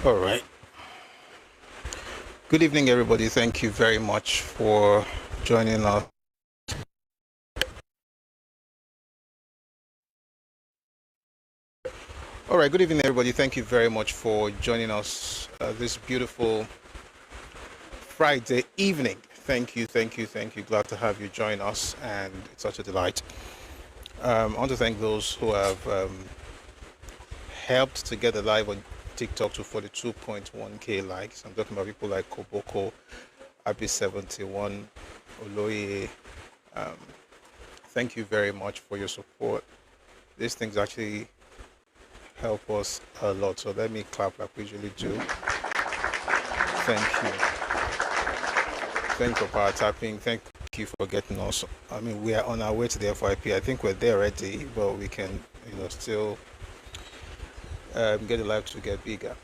All right. Good evening, everybody. Thank you very much for joining us. All right. Good evening, everybody. Thank you very much for joining us this beautiful Friday evening. Thank you. Glad to have you join us, and it's such a delight. I want to thank those who have helped to get the live on TikTok to 42.1k likes. I'm talking about people like Koboko, Abi71, Oloye. Thank you very much for your support. These things actually help us a lot. So let me clap like we usually do. Thank you. Thank you for power tapping. Thank you for getting us. I mean, we are on our way to the FYP. I think we're there already, but we can, still get the live to get bigger.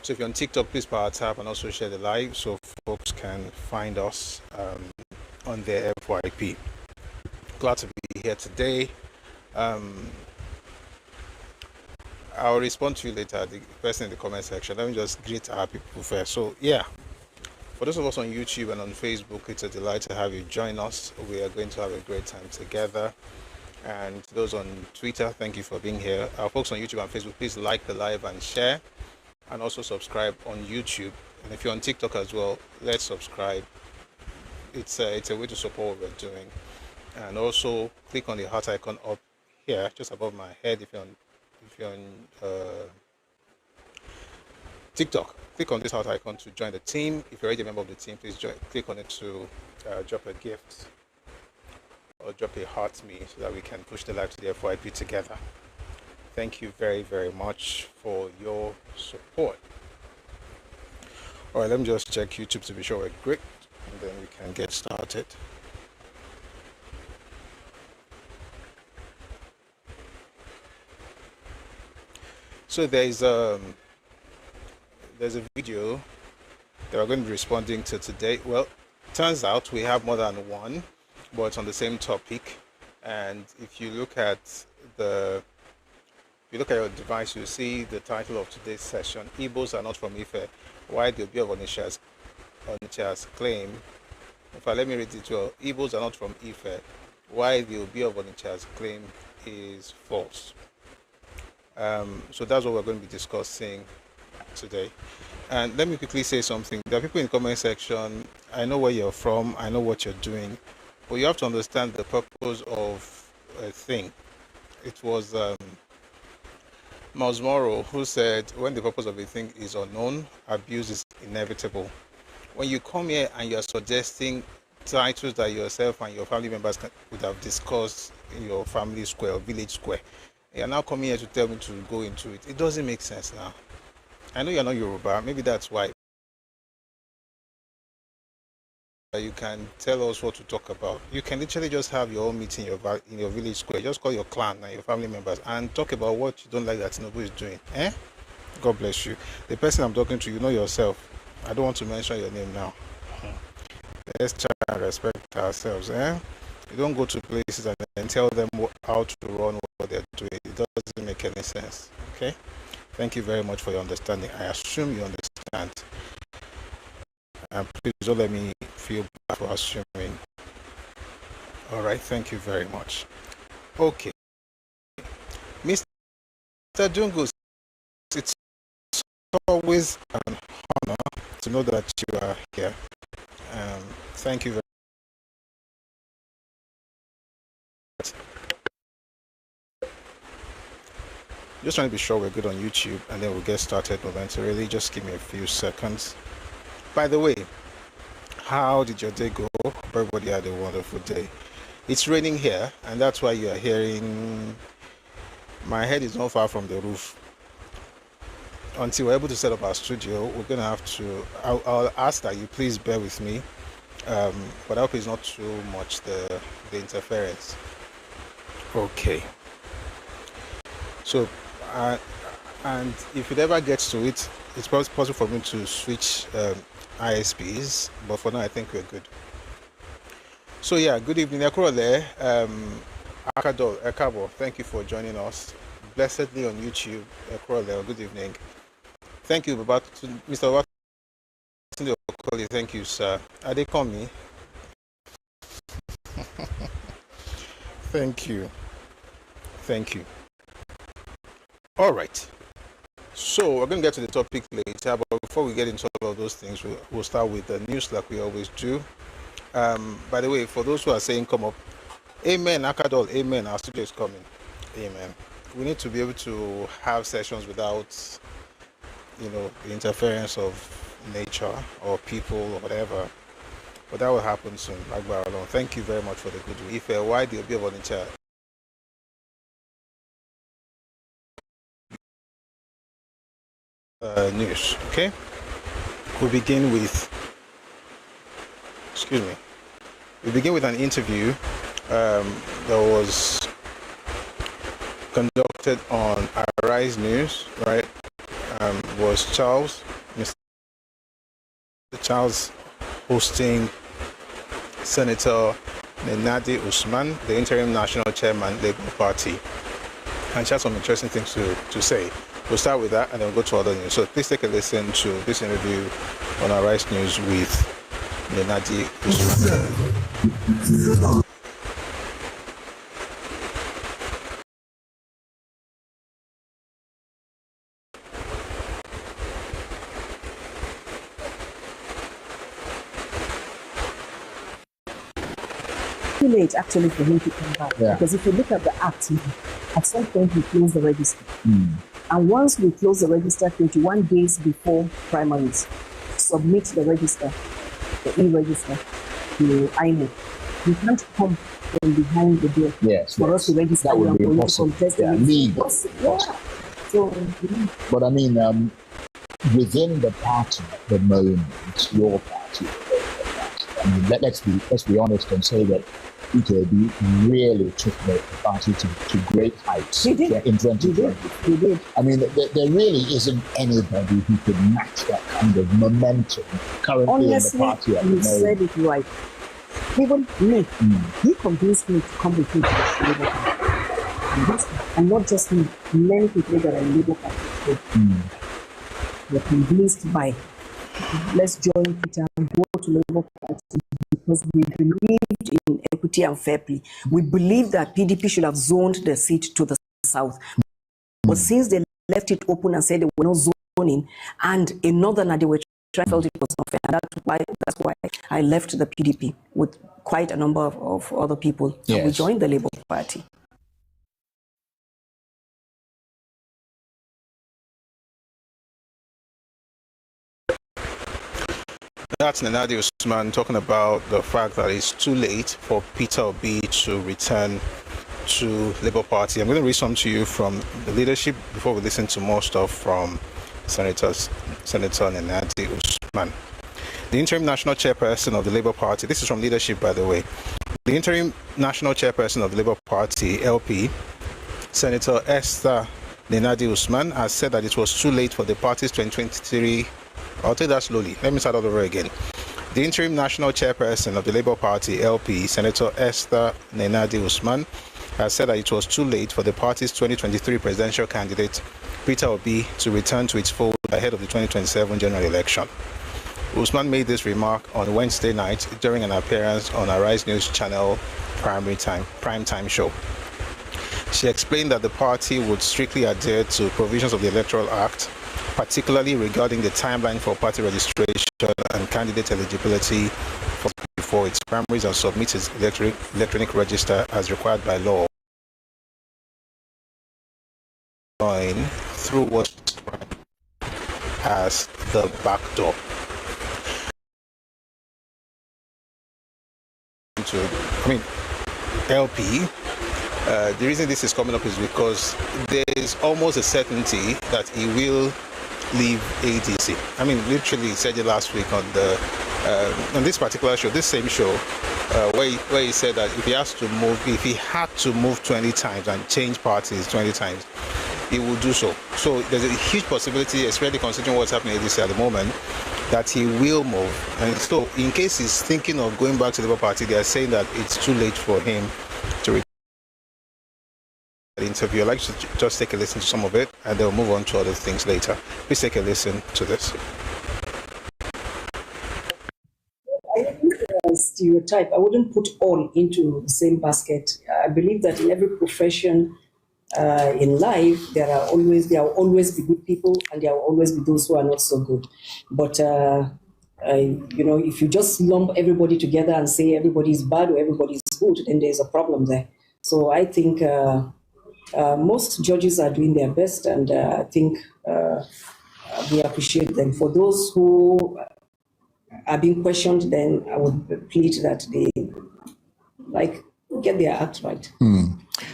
So if you're on TikTok, please power tap and also share the live so folks can find us on their FYP. Glad to be here today. I'll respond to you later, the person in the comment section. Let me just greet our people first. So yeah, for those of us on YouTube and on Facebook, it's a delight to have you join us. We are going to have a great time together. And those on Twitter, thank you for being here. Our folks on YouTube and Facebook, please like the live and share, and also subscribe on YouTube. And if you're on TikTok as well, let's subscribe. It's a way to support what we're doing. And also click on the heart icon up here, just above my head. If you're on TikTok, click on this heart icon to join the team. If you're already a member of the team, please click on it to drop a gift or drop a heart me so that we can push the live to the FYP together. Thank you very, very much for your support. All right, let me just check YouTube to be sure we're great, and then we can get started. So there's a video that we're going to be responding to today. Well, turns out we have more than one, but it's on the same topic. And if you look at your device, you see the title of today's session: Ibos are not from Ife. Why the Obi of Onitsha's claim. In fact, let me read it well. Ibos are not from Ife. Why the Obi of Onitsha's claim is false. So that's what we're going to be discussing today. And let me quickly say something. There are people in the comment section. I know where you're from. I know what you're doing. But you have to understand the purpose of a thing. It was Miles Morrow who said, when the purpose of a thing is unknown, abuse is inevitable. When you come here and you're suggesting titles that yourself and your family members would have discussed in your family square or village square, you're now coming here to tell me to go into it. It doesn't make sense now. I know you're not Yoruba. Maybe that's why. You can tell us what to talk about. You can literally just have your own meeting in your village square. Just call your clan and your family members and talk about what you don't like that Tinubu is doing. God bless you. The person I'm talking to, you know yourself. I don't want to mention your name now. Let's try and respect ourselves. You don't go to places and then tell them how to run what they're doing. It doesn't make any sense. Okay? Thank you very much for your understanding. I assume you understand. And please don't let me feel bad for assuming. All right, thank you very much. Okay. Mr. Dungus, it's always an honor to know that you are here. Thank you very much. Just trying to be sure we're good on YouTube, and then we'll get started momentarily. Just give me a few seconds. By the way, how did your day go? Everybody had a wonderful day. It's raining here, and that's why you are hearing my head is not far from the roof. Until we're able to set up our studio, we're going to have to, I'll ask that you please bear with me, but I hope it's not too much the interference. Okay. So, and if it ever gets to it, it's possible for me to switch ISPs, but for now I think we're good. So yeah, good evening, Ekurole. Ẹkáàbọ, thank you for joining us. Blessedly on YouTube, Ekurole, good evening. Thank you, Mr. Babatunde Okoli. Thank you, sir. Adekomi. Thank you. Thank you. All right. So we're going to get to the topic later, but before we get into all of those things, we'll start with the news like we always do. By the way, for those who are saying come up, amen, Akadol, amen, our studio is coming. Amen. We need to be able to have sessions without, the interference of nature or people or whatever. But that will happen soon. Thank you very much for the goodwill. If why the Obi of Onitsha news, okay? We begin with an interview that was conducted on Arise News, right? Was Mr. Charles hosting Senator Nenadi Usman, the interim national chairman, Labour Party, and she has some interesting things to say. We'll start with that and then we'll go to other news. So please take a listen to this interview on Arise News with Nenadi Usman. Too late actually for him to come back, because if you look at the act, at some point we close the register, and once we close the register 21 days before primaries, submit the register, the e-register, to INEC. You can't come from behind the door for us to register. That would be impossible. Legal. So, but I mean, within the party at the moment, your party, I mean, let's be honest and say that EKB really took the party to great heights in 2020. He did. I mean, there really isn't anybody who could match that kind of momentum currently honestly, in the party at the you moment. said it right. Even me, he convinced me to come with him to the Labour Party. And not just me, many people that are in Labour Party were convinced by, let's join Peter and go to Labour Party, because we believed in equity and fair play. We believed that PDP should have zoned the seat to the south. But since they left it open and said they were not zoning, and in northern they were trying, felt it was unfair. And that's why I left the PDP with quite a number of other people. Yes. And we joined the Labour Party. That's Nenadi Usman talking about the fact that it's too late for Peter Obi to return to Labour Party. I'm going to read some to you from the leadership before we listen to more stuff from Senator Nenadi Usman. The interim national chairperson of the Labour Party, this is from leadership by the way, the interim national chairperson of the Labour Party, LP, Senator Esther Nenadi Usman, has said that it was too late for the party's 2023. I'll take that slowly. Let me start all over again. The interim national chairperson of the Labour Party, LP, Senator Esther Nenadi Usman, has said that it was too late for the party's 2023 presidential candidate, Peter Obi, to return to its fold ahead of the 2027 general election. Usman made this remark on Wednesday night during an appearance on Arise News Channel prime time show. She explained that the party would strictly adhere to provisions of the Electoral Act, particularly regarding the timeline for party registration and candidate eligibility before its primaries, and submit its electronic register as required by law through what is described as the back door. LP, the reason this is coming up is because there is almost a certainty that he will leave ADC. I mean, literally said it last week on this particular show, this same show, where he said that if he had to move 20 times and change parties 20 times, he would do so. So there's a huge possibility, especially considering what's happening in ADC at the moment, that he will move. And so in case he's thinking of going back to the Labour Party, they are saying that it's too late for him to return. interview. I'd like to just take a listen to some of it, and then we'll move on to other things later. Please take a listen to this. I think stereotype, I wouldn't put all into the same basket. I believe that in every profession in life, there will always be good people, and there will always be those who are not so good. But if you just lump everybody together and say everybody is bad or everybody is good, then there's a problem there. So I think most judges are doing their best, and I think we appreciate them. For those who are being questioned, then I would plead that they get their act right.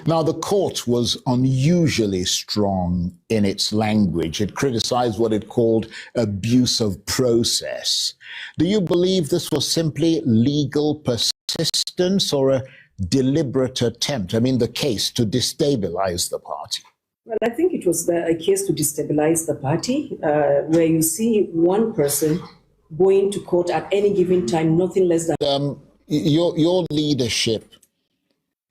Now, the court was unusually strong in its language. It criticized what it called abuse of process. Do you believe this was simply legal persistence or a deliberate attempt, the case to destabilize the party? Well, I think it was a case to destabilize the party, where you see one person going to court at any given time, nothing less than... Your leadership,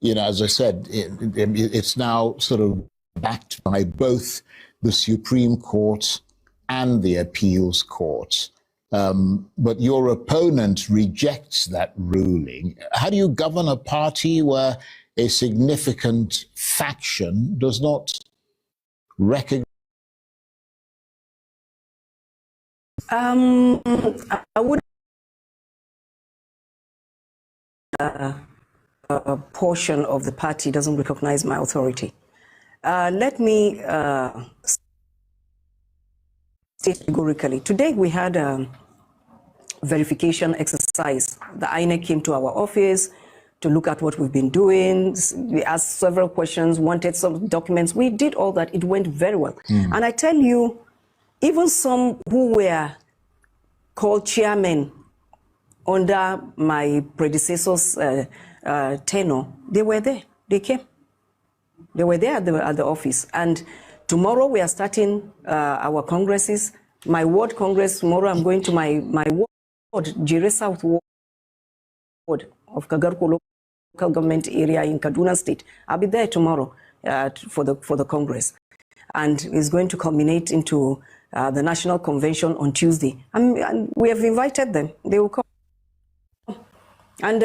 as I said, it's now sort of backed by both the Supreme Court and the Appeals Court. But your opponent rejects that ruling. How do you govern a party where a significant faction does not recognize? I would a portion of the party doesn't recognize my authority. Let me state categorically. Today we had a verification exercise. The INEC came to our office to look at what we've been doing. We asked several questions, wanted some documents. We did all that. It went very well. And I tell you, even some who were called chairmen under my predecessor's tenure, they were there. They came. They were there at the office. And tomorrow we are starting our congresses. My ward congress, tomorrow I'm going to my ward, Jire South ward of Kagarko local government area in Kaduna State. I'll be there tomorrow for the Congress. And it's going to culminate into the National Convention on Tuesday. And we have invited them. They will come. And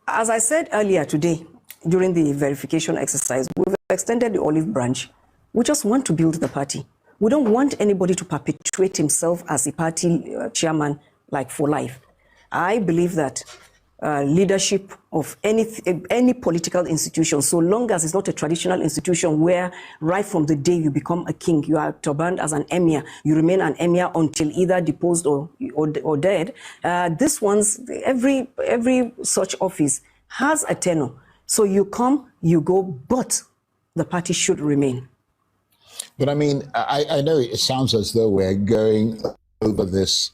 as I said earlier today, during the verification exercise, we've extended the olive branch. We just want to build the party. We don't want anybody to perpetuate himself as a party chairman, like for life. I believe that leadership of any political institution, so long as it's not a traditional institution where right from the day you become a king, you are turbaned as an emir, you remain an emir until either deposed or dead. This one's, every such office has a tenure. So you come, you go, but the party should remain. But I know it sounds as though we're going over this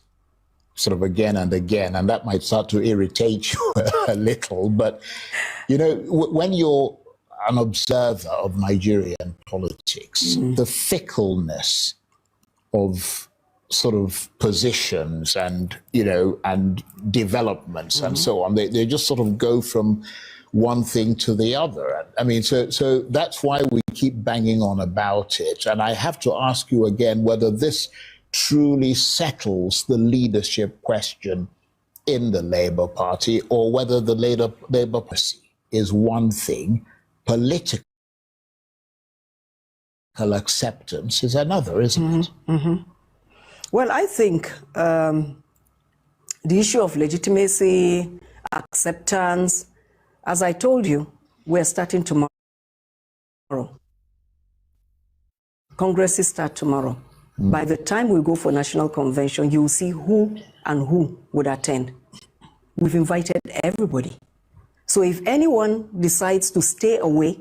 sort of again and again, and that might start to irritate you a little. But, when you're an observer of Nigerian politics, the fickleness of sort of positions and, and developments and so on, they just sort of go from one thing to the other. So that's why we keep banging on about it. And I have to ask you again whether this truly settles the leadership question in the Labour Party, or whether the Labour Party is one thing, political acceptance is another, isn't it? Well, I think the issue of legitimacy, acceptance, as I told you, we're starting tomorrow. Congresses start tomorrow. By the time we go for National Convention, you will see who would attend. We've invited everybody. So if anyone decides to stay away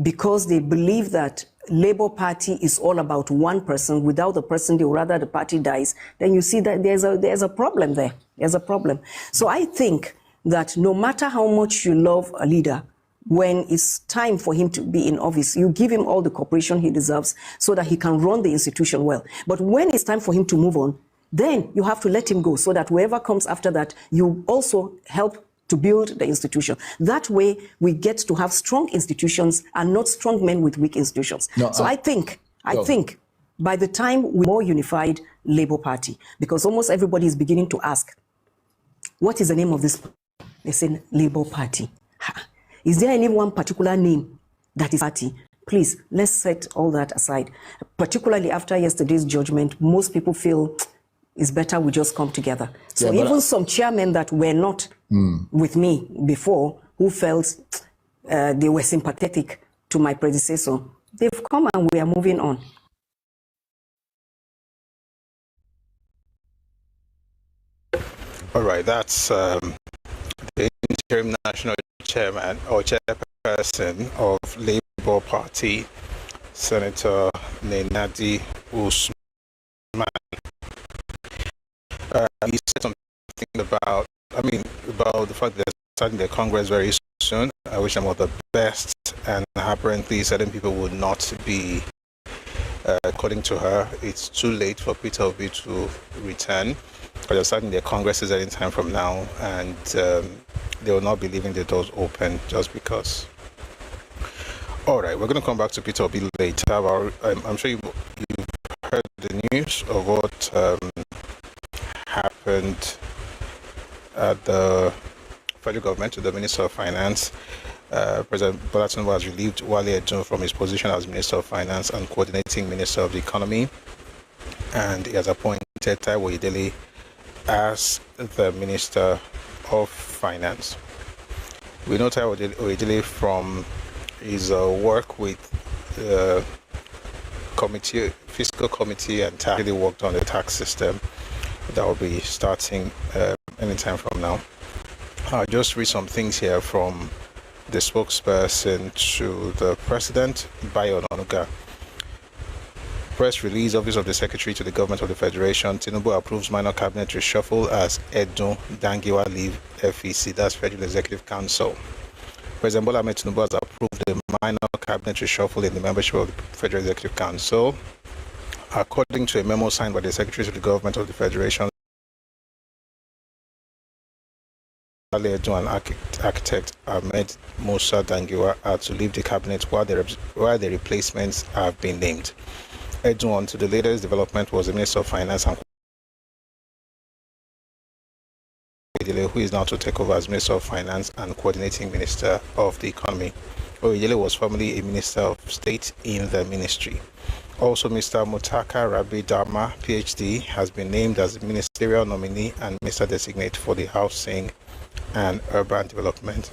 because they believe that Labour Party is all about one person, without the person, they would rather the party dies, then you see that there's a problem there. There's a problem. So I think that no matter how much you love a leader, when it's time for him to be in office, you give him all the cooperation he deserves so that he can run the institution well. But when it's time for him to move on, then you have to let him go so that whoever comes after that, you also help to build the institution. That way, we get to have strong institutions and not strong men with weak institutions. No, so I think by the time we're more unified Labour Party, because almost everybody is beginning to ask, what is the name of this? They say Labour Party. Is there any one particular name that is party? Please, let's set all that aside. Particularly after yesterday's judgment, most people feel it's better we just come together. So even some chairmen that were not with me before, who felt they were sympathetic to my predecessor, they've come and we are moving on. All right, that's the interim national chairman or chairperson of Labour Party, Senator Nenadi Usman. He said something about the fact that they're starting their Congress very soon. I wish them all the best, and apparently certain people would not be, according to her, it's too late for Peter Obi to return, because they're starting their Congresses any time from now, and they will not be leaving the doors open just because. All right, we're going to come back to Peter Obi later. I'm sure you've heard the news of what happened at the federal government to the Minister of Finance. President Bola Tinubu has relieved Wale Edun from his position as Minister of Finance and Coordinating Minister of the Economy, and he has appointed Taiwo Idele as the Minister of Finance. We know Taiwo Idele from his work with the fiscal committee, and really worked on the tax system that will be starting anytime from now. I'll just read some things here from the spokesperson to the President, Bayo Onanuga. Press release, Office of the Secretary to the Government of the Federation. Tinubu approves minor cabinet reshuffle as Edun Dangiwa leave FEC, that's Federal Executive Council. President Bola Ahmed Tinubu has approved the minor cabinet reshuffle in the membership of the Federal Executive Council. According to a memo signed by the Secretary to the Government of the Federation, Wale Edun and architect Ahmed Musa Dangiwa are to leave the cabinet while the replacements have been named. Edun, to the latest development, was the Minister of Finance, and who is now to take over as Minister of Finance and Coordinating Minister of the Economy. Oyedele was formerly a Minister of State in the ministry. Also, Mr. Mutaka Rabi Dama, PhD, has been named as the ministerial nominee and Minister designate for the Housing and Urban Development.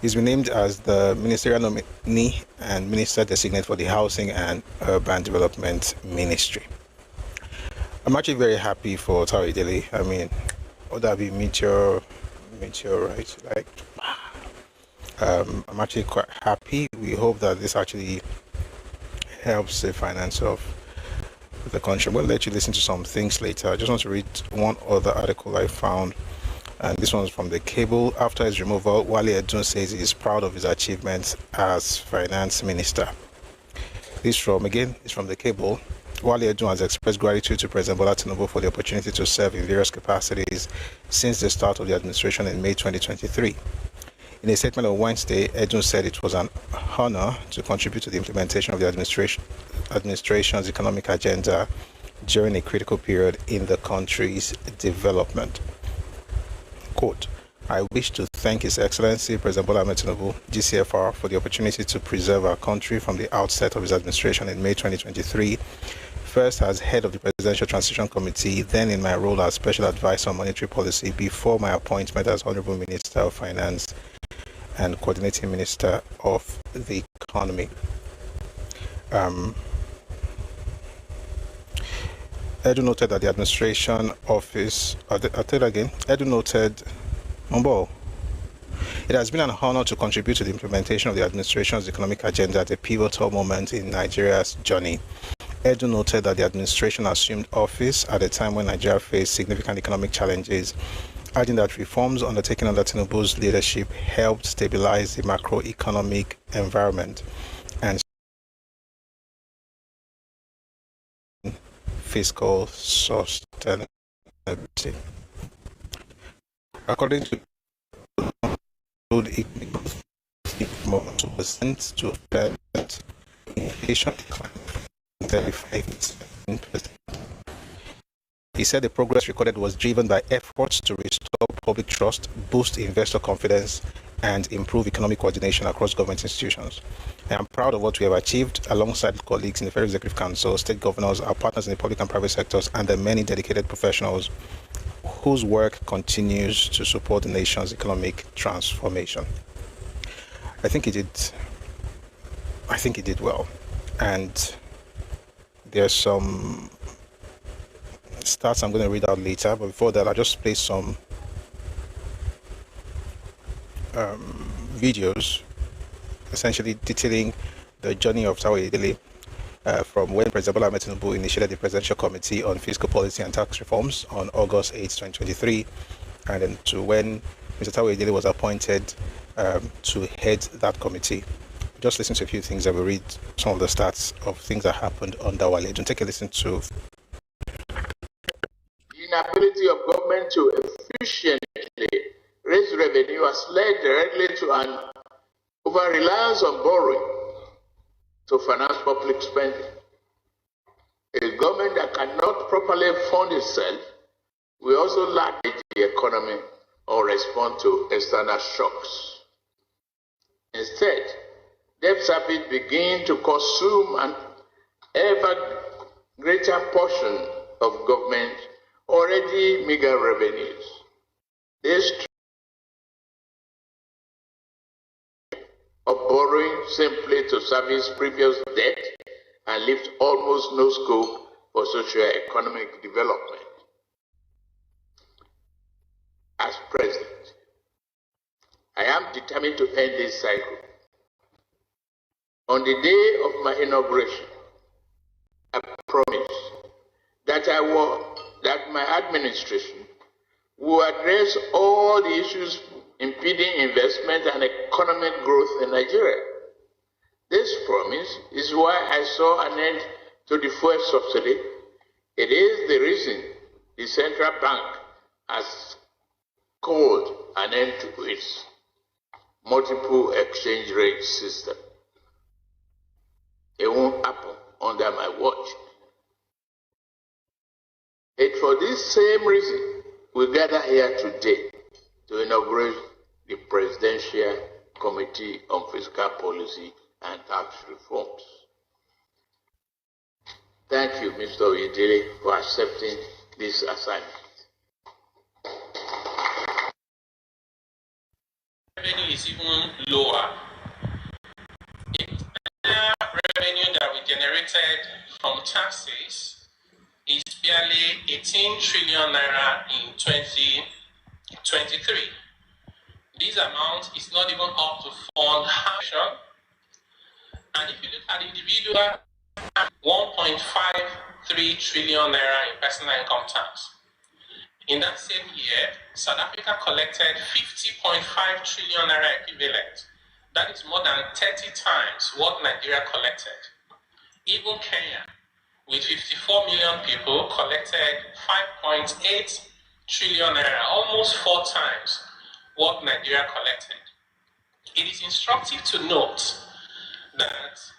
He's been named as the ministerial nominee and Minister designate for the Housing and Urban Development Ministry. I'm actually very happy for Taiwo Idele. I mean, would that be meteorite? Like, I'm actually quite happy. We hope that this actually helps the finance of the country. I'm going to let you listen to some things later. I just want to read one other article I found, and this one's from The Cable. After his removal, Wale Edun says he is proud of his achievements as finance minister. This is from The Cable. Wale Edun has expressed gratitude to President Bola Tinubu for the opportunity to serve in various capacities since the start of the administration in May 2023. In a statement on Wednesday, Edun said it was an honor to contribute to the implementation of the administration's economic agenda during a critical period in the country's development. Quote, I wish to thank His Excellency President Bola Ahmed Tinubu, GCFR, for the opportunity to preserve our country from the outset of his administration in May 2023, first as head of the Presidential Transition Committee, then in my role as Special Advisor on Monetary Policy before my appointment as Honorable Minister of Finance and Coordinating Minister of the Economy. Edu noted that the administration office, Edu noted, it has been an honor to contribute to the implementation of the administration's economic agenda at a pivotal moment in Nigeria's journey. Edu noted that the administration assumed office at a time when Nigeria faced significant economic challenges, adding that reforms undertaken under Tinubu's leadership helped stabilize the macroeconomic environment and fiscal sustainability. According to economic growth from 2% to 5%, inflation declined from 35%. He said the progress recorded was driven by efforts to restore public trust, boost investor confidence, and improve economic coordination across government institutions. I am proud of what we have achieved alongside colleagues in the Federal Executive Council, state governors, our partners in the public and private sectors, and the many dedicated professionals whose work continues to support the nation's economic transformation. I think he did well. And there's some stats I'm going to read out later, but before that, I'll just play some videos essentially detailing the journey of Tawe Idele from when President Bola Ahmed Tinubu initiated the Presidential Committee on Fiscal Policy and Tax Reforms on August 8, 2023, and then to when Mr. Tawe Idele was appointed to head that committee. Just listen to a few things. I will read some of the stats of things that happened under Wale. Don't take a listen to inability of government to efficiently raise revenue has led directly to an over-reliance on borrowing to finance public spending. A government that cannot properly fund itself will also lack the economy or respond to external shocks. Instead, debt service begin to consume an ever greater portion of government already meager revenues. This of borrowing simply to service previous debt and leaves almost no scope for socio-economic development. As president, I am determined to end this cycle. On the day of my inauguration, I promised that my administration will address all the issues impeding investment and economic growth in Nigeria. This promise is why I saw an end to the fuel subsidy. It is the reason the central bank has called an end to its multiple exchange rate system. It won't happen under my watch. It's for this same reason we gather here today to inaugurate the Presidential Committee on Fiscal Policy and Tax Reforms. Thank you, Mr. Oyedele, for accepting this assignment. Revenue is even lower. The revenue that we generated from taxes is barely 18 trillion naira in 2023. This amount is not even up to fund action. And if you look at individual, 1.53 trillion naira in personal income tax. In that same year, South Africa collected 50.5 trillion naira equivalent. That is more than 30 times what Nigeria collected. Even Kenya, with 54 million people, collected 5.8 trillion naira, almost 4 times what Nigeria collected. It is instructive to note that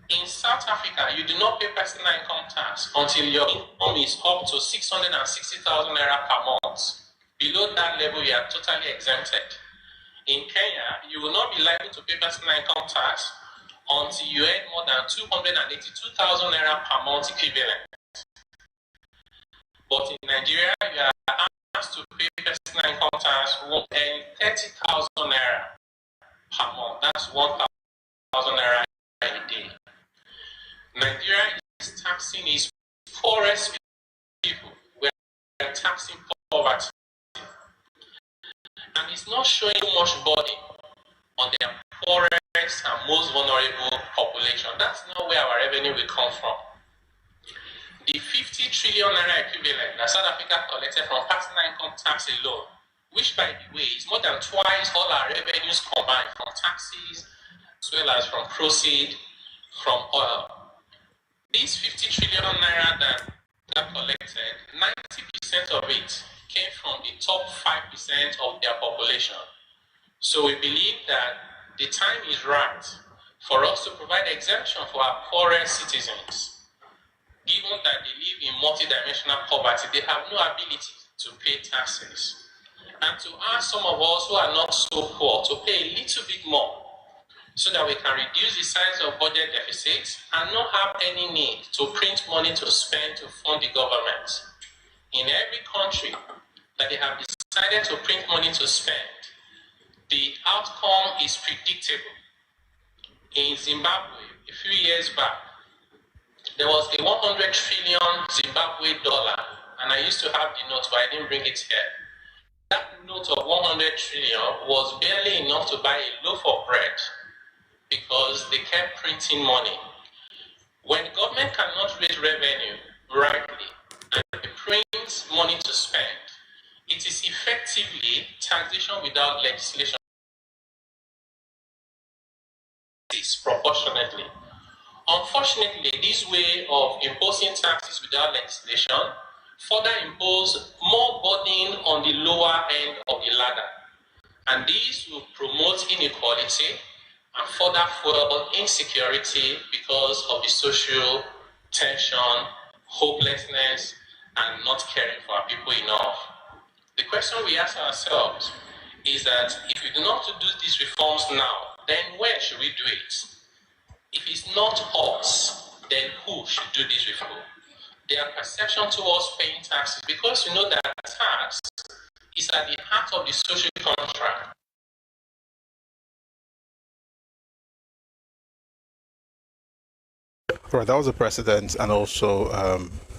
in South Africa, you do not pay personal income tax until your income is up to 660,000 naira per month. Below that level, you are totally exempted. In Kenya, you will not be liable to pay personal income tax until you earn more than 282,000 naira per month equivalent. But in Nigeria, you are asked to pay personal income tax when earning 30,000 naira per month. That's 1,000 naira a day. Nigeria is taxing its poorest people. We are taxing poverty. And it's not showing much body on their poorest and most vulnerable population. That's not where our revenue will come from. The 50 trillion naira equivalent that South Africa collected from personal income tax alone, which by the way is more than twice all our revenues combined from taxes as well as from proceeds from oil. These 50 trillion naira that collected, 90% of it came from the top 5% of their population. So we believe that the time is right for us to provide exemption for our poorest citizens. Given that they live in multidimensional poverty, they have no ability to pay taxes. And to ask some of us who are not so poor to pay a little bit more so that we can reduce the size of budget deficits and not have any need to print money to spend to fund the government. In every country that they have decided to print money to spend, the outcome is predictable. In Zimbabwe, a few years back, there was a 100 trillion Zimbabwe dollar, and I used to have the note, but I didn't bring it here. That note of 100 trillion was barely enough to buy a loaf of bread because they kept printing money. When the government cannot raise revenue rightly and it prints money to spend, it is effectively taxation without legislation disproportionately. Unfortunately, this way of imposing taxes without legislation further impose more burden on the lower end of the ladder. And this will promote inequality and further fuel insecurity because of the social tension, hopelessness, and not caring for our people enough. The question we ask ourselves is that if we do not do these reforms now, then where should we do it? If it's not us, then who should do this reform? Their perception towards paying taxes, because you know that tax is at the heart of the social contract. Right, that was the president and also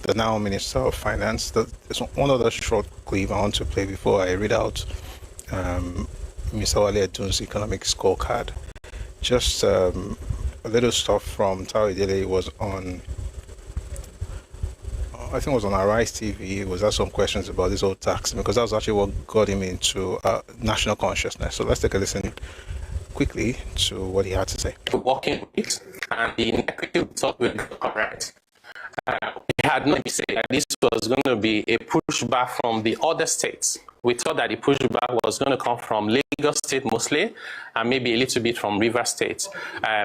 the now Minister of Finance. There's one other short clip I want to play before I read out Mr. Wale Edun's economic scorecard. Just a little stuff from Tawe Dele. Was on, I think it was on Arise TV. He was asked some questions about this whole tax, because that was actually what got him into national consciousness. So let's take a listen quickly to what he had to say. Working with and the inequity we thought we were correct. We had not said that this was going to be a pushback from the other states. We thought that the pushback was going to come from Lagos State mostly, and maybe a little bit from River State,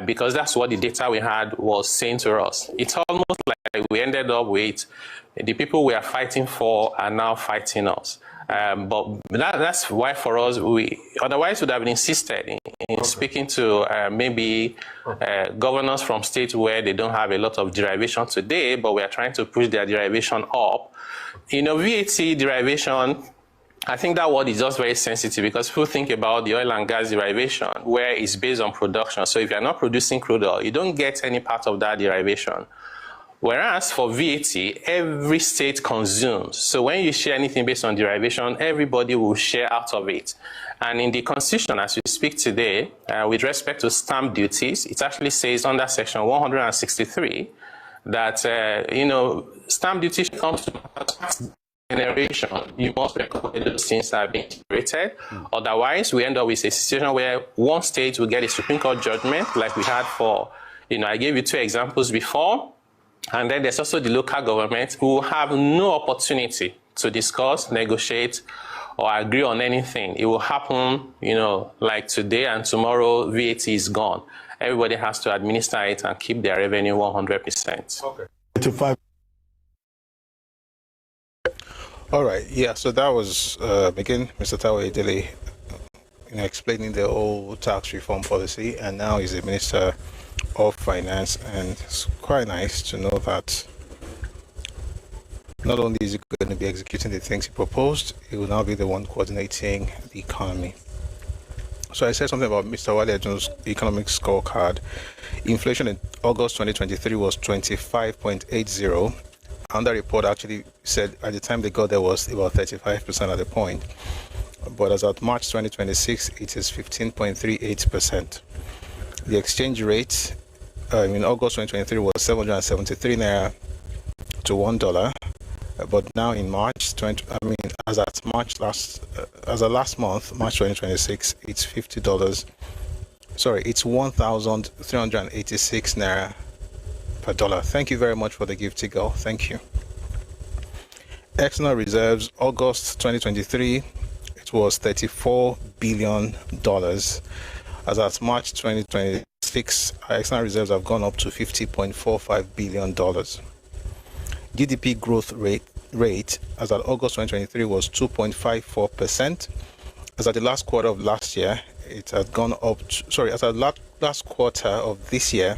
because that's what the data we had was saying to us. It's almost like we ended up with the people we are fighting for are now fighting us. But that's why for us, otherwise would have insisted in speaking to maybe governors from states where they don't have a lot of derivation today, but we are trying to push their derivation up. VAT derivation, I think that word is just very sensitive because people think about the oil and gas derivation where it's based on production. So if you're not producing crude oil, you don't get any part of that derivation. Whereas for VAT, every state consumes. So when you share anything based on derivation, everybody will share out of it. And in the Constitution, as we speak today, with respect to stamp duties, it actually says under Section 163 that, stamp duty comes to tax generation. You must record those things that have been integrated. Otherwise, we end up with a situation where one state will get a Supreme Court judgment, like we had for, I gave you 2 examples before. And then there's also the local government who will have no opportunity to discuss, negotiate, or agree on anything. It will happen, like today and tomorrow, VAT is gone. Everybody has to administer it and keep their revenue 100%. Okay. All right. Yeah. So that was again Mr. Tawe Dele, explaining the whole tax reform policy, and now he's the Minister of Finance, and it's quite nice to know that not only is he going to be executing the things he proposed, he will now be the one coordinating the economy. So I said something about Mr. Wale Edun's economic scorecard. Inflation in August 2023 was 25.80, and the report actually said at the time they got there was about 35% at the point, but as at March 2026 it is 15.38%. The exchange rate in August 2023 was 773 naira to $1, but now in March, as at last month, March 2026, it's $50. Sorry, it's 1,386 naira per dollar. Thank you very much for the gift, Tigal. Thank you. External reserves, August 2023, it was $34 billion. As at March 2026, our external reserves have gone up to $50.45 billion. GDP growth rate as at August 2023 was 2.54%. As at the last quarter of last year, it had gone up to, as at last quarter of this year,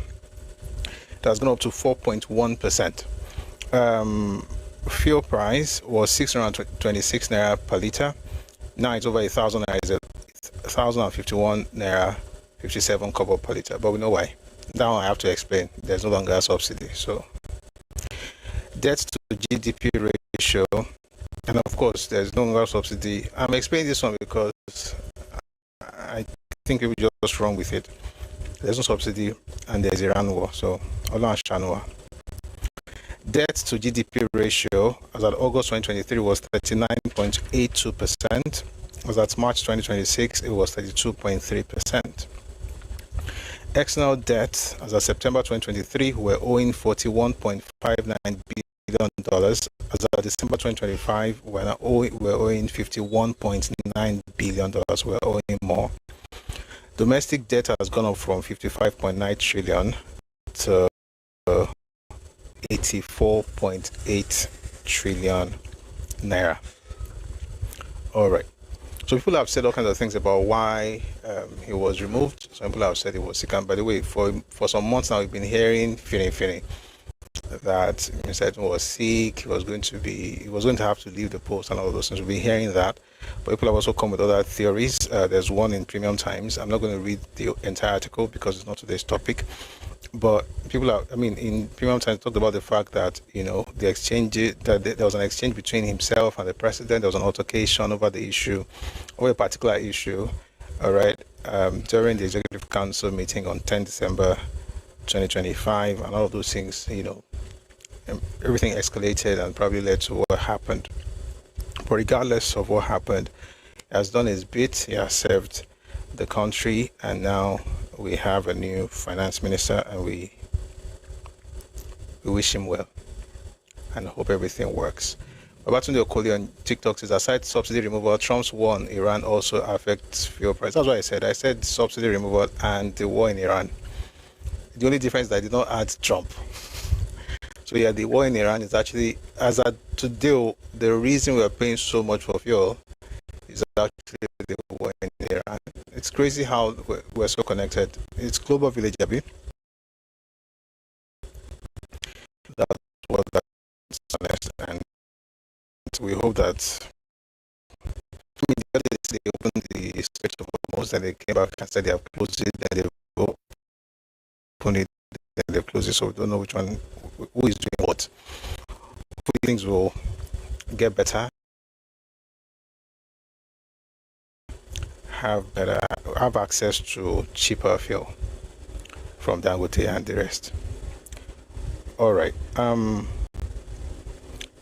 it has gone up to 4.1%. Fuel price was 626 naira per litre. Now it's over 1,000 naira. It's 1,051 naira 57 kobo per litre. But we know why. That one I have to explain. There's no longer a subsidy. So debt to GDP ratio, and of course there's no longer subsidy. I'm explaining this one because I think people are just wrong with it. There's no subsidy and there's Iran war. So Allah Shanwa. Debt to GDP ratio as at August 2023 was 39.82%. As at March 2026, it was 32.3%. External debt as of September 2023 were owing $41.59 billion. As of December 2025, we're owing $51.9 billion. We're owing more. Domestic debt has gone up from 55.9 trillion to 84.8 trillion naira. All right. So people have said all kinds of things about why he was removed. Some people have said he was sick. And by the way, for some months now, we've been hearing, feeling that he said he was sick. He was going to have to leave the post and all those things. We've been hearing that. But people have also come with other theories. There's one in Premium Times. I'm not going to read the entire article because it's not today's topic. But people are, in Premium Times talked about the fact that, the exchange, that there was an exchange between himself and the president. There was an altercation over the issue, over a particular issue, all right, during the Executive Council meeting on 10 December 2025, and all of those things, everything escalated and probably led to what happened. But regardless of what happened, he has done his bit. He has served the country, and now we have a new finance minister, and we wish him well and hope everything works. Babatunde Okoli on TikTok says, aside subsidy removal, Trump's war on Iran also affects fuel price. That's what I said. I said subsidy removal and the war in Iran. The only difference is that I did not add Trump. So yeah, the war in Iran is actually, as at today, the reason we are paying so much for fuel is actually the war in Iran. It's crazy how we're so connected. It's global village, Abi. That's what that's honest, and we hope that. The other day they opened the Strait of Hormuz, and they came back and said they have closed it, then they've opened it, then they've closed it. So we don't know which one, who is doing what. Hopefully things will get better. Have access to cheaper fuel from Dangote and the rest. All right.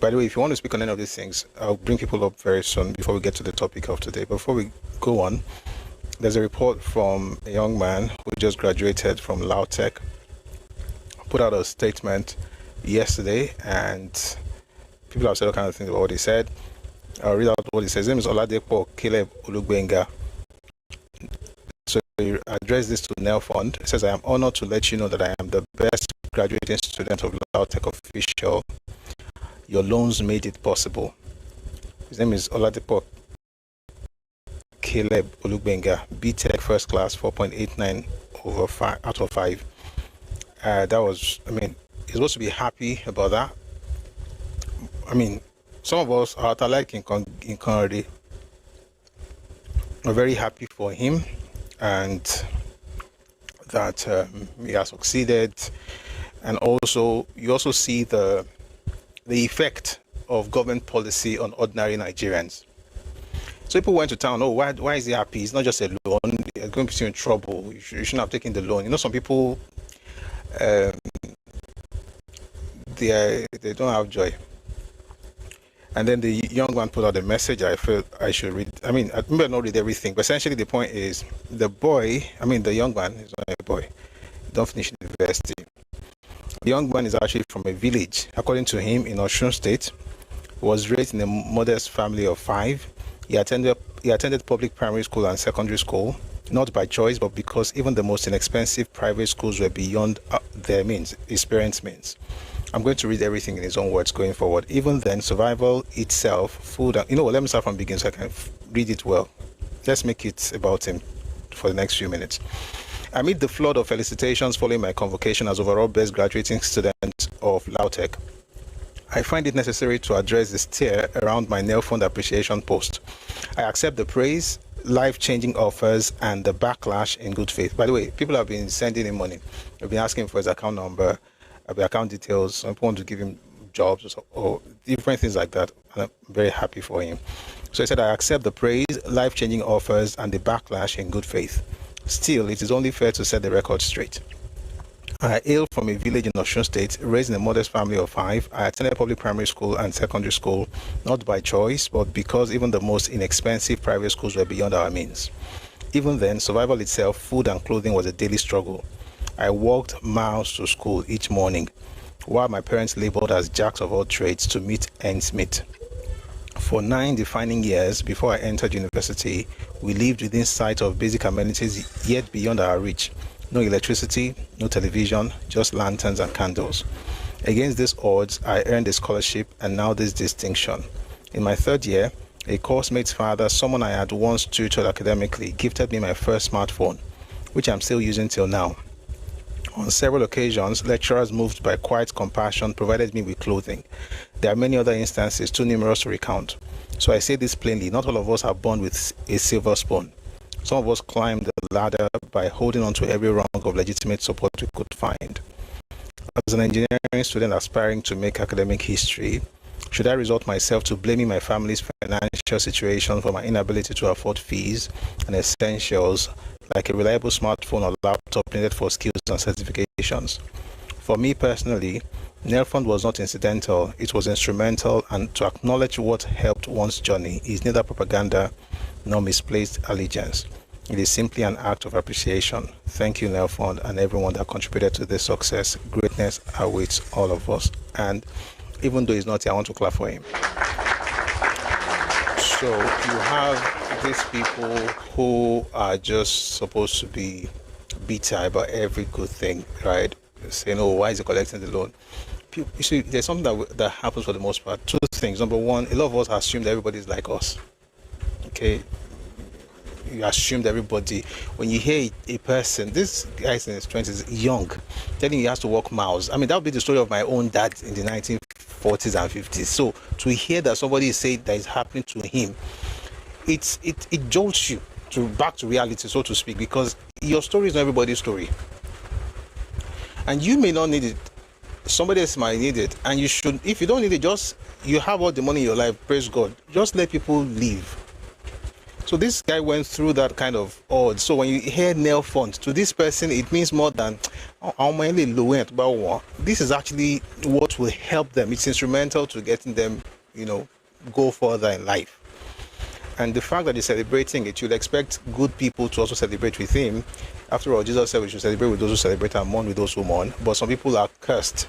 By the way, if you want to speak on any of these things, I'll bring people up very soon before we get to the topic of today. Before we go on, there's a report from a young man who just graduated from Lautech, put out a statement yesterday, and people have said all kinds of things about what he said. I'll read out what he says. His name is Oladepo Caleb Olugbenga. So he addressed this to Nel Fund. It says, I am honored to let you know that I am the best graduating student of Lautech official. Your loans made it possible. His name is Oladepo Caleb Olugbenga, BTech first class, 4.89 out of 5. That was, he's supposed to be happy about that. Some of us are like in Conradi. We're very happy for him, and that he has succeeded. And also, you also see the effect of government policy on ordinary Nigerians. So people went to town, why is he happy? It's not just a loan, you're going to be in trouble, you shouldn't have taken the loan. Some people, they don't have joy. And then the young man put out a message I felt I should read. I remember not read everything, but essentially the point is, the young man is not a boy, don't finish university. The young man is actually from a village, according to him, in Osun State. He was raised in a modest family of 5. He attended public primary school and secondary school, not by choice, but because even the most inexpensive private schools were beyond their means, his parents' means. I'm going to read everything in his own words going forward. Even then, survival itself, food, and, let me start from the beginning so I can read it well. Let's make it about him for the next few minutes. Amid the flood of felicitations following my convocation as overall best graduating student of LAUTECH, I find it necessary to address the stir around my Nel Fund appreciation post. I accept the praise, life-changing offers, and the backlash in good faith. By the way, people have been sending him money. They've been asking for his account number, account details. Some people want to give him jobs or different things like that. And I'm very happy for him. So he said, I accept the praise, life-changing offers, and the backlash in good faith. Still, it is only fair to set the record straight. I hail from a village in Osun State, raised in a modest family of 5. I attended public primary school and secondary school, not by choice, but because even the most inexpensive private schools were beyond our means. Even then, survival itself, food and clothing was a daily struggle. I walked miles to school each morning, while my parents labored as jacks of all trades to meet ends meet. For 9 defining years before I entered university, we lived within sight of basic amenities yet beyond our reach. No electricity, no television, just lanterns and candles. Against these odds, I earned a scholarship and now this distinction. In my 3rd year, a coursemate's father, someone I had once tutored academically, gifted me my first smartphone, which I'm still using till now. On several occasions, lecturers moved by quiet compassion provided me with clothing. There are many other instances, too numerous to recount. So I say this plainly, not all of us are born with a silver spoon. Some of us climbed the ladder by holding on to every rung of legitimate support we could find. As an engineering student aspiring to make academic history, should I resort myself to blaming my family's financial situation for my inability to afford fees and essentials like a reliable smartphone or laptop needed for skills and certifications? For me personally, Nel Fund was not incidental, it was instrumental, and to acknowledge what helped one's journey is neither propaganda nor misplaced allegiance. It is simply an act of appreciation. Thank you, Nel Fund, and everyone that contributed to this success. Greatness awaits all of us. And even though he's not here, I want to clap for him. So you have these people who are just supposed to be bitter about every good thing, right? Saying, oh, why is he collecting the loan? You see, there's something that happens for the most part. 2 things. Number one, a lot of us assume that everybody is like us. Okay? You assume that everybody, when you hear a person, this guy's in his 20s, young, telling you he has to walk miles. I mean, that would be the story of my own dad in the 1940s and 50s. So to hear that somebody is saying that is happening to him, it jolts you back to reality, so to speak, because your story is not everybody's story. And you may not need it. Somebody else might need it. And you should, if you don't need it, you have all the money in your life, praise God. Just let people live. So this guy went through that kind of odds. So when you hear Nel Fund, to this person, it means more than, this is actually what will help them. It's instrumental to getting them, go further in life. And the fact that he's celebrating it, you'd expect good people to also celebrate with him. After all, Jesus said we should celebrate with those who celebrate and mourn with those who mourn. But some people are cursed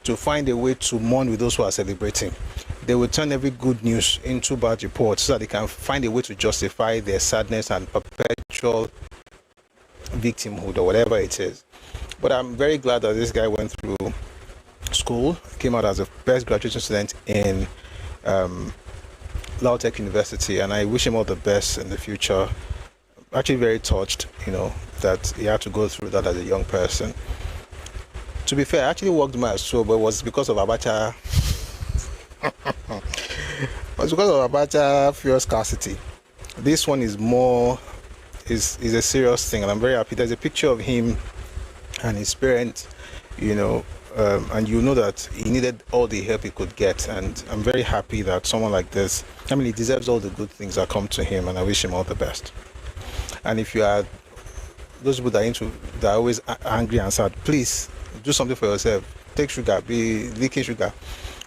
to find a way to mourn with those who are celebrating. They will turn every good news into bad reports so that they can find a way to justify their sadness and perpetual victimhood or whatever it is. But I'm very glad that this guy went through school, came out as a best graduation student in LAUTECH University, and I wish him all the best in the future. Actually very touched, that he had to go through that as a young person. To be fair, I actually walked miles too, but it was because of Abacha. It was because of Abacha fuel scarcity. This one is is a serious thing, and I'm very happy. There's a picture of him and his parents, and you know that he needed all the help he could get, and I'm very happy that someone like this, he deserves all the good things that come to him, and I wish him all the best. And if you are those people that are always angry and sad, please do something for yourself. Take sugar, be leaking sugar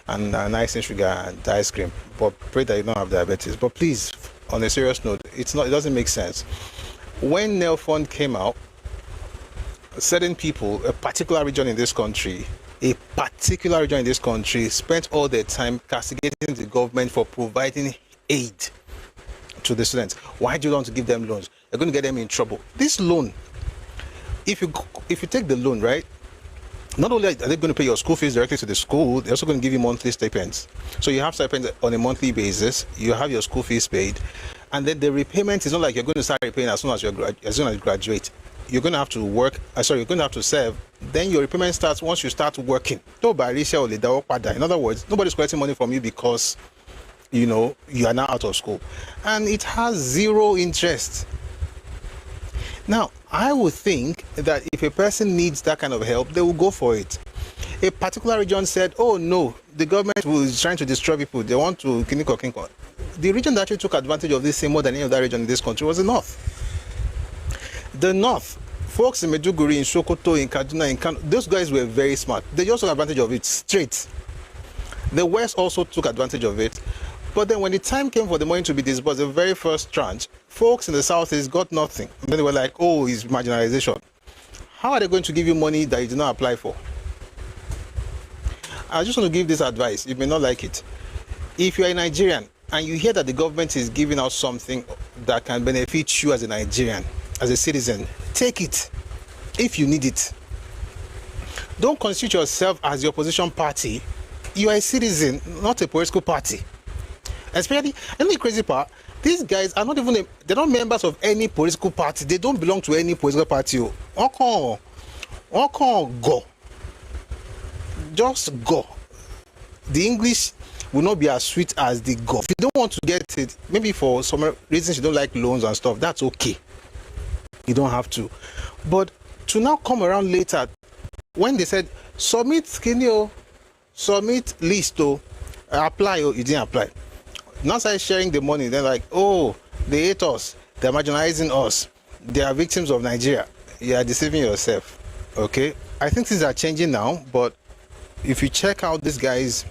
and icing sugar and ice cream, but pray that you don't have diabetes. But please, on a serious note, it doesn't make sense. When Nel Fund came out, certain people, a particular region in this country, a particular region in this country spent all their time castigating the government for providing aid to the students. Why do you want to give them loans? You're going to get them in trouble. This loan, if you take the loan, right, not only are they going to pay your school fees directly to the school, they're also going to give you monthly stipends. So you have stipends on a monthly basis, you have your school fees paid, and then the repayment is not like you're going to start repaying as soon as you graduate. You're going to have to work, you're going to have to serve, then your repayment starts once you start working. In other words, nobody's collecting money from you because, you are now out of school. And it has zero interest. Now, I would think that if a person needs that kind of help, they will go for it. A particular region said, oh no, the government was trying to destroy people. They want to kiniko. The region that actually took advantage of this thing more than any other region in this country was the North. The North, folks in Medjugorje, in Sokoto, in Kaduna, in Kano, those guys were very smart. They just took advantage of it straight. The West also took advantage of it. But then when the time came for the money to be disbursed, the very first tranche, folks in the Southeast got nothing. And then they were like, oh, it's marginalization. How are they going to give you money that you did not apply for? I just want to give this advice. You may not like it. If you are a Nigerian and you hear that the government is giving out something that can benefit you as a Nigerian, as a citizen, take it if you need it. Don't constitute yourself as the opposition party. You are a citizen, not a political party. Especially, and the crazy part, these guys are not even, they're not members of any political party. They don't belong to any political party. Go. Just go. The English will not be as sweet as the go. If you don't want to get it, maybe for some reasons you don't like loans and stuff, that's okay. You don't have to. But to now come around later, when they said, submit skinny, submit list, apply, you didn't apply. Now start sharing the money, they're like, oh, they hate us, they're marginalizing us, they are victims of Nigeria. You are deceiving yourself, okay? I think things are changing now, but if you check out this guy's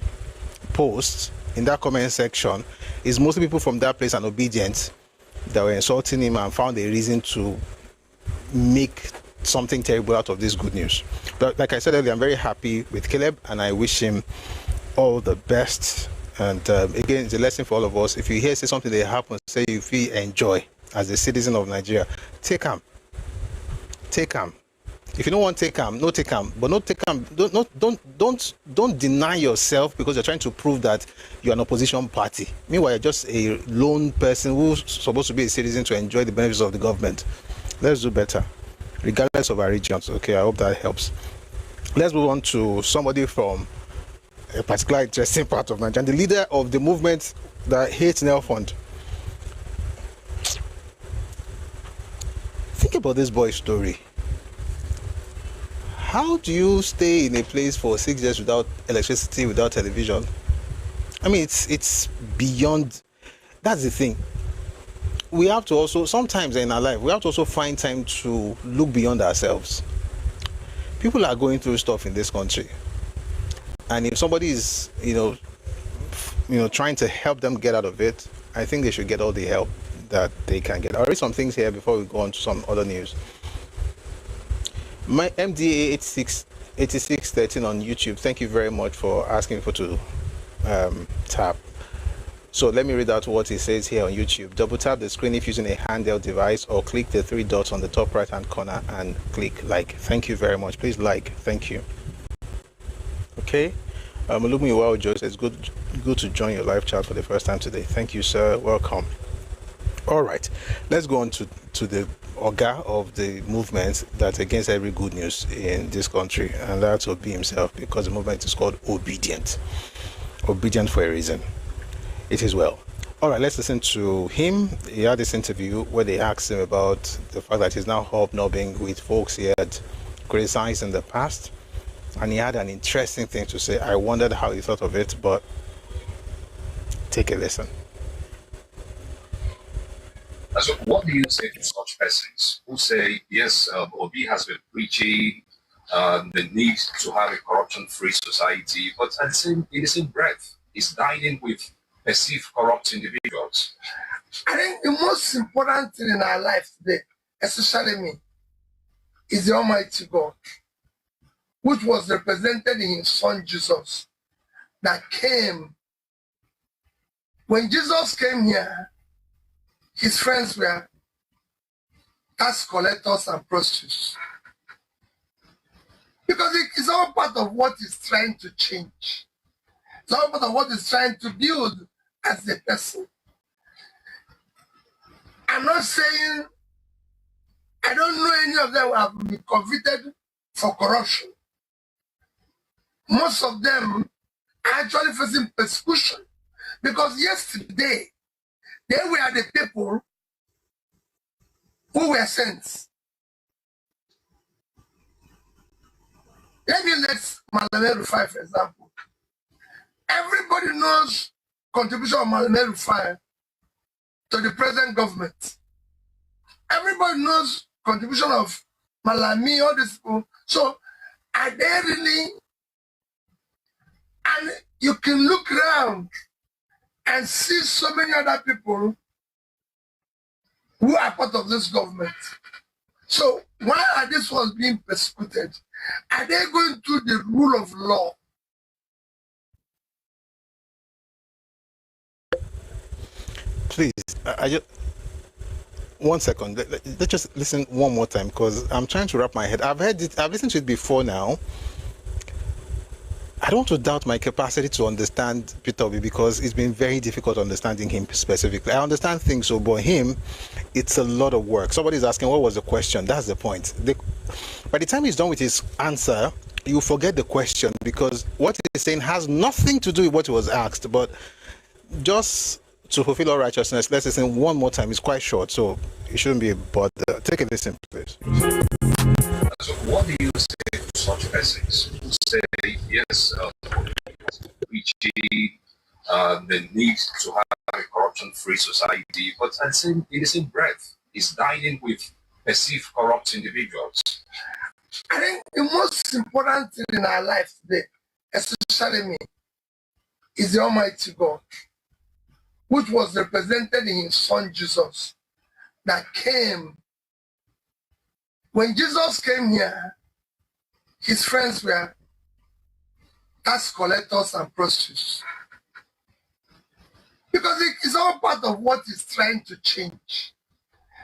posts in that comment section, it's mostly people from that place and obedient that were insulting him and found a reason to make something terrible out of this good news. But like I said earlier, I'm very happy with Caleb and I wish him all the best. And again, it's a lesson for all of us. If you hear say something that happens, say you feel enjoy as a citizen of Nigeria, take him. If you don't want to take him, no take him. But not take him. Don't deny yourself because you're trying to prove that you're an opposition party. Meanwhile, you're just a lone person who's supposed to be a citizen to enjoy the benefits of the government. Let's do better, regardless of our regions. Okay, I hope that helps. Let's move on to somebody from a particular interesting part of Nigeria, the leader of the movement that hates Nel Fund. Think about this boy's story. How do you stay in a place for 6 years without electricity, without television? I mean, it's beyond. That's the thing. We have to also, sometimes in our life, we have to also find time to look beyond ourselves. People are going through stuff in this country. And if somebody is, trying to help them get out of it, I think they should get all the help that they can get. I'll read some things here before we go on to some other news. My MDA 8613 on YouTube. Thank you very much for asking people to tap. So let me read out what it says here on YouTube. Double tap the screen if using a handheld device or click the 3 dots on the top right hand corner and click like. Thank you very much. Please like. Thank you. Okay. Well, Joyce, it's good to join your live chat for the first time today. Thank you, sir. Welcome. All right. Let's go on to the Oga of the movement that's against every good news in this country, and that's Obi himself, because the movement is called Obedient. Obedient for a reason. It is well. All right, let's listen to him. He had this interview where they asked him about the fact that he's now hobnobbing with folks he had criticized in the past, and he had an interesting thing to say. I wondered how he thought of it, but take a listen. So what do you say to such persons who say, yes, Obi has been preaching the need to have a corruption-free society, but in the same breath, is dining with perceived corrupt individuals? I think the most important thing in our life today, especially me, is the Almighty God. which was represented in his son Jesus, that came. When Jesus came here, his friends were tax collectors and prostitutes. Because it's all part of what he's trying to change. It's all part of what he's trying to build as a person. I'm not saying, I don't know any of them who have been convicted for corruption. Most of them are actually facing persecution. Because yesterday, they were the people who were sent. Let me let Malame Rufai, for example. Everybody knows contribution of Malame Rufai to the present government. Everybody knows contribution of Malami, all these people. So are they really? And you can look around and see so many other people who are part of this government. So why are these ones being persecuted? Are they going through the rule of law? Please, I just 1 second. Let's just listen one more time because I'm trying to wrap my head. I've heard it. I've listened to it before now. I don't want to doubt my capacity to understand Peter Obi because it's been very difficult understanding him specifically. I understand things, so but him, it's a lot of work. Somebody's asking, what was the question? That's the point. By the time he's done with his answer, you forget the question because what he's saying has nothing to do with what he was asked. But just to fulfill all righteousness, let's listen one more time. It's quite short, so it shouldn't be a bother. Take a listen, please. So what do you say to such persons who say, yes, preaching the need to have a corruption-free society, but in the same breath is dining with perceived corrupt individuals? I think the most important thing in our life today, especially me, is the Almighty God, which was represented in his son Jesus, that came. When Jesus came here, his friends were tax collectors and prostitutes. Because it's all part of what he's trying to change.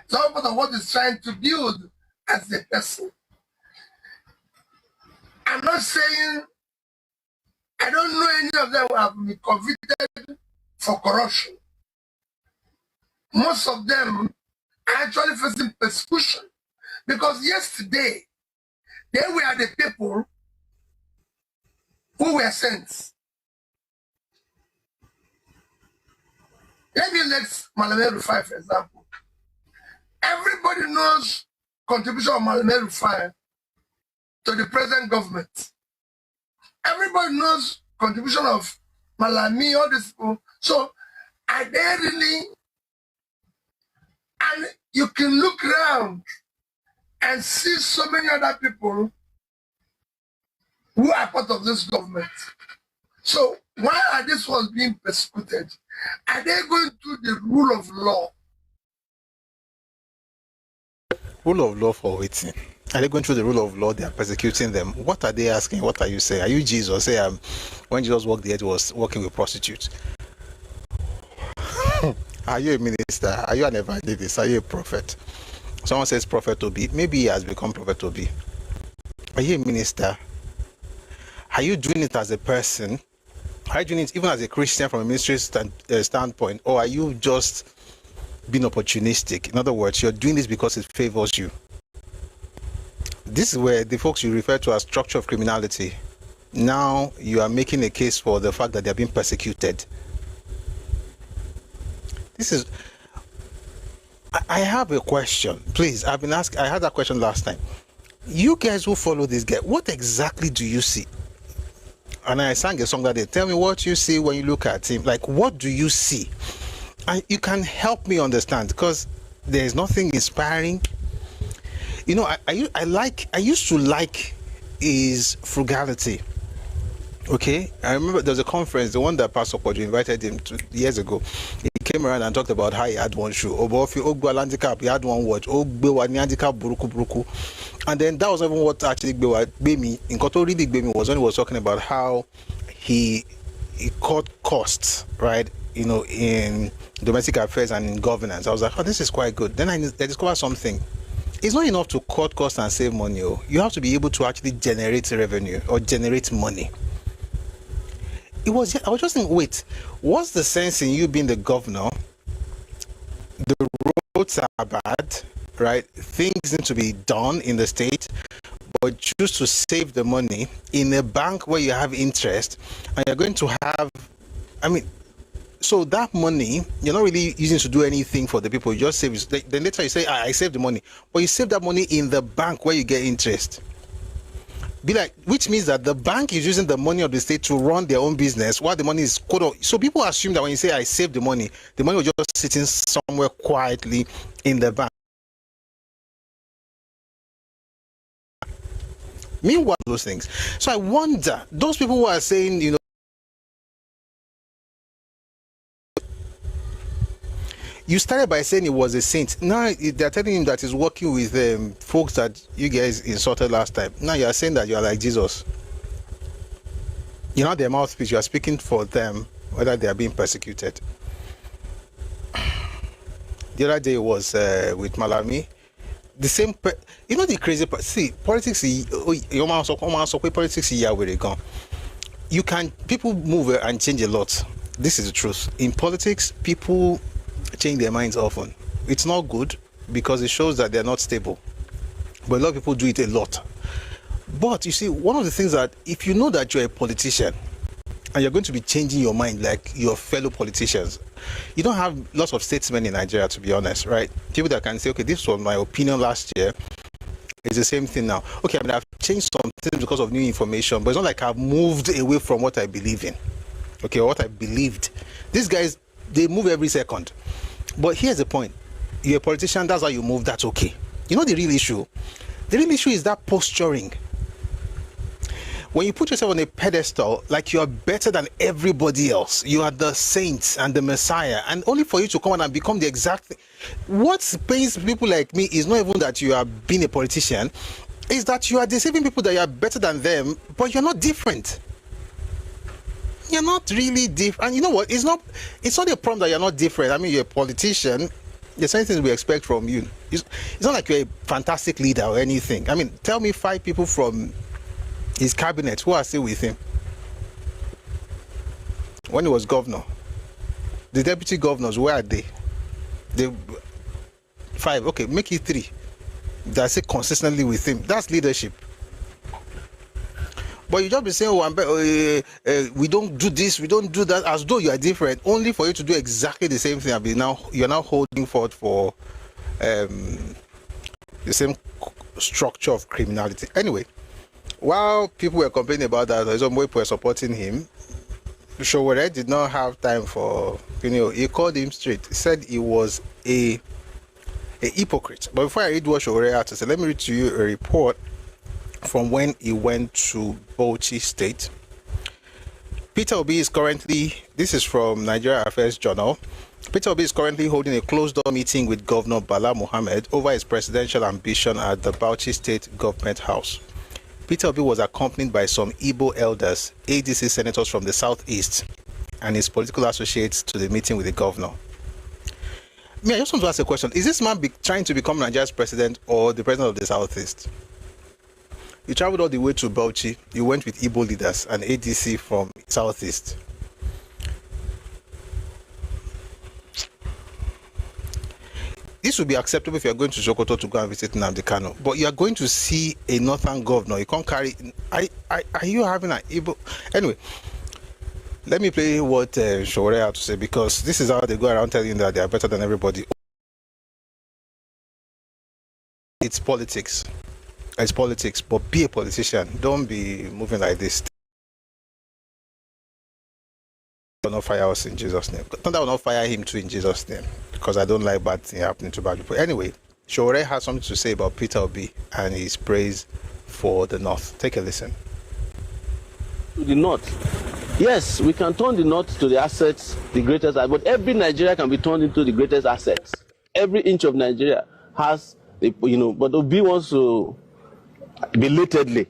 It's all part of what he's trying to build as a person. I'm not saying, I don't know any of them who have been convicted for corruption. Most of them are actually facing persecution. Because yesterday, they were the people who were sent. Let me let Malame Rufai, for example. Everybody knows contribution of Malame Rufai to the present government. Everybody knows contribution of Malami, all these people. So are they really? And you can look around and see so many other people who are part of this government. So why are these ones being persecuted? Are they going through the rule of law? Rule of law for waiting. Are they going through the rule of law? They are persecuting them. What are they asking? What are you saying? Are you Jesus? Say, when Jesus walked the earth, he was working with prostitutes. Are you a minister? Are you an evangelist? Are you a prophet? Someone says Prophet Obi. Maybe he has become Prophet Obi. Are you a minister? Are you doing it as a person? Are you doing it even as a Christian from a ministry standpoint? Or are you just being opportunistic? In other words, you're doing this because it favors you. This is where the folks you refer to as structure of criminality. Now you are making a case for the fact that they are being persecuted. This is... I have a question. Please, I've been asked, I had that question last time. You guys who follow this guy, what exactly do you see? And I sang a song that day. Tell me what you see when you look at him. Like, what do you see? And you can help me understand, because there is nothing inspiring. You know, I used to like his frugality. Okay, I remember there was a conference, the one that Pastor Kojo invited him to years ago. He came around and talked about how he had one shoe. Obofi Ogbo handicap, he had one watch. Ogbo handicap buruku buruku. And then that was even what actually gave me. In Koto really gave me was when he was talking about how he cut costs, right? You know, in domestic affairs and in governance. I was like, oh, this is quite good. Then I discovered something. It's not enough to cut costs and save money. Oh. You have to be able to actually generate revenue or generate money. I was just thinking, wait, what's the sense in you being the governor? The roads are bad, right? Things need to be done in the state, but choose to save the money in a bank where you have interest, and you're going to have, so that money, you're not really using to do anything for the people. You just save it. Then later you say, I saved the money. But you save that money in the bank where you get interest. Which means that the bank is using the money of the state to run their own business while the money is quote unquote. So people assume that when you say I saved the money was just sitting somewhere quietly in the bank. Meanwhile, those things. So I wonder, those people who are saying, you know, you started by saying he was a saint. Now they're telling him that he's working with folks that you guys insulted last time. Now you are saying that you are like Jesus. You're not their mouthpiece. You are speaking for them, whether they are being persecuted. The other day was with Malami. The same, you know, the crazy part. See, politics. Politics where they go. You can people move and change a lot. This is the truth. In politics, people change their minds often. It's not good because it shows that they're not stable. But a lot of people do it a lot. But you see, one of the things that if you know that you're a politician and you're going to be changing your mind like your fellow politicians, you don't have lots of statesmen in Nigeria, to be honest, right? People that can say, okay, this was my opinion last year, it's the same thing now. Okay, I've changed some things because of new information, but it's not like I've moved away from what I believe in, okay, or what I believed. These guys, they move every second. But here's the point. You're a politician, that's how you move, that's okay. You know the real issue? The real issue is that posturing. When you put yourself on a pedestal, like you are better than everybody else, you are the saint and the Messiah, and only for you to come on and become the exact thing. What pains people like me is not even that you are being a politician, is that you are deceiving people that you are better than them, but you're not different. You're not really different. And you know what? It's not a problem that you're not different. I mean, you're a politician. There's certain things we expect from you. It's not like you're a fantastic leader or anything. I mean, tell me 5 people from his cabinet who are still with him when he was governor. The deputy governors, where are they? 5. Okay, make it 3. That's it consistently with him. That's leadership. But you just be saying, we don't do this, we don't do that, as though you are different, only for you to do exactly the same thing. You're now holding forth for the same structure of criminality. Anyway, while people were complaining about that, some people were supporting him. Showore did not have time for, he called him straight. He said he was a hypocrite. But before I read what Showore had to say, let me read to you a report from when he went to Bauchi State. Peter Obi is currently, this is from Nigeria Affairs Journal, Peter Obi is currently holding a closed-door meeting with Governor Bala Mohammed over his presidential ambition at the Bauchi State Government House. Peter Obi was accompanied by some Igbo elders, ADC senators from the southeast, and his political associates to the meeting with the governor. I just want to ask a question. Is this man trying to become Nigeria's president or the president of the southeast? You traveled all the way to Bauchi. You went with Igbo leaders and ADC from southeast. This would be acceptable if you are going to Sokoto to go and visit Nnamdi Kanu, but you are going to see a northern governor. You can't carry. Are you having an Igbo? Anyway, let me play what Showore had to say, because this is how they go around telling that they are better than everybody. It's politics. It's politics, but be a politician. Don't be moving like this. Will not fire us in Jesus' name. Thunder will not fire him too in Jesus' name, because I don't like bad things happening to bad people. Anyway, Showore has something to say about Peter Obi and his praise for the North. Take a listen. To the North. Yes, we can turn the North to the assets, the greatest, but every Nigeria can be turned into the greatest assets. Every inch of Nigeria has, but Obi wants to belatedly,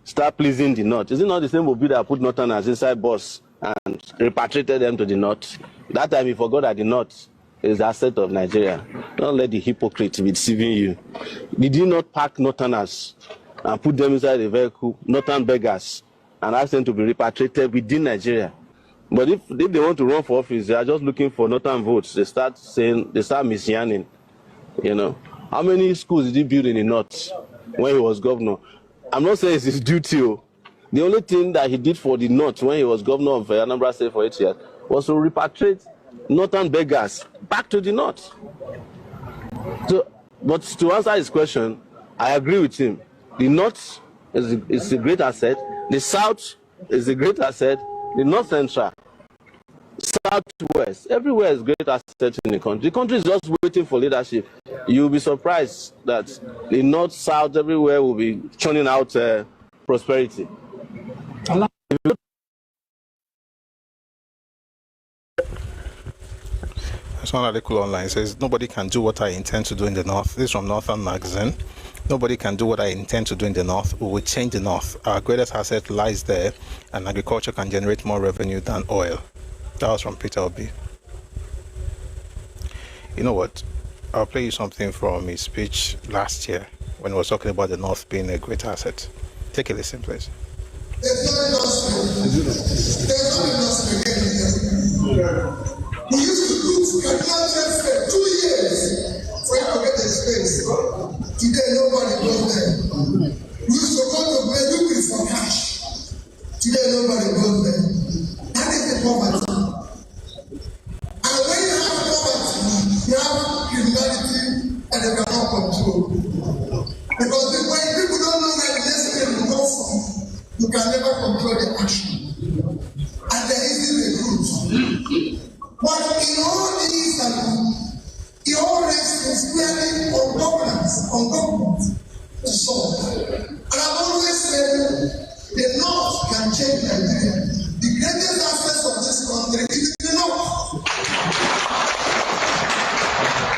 start pleasing the North. Is it not the same Obi that put Northerners inside bus and repatriated them to the North? That time he forgot that the North is the asset of Nigeria. Don't let the hypocrite be deceiving you. Did you not pack Northerners and put them inside the vehicle, Northern beggars, and ask them to be repatriated within Nigeria? But if they want to run for office, they are just looking for Northern votes. They start misyanning. How many schools did he build in the North when he was governor? I'm not saying it's his duty. The only thing that he did for the North when he was governor of Anambra State for 8 years was to repatriate Northern beggars back to the North. So, but to answer his question, I agree with him. The North is a great asset. The South is a great asset. The North Central, Southwest, everywhere is great asset in the country. The country is just waiting for leadership. You'll be surprised that the North, South, everywhere will be churning out prosperity. There's one article online says, nobody can do what I intend to do in the North. This is from Northern Magazine. Nobody can do what I intend to do in the North. We will change the North. Our greatest asset lies there, and agriculture can generate more revenue than oil. That was from Peter Obi. You know what? I'll play you something from his speech last year when he was talking about the North being a great asset. Take a listen, please. We used to put Cardinal 2 years for you to get the space. Today, nobody goes there. We used to go to Debunking for cash. Today, nobody goes there. That is the poverty. And when you have poverty, you have criminality and you cannot control. Because when people don't know where the next thing will come from, you can never control the action. And there isn't the truth. But in all these, it all rests squarely on government to solve. And I've always said the North can change Nigeria. The greatest asset of this country is the North.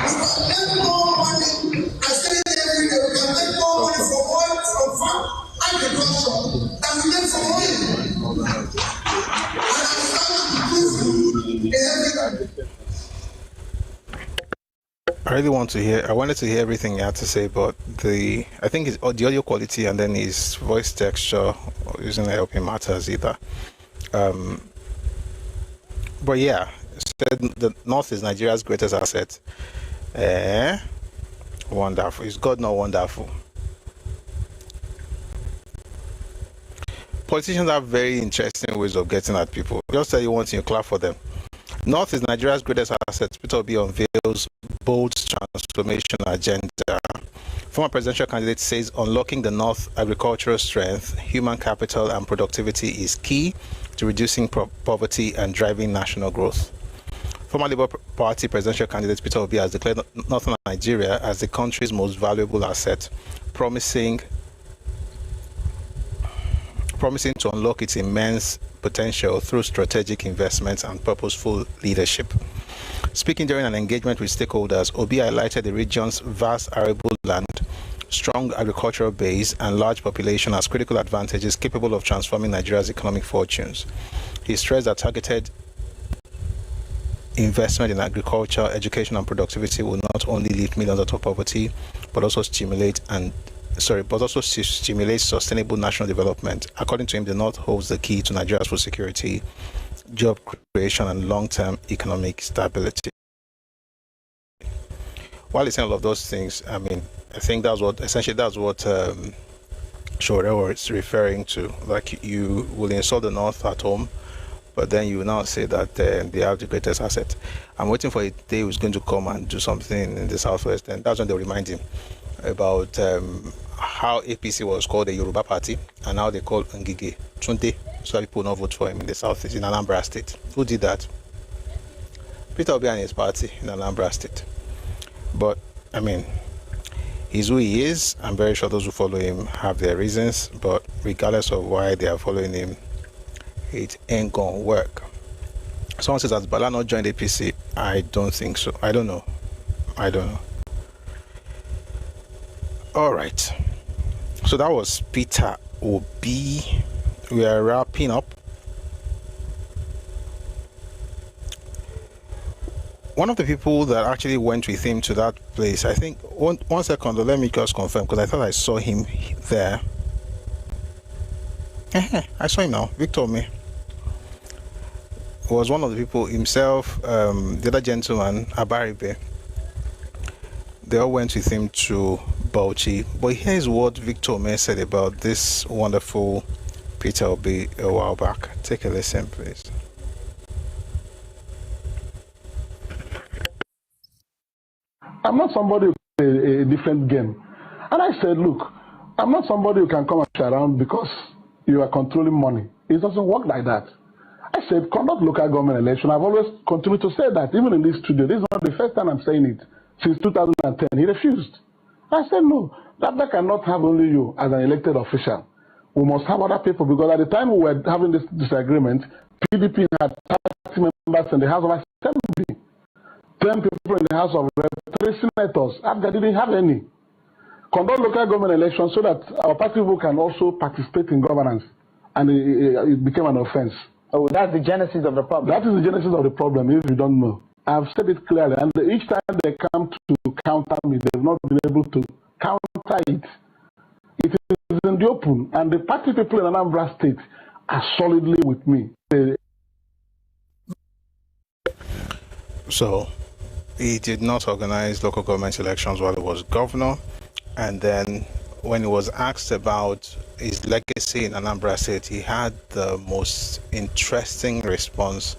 We can make more money. I say it every day. We can make more money from oil, from farm, agriculture than we make from oil. And I'm starting to prove everything. I wanted to hear everything he had to say, but I think it's the audio quality and then his voice texture isn't helping matters either. But yeah, said the North is Nigeria's greatest asset. Wonderful. Is God not wonderful? Politicians have very interesting ways of getting at people. Just tell you one thing, you clap for them. North is Nigeria's greatest asset. Peter Obi unveils bold transformation agenda. Former presidential candidate says unlocking the North agricultural strength, human capital, and productivity is key to reducing poverty and driving national growth. Former Labour Party presidential candidate Peter Obi has declared Northern Nigeria as the country's most valuable asset, promising to unlock its immense potential through strategic investments and purposeful leadership. Speaking during an engagement with stakeholders, Obi highlighted the region's vast arable land, strong agricultural base, and large population as critical advantages capable of transforming Nigeria's economic fortunes. He stressed that targeted investment in agriculture, education, and productivity will not only lift millions out of poverty, but also stimulate sustainable national development. According to him, the North holds the key to Nigeria's food security, job creation, and long-term economic stability. While he's saying all of those things, I think that's what Shorel was referring to. Like, you will insult the North at home, but then you will now say that they have the greatest asset. I'm waiting for a day who's going to come and do something in the Southwest, and that's when they'll remind him about how APC was called the Yoruba party, and now they call Ngige Tunde, so that people will not vote for him in the Southeast, in Anambra State. Who did that? Peter Obi and his party in Anambra State. But, he's who he is. I'm very sure those who follow him have their reasons, but regardless of why they are following him, it ain't gonna work. Someone says, has Bala not joined APC? I don't think so. I don't know. All right. So that was Peter Obi. We are wrapping up. One of the people that actually went with him to that place, I think, one second, let me just confirm, because I thought I saw him there. I saw him now, Victor Me. Was one of the people himself, the other gentleman, Abaribe. They all went with him to Bauchi. But here's what Victor Me said about this wonderful Peter Obi a while back. Take a listen, please. I'm not somebody who plays a different game. And I said, look, I'm not somebody who can come and share around because you are controlling money. It doesn't work like that. I said, conduct local government election. I've always continued to say that, even in this studio. This is not the first time I'm saying it. Since 2010, he refused. I said, no, that cannot have only you as an elected official. We must have other people, because at the time we were having this disagreement, PDP had 30 members in the House of Assembly, 10 people in the House of Reps, 3 senators. Abga didn't have any. Conduct local government elections so that our party people can also participate in governance. And it became an offense. Oh, that's the genesis of the problem. That is the genesis of the problem, if you don't know. I've said it clearly, and each time they come to counter me, they've not been able to counter it. It is in the open, and the party people in Anambra State are solidly with me. So, he did not organize local government elections while he was governor, and then when he was asked about his legacy in Anambra State, he had the most interesting response.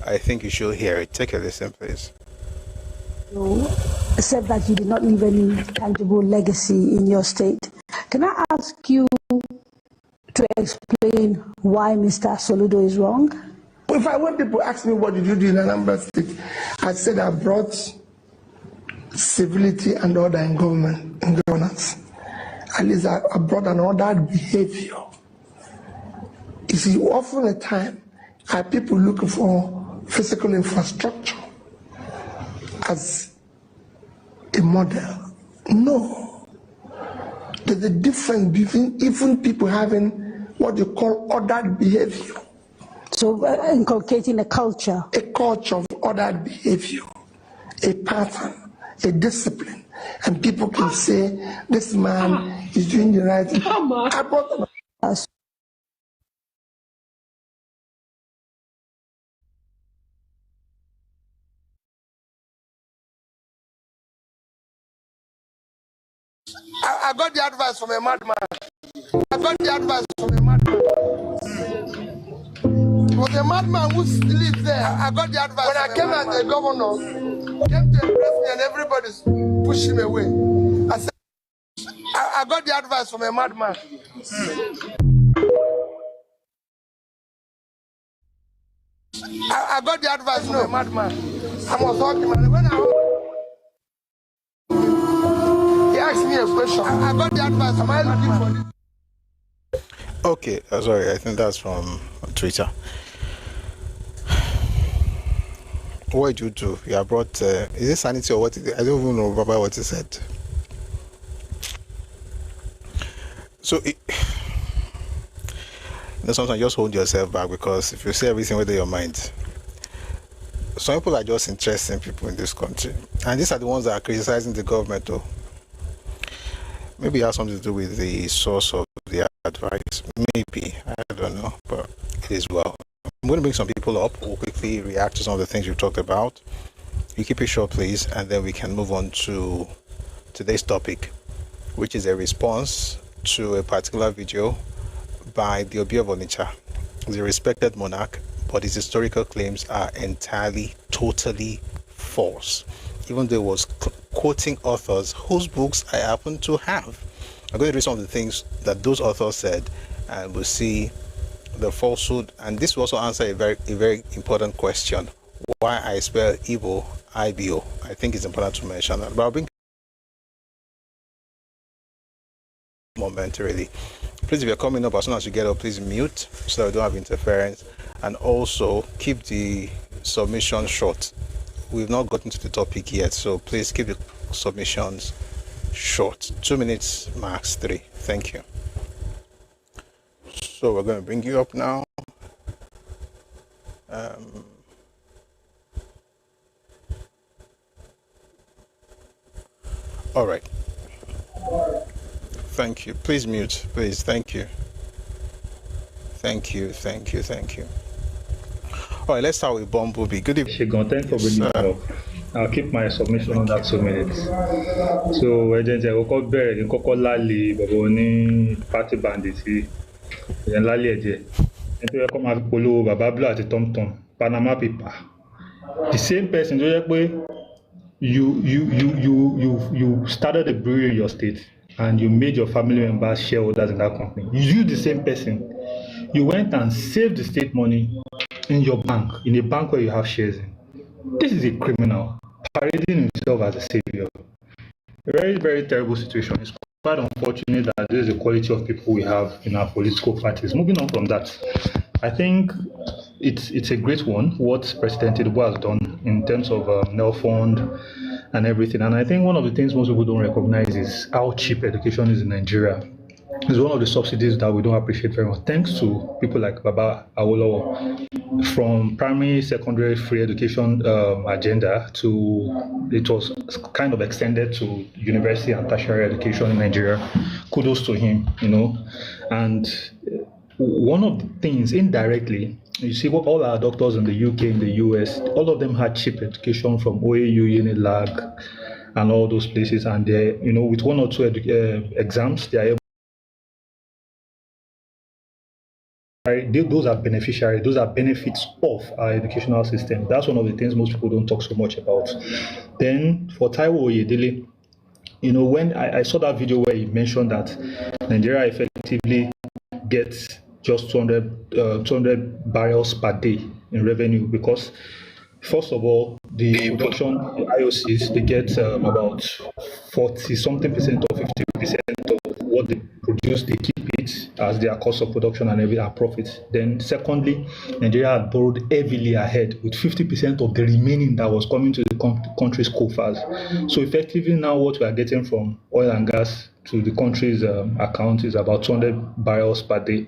I think you should hear it. Take a listen, please. You said that you did not leave any tangible legacy in your state. Can I ask you to explain why Mr. Soludo is wrong? If when people ask me what did you do in Anambra State, I said I brought civility and order in government, in governance. At least I brought an ordered behavior. You see, often at time, are people looking for physical infrastructure as a model? No. There's a difference between even people having what you call ordered behavior. So inculcating a culture. A culture of ordered behavior, a pattern, a discipline. And people can say, this man is doing the right thing. I brought them. I got the advice from a madman. I got the advice from a madman. It was a madman who lived there. I got the advice. When I came as a governor, came to impress me and everybody's pushing me away. I said, I got the advice from a madman. I got the advice from a madman. I was talking, man. When he asked me a question, I got the advice. Am I looking for this? Okay, sorry, I think that's from Twitter. What did you do? You have brought, is it sanity or what? I don't even know about what he said. So, sometimes just hold yourself back, because if you say everything within your mind, some people are just interesting people in this country. And these are the ones that are criticizing the government, though. Maybe it has something to do with the source of the advice. Maybe. I don't know. But it is well. I'm going to bring some people up who will quickly react to some of the things we've talked about. You keep it short, please, and then we can move on to today's topic, which is a response to a particular video by the Obi of Onitsha. He's a respected monarch, but his historical claims are entirely, totally false, even though he was quoting authors whose books I happen to have. I'm going to read some of the things that those authors said, and we'll see the falsehood. And this will also answer a very important question: why I spell Ibo, IBO. I think it's important to mention that. But I'll bring momentarily. Please, if you're coming up, as soon as you get up, please mute so that we don't have interference, and also keep the submission short. We've not gotten to the topic yet, so please keep the submissions short. 2 minutes, max 3. Thank you. So we're going to bring you up now. All right. Thank you. Please mute, please. Thank you. Thank you. All right, let's start with Bumblebee. Good evening. Shigon, thanks for bringing it up. I'll keep my submission under 2 minutes. So, agent, I will call Barry, you call Lali, Baboni, Party Bandits, and Lali, and you come at Polo, Bababla at the Tom Tom, Panama paper. The same person, you started a brewery in your state and you made your family members shareholders in that company. You, the same person, you went and saved the state money in your bank, in a bank where you have shares in. This is a criminal parading himself as a savior. A very, very terrible situation. It's quite unfortunate that this is the quality of people we have in our political parties. Moving on from that, I think it's a great one, what President Ibos has done in terms of NEL Fund and everything. And I think one of the things most people don't recognize is how cheap education is in Nigeria. It's one of the subsidies that we don't appreciate very much, thanks to people like Baba Awolowo. From primary, secondary free education agenda to it was kind of extended to university and tertiary education in Nigeria. Kudos to him, And one of the things, indirectly, you see what all our doctors in the UK, in the US, all of them had cheap education from OAU, Unilag, and all those places. And they, with one or two exams, they are able. Those are beneficiaries, those are benefits of our educational system. That's one of the things most people don't talk so much about. Then for Taiwo Oyedele, when I saw that video where he mentioned that Nigeria effectively gets just 200 barrels per day in revenue because, first of all, the production IOCs, they get about 40-something% or 50% of what they produce, they keep it as their cost of production and every profit. Then secondly, Nigeria had borrowed heavily ahead with 50% of the remaining that was coming to the country's coffers. So effectively now what we are getting from oil and gas to the country's account is about 200 barrels per day.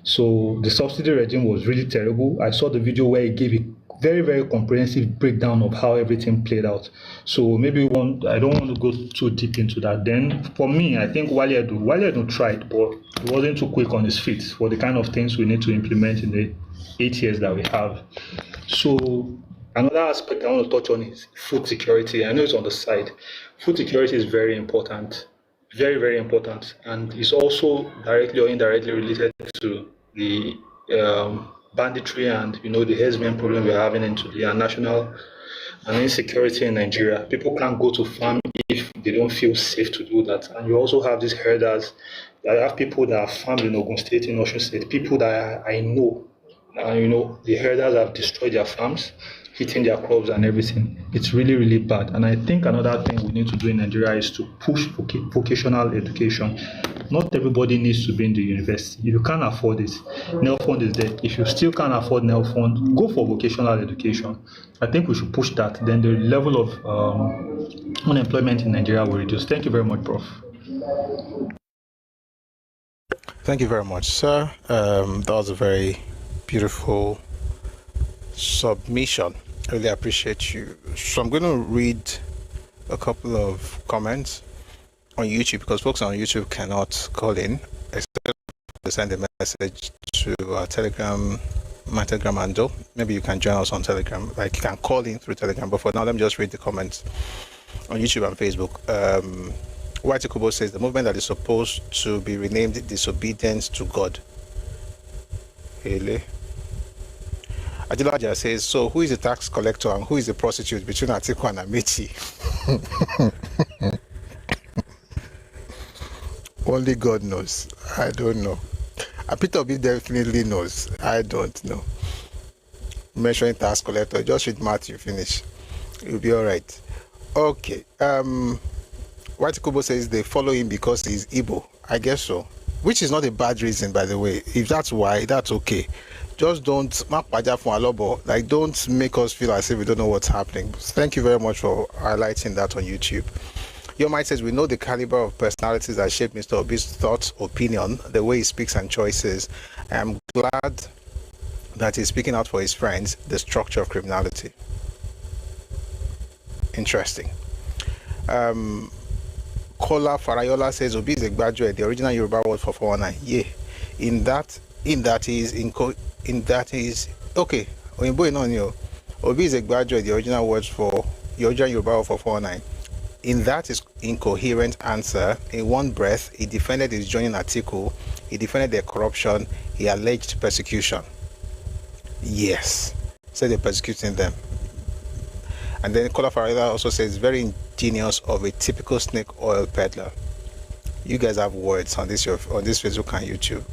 So the subsidy regime was really terrible. I saw the video where he gave a very, very comprehensive breakdown of how everything played out. So maybe I don't want to go too deep into that. Then for me, I think Wale Edu tried, but he wasn't too quick on his feet for the kind of things we need to implement in the 8 years that we have. So another aspect I want to touch on is food security. I know it's on the side. Food security is very important, very, very important. And it's also directly or indirectly related to the banditry and the herdsmen problem we're having into the national and insecurity in Nigeria. People can't go to farm if they don't feel safe to do that. And you also have these herders. I have people that are farmed in Ogun State, in Osun State, people that I know. The herders have destroyed their farms, hitting their crops and everything. It's really, really bad. And I think another thing we need to do in Nigeria is to push vocational education. Not everybody needs to be in the university. If you can't afford it, NEL Fund is there. If you still can't afford NEL Fund, go for vocational education. I think we should push that. Then the level of unemployment in Nigeria will reduce. Thank you very much, Prof. Thank you very much, sir. That was a very beautiful submission. I really appreciate you. So I'm going to read a couple of comments on YouTube because folks on YouTube cannot call in except to send a message to my Telegram handle. Maybe you can join us on Telegram, like you can call in through Telegram, but for now let me just read the comments on YouTube and Facebook. White Kubo says the movement that is supposed to be renamed Disobedience to God. Hele. Adilaja says, so who is the tax collector and who is the prostitute between Atiku and Amici? Only God knows. I don't know. Peter Obi definitely knows. I don't know. Mentioning tax collector, just read Matthew, finish. You'll be all right. Okay. White Kubo says they follow him because he's Igbo. I guess so. Which is not a bad reason, by the way. If that's why, that's okay. Just don't don't make us feel as if we don't know what's happening. Thank you very much for highlighting that on YouTube. Your mind says, we know the caliber of personalities that shape Mr. Obi's thoughts, opinion, the way he speaks and choices. I am glad that he's speaking out for his friends, the structure of criminality. Interesting. Kola Farayola says, Obi is a graduate, the original Yoruba word for 419. Yeah. In that is okay. Obi is a graduate, the original words for the original Yoruba word for 419. In that is incoherent answer. In one breath, he defended his joining article, he defended their corruption, he alleged persecution. Yes, said they're persecuting them. And then Kola Farida also says, very ingenious of a typical snake oil peddler. You guys have words on this Facebook and YouTube.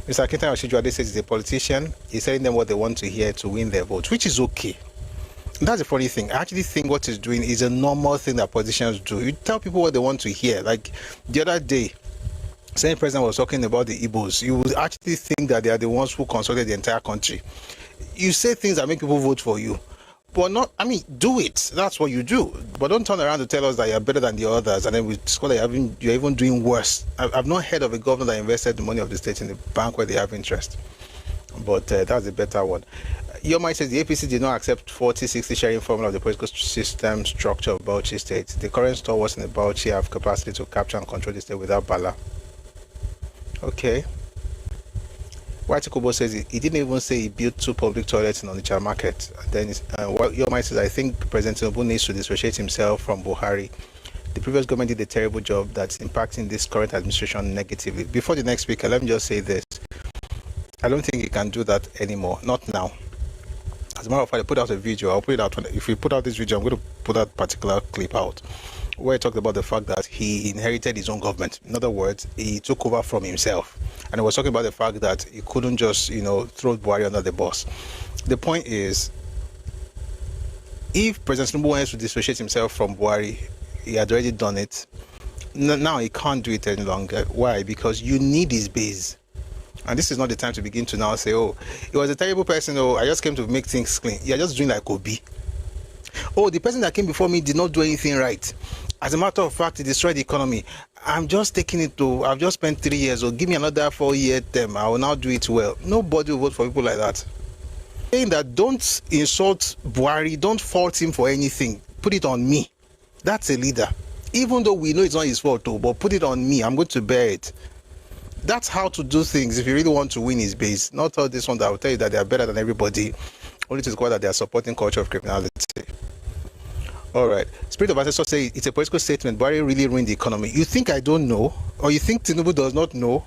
Mr. Akintan Oshijuade says he's a politician. He's telling them what they want to hear to win their votes, which is okay. That's the funny thing. I actually think what he's doing is a normal thing that politicians do. You tell people what they want to hear. Like the other day, Senate President was talking about the Ibos. You would actually think that they are the ones who consulted the entire country. You say things that make people vote for you. But not, I mean, do it. That's what you do. But don't turn around to tell us that you're better than the others, and then we discover that you're even doing worse. I've not heard of a governor that invested the money of the state in the bank where they have interest. But that's a better one. Your mind says the APC did not accept 40-60 sharing formula of the political system structure of Bauchi State. The current stalwarts in the Bauchi have capacity to capture and control the state without Bala. Okay. White Kubo says he didn't even say he built 2 public toilets in Onitsha market. And then your mind says, I think President Tinubu needs to dissociate himself from Buhari. The previous government did a terrible job that's impacting this current administration negatively. Before the next speaker, let me just say this. I don't think he can do that anymore. Not now. As a matter of fact, I put out a video. I'll put it out. If we put out this video, I'm going to put that particular clip out where he talked about the fact that he inherited his own government. In other words, he took over from himself. And he was talking about the fact that he couldn't just, throw Buhari under the bus. The point is, if President Tinubu wants to dissociate himself from Buhari, he had already done it. Now he can't do it any longer. Why? Because you need his base. And this is not the time to begin to now say, oh, he was a terrible person, oh, I just came to make things clean. You're just doing like Obi. Oh, the person that came before me did not do anything right. As a matter of fact, he destroyed the economy. I'm just taking it to, I've just spent 3 years, or give me another 4-year term, I will now do it well. Nobody will vote for people like that. Saying that don't insult Buhari, don't fault him for anything. Put it on me. That's a leader. Even though we know it's not his fault, too, but put it on me. I'm going to bear it. That's how to do things if you really want to win his base. Not all this one that will tell you that they are better than everybody, only to discover that they are supporting culture of criminality. All right. Spirit of Ancestors say it's a political statement. Buhari really ruined the economy. You think I don't know? Or you think Tinubu does not know?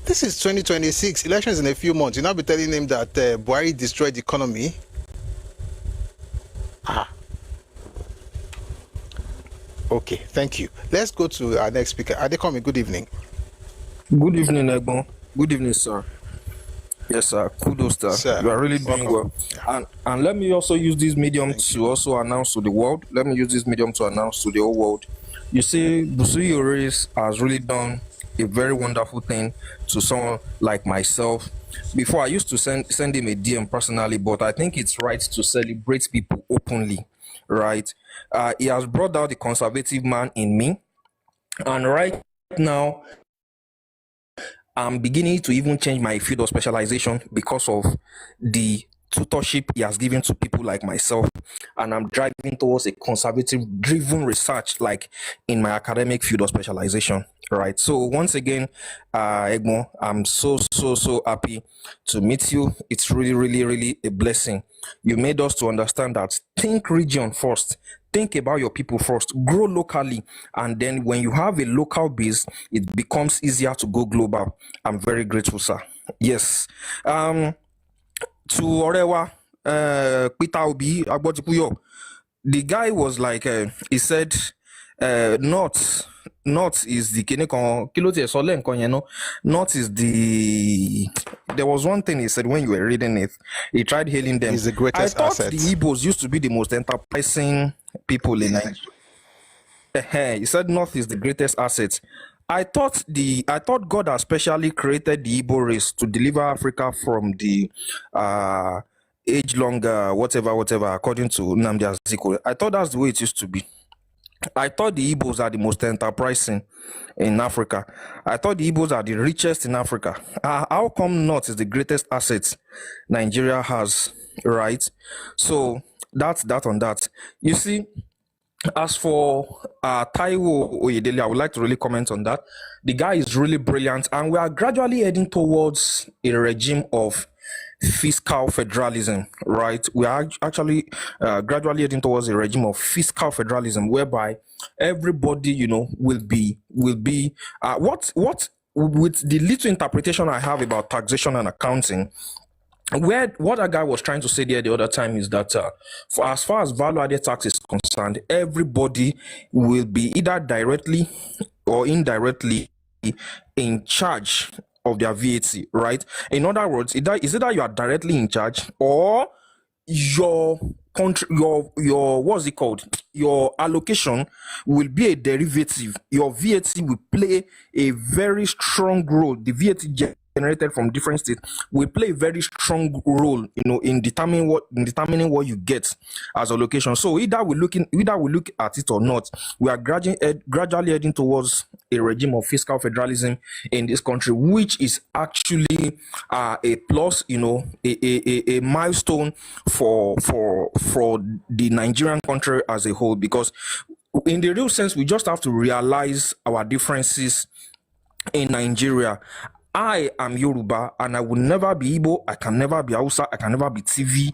This is 2026. Elections in a few months. You'll not be telling him that Buhari destroyed the economy. Okay, thank you. Let's go to our next speaker. Adekomi, good evening. Good evening, Egbon. Good evening, sir. Yes, sir. Kudos, sir. You are really doing well. And let me also use this medium to also announce to the world. Let me use this medium to announce to the whole world. You see, Busui Oris has really done a very wonderful thing to someone like myself. Before, I used to send him a DM personally, but I think it's right to celebrate people openly, right? He has brought out the conservative man in me. And right now, I'm beginning to even change my field of specialization because of the tutorship he has given to people like myself. And I'm driving towards a conservative driven research, like in my academic field of specialization, right? So once again, Egmo, I'm so happy to meet you. It's really a blessing. You made us to understand that think region first. Think about your people first, grow locally, and then when you have a local base, it becomes easier to go global. I'm very grateful, sir. Yes. To Orewa, Peter Obi, the guy was like, he said, North is the North is the. There was one thing he said when you were reading it. He tried hailing them. He's the greatest I thought asset. the Ibos used to be the most enterprising people in Nigeria. He said North is the greatest asset. I thought God has specially created the Igbo race to deliver Africa from the age-long whatever, according to Nnamdi Azikiwe. I thought that's the way it used to be. I thought the Ibos are the most enterprising in Africa. I thought the Ibos are the richest in Africa. How come not is the greatest asset Nigeria has, right? So that's that on that. You see, as for Taiwo Oyedele, I would like to really comment on that. The guy is really brilliant, and we are gradually heading towards a regime of fiscal federalism, right? We are actually gradually heading towards a regime of fiscal federalism, whereby everybody, will be what with the little interpretation I have about taxation and accounting. What that guy was trying to say there the other time is that as far as value-added tax is concerned, everybody will be either directly or indirectly in charge of their VAT, right? In other words, either you are directly in charge or your country, your what's it called? Your allocation will be a derivative. Your VAT will play a very strong role. The VAT generated from different states will play a very strong role, in determining what you get as allocation. So either we look at it or not, we are gradually heading towards a regime of fiscal federalism in this country, which is actually a plus, a milestone for the Nigerian country as a whole, because in the real sense, we just have to realize our differences in Nigeria. I am Yoruba and I will never be Igbo. I can never be Hausa. I can never be TV,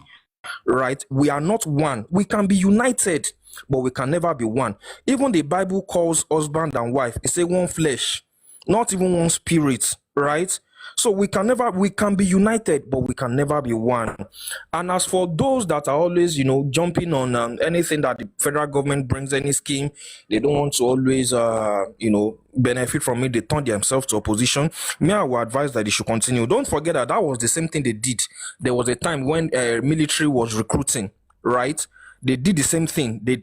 right? We are not one. We can be united, but we can never be one. Even the Bible calls husband and wife, it says one flesh, not even one spirit, right? So we can be united, but we can never be one. And as for those that are always, jumping on anything that the federal government brings, any scheme, they don't want to always, benefit from it. They turn themselves to opposition. Me, I would advise that they should continue. Don't forget that was the same thing they did. There was a time when military was recruiting, right? They did the same thing. They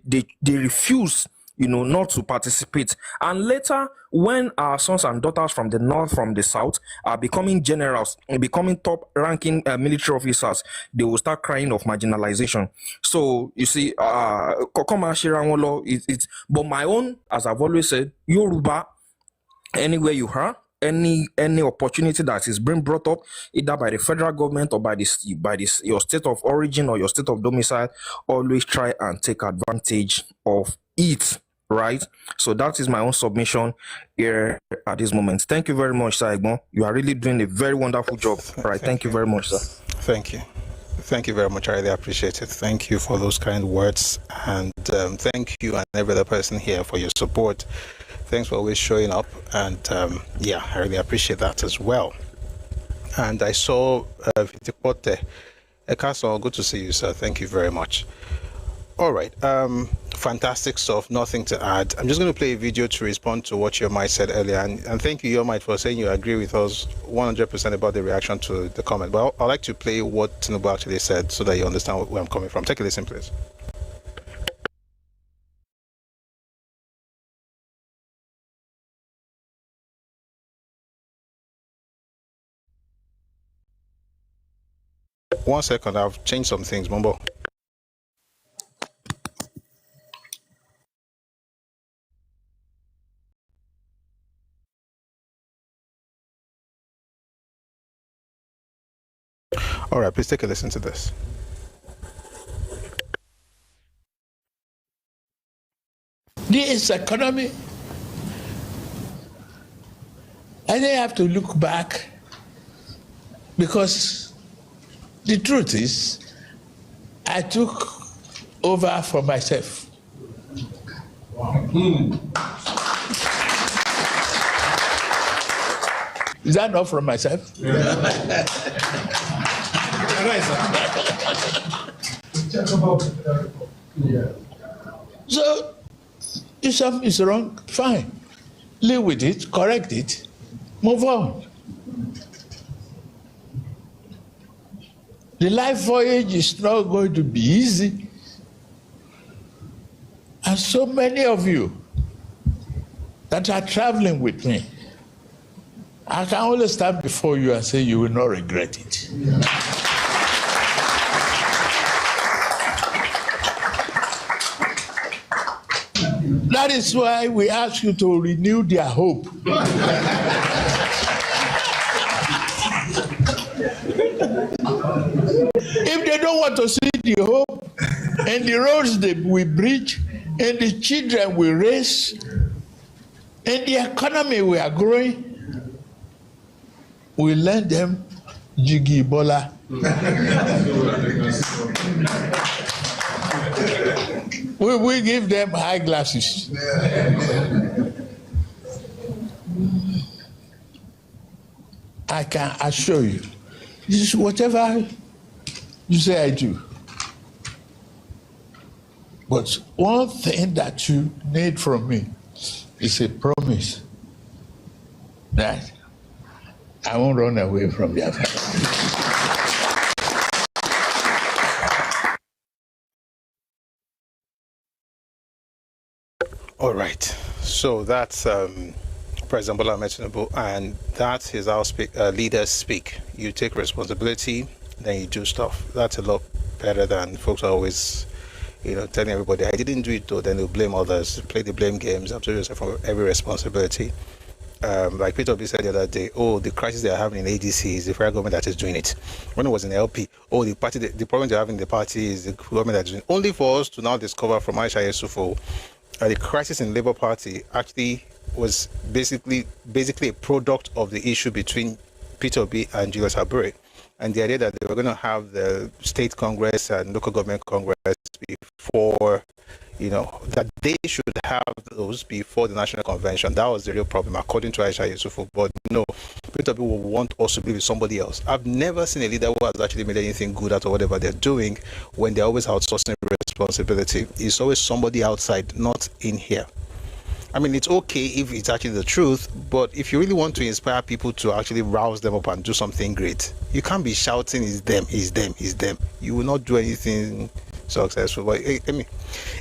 refused, not to participate. And later, when our sons and daughters from the north, from the south, are becoming generals and becoming top-ranking military officers, they will start crying of marginalization. So, you see, but my own, as I've always said, Yoruba, anywhere you are, any opportunity that is being brought up either by the federal government or by your state of origin or your state of domicile, always try and take advantage of it, right? So that is my own submission here at this moment. Thank you very much, Sir Egbon. You are really doing a very wonderful job. Right. Thank you very much, sir. Thank you. Thank you very much. I really appreciate it. Thank you for those kind words, and thank you and every other person here for your support. Thanks for always showing up, and I really appreciate that as well. And I saw Vitipote. Ẹkáàbọ, good to see you, sir. Thank you very much. All right, fantastic stuff. Nothing to add. I'm just going to play a video to respond to what Yomite said earlier, and thank you, Yomite, for saying you agree with us 100% about the reaction to the comment. But I'd like to play what Tinubu actually said so that you understand where I'm coming from. Take a listen, please. One second, I've changed some things, Mumbo. All right, please take a listen to this. This economy, I think I have to look back, because the truth is, I took over for myself. Is that not from myself? So, if something is wrong, fine. Live with it, correct it, move on. The life voyage is not going to be easy. And so many of you that are traveling with me, I can only stand before you and say you will not regret it. That That is why we ask you to renew their hope. If they don't want to see the hope and the roads that we bridge and the children we raise and the economy we are growing, we lend them Jiggy Bola. We give them eyeglasses. I can assure you, this is whatever you say I do. But one thing that you need from me is a promise that I won't run away from the affair. All right. So that's President Bola Ahmed Tinubu, and that is how leaders speak. You take responsibility, then you do stuff. That's a lot better than folks are always, telling everybody, I didn't do it though, then they'll blame others, play the blame games, absolve yourself from every responsibility. Like Peter B said the other day, the crisis they are having in ADC is the federal government that is doing it. When it was in LP, the problem they have in the party is the government that is doing it. Only for us to now discover from Aisha Yusufo, the crisis in Labour Party actually was basically a product of the issue between Peter B and Julius Abure, and the idea that they were going to have the state congress and local government congress before, that they should have those before the national convention. That was the real problem, according to Aisha Yusufu. But no, Peter B will want us to be with somebody else. I've never seen a leader who has actually made anything good out of whatever they're doing when they're always outsourcing responsibility. It's always somebody outside, not in here. I mean, it's okay if it's actually the truth, but if you really want to inspire people to actually rouse them up and do something great, you can't be shouting, "It's them, it's them, it's them." You will not do anything successful. But I mean,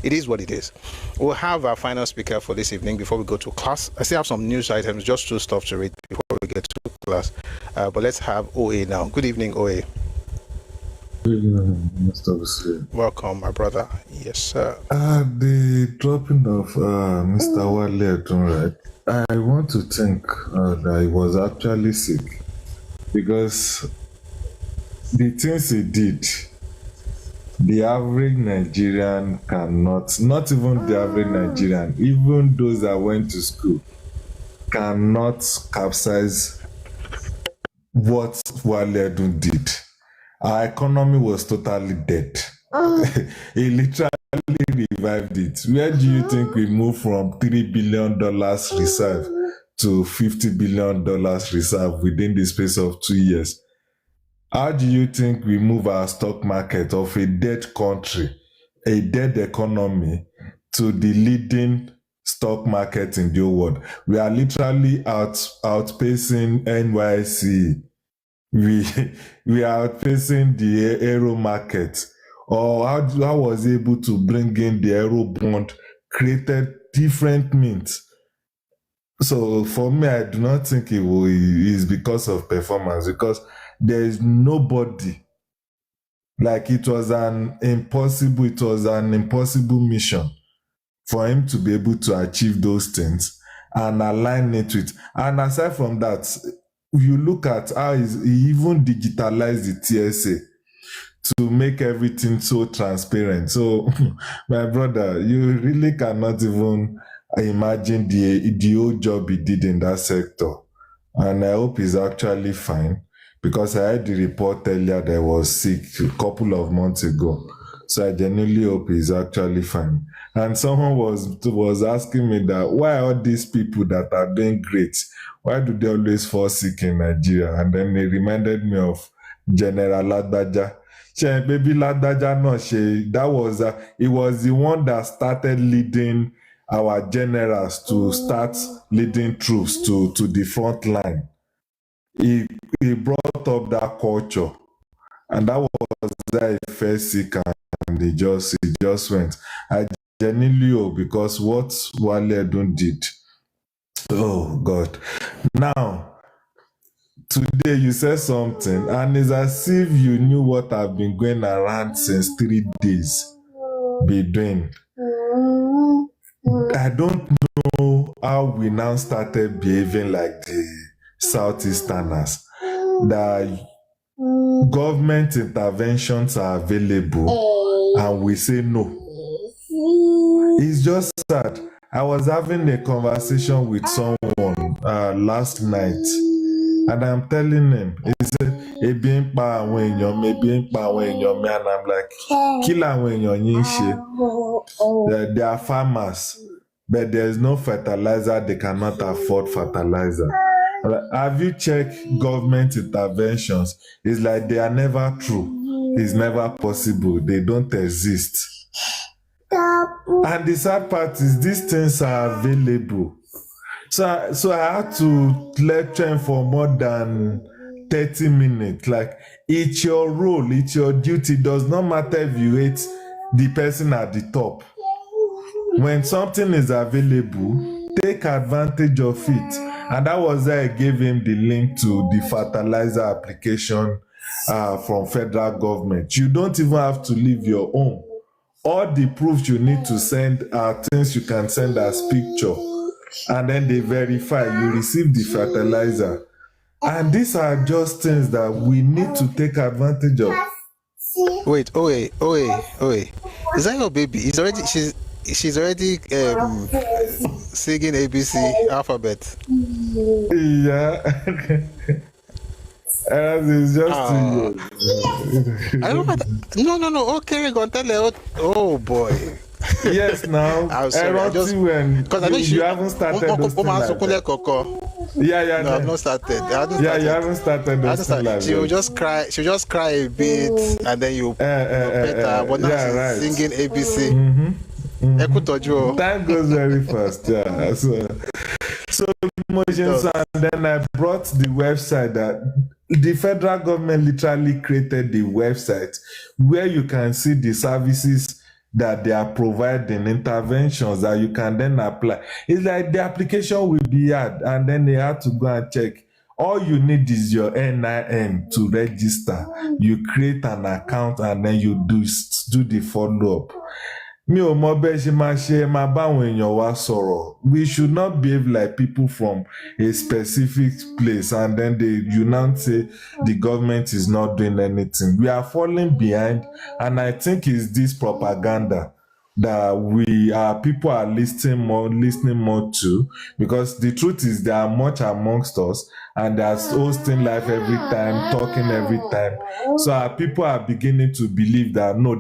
it is what it is. We'll have our final speaker for this evening before we go to class. I still have some news items, just two stuff to read before we get to class. But let's have OA now. Good evening, OA. Good evening, Mr. Hussein. Welcome, my brother. Yes, sir. The dropping of Mr. Wale Edun, right? I want to think that he was actually sick, because the things he did, the average Nigerian cannot, not even the average Nigerian, even those that went to school, cannot capsize what Wale Edun did. Our economy was totally dead. He literally revived it. Where do you think we moved from $3 billion reserve to $50 billion reserve within the space of 2 years? How do you think we move our stock market of a dead country, a dead economy, to the leading stock market in the world? We are literally outpacing NYC. We are outpacing the aero market. Or how was he able to bring in the aero bond, created different mints? So for me, I do not think it is because of performance, because there is nobody, like it was an impossible mission for him to be able to achieve those things and align it with. And aside from that, you look at how he even digitalized the TSA to make everything so transparent. So, my brother, you really cannot even imagine the old job he did in that sector. And I hope he's actually fine, because I heard the report earlier that he was sick a couple of months ago. So I genuinely hope he's actually fine. And someone was asking me that, why all these people that are doing great, why do they always fall sick in Nigeria? And then they reminded me of General Ladaja. Baby Ladaja, no, he was the one that started leading our generals to start leading troops to the front line. He brought up that culture, and that was that he fell sick and he just went. I genuinely hope, because what Wale Edun did, oh God. Now, today you said something, and it's as if you knew what I've been going around since 3 days be doing. I I don't know how we now started behaving like the Southeasterners. That government interventions are available and we say no. It's just sad. I was having a conversation with someone last night, and I'm telling him, he said, ebi ń pa àwọn èèyàn mi, ebi ń pa àwọn èèyàn mi, and I'm like, kí làwọn èèyàn yín ṣe? They are farmers, but there's no fertilizer, they cannot afford fertilizer. Have you checked government interventions? It's like they are never true. It's never possible. They don't exist. And the sad part is these things are available. So I had to lecture him for more than 30 minutes. Like, it's your role, it's your duty. It does not matter if you hate the person at the top. When something is available, take advantage of it. And that was why I gave him the link to the fertilizer application from federal government. You don't even have to leave your home. All the proofs you need to send are things you can send as picture. And then they verify you receive the fertilizer. And these are just things that we need to take advantage of. Wait. Is that your baby? She's already singing ABC alphabet. Yeah. It's just I don't know. No. Okay, go tell her. Oh boy. Yes, now. I'm sorry. Because I know you haven't started those things like that. Yeah. No, I've not started. You haven't started those things like She'll just cry a bit, and then you better. But now she's singing ABC. Time goes very fast. Yeah. So emotions, and then I brought the website that the federal government literally created the website where you can see the services that they are providing, interventions that you can then apply. It's like the application will be had, and then they have to go and check. All you need is your NIN to register. You create an account, and then you do the follow-up. We should not behave like people from a specific place, and then you now say the government is not doing anything. We are falling behind, and I think it's this propaganda that people are listening more to, because the truth is there are much amongst us, and they're hosting live every time, talking every time. So our people are beginning to believe that no,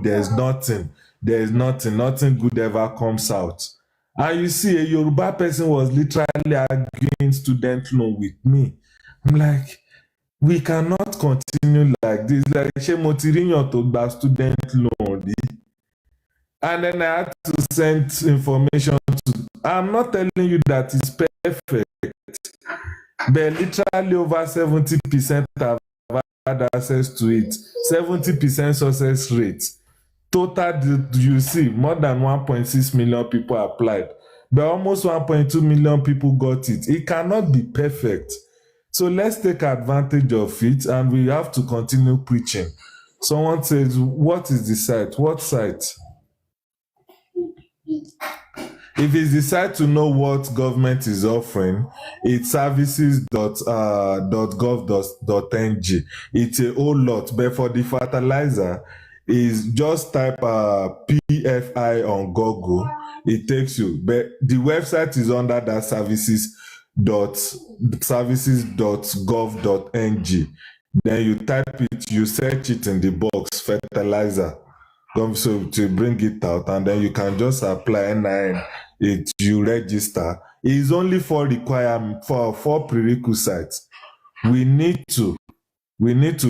there's nothing good ever comes out. And you see, a Yoruba person was literally arguing student loan with me. I'm like, we cannot continue like this. Like, Shemotirinho to buy student loan. And then I had to send information to. I'm not telling you that it's perfect, but literally over 70% have had access to it. 70% success rate. Total, you see, more than 1.6 million people applied, but almost 1.2 million people got it. It cannot be perfect. So let's take advantage of it, and we have to continue preaching. Someone says, what is the site? What site? If it's the site to know what government is offering, it's services.gov.ng. It's a whole lot, but for the fertilizer, is just type PFI on Google. It takes you, but the website is under that services.gov.ng. Then you type it, you search it in the box, fertilizer, so to bring it out, and then you can just apply NIN. You register. It's only for prerequisites. We need to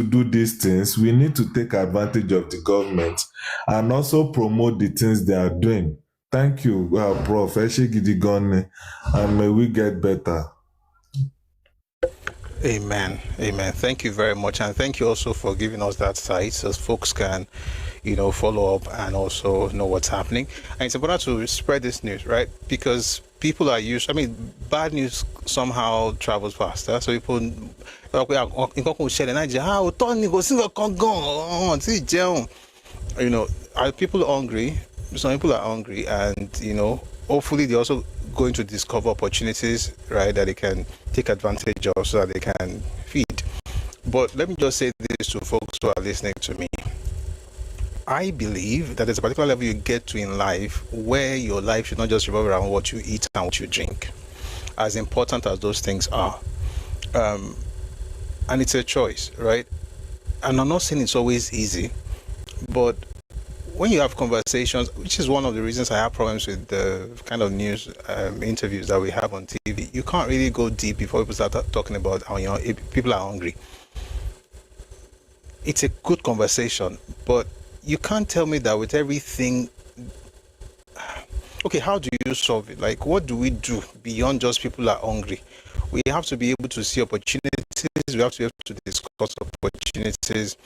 do these things. We need to take advantage of the government and also promote the things they are doing. Thank you, Prof. And may we get better. Amen. Thank you very much. And thank you also for giving us that site so folks can, follow up and also know what's happening. And it's important to spread this news, right? Because people are bad news somehow travels faster. So people, are people hungry? Some people are hungry, and hopefully they're also going to discover opportunities, right, that they can take advantage of so that they can feed. But let me just say this to folks who are listening to me. I believe that there's a particular level you get to in life where your life should not just revolve around what you eat and what you drink, as important as those things are. And it's a choice, right? And I'm not saying it's always easy, but when you have conversations, which is one of the reasons I have problems with the kind of news interviews that we have on TV, you can't really go deep before people start talking about how, if people are hungry. It's a good conversation, but you can't tell me that with everything. Okay, how do you solve it? Like, what do we do beyond just people are hungry? We have to be able to see opportunities. We have to be able to discuss opportunities.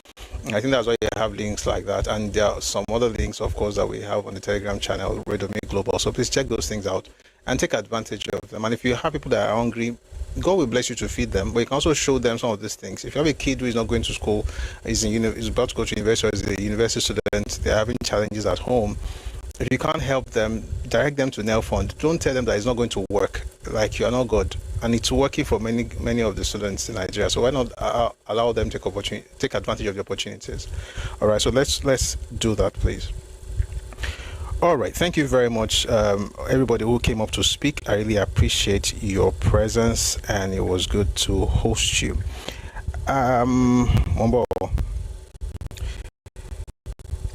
I think that's why you have links like that. And there are some other links, of course, that we have on the Telegram channel, Radio Me Global. So please check those things out and take advantage of them. And if you have people that are hungry, God will bless you to feed them, but you can also show them some of these things. If you have a kid who is not going to school, is about to go to university, or is a university student, they're having challenges at home, if you can't help them, direct them to Nel Fund. Don't tell them that it's not going to work. Like, you are not God, and it's working for many of the students in Nigeria. So why not allow them to take advantage of the opportunities? All right, so let's do that, please. All right, thank you very much, everybody who came up to speak. I really appreciate your presence, and it was good to host you.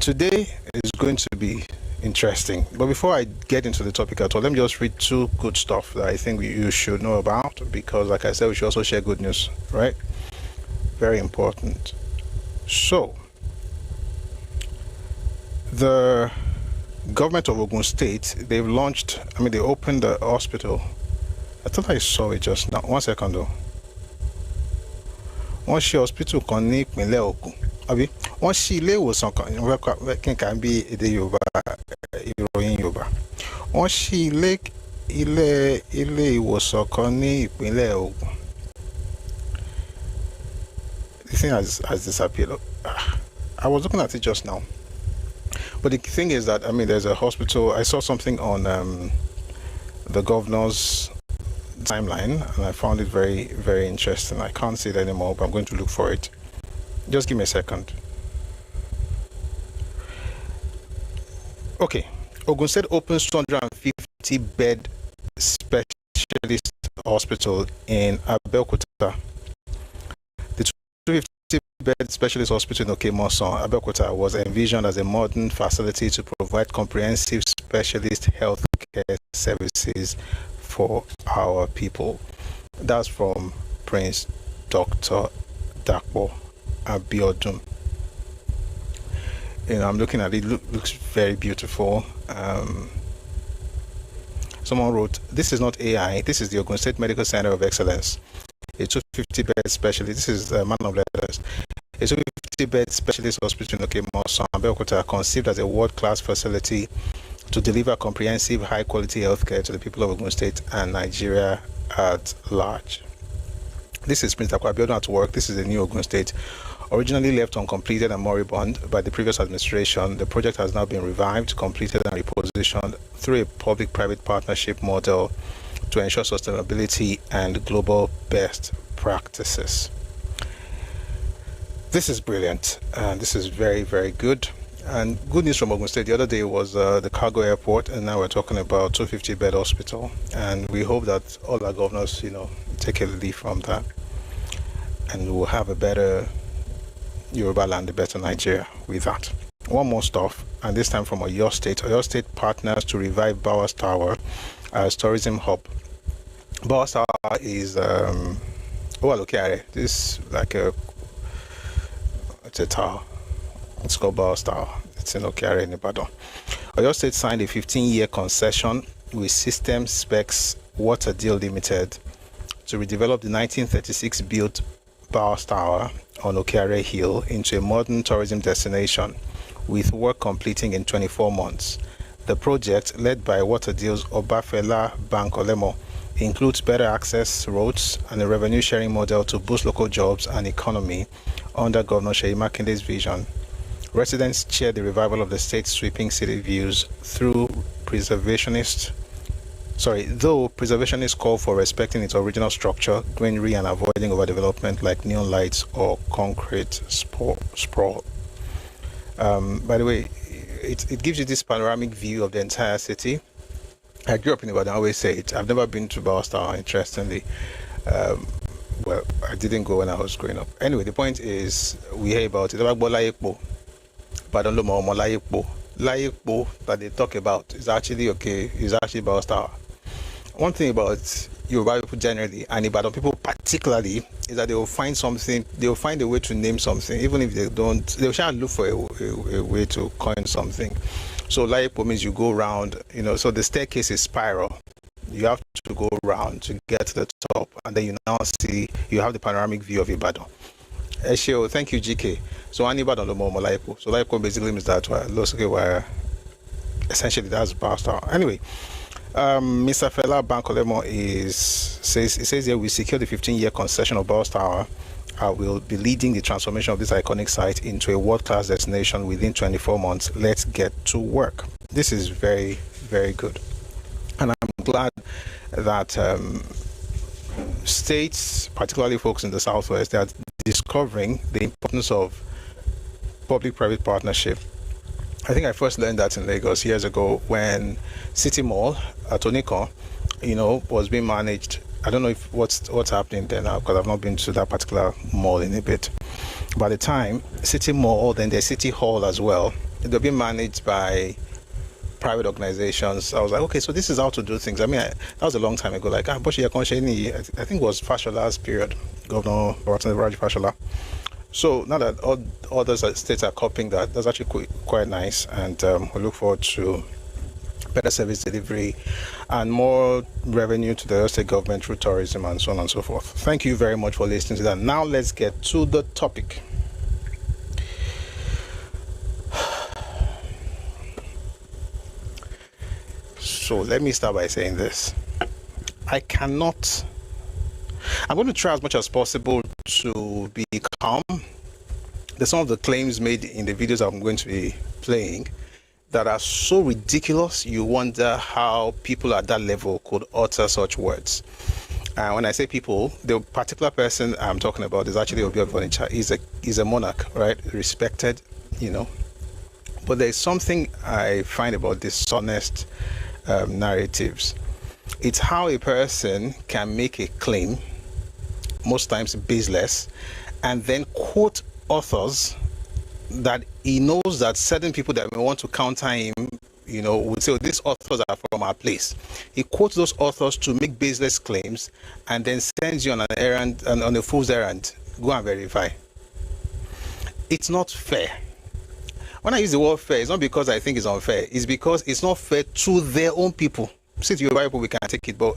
Today is going to be interesting, but before I get into the topic at all, let me just read two good stuff that I think you should know about, because like I said, we should also share good news, right? Very important. So the government of Ogun State, they've launched, they opened the hospital. I thought I saw it just now. 1 second though. Wọ́n ṣí hospital kan ní ìpínlẹ̀ Ògùn. Àbí wọ́n ṣí ilé ìwòsàn kan, kí n kà bí èdè Yorùbá, ìròyìn Yorùbá. Wọ́n ṣí ilé ìwòsàn kan ní ìpínlẹ̀ Ògùn. The thing has disappeared. I was looking at it just now. But the thing is that, there's a hospital. I saw something on the governor's timeline, and I found it very, very interesting. I can't see it anymore, but I'm going to look for it. Just give me a second. Okay. Ogun State opens 250-bed specialist hospital in Abeokuta. The 250-bed specialist hospital in Okemosan, Abeokuta, was envisioned as a modern facility to provide comprehensive specialist health care services for our people. That's from Prince Dr. Dapo Abiodun. I'm looking at it. Looks very beautiful. Someone wrote, "This is not AI. This is the Ogun State Medical Center of Excellence. A 250-bed specialist." This is a man of letters. A 250-bed specialist hospital in Okemosan, Abeokuta, conceived as a world-class facility to deliver comprehensive, high-quality healthcare to the people of Ogun State and Nigeria at large. This is Prince Dapo Abiodun at work. This is the new Ogun State. Originally left uncompleted and moribund by the previous administration, the project has now been revived, completed, and repositioned through a public-private partnership model to ensure sustainability and global best practices. This is brilliant, and this is very, very good. And good news from Ogun State. The other day was the cargo airport, and now we're talking about 250-bed hospital. And we hope that all our governors, take a leaf from that, and we'll have a better Yoruba land, a better Nigeria with that. One more stuff, and this time from Oyo State. Oyo State partners to revive Bowers Tower as tourism hub. Bowers Tower is this it's a tower. It's called Bowers Tower. It's in Okiare in Ibadan. Oyo State signed a 15-year concession with System Specs Water Deal Limited to redevelop the 1936 built Bowers Tower on Okiare Hill into a modern tourism destination, with work completing in 24 months. The project, led by Water Deal's Obafela Bankolemo, includes better access roads and a revenue sharing model to boost local jobs and economy under Governor Seyi Makinde's vision. Residents cheer the revival of the state's sweeping city views through preservationist Though preservationists call for respecting its original structure, greenery, and avoiding overdevelopment like neon lights or concrete sprawl. By the way, it gives you this panoramic view of the entire city. I grew up in Ibadan, I always say it. I've never been to Boston, interestingly. Well, I didn't go when I was growing up. Anyway, the point is, we hear about it. Layekpo that they talk about is actually Boston. One thing about Yoruba people generally, and Ibadan people particularly, is that they will find something, they will find a way to name something, even if they don't, they'll try and look for a way to coin something. So Layekpo means you go round, so the staircase is spiral. You have to go round to get to the top, and then you have the panoramic view of Ibadan. Eshio, thank you, GK. So Ibadan Lomo Layekpo. So Layekpo basically means that where essentially that's Boston. Anyway. Mr. Fela Bankolemo says here, we secure the 15-year concession of Bus Tower. I will be leading the transformation of this iconic site into a world-class destination within 24 months. Let's get to work. This is very, very good. And I'm glad that states, particularly folks in the Southwest, they are discovering the importance of public-private partnership. I think I first learned that in Lagos years ago when City Mall at Onitsha, was being managed. I don't know if what's happening there now, because I've not been to that particular mall in a bit. By the time City Mall, then there's City Hall as well, they're being managed by private organizations. I was like, okay, so this is how to do things. I mean, that was a long time ago. Like, I think it was Fashola's period, Governor Raj Fashola. So now that all other states are copying that, that's actually quite nice, and we look forward to better service delivery and more revenue to the state government through tourism and so on and so forth. Thank you very much for listening to that. Now let's get to the topic. So let me start by saying this. I'm going to try as much as possible to be calm. There's some of the claims made in the videos I'm going to be playing that are so ridiculous, you wonder how people at that level could utter such words. And when I say people, the particular person I'm talking about is actually Obi of Onitsha. He's a monarch, right? Respected, But there's something I find about dishonest narratives. It's how a person can make a claim, most times baseless, and then quote authors that he knows that certain people that may want to counter him, would say, oh, these authors are from our place. He quotes those authors to make baseless claims and then sends you on an errand, on a fool's errand. Go and verify. It's not fair. When I use the word fair, it's not because I think it's unfair. It's because it's not fair to their own people. See, to Yoruba people, we can take it, but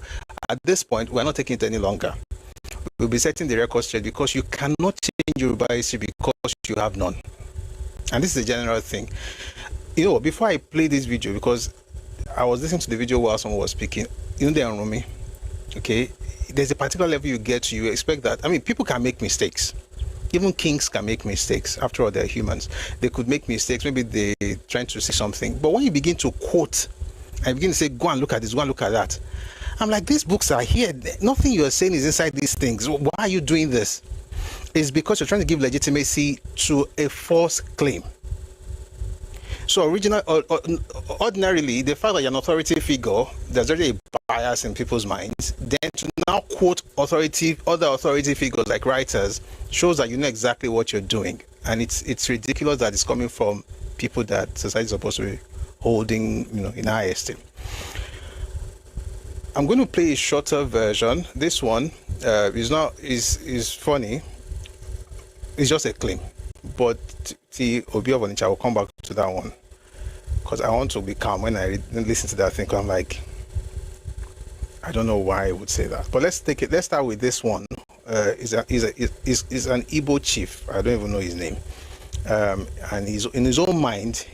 at this point, we're not taking it any longer. We'll be setting the record straight because you cannot change Yoruba history because you have none. And this is a general thing. Before I play this video, because I was listening to the video while someone was speaking, they are me. Okay, there's a particular level you get to, you expect that. I mean, people can make mistakes. Even kings can make mistakes. After all, they're humans. They could make mistakes. Maybe they're trying to say something. But when you begin to quote, and begin to say, go and look at this, go and look at that, I'm like, these books are here. Nothing you're saying is inside these things. Why are you doing this? It's because you're trying to give legitimacy to a false claim. So ordinarily, the fact that you're an authority figure, there's already a bias in people's minds. Then to now quote other authority figures like writers shows that you know exactly what you're doing. And it's ridiculous that it's coming from people that society is supposed to be holding, in high esteem. I'm going to play a shorter version. This one is funny. It's just a claim. But the Obi of Onitsha, I will come back to that one because I want to be calm when I listen to that thing. I'm like, I don't know why I would say that. But let's take it. Let's start with this one. Is an Igbo chief. I don't even know his name. And he's in his own mind.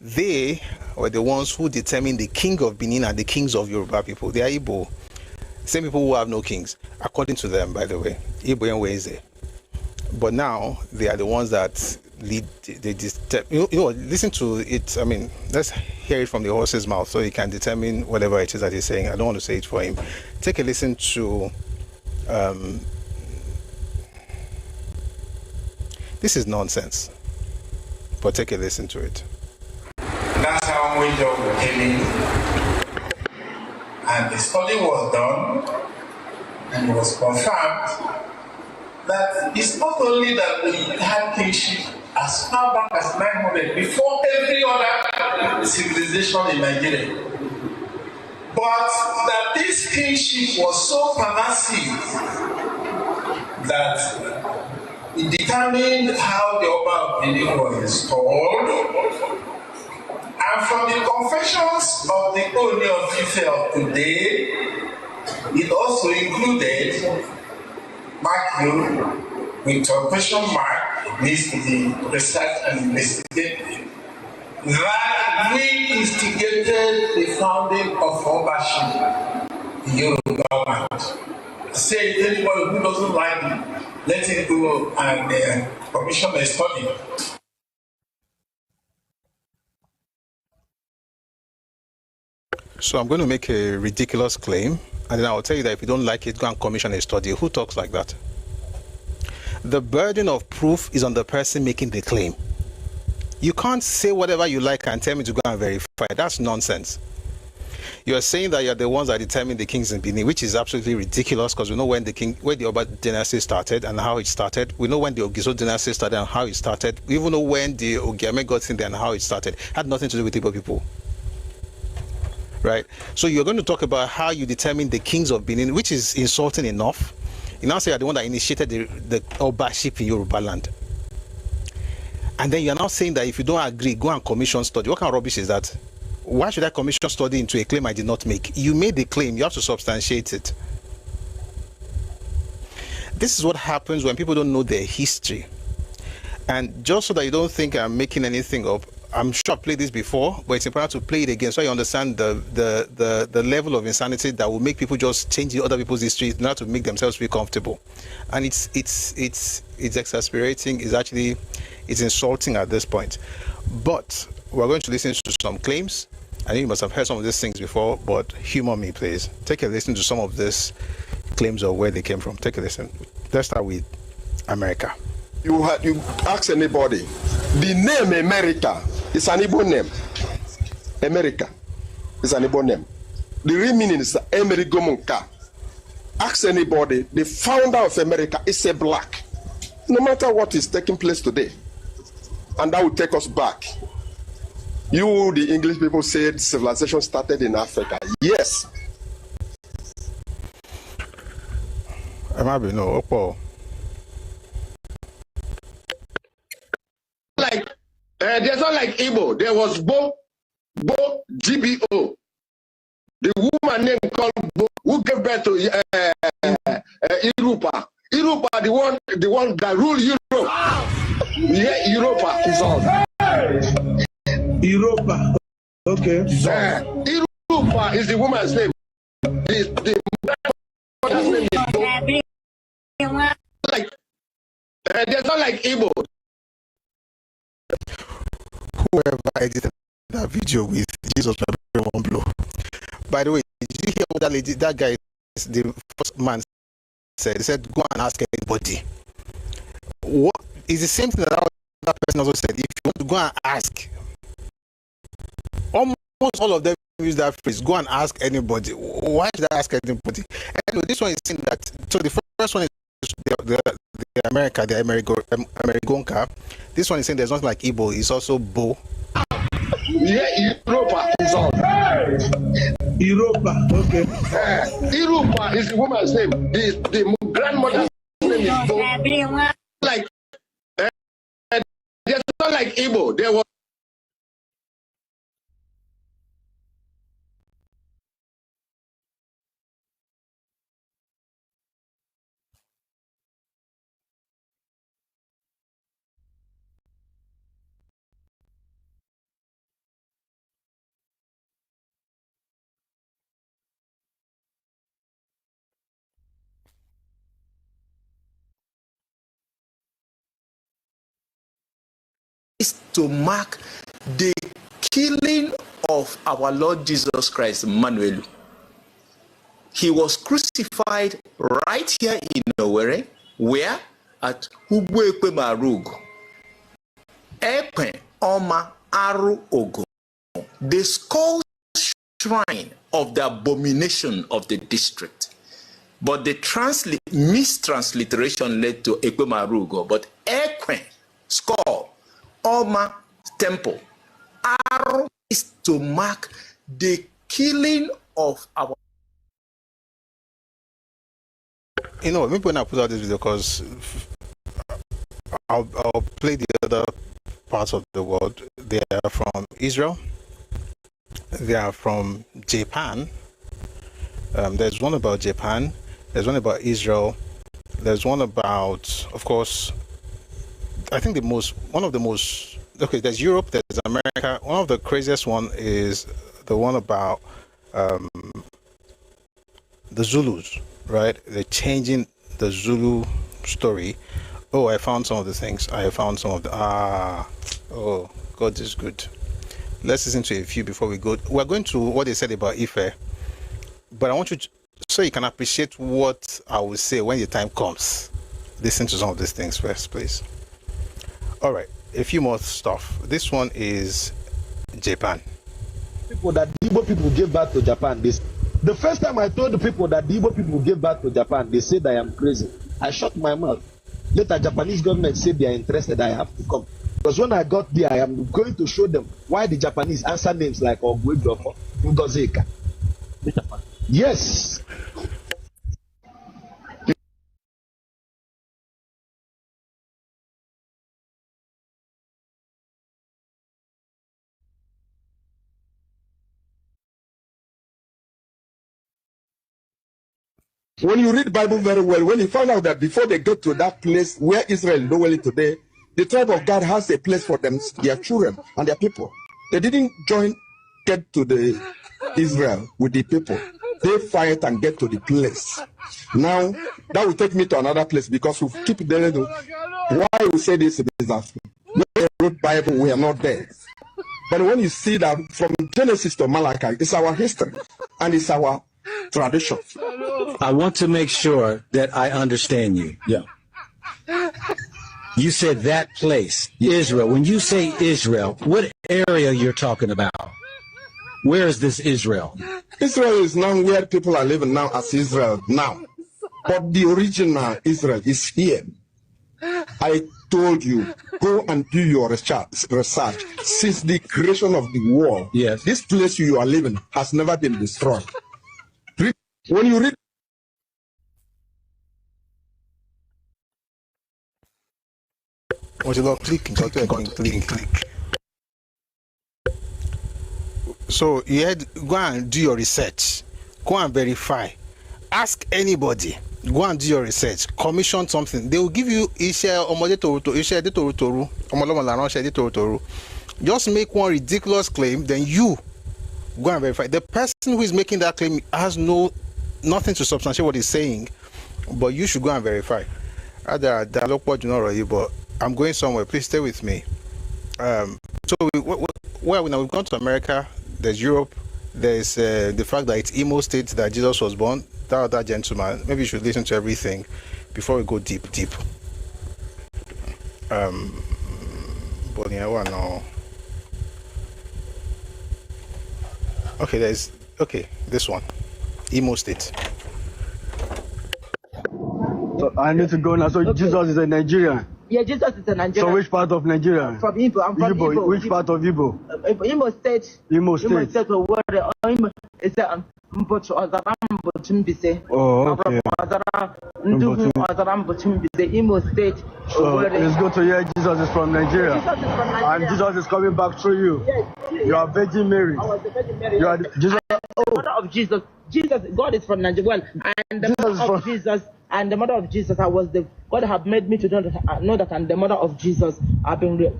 They were the ones who determined the king of Benin and the kings of Yoruba people. They are Igbo. Same people who have no kings, according to them, by the way. Igbo and Weze. But now they are the ones that lead. Listen to it. I mean, let's hear it from the horse's mouth so he can determine whatever it is that he's saying. I don't want to say it for him. Take a listen to. This is nonsense, but take a listen to it. That's how we came in, and the study was done, and it was confirmed that it's not only that we had kingship as far back as 900, before every other civilization in Nigeria, but that this kingship was so pervasive that it determined how the Oba of Benin was installed. And from the confessions of the Oni of Ife of today, it also included, mark you, with a question mark, needs to be research and investigated, that we instigated the founding of Obaship in Yoruba land. Say anybody who doesn't like it, let him go and commission a study. So I'm going to make a ridiculous claim, and then I'll tell you that if you don't like it, go and commission a study. Who talks like that? The burden of proof is on the person making the claim. You can't say whatever you like and tell me to go and verify. That's nonsense. You're saying that you're the ones that determine the kings in Benin, which is absolutely ridiculous, because we know when the Oba dynasty started and how it started. We know when the Ogiso dynasty started and how it started. We even know when the Ogiame got in there and how it started. It had nothing to do with Igbo people. Right? So you're going to talk about how you determine the kings of Benin, which is insulting enough. You now say you're the one that initiated the Obaship in Yoruba land. And then you're now saying that if you don't agree, go and commission study. What kind of rubbish is that? Why should I commission study into a claim I did not make? You made the claim, you have to substantiate it. This is what happens when people don't know their history. And just so that you don't think I'm making anything up, I'm sure I've played this before, but it's important to play it again so you understand the level of insanity that will make people just change other people's history in order to make themselves feel comfortable. And it's exasperating. It's insulting at this point. But we're going to listen to some claims. I know you must have heard some of these things before, but humor me, please. Take a listen to some of these claims or where they came from. Take a listen. Let's start with America. You ask anybody, the name America is an Igbo name. America is an Igbo name. The real meaning is Emerigomunka. Ask anybody, the founder of America is a black. No matter what is taking place today. And that will take us back. You, the English people, said civilization started in Africa. Yes. Like there's not like Igbo. There was Bo GBO. The woman named called Bo, who gave birth to Irupa. Irupa, the one that ruled Europe. Yeah, Europa is all. Europa. Okay. Irupa is the woman's name. The mother's name is Bo. Like there's not like Igbo. Whoever edited that video with Jesus one blow. By the way, did you hear what that guy, the first man said? He said, go and ask anybody. What is the same thing that person also said? If you want to go and ask, almost all of them use that phrase, go and ask anybody. Why should I ask anybody? Anyway, this one is saying that, so the first one is the America, the Amerigonka. This one is saying there's nothing like Igbo, it's also Bo. Yeah, Europa is all. Europa, okay. Europa is the woman's name. The grandmother's name is Bo. Like, there's not like Igbo. There was is to mark the killing of our Lord Jesus Christ, Emmanuel. He was crucified right here in Owerri, where? At Ugwekwe Marug. Ekwe Oma Aru Ogo. The skull shrine of the abomination of the district. But the mistransliteration led to Ekwe Marugo. But Ekwe, skull, Oma, temple. Aru is to mark the killing of our... You know, maybe when I put out this video, because I'll play the other parts of the world. They are from Israel. They are from Japan. There's one about Japan. There's one about Israel. There's one about, of course, I think one of the most, okay, there's Europe, there's America. One of the craziest one is the one about the Zulus, right? They're changing the Zulu story. Oh, I found some of the things. I found some of the, oh, God is good. Let's listen to a few before we go. We're going to what they said about Ife, but I want you to, so you can appreciate what I will say when the time comes. Listen to some of these things first, please. All right, a few more stuff. This one is Japan. People that the Igbo people gave back to Japan, the first time I told the people that the Igbo people gave back to Japan, they said I am crazy. I shut my mouth. Later, Japanese government said they are interested. I have to come. Because when I got there, I am going to show them why the Japanese answer names like Ogwedofo, Ngozeka. Yes. When you read the Bible very well, when you find out that before they get to that place where Israel is dwelling today, the tribe of God has a place for them, their children and their people. They didn't get to the Israel with the people. They fight and get to the place. Now, that will take me to another place because we keep telling you why we say this is that when they wrote Bible, we are not there. But when you see that from Genesis to Malachi, it's our history and it's our tradition. I want to make sure that I understand you. Yeah. You said that place, Israel. When you say Israel, what area you're talking about? Where is this Israel? Israel is now where people are living now as Israel now. But the original Israel is here. I told you, go and do your research. Since the creation of the world, yes, this place you are living has never been destroyed. When you read click. So you had go and do your research, go and verify, ask anybody, go and do your research, commission something. They will give you just make one ridiculous claim, then you go and verify. The person who is making that claim has nothing to substantiate what he's saying, but you should go and verify. But I'm going somewhere. Please stay with me. Well, now we've gone to America. There's Europe. There's the fact that it's Imo State that Jesus was born. That gentleman. Maybe you should listen to everything before we go deep. But yeah, well, no. Okay, this one, Imo State. So I need to go now. So okay. Jesus is a Nigerian. Yeah, Jesus is a Nigerian. So which part of Nigeria? From Ibo. I'm from Ibo. Which part of Ibo? Imo State. Imo State. Imo State. It's a oh, okay. Imo State. So it's good to hear Jesus is from Nigeria. And Jesus is coming back through you. Yes. You are Virgin Mary. I was the Virgin Mary. You are Jesus. The mother of Jesus. God is from Nigeria. Well, and the mother of Jesus. And the mother of Jesus, God have made me to know that I'm the mother of Jesus.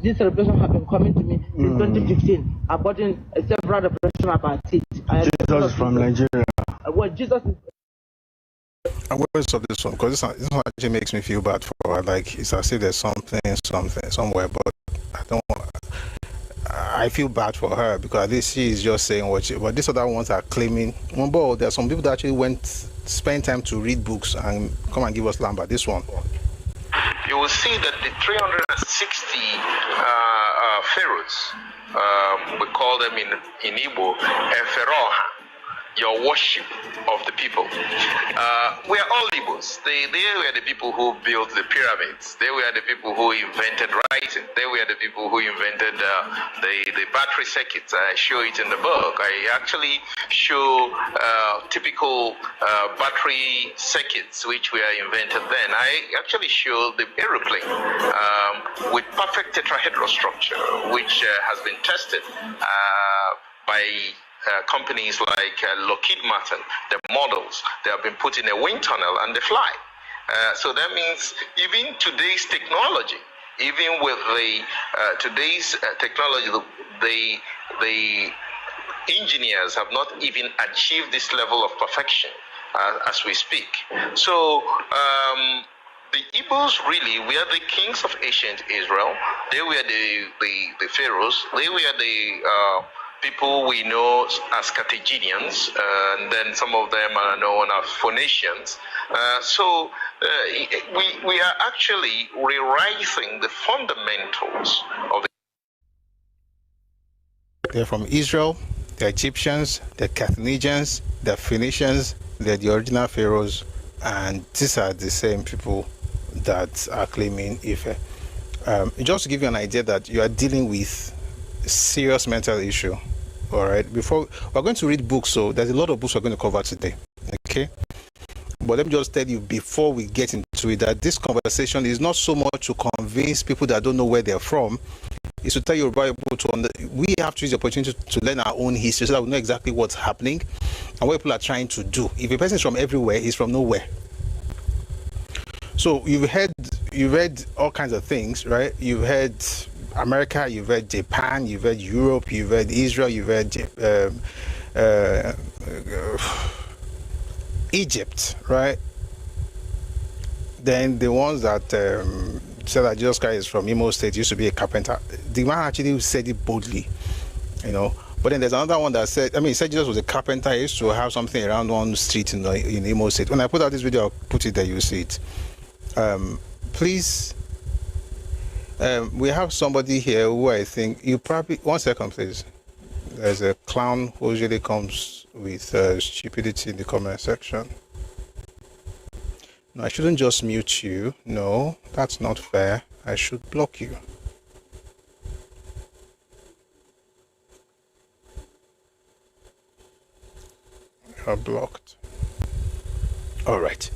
This revelation have been coming to me since 2015. I've gotten several revelations about it. Jesus is from Nigeria. Well, Jesus is. I'm going to stop this one because this one actually makes me feel bad for her. Like it's as if there's something somewhere, but I don't want. I feel bad for her because at least she is just saying what she, but these other ones are claiming. Well, there are some people that actually spend time to read books and come and give us Lambert. This one. You will see that the 360 pharaohs, we call them in Igbo, Feroha, your worship of the people. We are all Ibos. They were the people who built the pyramids. They were the people who invented writing. They were the people who invented the battery circuits. I show it in the book. I actually show typical battery circuits which were invented then. I actually show the aeroplane with perfect tetrahedral structure, which has been tested by companies like Lockheed Martin. The models, they have been put in a wind tunnel and they fly. So that means even today's technology, even with the today's technology, the engineers have not even achieved this level of perfection as we speak. So the Ibos really were the kings of ancient Israel. They were the pharaohs. They were the people we know as Carthaginians, and then some of them are known as Phoenicians. So we are actually rewriting the fundamentals of the. They're from Israel, they're Egyptians, they're Carthaginians, they're Phoenicians, they're the original pharaohs, and these are the same people that are claiming Ife. Just to give you an idea that you are dealing with serious mental issue. All right, before we're going to read books, so there's a lot of books we're going to cover today, okay? But let me just tell you before we get into it that this conversation is not so much to convince people that don't know where they're from. It's to tell you about we have to use the opportunity to learn our own history so that we know exactly what's happening and what people are trying to do. If a person is from everywhere, he's from nowhere. So you've heard all kinds of things, right? You've heard America, you've heard Japan, you've heard Europe, you've heard Israel, you've heard Egypt, right? Then the ones that said that Jesus Christ is from Imo State, used to be a carpenter. The man actually said it boldly, you know. But then there's another one that said, he said Jesus was a carpenter. He used to have something around one street in Imo State. When I put out this video, I'll put it there, you'll see it. Please. We have somebody here who I think you probably 1 second please. There's a clown who usually comes with stupidity in the comment section. No, I shouldn't just mute you. No, that's not fair. I should block you. You're blocked. All right.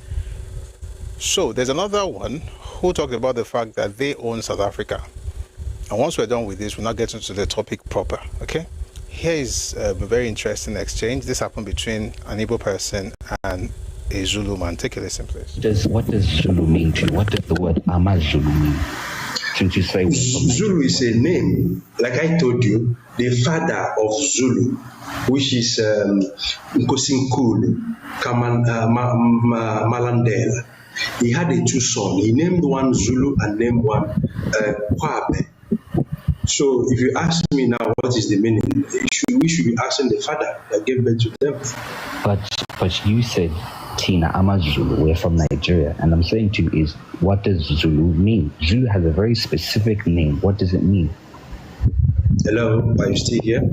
So there's another one who talked about the fact that they own South Africa. And once we're done with this, we'll now get into the topic proper, okay? Here is a very interesting exchange. This happened between an Igbo person and a Zulu man. Take a listen, please. What does Zulu mean to you? What does the word Amazulu mean? Since you say Zulu is a name, like I told you, the father of Zulu, which is Nkosinkulu Malandela. He had two sons. He named one Zulu and named one Kwabe. So if you ask me now what is the meaning, we should be asking the father that gave birth to them. But you said Tina Amazulu, we're from Nigeria, and I'm saying to you is, what does Zulu mean? Zulu has a very specific name. What does it mean? Hello, are you still here?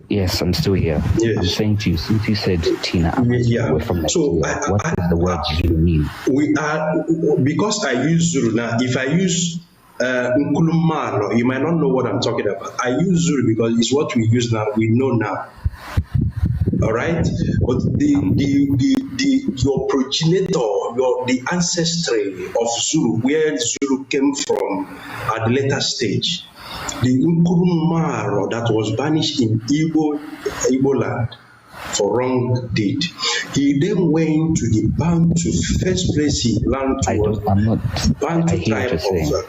Yes, I'm still here. Yes. I'm saying to you, since you said Tina Amazulu, we're from Nigeria, so what does the word Zulu mean? We are, because I use Zulu now, if I use Nkulumalo, you might not know what I'm talking about. I use Zulu because it's what we use now, we know now. All right, but your progenitor, the ancestry of Zulu, where Zulu came from at the later stage, the Nkurumaro that was banished in Igbo land for wrong deed. He then went to the Bantu. First place he learned to Bantu tribe of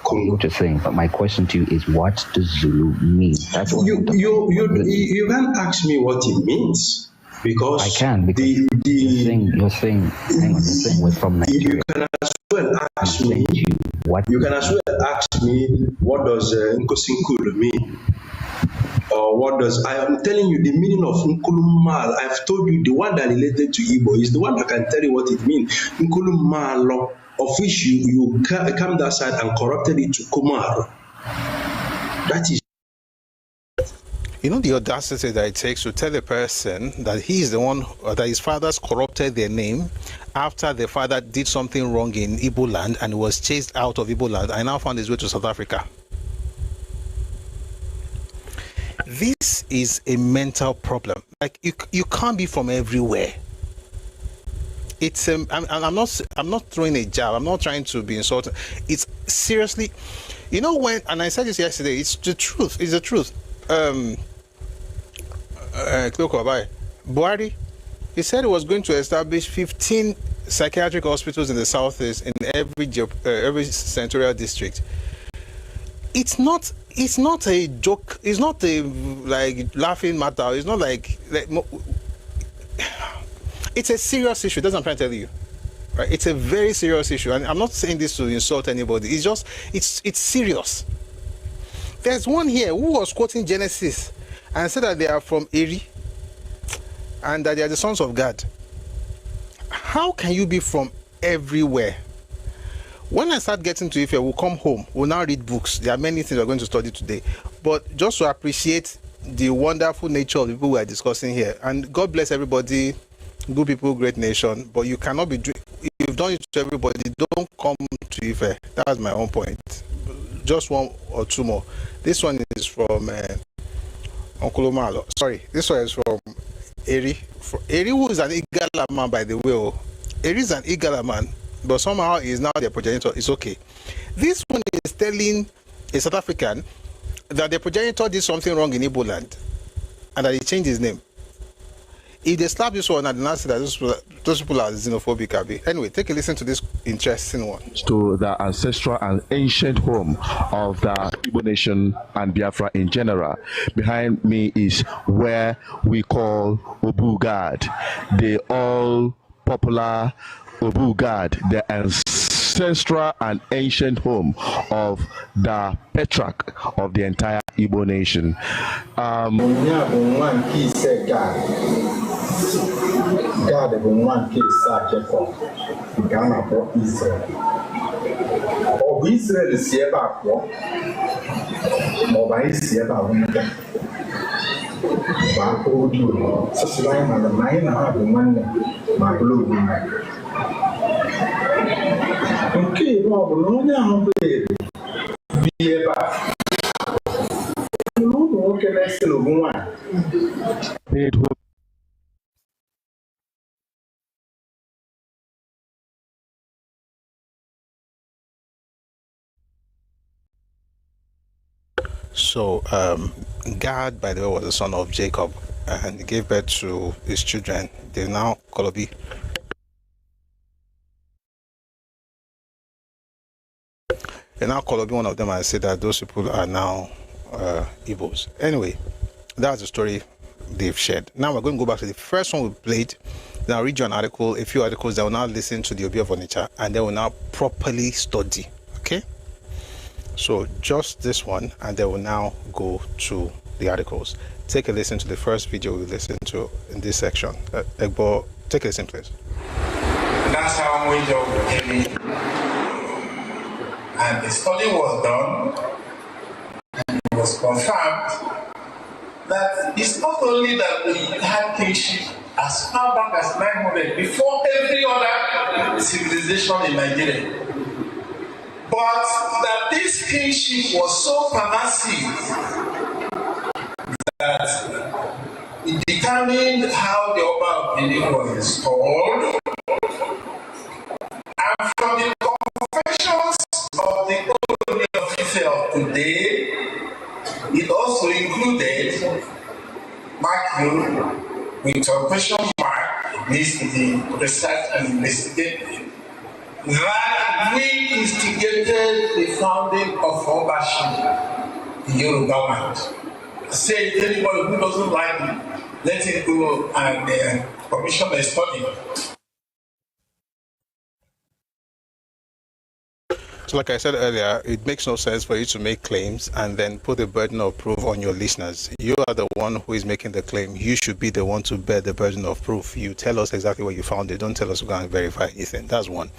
Congo. What you're saying, but my question to you is, what does Zulu mean? That's what you can't ask me what it means, because I can, because you're saying hang on, you're saying we're from Nigeria. You can as well ask me What? You can as well ask me, what does Nkosinkulu mean? Or what does, I am telling you the meaning of Nkulumal. I've told you the one that related to Igbo is the one that can tell you what it means. Nkulumalo, of which you come that side and corrupted it to Kumar. That is. You know the audacity that it takes to tell a person that he is the one, that his fathers corrupted their name after their father did something wrong in Igbo land and was chased out of Igbo land and now found his way to South Africa. This is a mental problem. Like you can't be from everywhere. It's I'm not throwing a jab. I'm not trying to be insulting. It's seriously, you know, when, and I said this yesterday, it's the truth. It's the truth. Buhari, he said he was going to establish 15 psychiatric hospitals in the southeast in every senatorial district. It's not a joke. It's not a like laughing matter. It's not like it's a serious issue. That's what I'm trying to tell you, right? It's a very serious issue, and I'm not saying this to insult anybody. It's just it's serious. There's one here who was quoting Genesis and said that they are from Eri and that they are the sons of God. How can you be from everywhere? When I start getting to Ife, we'll come home, we'll now read books. There are many things we're going to study today. But just to appreciate the wonderful nature of the people we are discussing here. And God bless everybody, good people, great nation. But you cannot be doing, you've done it to everybody, don't come to Ife. That's my own point. Just one or two more. This one is from Uncle Omalo. Sorry, this one is from Eri. Eri, who is an Igala man, by the way. Eri is an Igala man, but somehow he is now their progenitor. It's okay. This one is telling a South African that the progenitor did something wrong in Igbo land and that he changed his name. If they slap this one and then say that those people are xenophobic, Abi. Anyway, take a listen to this interesting one. To the ancestral and ancient home of the Igbo nation and Biafra in general. Behind me is where we call Obugad, the all popular Obugad, the ancestral and ancient home of the patriarch of the entire Igbo nation. God bụ nwa nke Isaa Jekọb nke a na-akpọ Israel. Ọ bụ Israel si ebe a pụọ ma ọ bụ anyị si ebe a nweta bụ akụrụ dị uru sịsịrị anyị mana na anyị na ha bụ nwanne ma bụrụ ogbu anyị. Nke ịbụ ọ bụ na onye ahụ kweere bi ebe a na ụmụ nwoke na-esi n'ogbu nwaanyị. So, Gad, by the way, was the son of Jacob, and he gave birth to his children. They now Kolobi. They now Kolobi one of them and said that those people are now Ibos. Anyway, that's the story they've shared. Now we're going to go back to the first one we played. Then I'll read you an article, a few articles that will now listen to the Obi of Onitsha, and they will now properly study. Okay? So just this one, and they will now go to the articles. Take a listen to the first video we listened to in this section. Egbo, take a listen, please. That's how we came in. And the study was done, and it was confirmed that it's not only that we had kingship as far back as 900, before every other civilization in Nigeria. But that this kingship was so pervasive that it determined how the Oba of Benin was installed. And from the confessions of the colony of Ife of today, it also included, mark you, with a question mark, needs to be researched and investigated, that we instigated the founding of Obaship in Yoruba land. I say anybody who doesn't like it, let it go and commission a study. So like I said earlier, it makes no sense for you to make claims and then put the burden of proof on your listeners. You are the one who is making the claim. You should be the one to bear the burden of proof. You tell us exactly where you found it. Don't tell us to go and verify anything. That's one.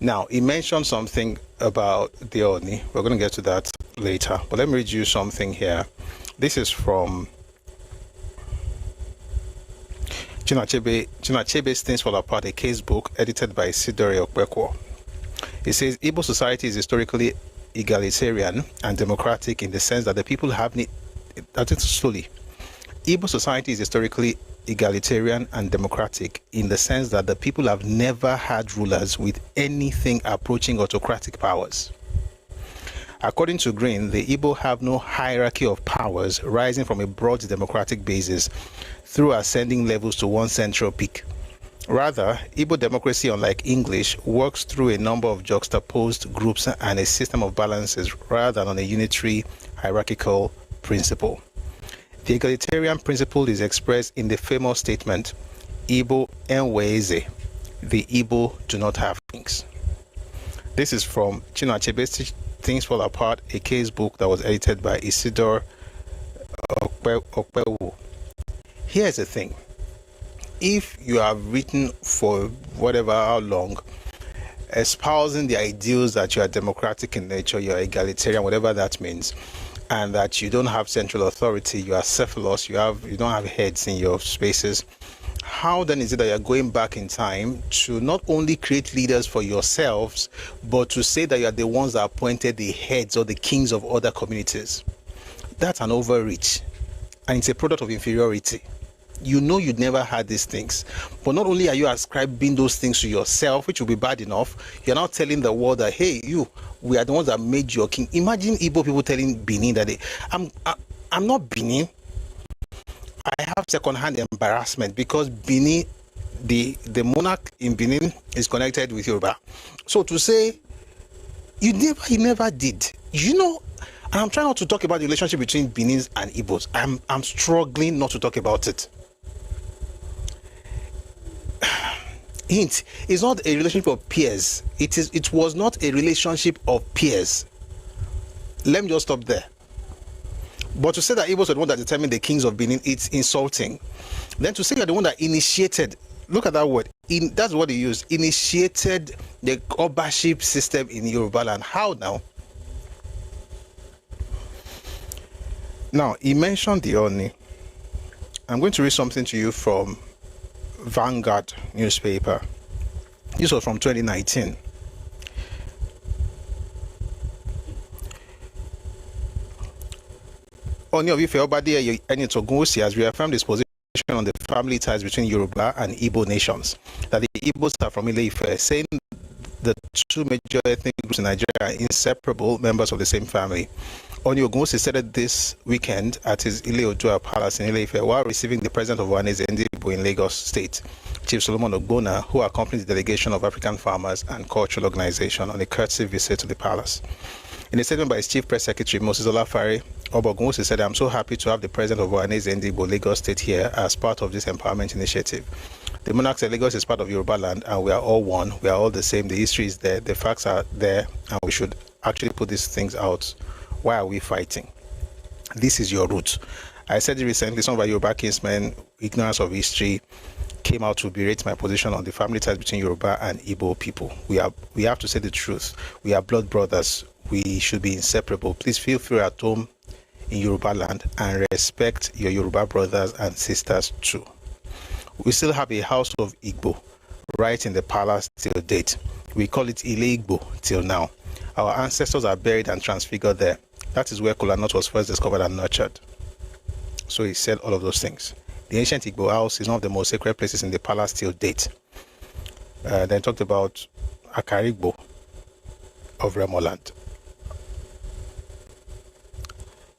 Now, he mentioned something about the Oni. We're going to get to that later. But let me read you something here. This is from Chinachebe's Things Fall Apart, a case book edited by Sidori Okpekwo. It says, Igbo society is historically egalitarian and democratic in the sense that the people have Igbo society is historically egalitarian and democratic in the sense that the people have never had rulers with anything approaching autocratic powers. According to Green, the Igbo have no hierarchy of powers rising from a broad democratic basis through ascending levels to one central peak. Rather, Igbo democracy, unlike English, works through a number of juxtaposed groups and a system of balances rather than on a unitary hierarchical principle. The egalitarian principle is expressed in the famous statement, Igbo enweze, the Igbo do not have kings. This is from Chinachebe's Things Fall Apart, a case book that was edited by Isidore Okpewu. Here's the thing. If you have written for whatever how long, espousing the ideals that you are democratic in nature, you are egalitarian, whatever that means, and that you don't have central authority, you are cephalous, you don't have heads in your spaces, how then is it that you're going back in time to not only create leaders for yourselves, but to say that you are the ones that appointed the heads or the kings of other communities? That's an overreach, and it's a product of inferiority. You know you'd never had these things, but not only are you ascribing those things to yourself, which will be bad enough, you're now telling the world that, hey, we are the ones that made your king. Imagine Igbo people telling Benin that I'm not Benin. I have second-hand embarrassment because Benin, the monarch in Benin is connected with Yoruba. So to say he never did, and I'm trying not to talk about the relationship between Benins and Ibos. I'm struggling not to talk about it. Hint, it's not a relationship of peers. It was not a relationship of peers. Let me just stop there. But to say that Ibos are the one that determined the kings of Benin, it's insulting. Then to say you're the one that initiated, look at that word, that's what he used, initiated the Obaship system in Yoruba land. How now? Now, he mentioned the Oni. I'm going to read something to you from Vanguard newspaper. This was from 2019. Oni of Ife Obadiah Enitogunwusi has reaffirmed his position on the family ties between Yoruba and Igbo nations, that the Igbos are from Ile-Ife, saying the two major ethnic groups in Nigeria are inseparable members of the same family. Oni Ogunwusi said it this weekend at his Ile-Odua Palace in Ile-Ife while receiving the president of Ohaneze Ndigbo in Lagos State, Chief Solomon Ogbonna, who accompanied the delegation of African farmers and cultural organization on a courtesy visit to the palace. In a statement by his chief press secretary, Moses Olafare, Ogunwusi said, I'm so happy to have the president of Ohaneze Ndigbo, Lagos State here as part of this empowerment initiative. The monarch said Lagos is part of Yoruba land and we are all one, we are all the same, the history is there, the facts are there, and we should actually put these things out. Why are we fighting? This is your root. I said it recently, some of our Yoruba kinsmen, ignorance of history, came out to berate my position on the family ties between Yoruba and Igbo people. We have to say the truth. We are blood brothers. We should be inseparable. Please feel free at home in Yoruba land and respect your Yoruba brothers and sisters too. We still have a house of Igbo right in the palace till date. We call it Ile Igbo till now. Our ancestors are buried and transfigured there. That is where kola nut was first discovered and nurtured. So he said all of those things. The ancient Igbo house is one of the most sacred places in the palace till date. Then talked about Akarigbo of Remoland.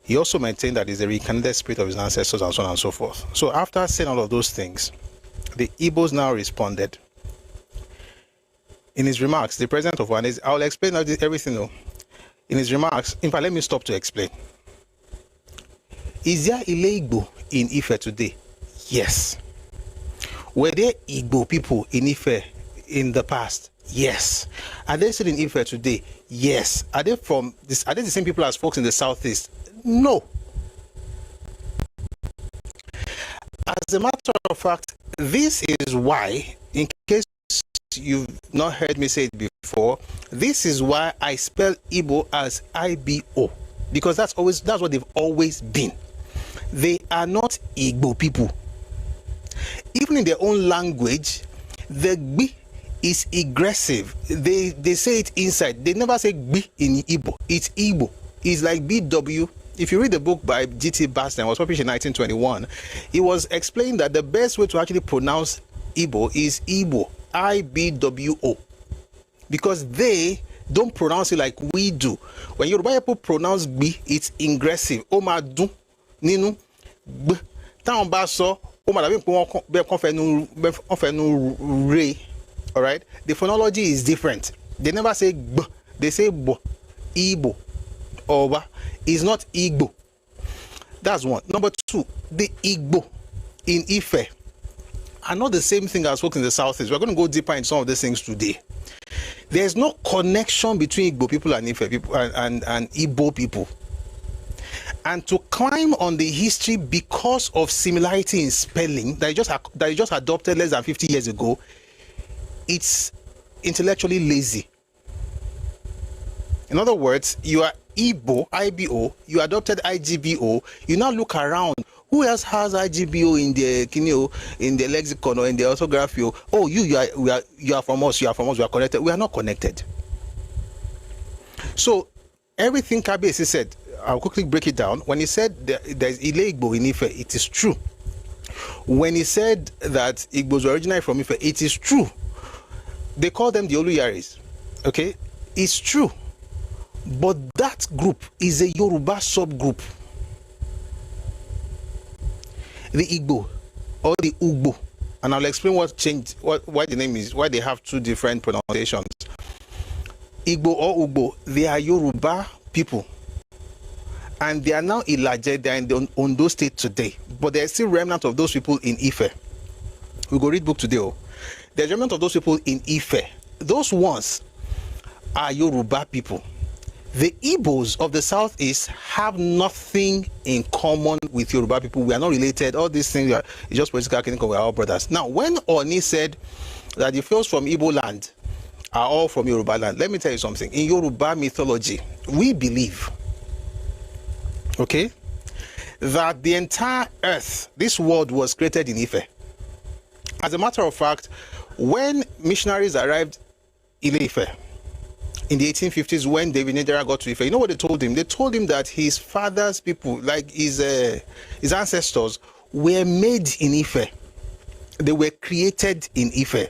He also maintained that it's the reincarnated spirit of his ancestors and so on and so forth. So after saying all of those things, the Ibos now responded. In his remarks, the president of Ohaneze, I'll explain everything though. In his remarks, in fact, let me stop to explain. Is there Ile Igbo in Ife today? Yes. Were there Igbo people in Ife in the past? Yes. Are they still in Ife today? Yes. Are they the same people as folks in the southeast? No. As a matter of fact, this is why, in case you've not heard me say it before, this is why I spell Igbo as IBO, because that's what they've always been. They are not Igbo people. Even in their own language, the B is aggressive. They say it inside. They never say B in Igbo. It's Igbo. It's like BW. If you read the book by G.T. Baston, it was published in 1921, it was explained that the best way to actually pronounce Igbo is Igbo, IBWO, because they don't pronounce it like we do. When Yoruba people pronounce B, it's ingressive. Omadu, Ninu, B. All right, the phonology is different. They never say B, they say Bo, Igbo. Oba is not Igbo. That's one. Number two, the Igbo in Ife are not the same thing as folks in the southeast. We're going to go deeper in some of these things today. There's no connection between Igbo people and Ife people and Igbo people. And to climb on the history because of similarity in spelling that you just adopted less than 50 years ago, it's intellectually lazy. In other words, you are Igbo, IBO, you adopted IGBO, you now look around. Who else has IGBO in the lexicon or in the orthography? Oh, you are from us, we are connected. We are not connected. So everything Kabiyesi said, I'll quickly break it down. When he said there's Ile Igbo in Ife, it is true. When he said that Igbos were originally from Ife, it is true. They call them the Oluyaris. Okay, it's true. But that group is a Yoruba subgroup. The Igbo or the Ugbo, and I'll explain what changed, why the name is, why they have two different pronunciations. Igbo or Ugbo, they are Yoruba people, and they are now Ilaje. They are in the Ondo state today, but there are still remnant of those people in Ife. We go read book today. There's remnant of those people in Ife. Those ones are Yoruba people. The Ibos of the southeast have nothing in common with Yoruba people. We are not related. All these things are just political clinical. We are all brothers. Now, when Oni said that the fellows from Igbo land are all from Yoruba land, let me tell you something. In Yoruba mythology, we believe, okay, that the entire earth, this world, was created in Ife. As a matter of fact, when missionaries arrived in Ife, in the 1850s, when David Nidera got to Ife, you know what they told him? They told him that his father's people, like his ancestors, were made in Ife. They were created in Ife.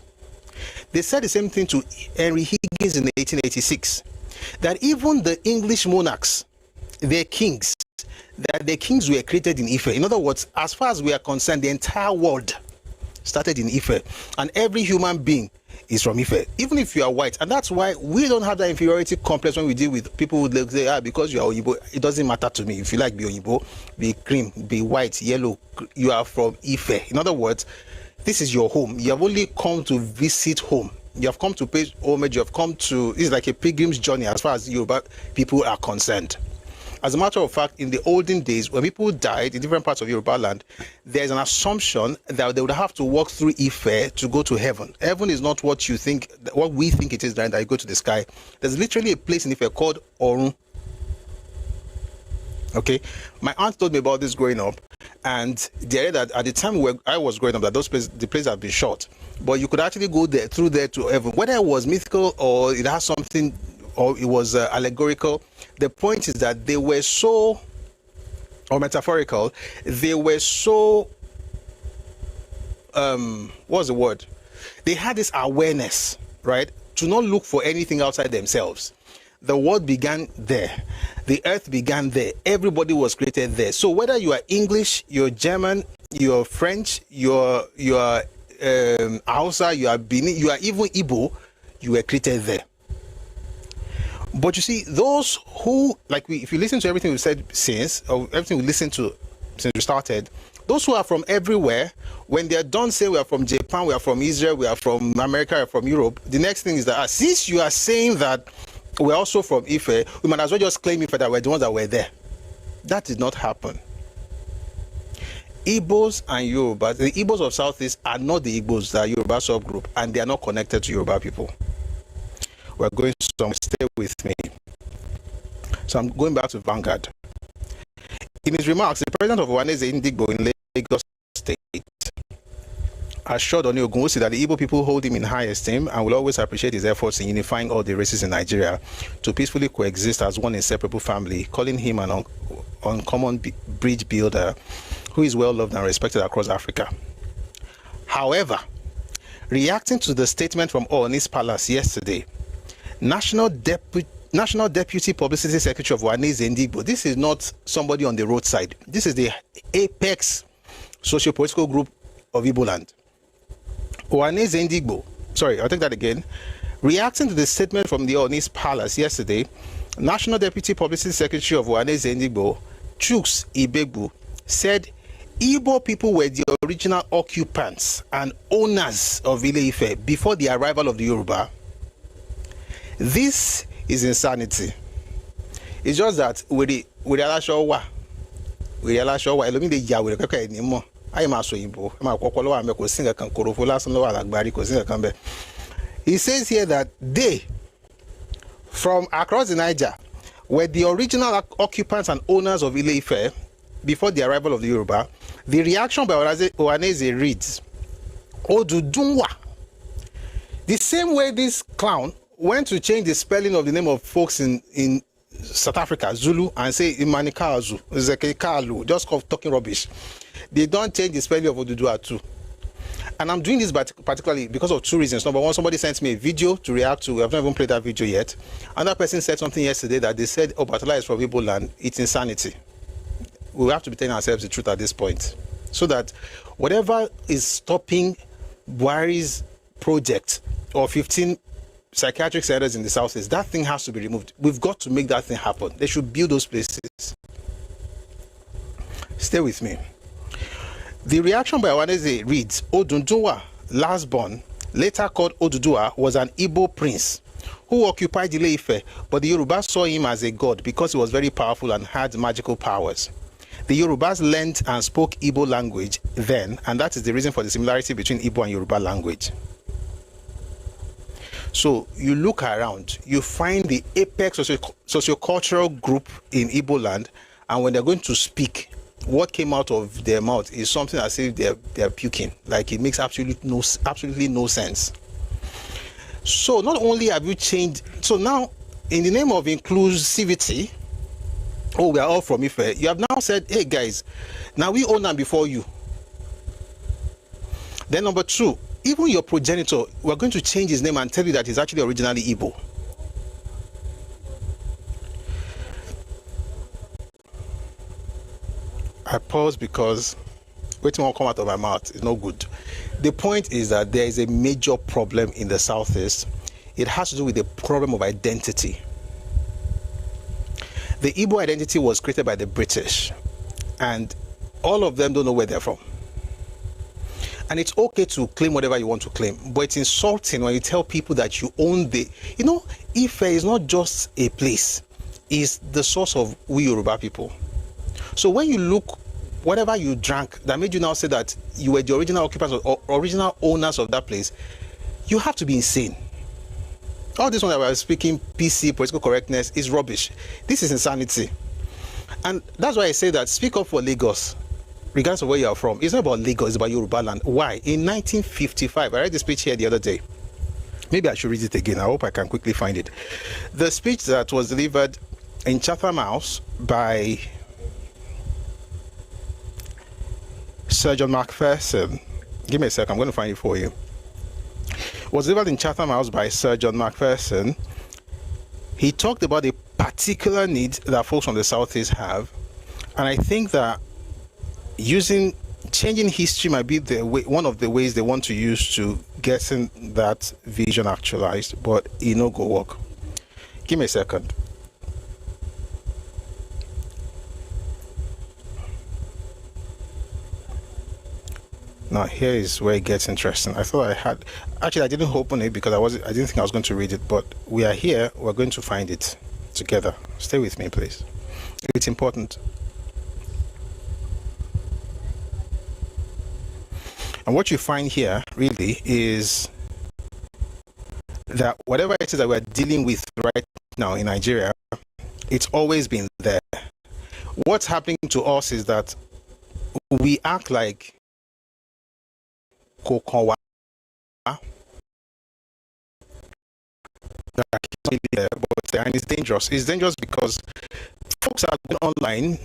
They said the same thing to Henry Higgins in 1886, that even the English monarchs, their kings, that their kings were created in Ife. In other words, as far as we are concerned, the entire world started in Ife, and every human being is from Ife, even if you are white. And that's why we don't have that inferiority complex when we deal with people who say, because you are Oyibo, it doesn't matter to me. If you like, be Oyibo, be cream, be white, yellow, you are from Ife. In other words, this is your home. You have only come to visit home. You have come to pay homage. You have come to, it's like a pilgrim's journey as far as Yoruba people are concerned. As a matter of fact, in the olden days, when people died in different parts of Yoruba land, there's an assumption that they would have to walk through Ife to go to heaven. Heaven is not what you think, what we think it is, right? That you go to the sky. There's literally a place in Ife called Orun. Okay, my aunt told me about this growing up, and the idea that at the time where I was growing up, that the place had been shot, but you could actually go there through there to heaven, whether it was mythical or it has something, or it was allegorical. The point is that they were so, or metaphorical, they were so, what's the word? They had this awareness, right, to not look for anything outside themselves. The world began there. The earth began there. Everybody was created there. So whether you are English, you're German, you're French, you're Hausa, you are Benin, you are even Igbo, you were created there. But you see, those who, if you listen to everything we've said since, or everything we listened to since we started, Those who are from everywhere, when they're done saying we are from Japan, we are from Israel, we are from America, we are from Europe, the next thing is that since you are saying that we're also from Ife, we might as well just claim Ife that we're the ones that were there. That did not happen. Ibos and Yoruba, the Ibos of Southeast are not the Ibos that are Yoruba subgroup, and they are not connected to Yoruba people. We're going somewhere, stay with me. So I'm going back to Vanguard. In his remarks, the president of Ohaneze Ndigbo in Lagos State assured Oni Ogunwusi that the Igbo people hold him in high esteem and will always appreciate his efforts in unifying all the races in Nigeria to peacefully coexist as one inseparable family, calling him an uncommon bridge builder who is well loved and respected across Africa. However, reacting to the statement from Ooni's Palace yesterday, National Deputy Publicity Secretary of Ohaneze Ndigbo, this is not somebody on the roadside. This is the apex socio-political group of Igbo land. Ohaneze Ndigbo, sorry, I'll take that again. Reacting to the statement from the Ooni's Palace yesterday, National Deputy Publicity Secretary of Ohaneze Ndigbo, Chuks Ibegbu, said Igbo people were the original occupants and owners of Ile-Ife before the arrival of the Yoruba. This is insanity. It's just that we realize Elomi de Yahweh kaka anymore. I am also Igbo. He says here that they, from across the Niger, were the original occupants and owners of Ile-Ife before the arrival of the Yoruba. The reaction by Ohaneze reads, Odudunwa. The same way this clown went to change the spelling of the name of folks in South Africa, Zulu, and say Imanikazu, Zekekalu, just talking rubbish. They don't change the spelling of Odudua too. And I'm doing this particularly because of two reasons. Number one, somebody sent me a video to react to. I've not even played that video yet. Another person said something yesterday that they said, Obatala is from Igbo land. It's insanity. We have to be telling ourselves the truth at this point. So that whatever is stopping Buhari's project or 15 psychiatric centers in the southeast, that thing has to be removed. We've got to make that thing happen. They should build those places. Stay with me. The reaction by Ohaneze reads, Odunduwa, last born, later called Odudua, was an Igbo prince who occupied Ile-Ife, but the Yoruba saw him as a god because he was very powerful and had magical powers. The Yorubas learned and spoke Igbo language then, and that is the reason for the similarity between Igbo and Yoruba language. So you look around, you find the apex sociocultural group in Igbo land, and when they're going to speak, what came out of their mouth is something as if they're puking. Like, it makes absolutely no sense. So not only have you changed, so now in the name of inclusivity, oh, we are all from Ife, you have now said, hey guys, now we own them before you. Then number two, even your progenitor, we're going to change his name and tell you that he's actually originally Igbo. I pause because waiting won't come out of my mouth is no good. The point is that there is a major problem in the southeast. It has to do with the problem of identity. The Igbo identity was created by the British, and all of them don't know where they're from. And it's okay to claim whatever you want to claim, but it's insulting when you tell people that you own the, Ife is not just a place, it's the source of we Yoruba people. So when you look, whatever you drank that made you now say that you were the original occupants or original owners of that place, you have to be insane. All this one that we're speaking, PC, political correctness, is rubbish. This is insanity. And that's why I say that speak up for Lagos, regardless of where you are from. It's not about Lagos, it's about Yoruba land. Why? In 1955, I read the speech here the other day. Maybe I should read it again. I hope I can quickly find it. The speech that was delivered in Chatham House by Sir John Macpherson. Give me a sec, I'm going to find it for you. It was delivered in Chatham House by Sir John Macpherson. He talked about the particular needs that folks from the Southeast have, and I think that changing history might be one of the ways they want to use to getting that vision actualized, but it no go work. Give me a second. Now here is where it gets interesting. I thought I had, actually I didn't open it because I didn't think I was going to read it, but we are here, we're going to find it together. Stay with me, please. It's important. And what you find here really is that whatever it is that we're dealing with right now in Nigeria, it's always been there. What's happening to us is that we act like Kokowa. And it's dangerous. It's dangerous because folks are going online,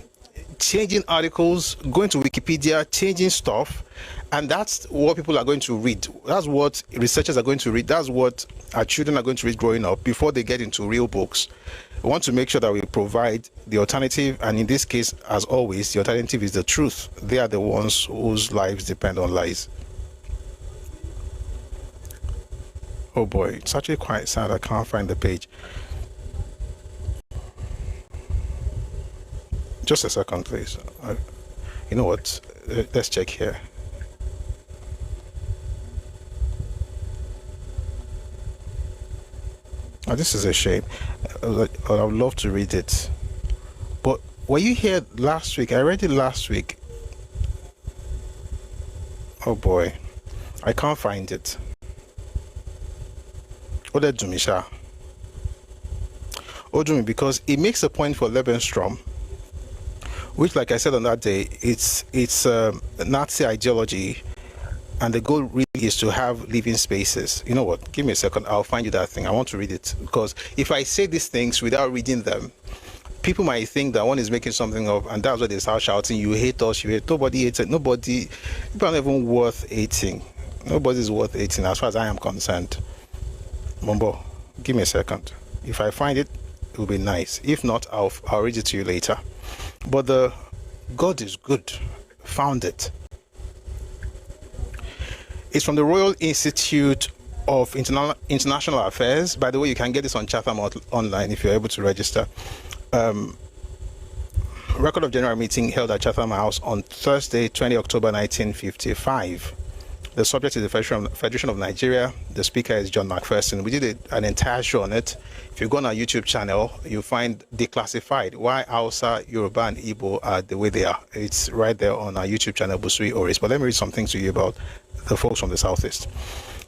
changing articles, going to Wikipedia, changing stuff, and that's what people are going to read. That's what researchers are going to read. That's what our children are going to read growing up before they get into real books. We want to make sure that we provide the alternative, and in this case, as always, the alternative is the truth. They are the ones whose lives depend on lies. Oh boy, it's actually quite sad. I can't find the page. Just a second, please. You know what? Let's check here. Oh, this is a shame. I would love to read it. But were you here last week? I read it last week. Oh boy. I can't find it. Odedumisha. Odumi, because it makes a point for Lebensstrom, which, like I said on that day, it's Nazi ideology, and the goal really is to have living spaces. You know what? Give me a second. I'll find you that thing. I want to read it, because if I say these things without reading them, people might think that one is making something up, and that's why they start shouting, "You hate us! You hate." Nobody hates it. Nobody. People are not even worth hating. Nobody's worth hating, as far as I am concerned. Mombo, give me a second. If I find it, it will be nice. If not, I'll read it to you later. But the God is good. Found it. It's from the Royal Institute of International Affairs. By the way, you can get this on Chatham online if you're able to register. Record of General Meeting held at Chatham House on Thursday, 20 October 1955. The subject is the Federation of Nigeria. The speaker is John McPherson. We did an entire show on it. If you go on our YouTube channel, you'll find Declassified, why Hausa, Yoruba, and Igbo are the way they are. It's right there on our YouTube channel, Busui Oris. But let me read some things to you about the folks from the Southeast.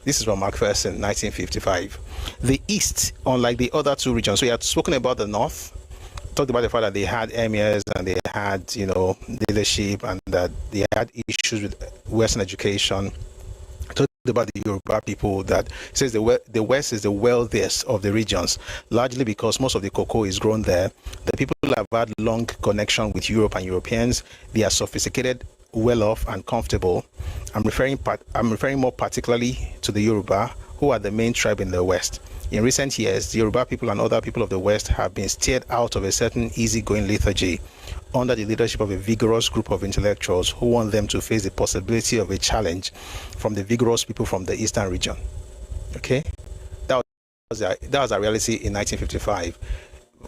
This is from McPherson, 1955. The East, unlike the other two regions, so you had spoken about the North, talked about the fact that they had emirs and they had, leadership, and that they had issues with Western education. Talked about the Yoruba people, that says the West is the wealthiest of the regions, largely because most of the cocoa is grown there. The people have had long connection with Europe and Europeans. They are sophisticated, well off, and comfortable. I'm referring more particularly to the Yoruba, who are the main tribe in the West. In recent years, the Yoruba people and other people of the West have been steered out of a certain easygoing lethargy under the leadership of a vigorous group of intellectuals who want them to face the possibility of a challenge from the vigorous people from the Eastern region. Okay? That was our reality in 1955.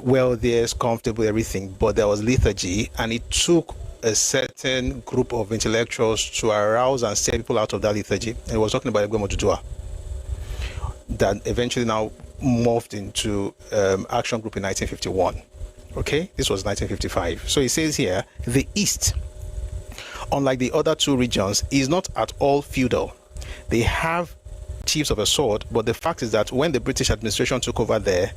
Well, there's comfortable, everything, but there was lethargy, and it took a certain group of intellectuals to arouse and steer people out of that lethargy. And it was talking about Egwemo Dudua, that eventually now morphed into Action Group in 1951. Okay, this was 1955. So it says here, the East, unlike the other two regions, is not at all feudal. They have chiefs of a sort, but the fact is that when the British administration took over there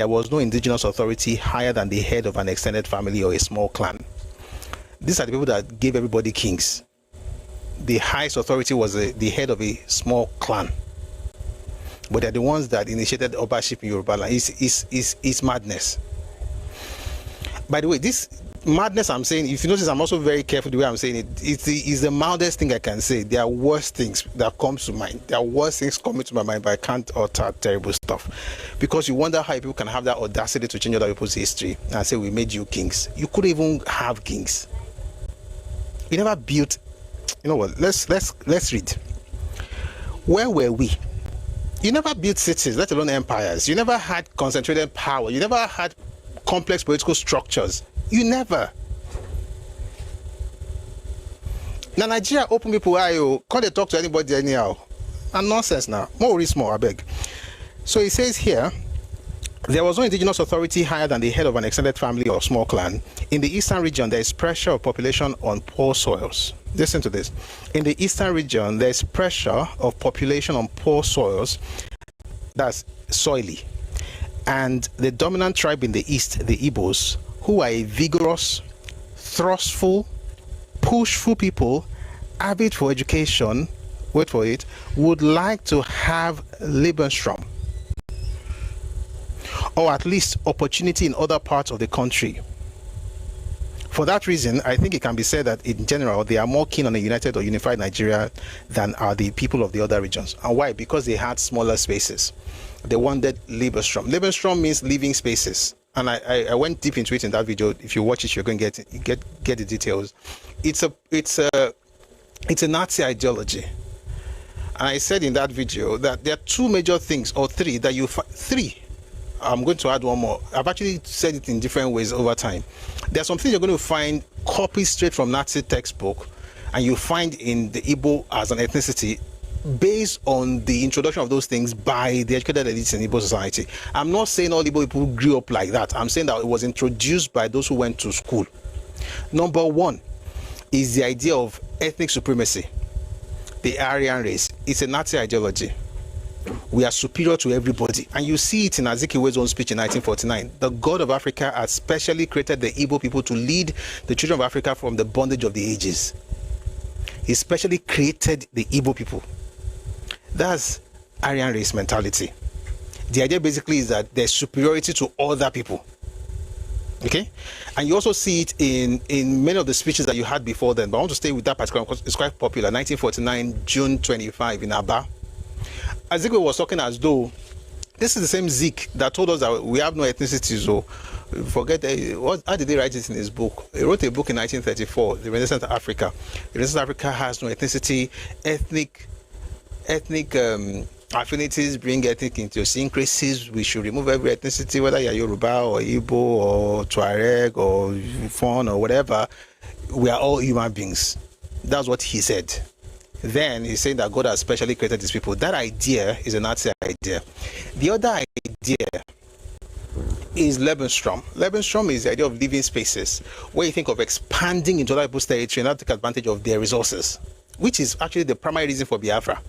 was no indigenous authority higher than the head of an extended family or a small clan. These are the people that gave everybody kings. The highest authority was the head of a small clan. But they're the ones that initiated Obaship in Yoruba land. It's madness. By the way, this madness I'm saying, if you notice, I'm also very careful the way I'm saying it. It's the mildest thing I can say. There are worse things that come to mind. There are worse things coming to my mind, but I can't utter terrible stuff. Because you wonder how people can have that audacity to change other people's history and say, we made you kings. You couldn't even have kings. You never built. You know what? Let's read. Where were we? You never built cities, let alone empires. You never had concentrated power. You never had complex political structures. You never. Now Nigeria open people can't they talk to anybody anyhow? And nonsense now. More small, I beg. So it says here, there was no indigenous authority higher than the head of an extended family or small clan. In the eastern region, there is pressure of population on poor soils. Listen to this. In the eastern region, there is pressure of population on poor soils, that's soily. And the dominant tribe in the east, the Ibos, who are a vigorous, thrustful, pushful people, avid for education, wait for it, would like to have Lebensraum, or at least opportunity in other parts of the country. For that reason, I think it can be said that in general, they are more keen on a united or unified Nigeria than are the people of the other regions. And why? Because they had smaller spaces. They wanted Lebensraum. Lebensraum means living spaces. And I went deep into it in that video. If you watch it, you're going to get the details. It's a Nazi ideology. And I said in that video that there are two major things, or three, that you find. Three. I'm going to add one more. I've actually said it in different ways over time. There are some things you're going to find copied straight from Nazi textbook, and you find in the Igbo as an ethnicity based on the introduction of those things by the educated elites in Igbo society. I'm not saying all Igbo people grew up like that. I'm saying that it was introduced by those who went to school. Number one is the idea of ethnic supremacy, the Aryan race. It's a Nazi ideology. We are superior to everybody, and you see it in Azikiwe's own speech in 1949. The God of Africa has specially created the Igbo people to lead the children of Africa from the bondage of the ages. He specially created the Igbo people. That's Aryan race mentality. The idea basically is that there's superiority to other people. Okay, and you also see it in many of the speeches that you had before then, but I want to stay with that particular because it's quite popular. 1949, June 25 in Aba. Azikiwe was talking as though this is the same Zik that told us that we have no ethnicity. So forget how did he write it in his book? He wrote a book in 1934, The Renaissance of Africa. The Renaissance of Africa has no ethnicity. Ethnic affinities bring ethnic idiosyncrasies. We should remove every ethnicity, whether you're Yoruba or Igbo or Tuareg or Fon or whatever. We are all human beings. That's what he said. Then he's saying that God has specially created these people. That idea is a Nazi idea. The other idea is Lebensraum. Lebensraum is the idea of living spaces where you think of expanding into other people's territory and not take advantage of their resources, which is actually the primary reason for Biafra.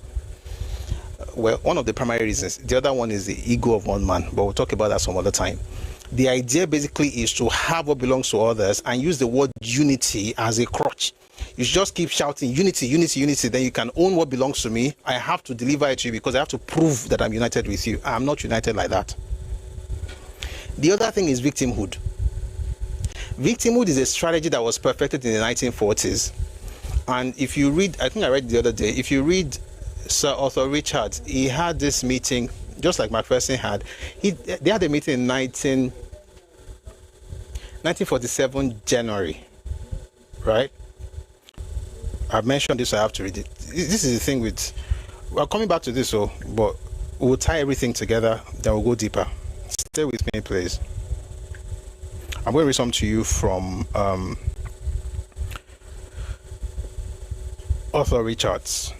Well, one of the primary reasons. The other one is the ego of one man, but we'll talk about that some other time. The idea basically is to have what belongs to others and use the word unity as a crutch. You just keep shouting unity, unity, unity, then you can own what belongs to me. I have to deliver it to you because I have to prove that I'm united with you. I'm not united like that. The other thing is victimhood. Victimhood is a strategy that was perfected in the 1940s. And if you read, I think I read the other day, if you read Sir Arthur Richards, he had this meeting, just like McPherson had. They had a meeting in 1947 January, right? I've mentioned this, so I have to read it. This is the thing with, we're coming back to this, but we'll tie everything together, then we'll go deeper. Stay with me, please. I'm going to read something to you from Arthur Richards.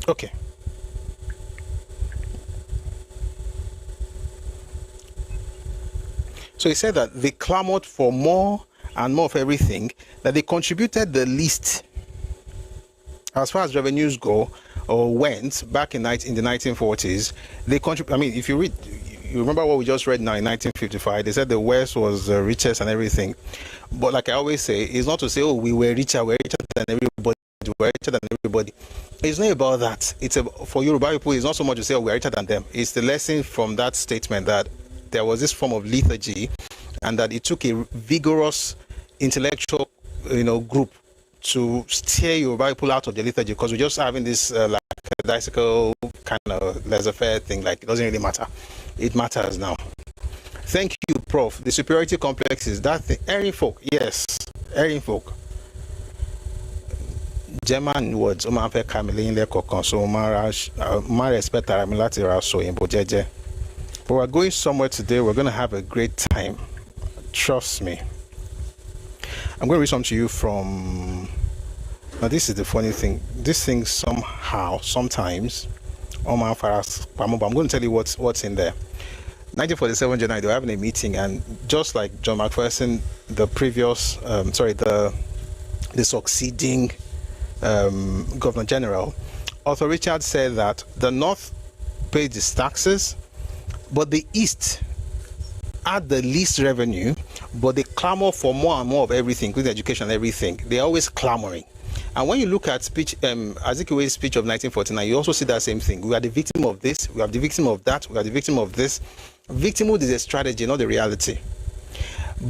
Okay. So he said that they clamored for more and more of everything, that they contributed the least as far as revenues go or went back in the 1940s. They contribute. I mean, if you read, you remember what we just read now in 1955. They said the West was the richest and everything. But like I always say, it's not to say, oh, we're richer than everybody. We're richer than everybody. It's not about that. For Yoruba people, it's not so much to say, oh, we're richer than them. It's the lesson from that statement that there was this form of lethargy, and that it took a vigorous intellectual, group to steer Yoruba people out of the lethargy, because we're just having this like a bicycle kind of laissez-faire thing. Like, it doesn't really matter. It matters now. Thank you, Prof. The superiority complex is that thing. Erin folk, yes, Erin folk. German words, o máa ń fẹ́ ka mi lẹ́yìn lẹ́kọ̀ọ̀kan, so mo máa respect ara mi láti ra sọ òyìnbó jẹ́jẹ́. But we're going somewhere today. We're going to have a great time. Trust me. I'm going to read something to you from... Now, this is the funny thing. This thing sometimes... I'm going to tell you what's in there. 1947 January, they were having a meeting, and just like John McPherson, the previous... the succeeding Governor General, Arthur Richards said that the North paid its taxes, but the East had the least revenue, but they clamor for more and more of everything, including education and everything. They're always clamoring. And when you look at Azikiwe's speech of 1949, you also see that same thing. We are the victim of this, we are the victim of that, we are the victim of this. Victimhood is a strategy, not the reality.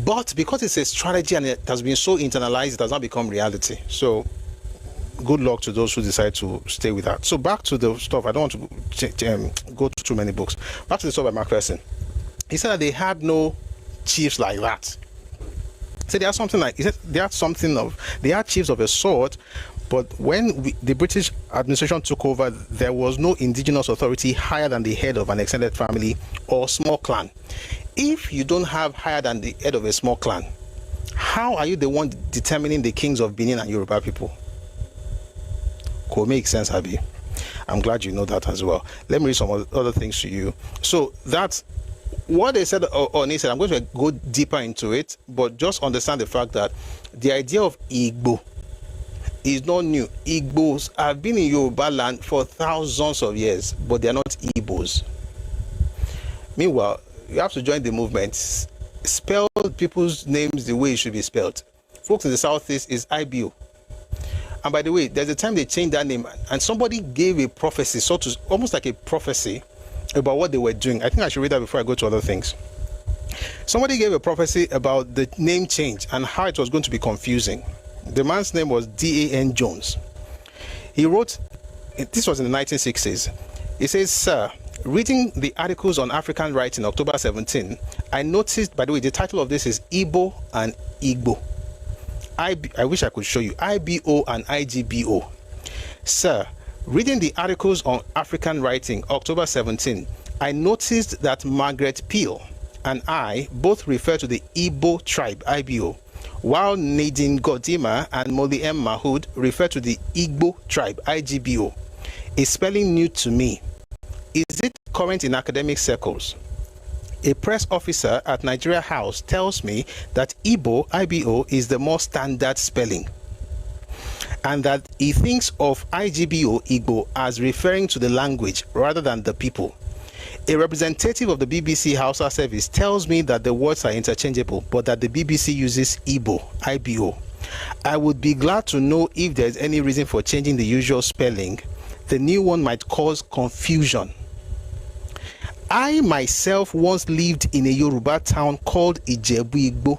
But because it's a strategy and it has been so internalized, it has not become reality. So good luck to those who decide to stay with that. So back to the stuff. I don't want to go to too many books. Back to the stuff by McPherson. He said that they had no chiefs like that. He said they had chiefs of a sort, but when the British administration took over, there was no indigenous authority higher than the head of an extended family or small clan. If you don't have higher than the head of a small clan, how are you the one determining the kings of Benin and Yoruba people? Could make sense, Abi. I'm glad you know that as well. Let me read some other things to you. So that's what they said on Onitsha. I'm going to go deeper into it, but just understand the fact that the idea of Igbo is not new. Igbos have been in Yoruba land for thousands of years, but they are not Ibos. Meanwhile, you have to join the movement. Spell people's names the way it should be spelled. Folks in the Southeast is IBO. And by the way, there's a time they changed that name, and somebody gave a prophecy, almost like a prophecy about what they were doing. I think I should read that before I go to other things. Somebody gave a prophecy about the name change and how it was going to be confusing. The man's name was D.A.N. Jones. He wrote, this was in the 1960s. He says, "Sir, reading the articles on African rights in October 17, I noticed," by the way, the title of this is Igbo and Igbo. I wish I could show you. IBO and IGBO. "Sir, reading the articles on African writing, October 17, I noticed that Margaret Peel and I both refer to the Igbo tribe, IBO, while Nadine Godima and Molly M. Mahood refer to the Igbo tribe, IGBO. A spelling new to me. Is it current in academic circles? A press officer at Nigeria House tells me that Igbo, IBO, is the more standard spelling, and that he thinks of IGBO, Igbo, as referring to the language rather than the people. A representative of the BBC Hausa service tells me that the words are interchangeable, but that the BBC uses Igbo, IBO. I would be glad to know if there's any reason for changing the usual spelling. The new one might cause confusion. I myself once lived in a Yoruba town called Ijebu Igbo.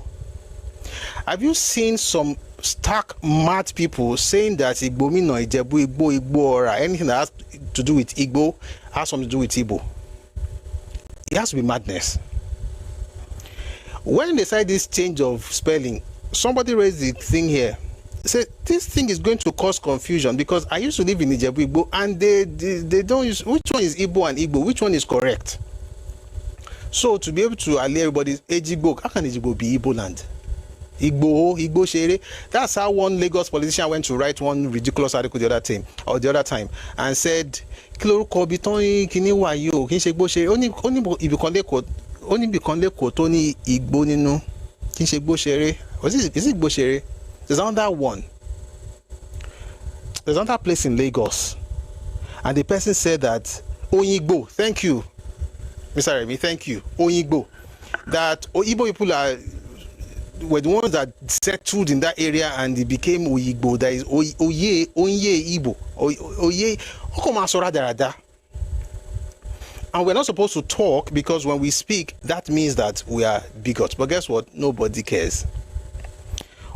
Have you seen some stark mad people saying that Igbo mean or Ijebu Igbo or anything that has to do with Igbo has something to do with Igbo? It has to be madness. When they say this change of spelling, somebody raised the thing here. Say this thing is going to cause confusion, because I used to live in Ijebu Igbo and they don't use which one is Igbo and Igbo, which one is correct. So to be able to allay everybody's Ejigbo, how can Ejigbo be Igbo land? Igbo Shere. That's how one Lagos politician went to write one ridiculous article the other time and said, "Kiloro kobiton kini wa yo, kin se Igbo Shere. Oni ibikan leko to ni Igbo ninu. Kin se Igbo Shere." Is it Igbo Shere? There's another one. There's another place in Lagos, and the person said that Oyigbo, thank you, Mr. Remy, thank you, Oyigbo, that Igbo people were the ones that settled in that area and it became Oyigbo. That is Onye Igbo, Oye Okomasora Darada. And we're not supposed to talk, because when we speak, that means that we are bigots. But guess what? Nobody cares.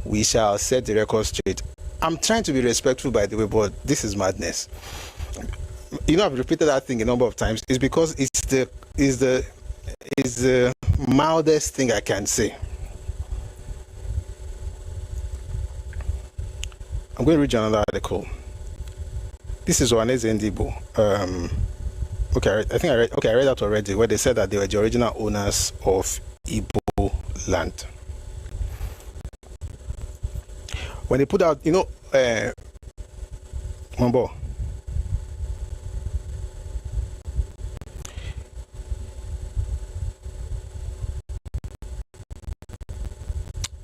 We shall set the record straight. I'm trying to be respectful, by the way, but this is madness. You know, I've repeated that thing a number of times. It's because it's the mildest thing I can say. I'm going to read you another article. This is Ohaneze Ndigbo. Okay, I think I read. Okay, I read that already, where they said that they were the original owners of Igbo land. When they put out, Mambo.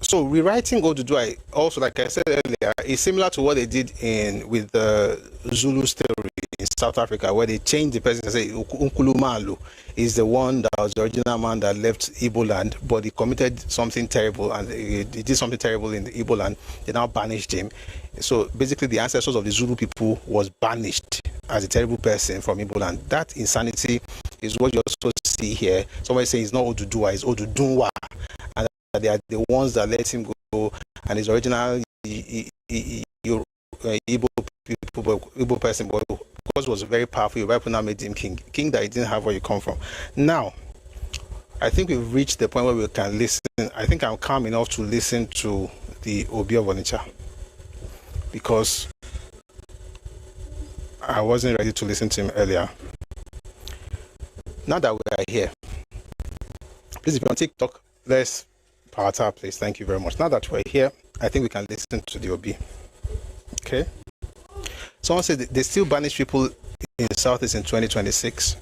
So rewriting Oduduwa, also, like I said earlier, is similar to what they did with the Zulu story in South Africa, where they changed the person and say Nkulumalu is the one that was the original man that left Igbo land, but he committed something terrible, and he did something terrible in the Igbo land. They now banished him. So basically, the ancestors of the Zulu people was banished as a terrible person from Igbo land. That insanity is what you also see here. Somebody saying it's not Oduduwa, it's Odudunwa. And they are the ones that let him go, and his original Igbo person, but because he was very powerful, Yoruba people now made him king that he didn't have where you come from. Now, I think we've reached the point where we can listen. I think I'm calm enough to listen to the Obi of Onitsha, because I wasn't ready to listen to him earlier. Now that we are here, please, if you're on TikTok, let's power tap, please. Thank you very much. Now that we're here, I think we can listen to the Obi. Okay. Someone said they still banish people in Southeast in 2026.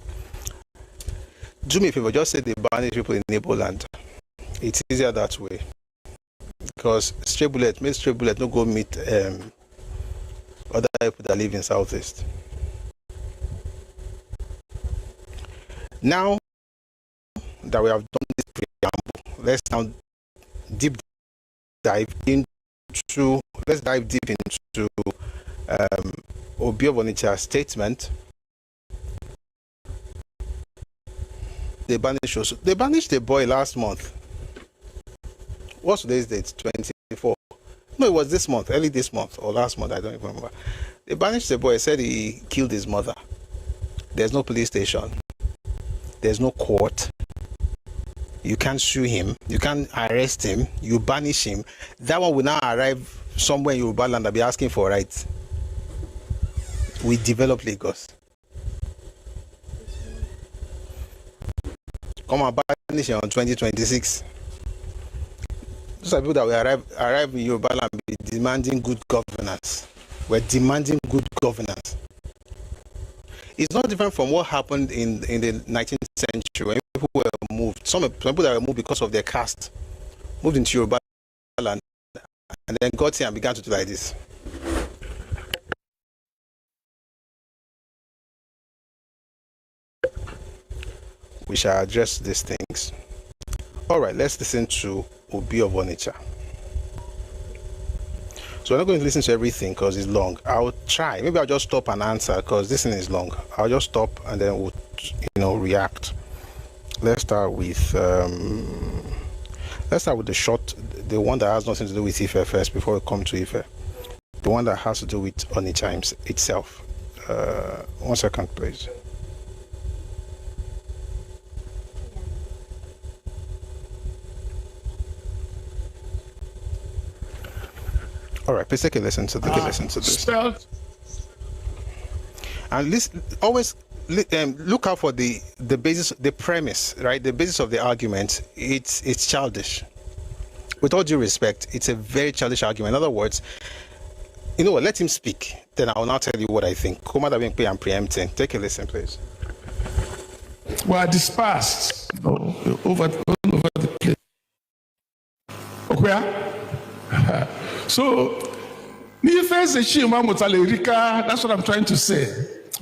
Do me a favor, just say they banish people in Igbo land. It's easier that way. Because stray bullet, no go meet other people that live in Southeast. Now that we have done this preamble, let's now dive deep into Obi of Onitsha's statement. They banished the boy last month. What's today's date? 24. No, it was this month, early this month or last month, I don't even remember. They banished the boy, said he killed his mother. There's no police station. There's no court. You can't sue him. You can't arrest him. You banish him. That one will now arrive somewhere in Yoruba land and be asking for rights. We develop Lagos. Come and banish him on 2026. Those are people that will arrive in Yoruba land and be demanding good governance. We're demanding good governance. It's not different from what happened in the 19th century when people were moved. Some people that were moved because of their caste moved into Yoruba land and then got here and began to do like this. We shall address these things. All right, let's listen to Obi of Onitsha. So we're not going to listen to everything because it's long. I'll try. Maybe I'll just stop and answer because this thing is long. I'll just stop and then we'll, react. Let's start with the short, the one that has nothing to do with Ife first before we come to Ife. The one that has to do with Onitsha itself. 1 second, please. All right, please take a listen to this. And listen, always look out for the basis, the premise, right? The basis of the argument. It's childish. With all due respect, it's a very childish argument. In other words, you know what? Let him speak. Then I will now tell you what I think. I'm preempting. Take a listen, please. We are dispersed all over the place. Okay. So, that's what I'm trying to say.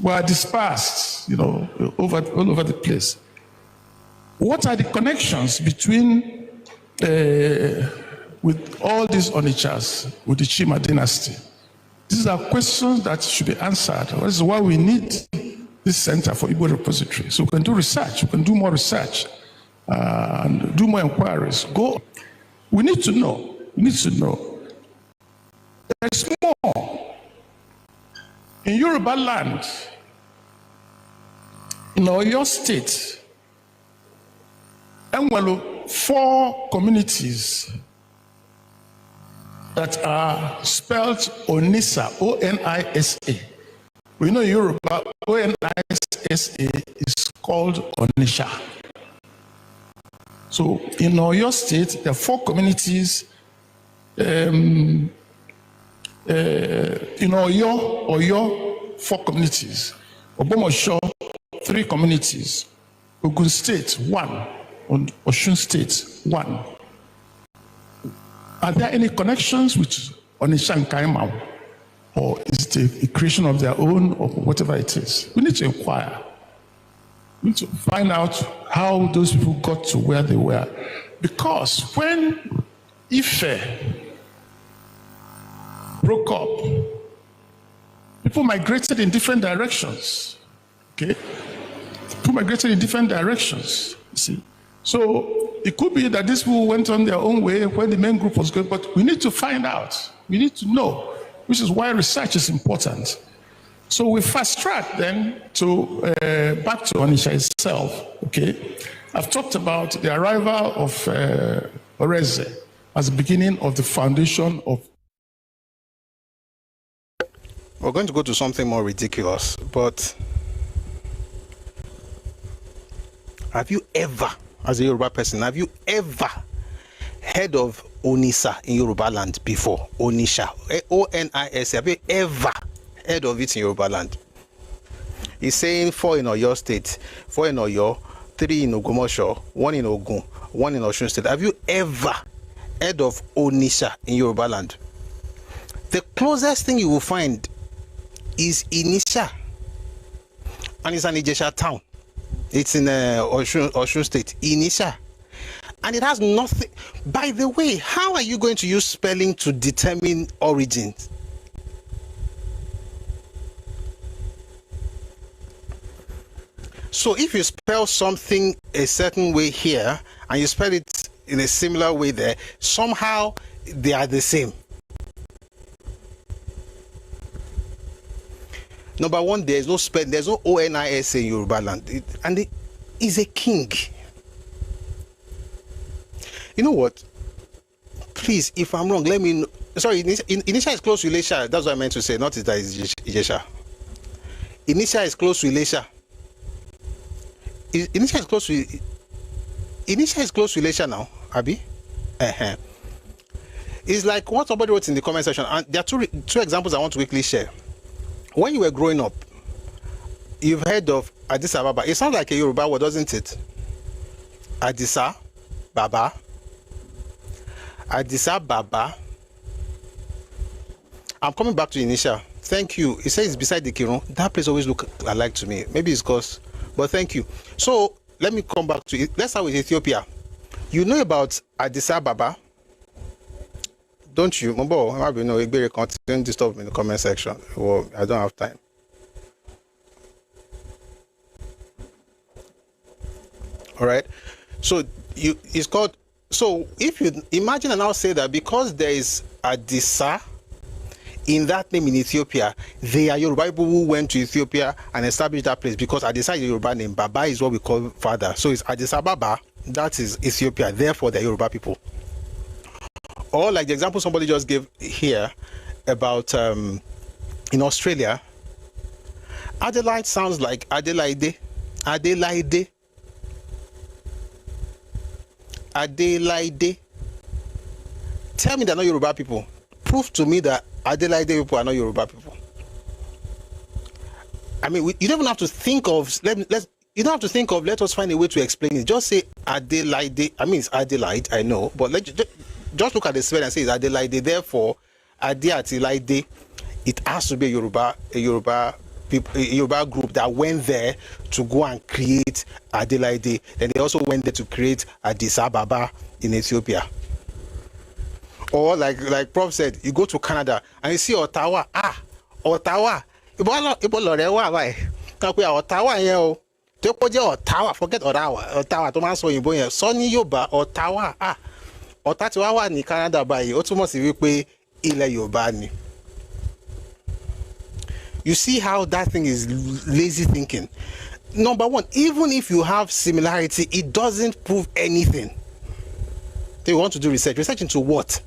We are dispersed, all over the place. What are the connections between, with all these Onitsha's, with the Chima dynasty? These are questions that should be answered. That is why we need this Center for Igbo Repository. So we can do research, we can do more research, and do more inquiries. We need to know. There's more. In Yoruba land, in Oyo State, and 4 communities that are spelled Onisa, O-N-I-S-A. We know Yoruba, O-N-I-S-A SSA is called Onitsha. So in Oyo State, there are 4 communities. In Oyo, 4 communities. Obomosho, 3 communities. Ogun State, 1. Osun State, 1. Are there any connections with Onitsha and Kaimau? Or is it a creation of their own, or whatever it is? We need to inquire. We need to find out how those people got to where they were. Because when Ife broke up, people migrated in different directions. Okay? People migrated in different directions, you see. So it could be that these people went on their own way when the main group was going, but we need to find out. We need to know, which is why research is important. So we fast track then to back to Onitsha itself. Okay, I've talked about the arrival of Oreze as the beginning of the foundation of. We're going to go to something more ridiculous, but have you ever, as a Yoruba person, have you ever heard of Onitsha in Yoruba land before? Onitsha, O-N-I-S. Have you ever heard of it in Yoruba land? He's saying 4 in Oyo State, 4 in Oyo, 3 in Ogumosho, 1 in Ogun, 1 in Osun State. Have you ever heard of Onitsha in Yoruba land? The closest thing you will find is Onitsha, and it's an Ijesha town. It's in Osun State, Onitsha. And it has nothing. By the way, how are you going to use spelling to determine origins? So if you spell something a certain way here and you spell it in a similar way there, somehow they are the same. Number one, there's no spell, there's no O-N-I-S in Yoruba land. And it is a king. You know what? Please, if I'm wrong, let me know. Sorry, Onitsha is close to Ilesha. That's what I meant to say, not that it's Ijesha. Onitsha is close to Ilesha. Onitsha is close to Ilesha now, Abi. It's like what somebody wrote in the comment section, and there are two examples I want to quickly share. When you were growing up, you've heard of Addis Ababa. It sounds like a Yoruba word, doesn't it? Addis Ababa. Addis Ababa. I'm coming back to Onitsha. Thank you. It says it's beside the Kirun. That place always look alike to me. Maybe it's because, but thank you. So let me come back to it. Let's start with Ethiopia. You know about Addis Ababa, don't you? Don't disturb me in the comment section. Well, I don't have time. All right. So it's called. So if you imagine and I'll say that because there is Addisa in that name in Ethiopia, they are Yoruba people who went to Ethiopia and established that place because Addisa is a Yoruba name. Baba is what we call father. So it's Addis Ababa. That is Ethiopia. Therefore, they're Yoruba people. Or like the example somebody just gave here about in Australia, Adelaide sounds like Adelaide. Adelaide. Adelaide. Tell me they're not Yoruba people. Prove to me that Adelaide people are not Yoruba people. I mean, you don't even have to think of. You don't have to think of. Let us find a way to explain it. Just say Adelaide. I mean, it's Adelaide. I know, but just look at the spell and say it's Adelaide. Therefore, Adelaide. It has to be a Yoruba group that went there to go and create Adelaide. Then they also went there to create Addis Ababa in Ethiopia. Or like Prof said, you go to Canada and you see Ottawa. Ottawa. Ottawa. Forget Ottawa. Thomas Oyinbo. Sonny Yoba. Ottawa. Ottawa ni Canada by ó túmọ̀ sí wípé ilẹ̀ Yorùbá ni. You see how that thing is lazy thinking. Number one, even if you have similarity, it doesn't prove anything. They want to do research. Research into what?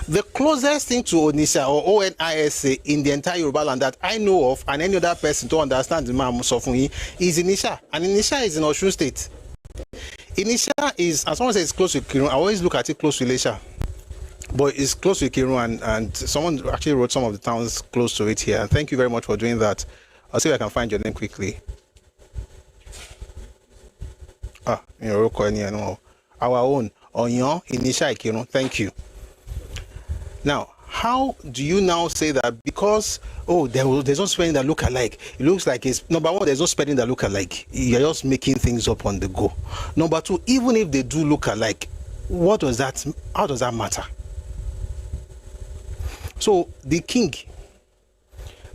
The closest thing to Onitsha or ONISA in the entire Yoruba land that I know of, and any other person to understand the man is Onitsha. And Onitsha is in Osun State. Onitsha is, as someone says, it's close to Kirun. I always look at it close to Ilesha. But it's close to Kirun, and someone actually wrote some of the towns close to it here. And thank you very much for doing that. I'll see if I can find your name quickly. Our own Onyon, Onitsha, Kirun. Thank you. Now, how do you now say that because, there's no spelling that look alike? It looks like it's, number one, there's no spelling that look alike. You're just making things up on the go. Number two, even if they do look alike, how does that matter? So, the king.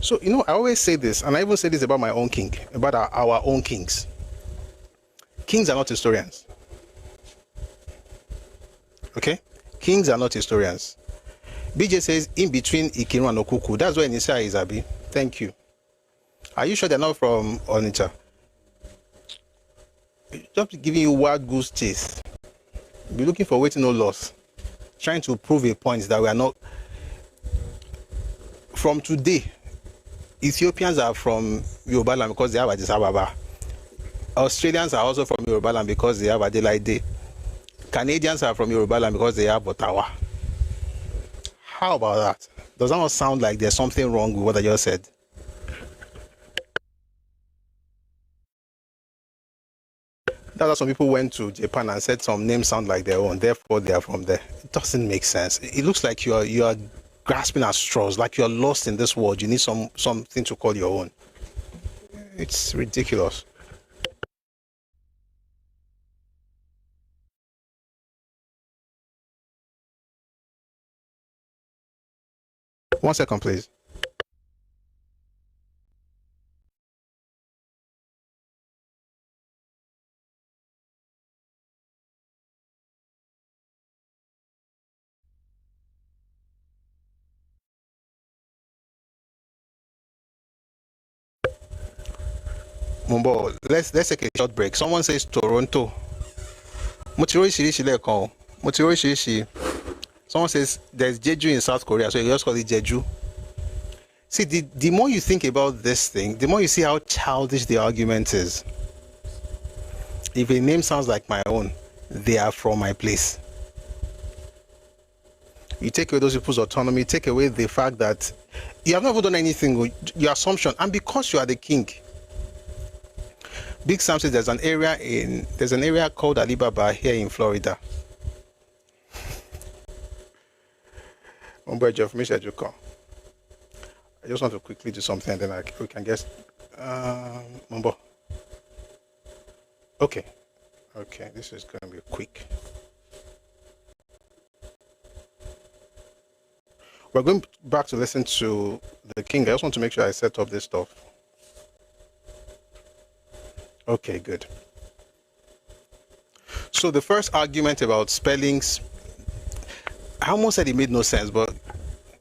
So, I always say this, and I even say this about my own king, about our own kings. Kings are not historians. Okay? Kings are not historians. BJ says in between Ikirun and Okuku. That's where Onitsha is, Abi. Thank you. Are you sure they're not from Onitsha? Just giving you wild goose chase. Be looking for waiting no loss. Trying to prove a point that we are not. From today, Ethiopians are from Yoruba land because they have Addis Ababa. Australians are also from Yoruba land because they have Adelaide. Canadians are from Yoruba land because they have Ottawa. How about that? Does that not sound like there's something wrong with what I just said? That's why some people went to Japan and said some names sound like their own, therefore they are from there. It doesn't make sense. It looks like you are grasping at straws, like you're lost in this world. You need something to call your own. It's ridiculous. One second, please. Mumbo, let's take a short break. Someone says Toronto. Someone says there's Jeju in South Korea, so you just call it Jeju. See, the more you think about this thing, the more you see how childish the argument is. If a name sounds like my own, they are from my place. You take away those people's autonomy, take away the fact that you have never done anything, your assumption, and because you are the king. Big Sam says there's an area called Alibaba here in Florida. I just want to quickly do something, and then we can guess. Mumbo. Okay, this is going to be quick. We're going back to listen to the king. I just want to make sure I set up this stuff. Okay, good. So the first argument about spellings, I almost said it made no sense, but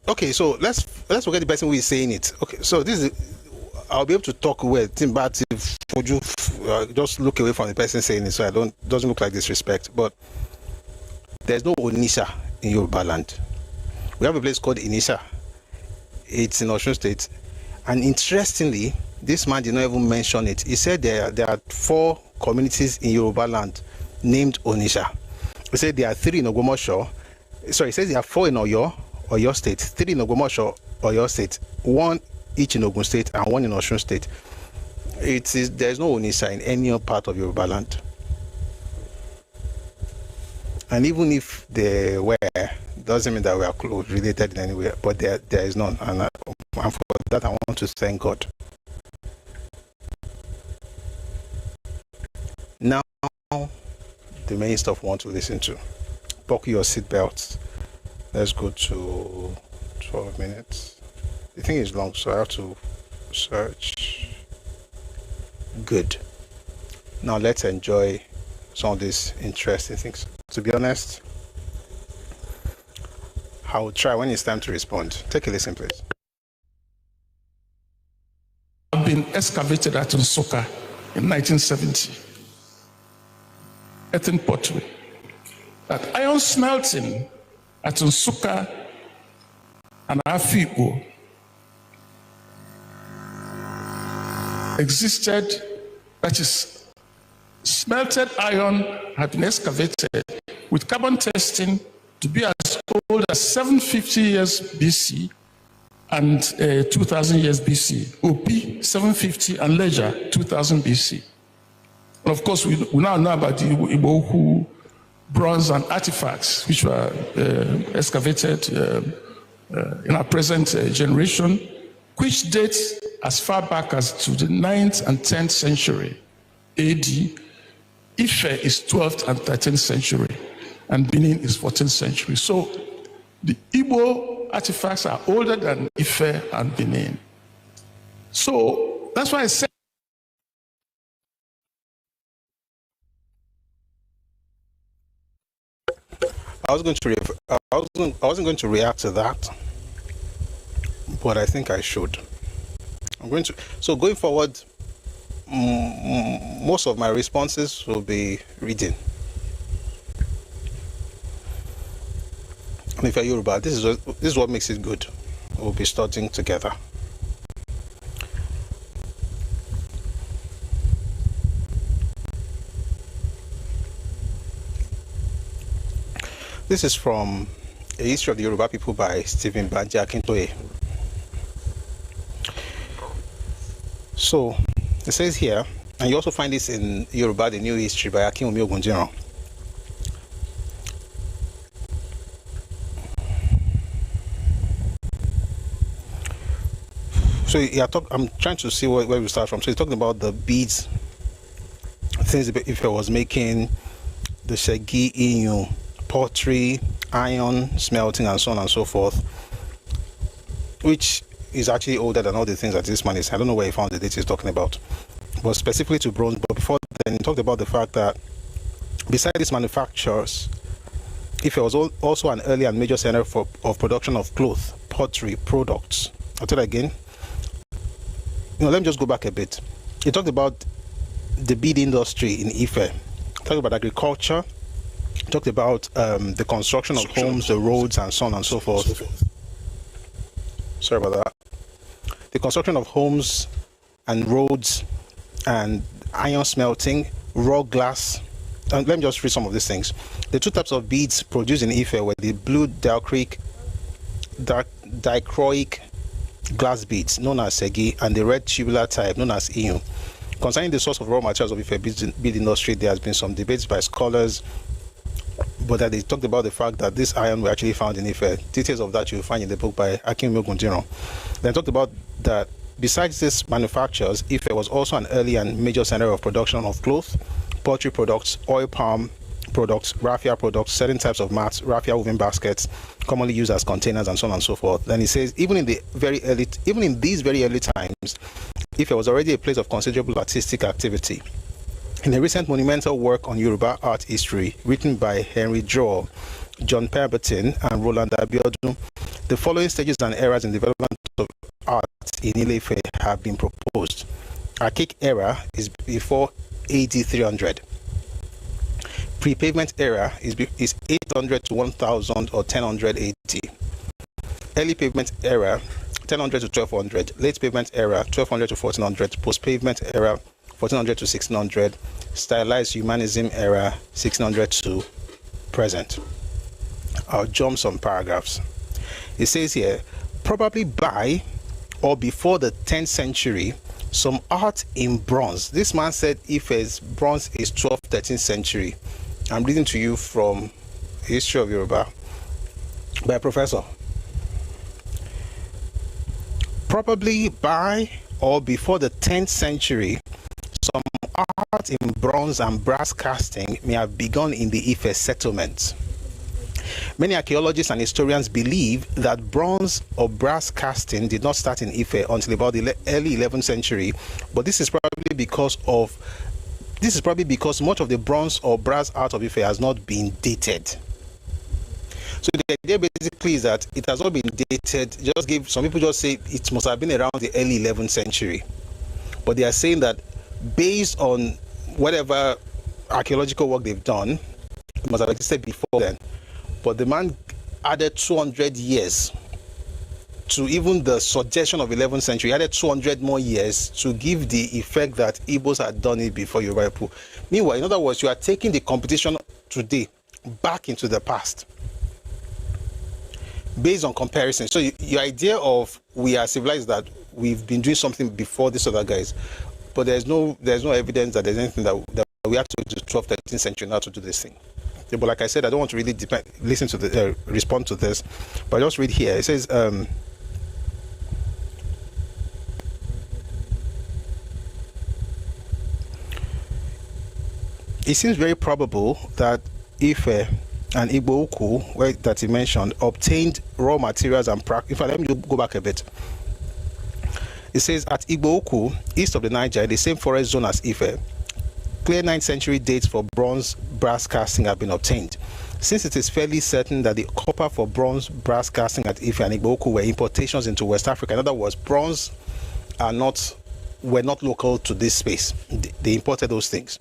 okay, so let's forget the person who is saying it. Okay, so this is, I'll be able to talk with but would you just look away from the person saying it so doesn't look like disrespect. But there's no Onitsha in Yoruba land. We have a place called Onitsha. It's in Osun State, and interestingly, this man did not even mention it. He said there are 4 communities in Yoruba land named Onitsha. He said there are 3 in Ogbomoso. Sorry, he says there are 4 in Oyo State, 3 in Ogbomoso, Oyo State, 1 each in Ogun State, and 1 in Osun State. There is no Onitsha in any part of Yoruba land. And even if they were, doesn't mean that we are close, related in any way, but there is none. And for that, I want to thank God. Now, the main stuff we want to listen to. Buckle your seatbelts. Let's go to 12 minutes. The thing is long, so I have to search. Good. Now let's enjoy some of these interesting things. To be honest, I will try when it's time to respond. Take a listen, please. I've been excavated at Onitsha in 1970. Earthen pottery. That iron smelting at Onitsha and Afikpo existed, that is, smelted iron had been excavated with carbon testing to be as old as 750 years BC and 2000 years BC. OP 750 and Ledger 2000 BC. And of course, we now know about the Iboku bronze and artifacts which were excavated in our present generation, which dates as far back as to the 9th and 10th century AD. Ife is 12th and 13th century, and Benin is 14th century. So the Igbo artifacts are older than Ife and Benin. So that's why I said I wasn't going to react to that, but I think I should. So going forward, most of my responses will be reading. And if you're Yoruba, this is what makes it good. We'll be studying together. This is from A History of the Yoruba People by Stephen Banji Akintoye. So it says here, and you also find this in Yoruba, the New History by Akinwumi Ogundiran. So I'm trying to see where we start from. So he's talking about the beads, things if I was making, the shegi, inu, pottery, iron smelting, and so on and so forth, which is actually older than all the things that this man is. I don't know where he found the date he's talking about, but specifically to bronze. But before then, he talked about the fact that besides these manufacturers, Ife was also an early and major center of production of cloth, pottery, products. I'll tell you again. Let me just go back a bit. He talked about the bead industry in Ife. Talked about agriculture. Talked about the construction of homes, the roads, and so on and so forth. Sorry about that. The construction of homes and roads and iron smelting, raw glass. And let me just read some of these things. The two types of beads produced in Ife were the blue dichroic glass beads, known as segi, and the red tubular type, known as inu. Concerning the source of raw materials of Ife bead industry, there has been some debates by scholars, but that they talked about the fact that this iron were actually found in Ife. Details of that you'll find in the book by Akinwumi Ogundiran. Then talked about that besides these manufacturers, Ife was also an early and major center of production of cloth, poultry products, oil palm products, raffia products, certain types of mats, raffia woven baskets, commonly used as containers, and so on and so forth. Then he says, even in these very early times, Ife was already a place of considerable artistic activity. In a recent monumental work on Yoruba art history, written by Henry Joel, John Pemberton, and Roland Abiodun, the following stages and eras in development of art in Ile-Ife have been proposed. Archaic era is before AD 300. Pre-pavement era is 800 to 1000 or 1000 AD. Early pavement era 1000 to 1200. Late pavement era 1200 to 1400. Post-pavement era 1400 to 1600. Stylized humanism era 1600 to present. I'll jump some paragraphs. It says here, probably by or before the 10th century, some art in bronze. This man said Ife's bronze is 12th, 13th century. I'm reading to you from History of Yoruba by a professor. Probably by or before the 10th century, some art in bronze and brass casting may have begun in the Ife settlement. Many archaeologists and historians believe that bronze or brass casting did not start in Ife until about the early 11th century, but this is probably because much of the bronze or brass art of Ife has not been dated. So the idea basically is that it has not been dated. Some people just say it must have been around the early 11th century, but they are saying that based on whatever archaeological work they've done, it must have existed before then. But the man added 200 years to even the suggestion of 11th century. He added 200 more years to give the effect that Ibos had done it before Yoruba people. Meanwhile, in other words, you are taking the competition today back into the past based on comparison. So your idea of we are civilized, that we've been doing something before these other guys, but there's no evidence that there's anything that we have to do 12th, 13th century now to do this thing. Yeah, but like I said, I don't want to really listen to the respond to this, but I just read here. It says it seems very probable that Ife and Igbo Uku, that he mentioned, obtained raw materials and practice. In fact, let me go back a bit. It says at Igbo Uku, east of the Niger, the same forest zone as Ife, clear 9th century dates for bronze brass casting have been obtained. Since it is fairly certain that the copper for bronze brass casting at Ife and Igbo Uku were importations into West Africa, in other words, bronze were not local to this space. They imported those things.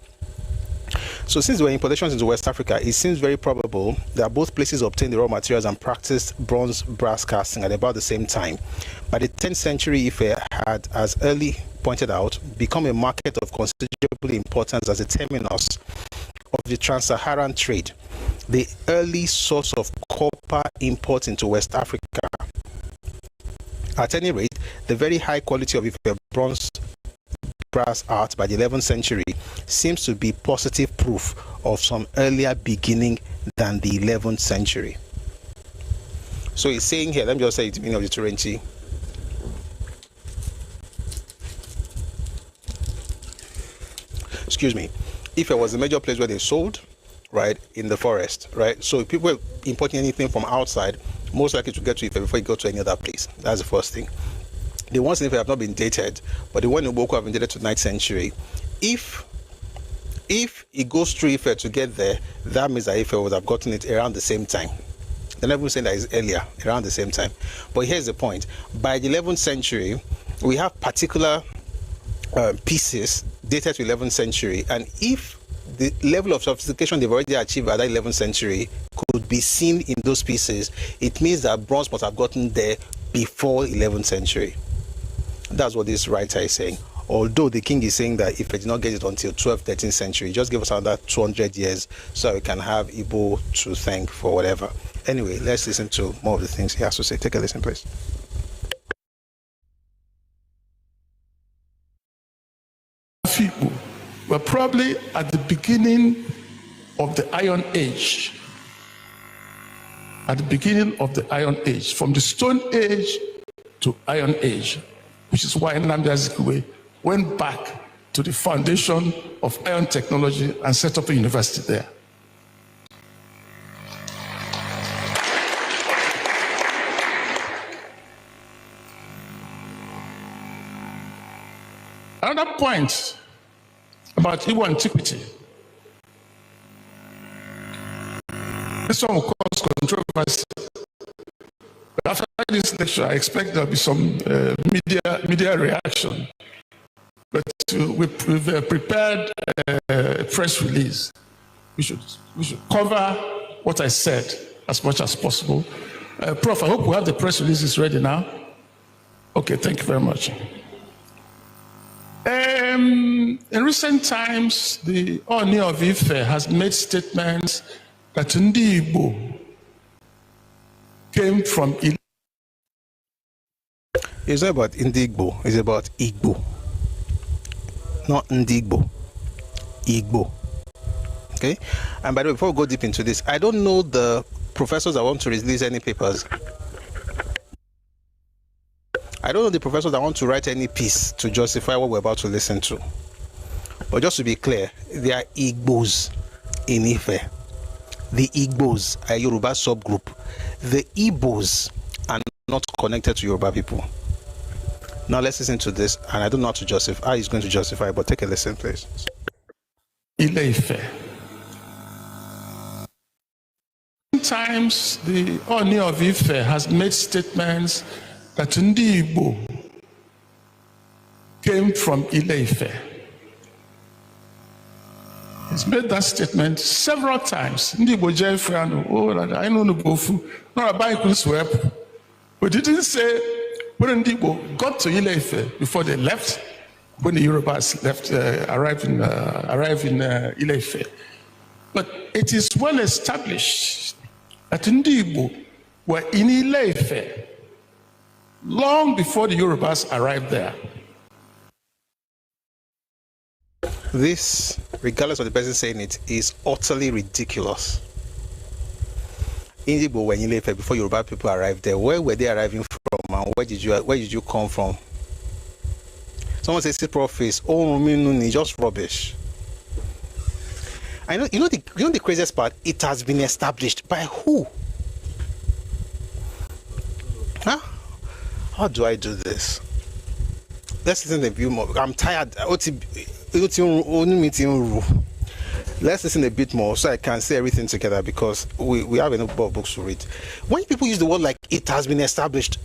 So since there were importations into West Africa, it seems very probable that both places obtained the raw materials and practiced bronze brass casting at about the same time. By the 10th century, Ife had, as early pointed out, become a market of considerable importance as a terminus of the trans-Saharan trade, the early source of copper imports into West Africa. At any rate, the very high quality of Ife bronze brass art by the 11th century seems to be positive proof of some earlier beginning than the 11th century. So he's saying here, let me just say it in the beginning of the Turenchi. Excuse me. If it was a major place where they sold, right, in the forest, right? So if people were importing anything from outside, most likely to get to Ife before you go to any other place. That's the first thing. The ones in Ife have not been dated, but the one in Boko have been dated to 9th century. If it goes through Ife to get there, that means that Ife would have gotten it around the same time. They're never saying that it's earlier, around the same time. But here's the point. By the 11th century, we have particular pieces dated to 11th century, and if the level of sophistication they've already achieved by that 11th century could be seen in those pieces, it means that bronze must have gotten there before 11th century. That's what this writer is saying. Although the king is saying that if they did not get it until 12th, 13th century, just give us another 200 years so we can have Igbo to thank for whatever. Anyway, let's listen to more of the things he has to say. Take a listen, please. People were probably at the beginning of the Iron Age. At the beginning of the Iron Age, from the Stone Age to Iron Age, which is why Nnamdi Azikiwe went back to the foundation of iron technology and set up a university there. Another point about Igbo antiquity. This one will cause controversy. But after this lecture, I expect there'll be some media reaction. But we've prepared a press release. We should cover what I said as much as possible. Prof, I hope we have the press releases ready now. Okay, thank you very much. In recent times, the Oni of Ife has made statements that Ndi Igbo came from Igbo. It's not about Indigbo, it's about Igbo. Not Ndigbo. Igbo. Okay? And by the way, before we go deep into this, I don't know the professors that want to release any papers. I don't know the professors that want to write any piece to justify what we're about to listen to. But just to be clear, there are Igbos in Ife. The Igbos are a Yoruba subgroup. The Ibos are not connected to Yoruba people. Now let's listen to this, and I don't know how to justify. How he's going to justify, but take a listen, please. Ile-Ife. Sometimes the Oni of Ife has made statements that Ndi Igbo came from Ile-Ife. He's made that statement several times. Ndi Igbo Jeffrey, I know no bofu, no Abai Kuswep. But he didn't say when the Igbo got to Ile-Ife before they left, when the Yorubas left, arrived in Ile-Ife. But it is well established that the Igbo were in Ile-Ife long before the Yorubas arrived there. This, regardless of the person saying it, is utterly ridiculous. Igbo were in Ile-Ife before Yoruba people arrived there. Where were they arriving from, and where did you come from? Someone says prophets, just rubbish. I know. You know the craziest part. It has been established by who? Huh? How do I do this? Let's listen to the view more. I'm tired. Let's listen a bit more so I can say everything together, because we have enough books to read. When people use the word like it has been established,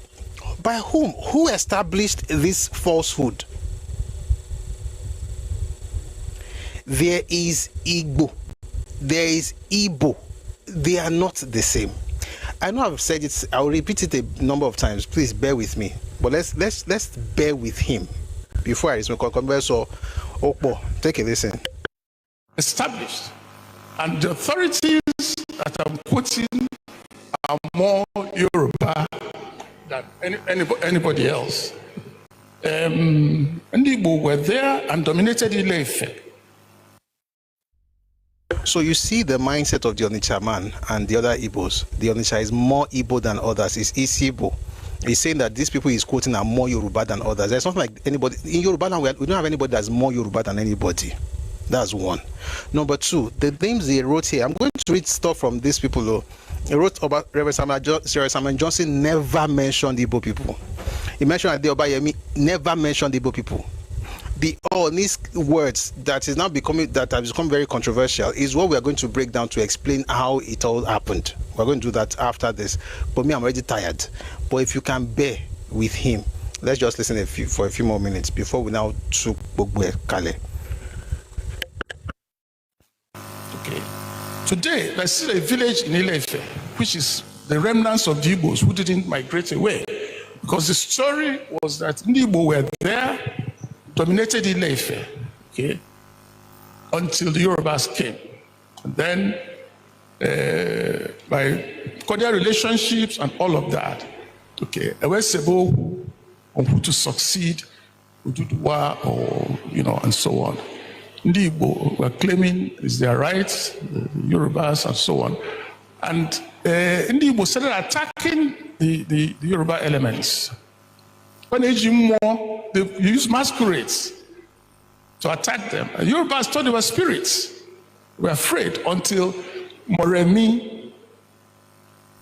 by whom? Who established this falsehood? There is Igbo. There is Ibo. They are not the same. I know I've said it. I'll repeat it a number of times. Please bear with me. But let's bear with him before I resume. So, Okpo, take a listen. Established, and the authorities that I'm quoting are more Yoruba than anybody else. And Igbo were there and dominated Ile-Ife. So you see the mindset of the Onitsha man and the other Ibos. The Onitsha is more Igbo than others. It's Igbo. He's saying that these people he's quoting are more Yoruba than others. There's nothing like anybody in Yoruba now. We don't have anybody that's more Yoruba than anybody. That's one. Number two, the names they wrote here. I'm going to read stuff from these people. Though. He wrote about Reverend Samuel Johnson never mentioned Igbo people. He mentioned Adeoba Yemi, never mentioned Igbo people. All these words that have become very controversial is what we are going to break down to explain how it all happened. We're going to do that after this. But me, I'm already tired. But if you can bear with him, let's just listen for a few more minutes before we now took Bogwe Kale. Okay. Today, there's still a village in Ile-Ife, which is the remnants of the Ibos who didn't migrate away. Because the story was that the Igbo were there, dominated Ile-Ife, okay, until the Yorubas came. And then, by cordial relationships and all of that, okay, Ewesebo on who to succeed, Ududuwa, or, and so on. The Igbo were claiming it's their rights, the Yorubas, and so on. And the Igbo started attacking the Yoruba elements. When they used masquerades to attack them. And Yorubas thought they were spirits. They were afraid until Moremi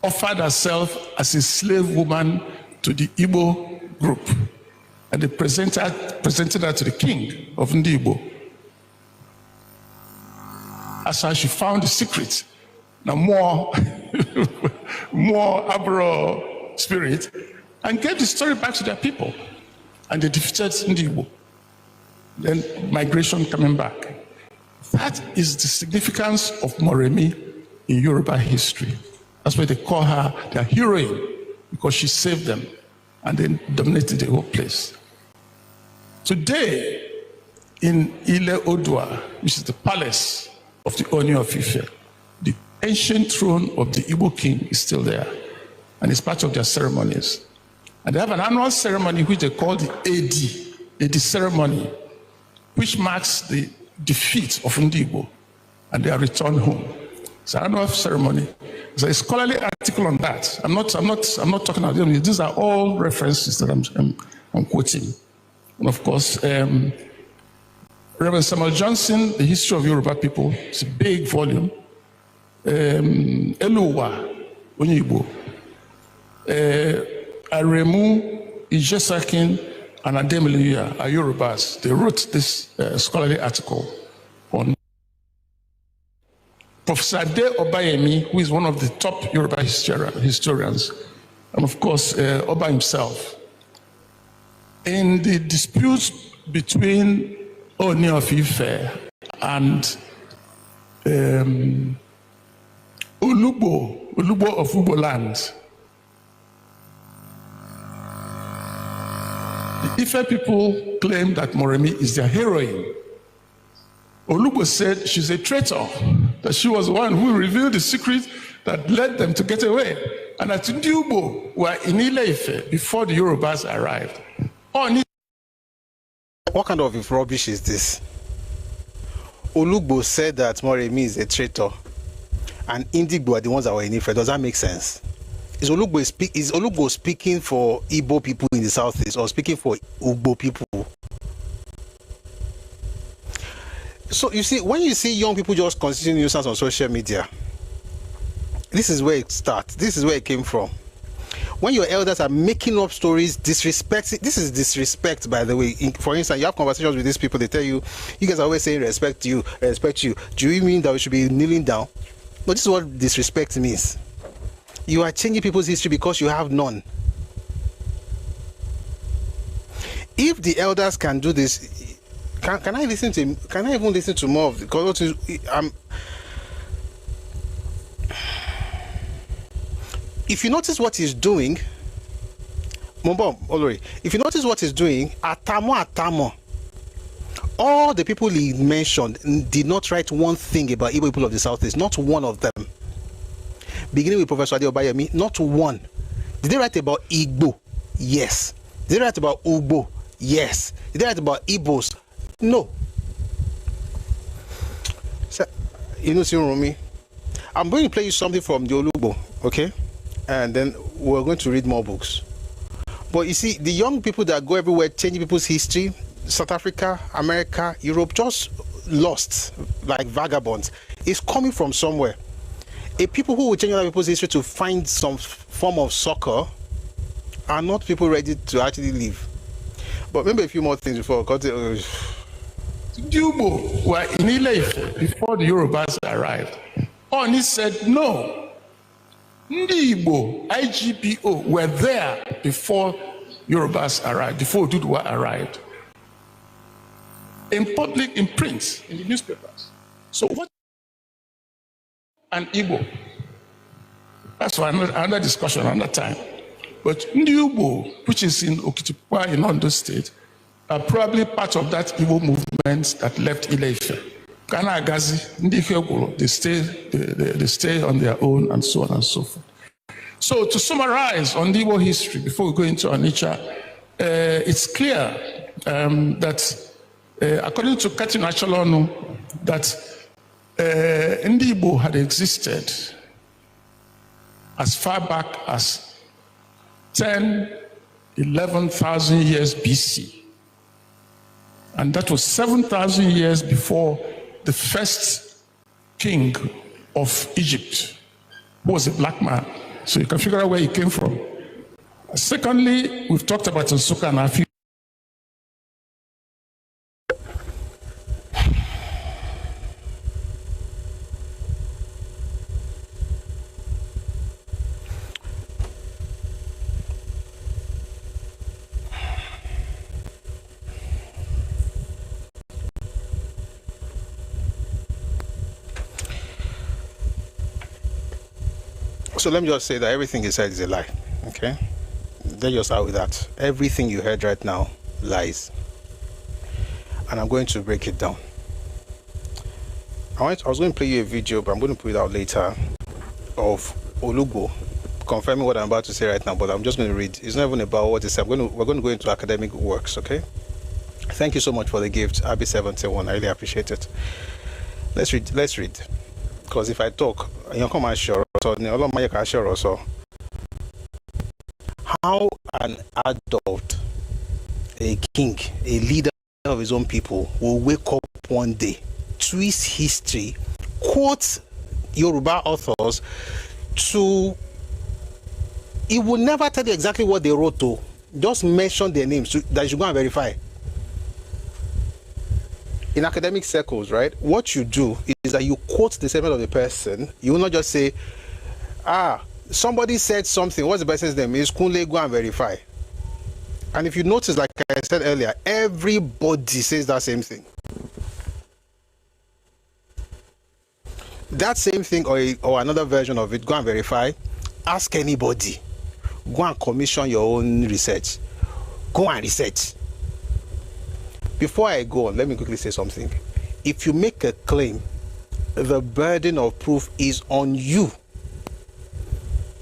offered herself as a slave woman to the Igbo group. And they presented her to the king of Ndibo. That's how she found the secret. Now more Abro spirit, and gave the story back to their people. And they defeated Ndibo. Then migration coming back. That is the significance of Moremi in Yoruba history. That's why they call her their heroine, because she saved them and then dominated the whole place. Today, in Ile Odua, which is the palace of the Oni of Ife, the ancient throne of the Igbo king is still there, and it's part of their ceremonies. And they have an annual ceremony which they call the AD ceremony, which marks the defeat of Ndibo and their return home. It's an annual ceremony. There's a scholarly article on that. I'm not talking about them. These are all references that I'm quoting. And of course, Reverend Samuel Johnson, The History of Yoruba People, it's a big volume. Eluwa, Onyibo, Aremu, Ijesakin, and Ademiliya are Yorubas. They wrote this scholarly article on Professor Ade Obayemi, who is one of the top Yoruba historians, and of course, Oba himself. In the disputes between Oni of Ife and Ulubo of Ubo land, Ife people claim that Moremi is their heroine. Olugbo said she's a traitor, that she was the one who revealed the secret that led them to get away, and that Ndubo were in Ile-Ife before the Yorubas arrived. What kind of rubbish is this? Olugbo said that Moremi is a traitor, and Indigbo are the ones that were in Ife. Does that make sense? Is Olugbo speaking for Igbo people in the southeast or speaking for Ugbo people? So you see, when you see young people just consuming nuisance on social media, this is where it starts. This is where it came from. When your elders are making up stories, disrespecting, this is disrespect, by the way. For instance, you have conversations with these people, they tell you, you guys are always saying respect you, respect you. Do you mean that we should be kneeling down? No, this is what disrespect means. You are changing people's history because you have none. If the elders can do this, can I listen to? Can I even listen to more of? Because if you notice what he's doing, Mombo Olori, if you notice what he's doing, Atamo, all the people he mentioned did not write one thing about Igbo people of the Southeast, not one of them. Beginning with Professor Adeobayemi, not one. Did they write about Igbo? Yes. Did they write about Ugbo? Yes. Did they write about Ibos? No. So, you know, Rumi, I'm going to play you something from the Olugbo, okay? And then we're going to read more books. But you see, the young people that go everywhere changing people's history, South Africa, America, Europe, just lost like vagabonds. It's coming from somewhere. A people who will change other people's history to find some form of succor are not people ready to actually live. But maybe a few more things before. Dubo were in Ile-Ife before the Yorubas arrived. Oni said no. Ndibo, IGPO were there before Yorubas arrived, before Oduduwa arrived. In public, in print, in the newspapers. So what? An Igbo. That's for another discussion, another time. But Ndiubo, which is in Okitipupa in Ondo State, are probably part of that Igbo movement that left Ile-Ife. Kana Agazi, Ndifegolo, they stay on their own and so on and so forth. So to summarize on the Igbo history, before we go into Onitsha, it's clear that according to Katin Acholonu, that Ndibo had existed as far back as 11,000 years BC. And that was 7,000 years before the first king of Egypt, who was a black man. So you can figure out where he came from. Secondly, we've talked about Nsukka and Afi. So let me just say that everything he said is a lie, okay? Let's just out with that. Everything you heard right now, lies. And I'm going to break it down. I was going to play you a video, but I'm going to put it out later, of Olugbo confirming what I'm about to say right now, but I'm just going to read. It's not even about what he said. We're going to go into academic works, okay? Thank you so much for the gift, Abi71. I really appreciate it. Let's read. Because if I talk, you come and share. So, how an adult, a king, a leader of his own people, will wake up one day, twist history, quote Yoruba authors to, he will never tell you exactly what they wrote to, just mention their names that you should go and verify. In academic circles, right, what you do is that you quote the statement of the person. You will not just say, somebody said something. What's the person's name? Is Kunle, go and verify. And if you notice, like I said earlier, everybody says that same thing. That same thing or another version of it, go and verify. Ask anybody. Go and commission your own research. Go and research. Before I go on, let me quickly say something. If you make a claim, the burden of proof is on you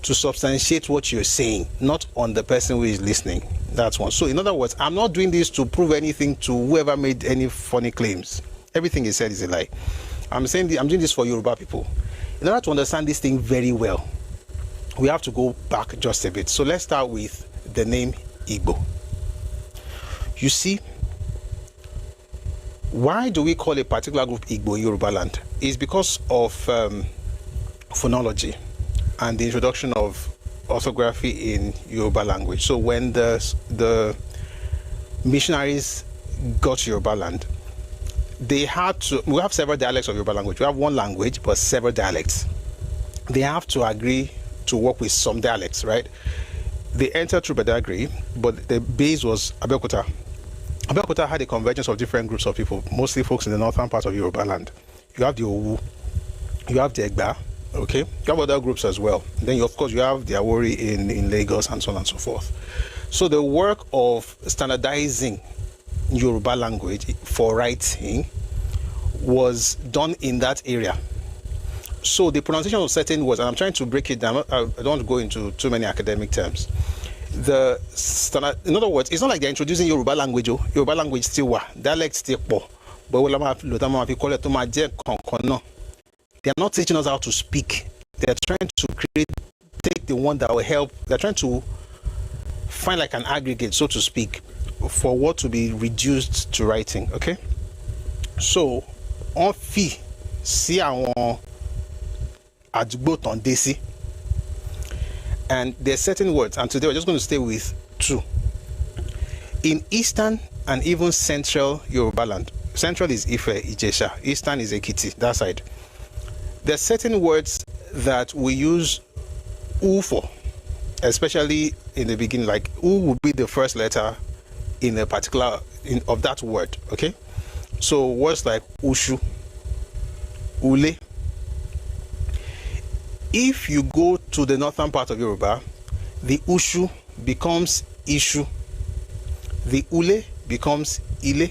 to substantiate what you're saying, not on the person who is listening. That's one. So in other words, I'm not doing this to prove anything to whoever made any funny claims. Everything he said is a lie. I'm doing this for Yoruba people. In order to understand this thing very well, we have to go back just a bit. So let's start with the name Igbo. You see, why do we call a particular group Igbo in Yoruba land? It's because of phonology and the introduction of orthography in Yoruba language. So when the missionaries got to Yoruba land, they had to, we have several dialects of Yoruba language. We have one language, but several dialects. They have to agree to work with some dialects, right? They entered through Badagry, but the base was Abeokuta. Abeokuta had a convergence of different groups of people, mostly folks in the northern part of Yoruba land. You have the Owu, you have the Egba, okay? You have other groups as well. Then, you have the Awori in Lagos and so on and so forth. So the work of standardizing Yoruba language for writing was done in that area. So the pronunciation of certain words, and I'm trying to break it down, I don't want to go into too many academic terms. The standard, in other words, it's not like they're introducing Yoruba language. Yoruba language still dialect still poor. But they're not teaching us how to speak. They're trying to take the one that will help. They're trying to find like an aggregate, so to speak, for what to be reduced to writing. Okay. So on fi si àwọn àdúgbò tán dé sí. And there are certain words, and today we're just going to stay with two. In eastern and even central Yoruba land, central is Ife, Ijesha, eastern is Ekiti, that side. There are certain words that we use U for, especially in the beginning, like U will be the first letter in a particular, of that word, okay? So words like Ushu, Ule. If you go to the northern part of Yoruba, the Ushu becomes Ishu, the Ule becomes Ile.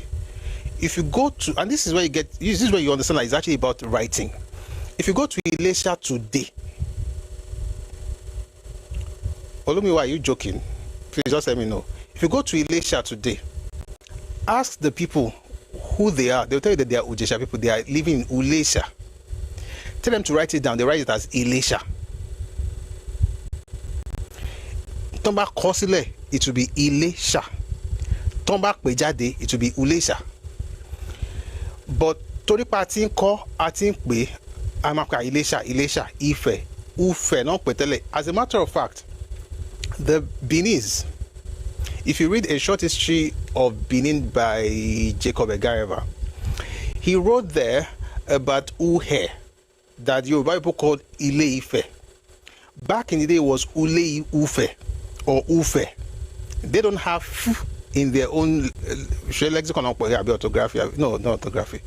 If you go to, and this is where you understand that it's actually about writing. If you go to Ilesha today, Olumi, why are you joking? Please just let me know. If you go to Ilesha today, ask the people who they are. They'll tell you that they are Ujesha people. They are living in Ulesha. Tell them to write it down. They write it as Ilesha. Tomba Kosile, it will be Ilesha. Tomba Pejade, it will be Ulesha. But Toripa Atinko, Atinpe, Amaka Ilesha, Ife, Ufe, no Petele. As a matter of fact, the Beninese, if you read a short history of Benin by Jacob Egareva, he wrote there about Uhe, that Yoruba people called Ile Ife. Back in the day, it was Ule Ufe or Ufe. They don't have F in their own lexicon of orthography. No, not orthography.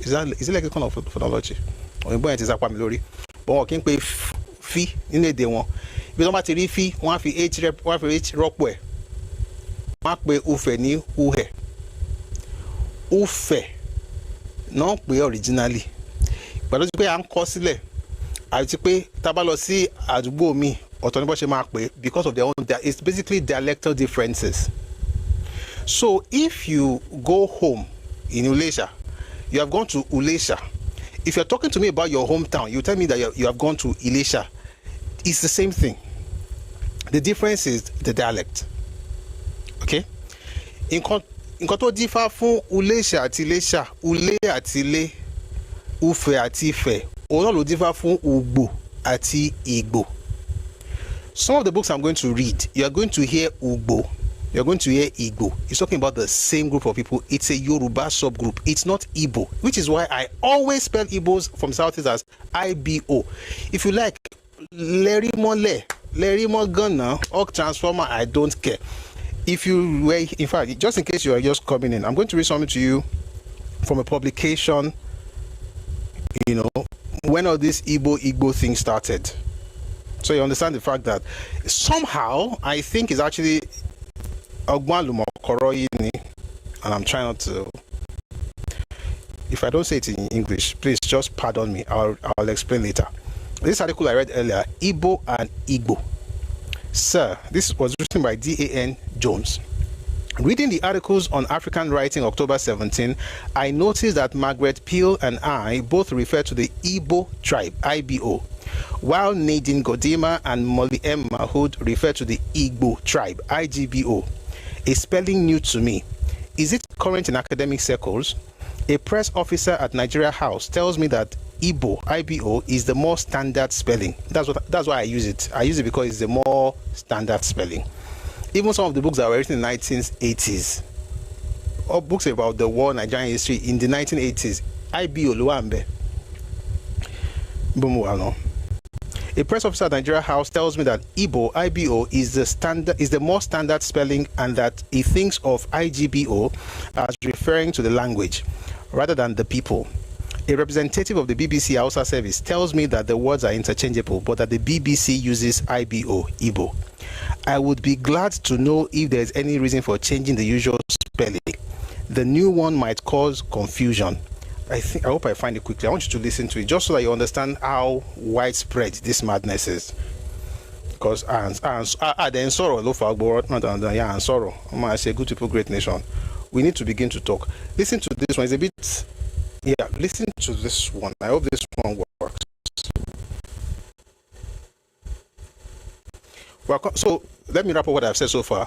Is it lexicon of phonology? Or in is Aquamilori. But I can Fi in the day one. If you don't have to Fi, one for H Rockway. Mark pe Ufe ni Uhe. Ufe. Non pe originally. But as you am kọ sílẹ̀, àti pé tá bá lọ sí àdúgbò mi ọ̀tọ̀ ní bó ṣe máa pè because of their own, it's basically dialectal differences. So if you go home in Ulesha, you have gone to Ulesha. If you're talking to me about your hometown, you tell me that you have gone to Ilesha. It's the same thing. The difference is the dialect. Okay? Nǹkan tó differ fún Ulesha àti Ilesha, Ule àti Ile, Ufe àti Ife, òun náà ló differ fún Ugbo àti Igbo. Some of the books I'm going to read, you are going to hear Ugbo, you're going to hear Igbo. It's talking about the same group of people. It's a Yoruba subgroup. It's not Igbo, which is why I always spell Igbos from Southeast as IBO. If you like, Lerimo Gunner, or Transformer, I don't care. If you were, in fact, just in case you are just coming in, I'm going to read something to you from a publication, you know, when all this Igbo thing started. So you understand the fact that somehow, I think it's actually Ogwanlumo Koroyini, and I'm trying not to. If I don't say it in English, please just pardon me. I'll explain later. This article I read earlier, Igbo and Igbo. Sir, this was written by D.A.N. Jones. Reading the articles on African Writing October 17, I noticed that Margaret Peel and I both refer to the Igbo tribe, IBO, while Nadine Godima and Molly M. Mahood refer to the Igbo tribe, IGBO. A spelling new to me. Is it current in academic circles? A press officer at Nigeria House tells me that Igbo, IBO, is the more standard spelling. That's why I use it. I use it because it's the more standard spelling. Even some of the books that were written in the 1980s, or books about the war, Nigerian history in the 1980s, IBO Luambe. A press officer at Nigeria House tells me that Igbo, IBO, is the more standard spelling, and that he thinks of IGBO as referring to the language rather than the people. A representative of the BBC Hausa service tells me that the words are interchangeable, but that the BBC uses IBO, Igbo. I would be glad to know if there's any reason for changing the usual spelling. The new one might cause confusion. I hope I find it quickly. I want you to listen to it just so that you understand how widespread this madness is. Because then sorrow, and sorrow. I say good people, great nation. We need to begin to talk. Listen to this one. It's a bit. Yeah, listen to this one. I hope this one works. So let me wrap up what I've said so far.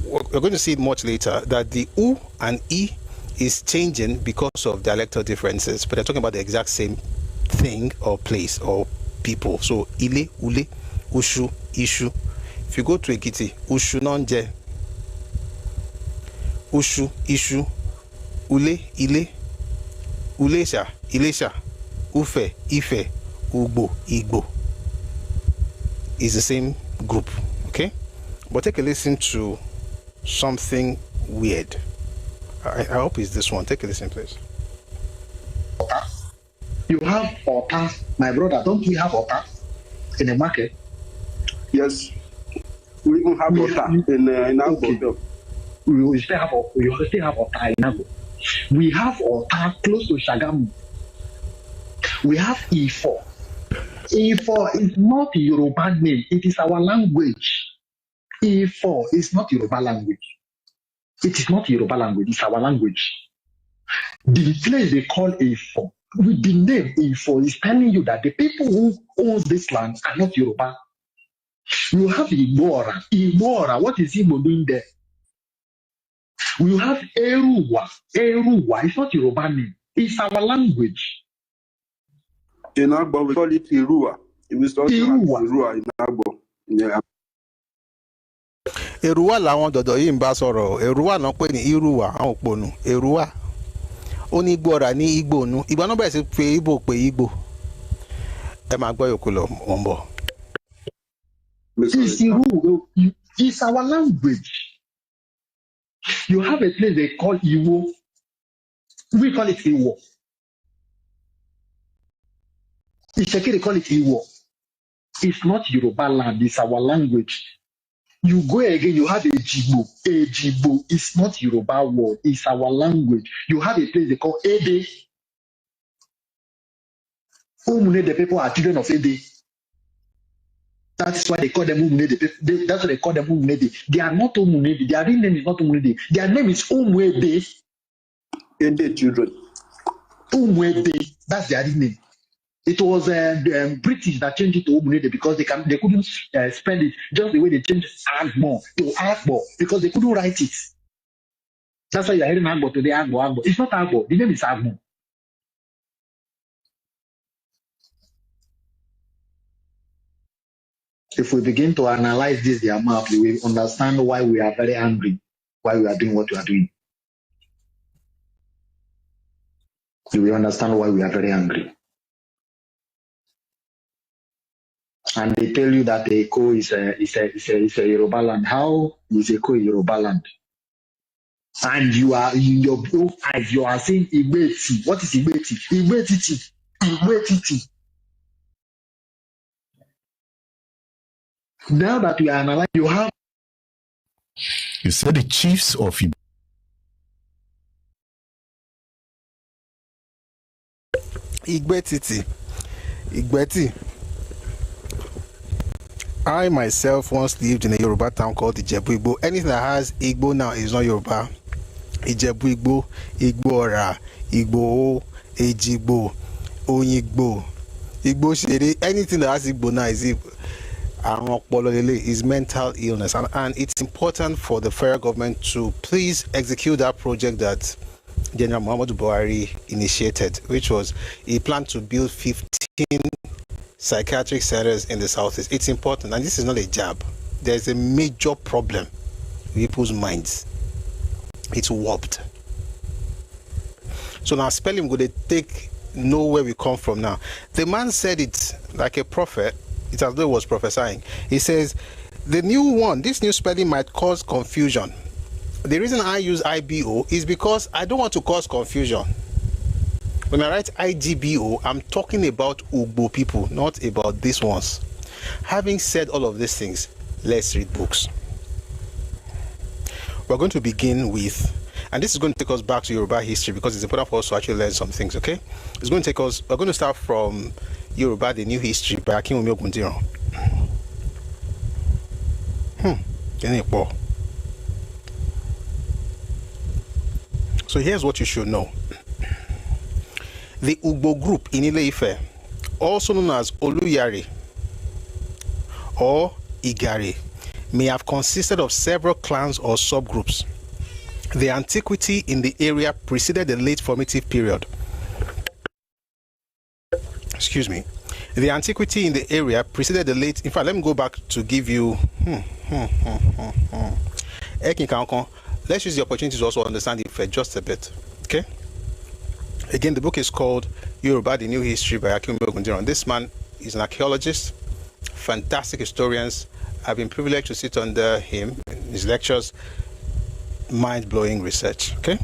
We're going to see much later that the U and E is changing because of dialectal differences, but they're talking about the exact same thing or place or people. So ile, ule, ushu, ishu. If you go to Ekiti, ushu nonje, ushu, ishu, ule, ile, ulesha, ilesha, ufe, ife, ugbo, igbo. Is the same group, okay? But take a listen to something weird. I hope it's this one. Take a listen, please. You have Ota, my brother. Don't we have Ota in the market? Yes, we even have Ota in Agbo. We still have Ota in Agbo. We have Ota close to Shagamu. We have E4. E4 is not a Yoruba name. It is our language. E4 is not Yoruba language. It is not Yoruba language. It's our language. The place they call E4, with the name E4, is telling you that the people who own this land are not Yoruba. You have Igbora. Igbora, what is Igbo doing there? We have Eruwa. Eruwa is not Yoruba name. It's our language. In Agbo, we call it Irua. It was not Irua in Agbo. Yeah. Eruwa làwọn dọ̀dọ̀ yìí ń bá sọ̀rọ̀. Eruwa náà pè ní Iruwa, àwọn òpònú. Eruwa. Ó ní Igbora ní Igbo nu. Ìgbà náà bẹ̀rẹ̀ sí pé Igbo pé Igbo. Ẹ máa gbọ́ yòókù lọ, mò ń bọ̀. It's our language. You have a place they call Iwo. We call it Iwo. Isheki, they call it Iwo. It's not Yoruba land, it's our language. You go again, you have Ejibo. Ejibo is not Yoruba word, it's our language. You have a place they call Ede. Umune, the people are children of Ede. That's why they call them Umunede. That's why they call them Umunede. They are not Umunede. Their real name is not Umunede. Their name is Umwede. Ede children. Umwede. That's their real name. It was British that changed it to Umunede because they couldn't spell it just the way they changed Agbo to Agbo because they couldn't write it. That's why you're hearing Agbo today, Agbo. It's not Agbo. The name is Agbo. If we begin to analyze this, their map, we will understand why we are very angry, why we are doing what we are doing. You will understand why we are very angry. And they tell you that Eko is a Yoruba land. How is Eko a Yoruba land? And you are in your both eyes, you are saying Ibeti. What is Ibeti? Ibeti. Ibeti. Now that we are analyzing, you said the chiefs of Ibos Igbetiti. Igbeti. I myself once lived in a Yoruba town called Ijebu Igbo. Anything that has Igbo now is not Yoruba. Ijebu Igbo, Igbo Ora, Igbo O, Ejigbo, Onyigbo, Igbo Shere. Anything that has Igbo now is mental illness. And it's important for the federal government to please execute that project that General Muhammadu Buhari initiated, which was he planned to build 15 psychiatric centers in the southeast. It's important, and this is not a jab. There's a major problem with people's minds. It's warped. So now spelling would they know where we come from now. The man said it like a prophet. It's as though he was prophesying. He says, this new spelling might cause confusion. The reason I use IBO is because I don't want to cause confusion. When I write IGBO, I'm talking about Ugbo people, not about these ones. Having said all of these things, let's read books. We're going to begin with, and this is going to take us back to Yoruba history because it's important for us to actually learn some things, okay? It's going to take us, we're going to start from Yoruba, the New History by Akinwumi Ogundiran. So here's what you should know. The Ugbo group in Ile-Ife, also known as Oluyare or Igare, may have consisted of several clans or subgroups. The antiquity in the area preceded the late formative period. Excuse me. The antiquity in the area preceded the late... In fact, let me go back to give you... Let's use the opportunity to also understand the effect just a bit. Okay? Again, the book is called Yoruba, the New History by Akinwumi Ogundiran. This man is an archaeologist, fantastic historians. I've been privileged to sit under him in his lectures. Mind-blowing research. Okay?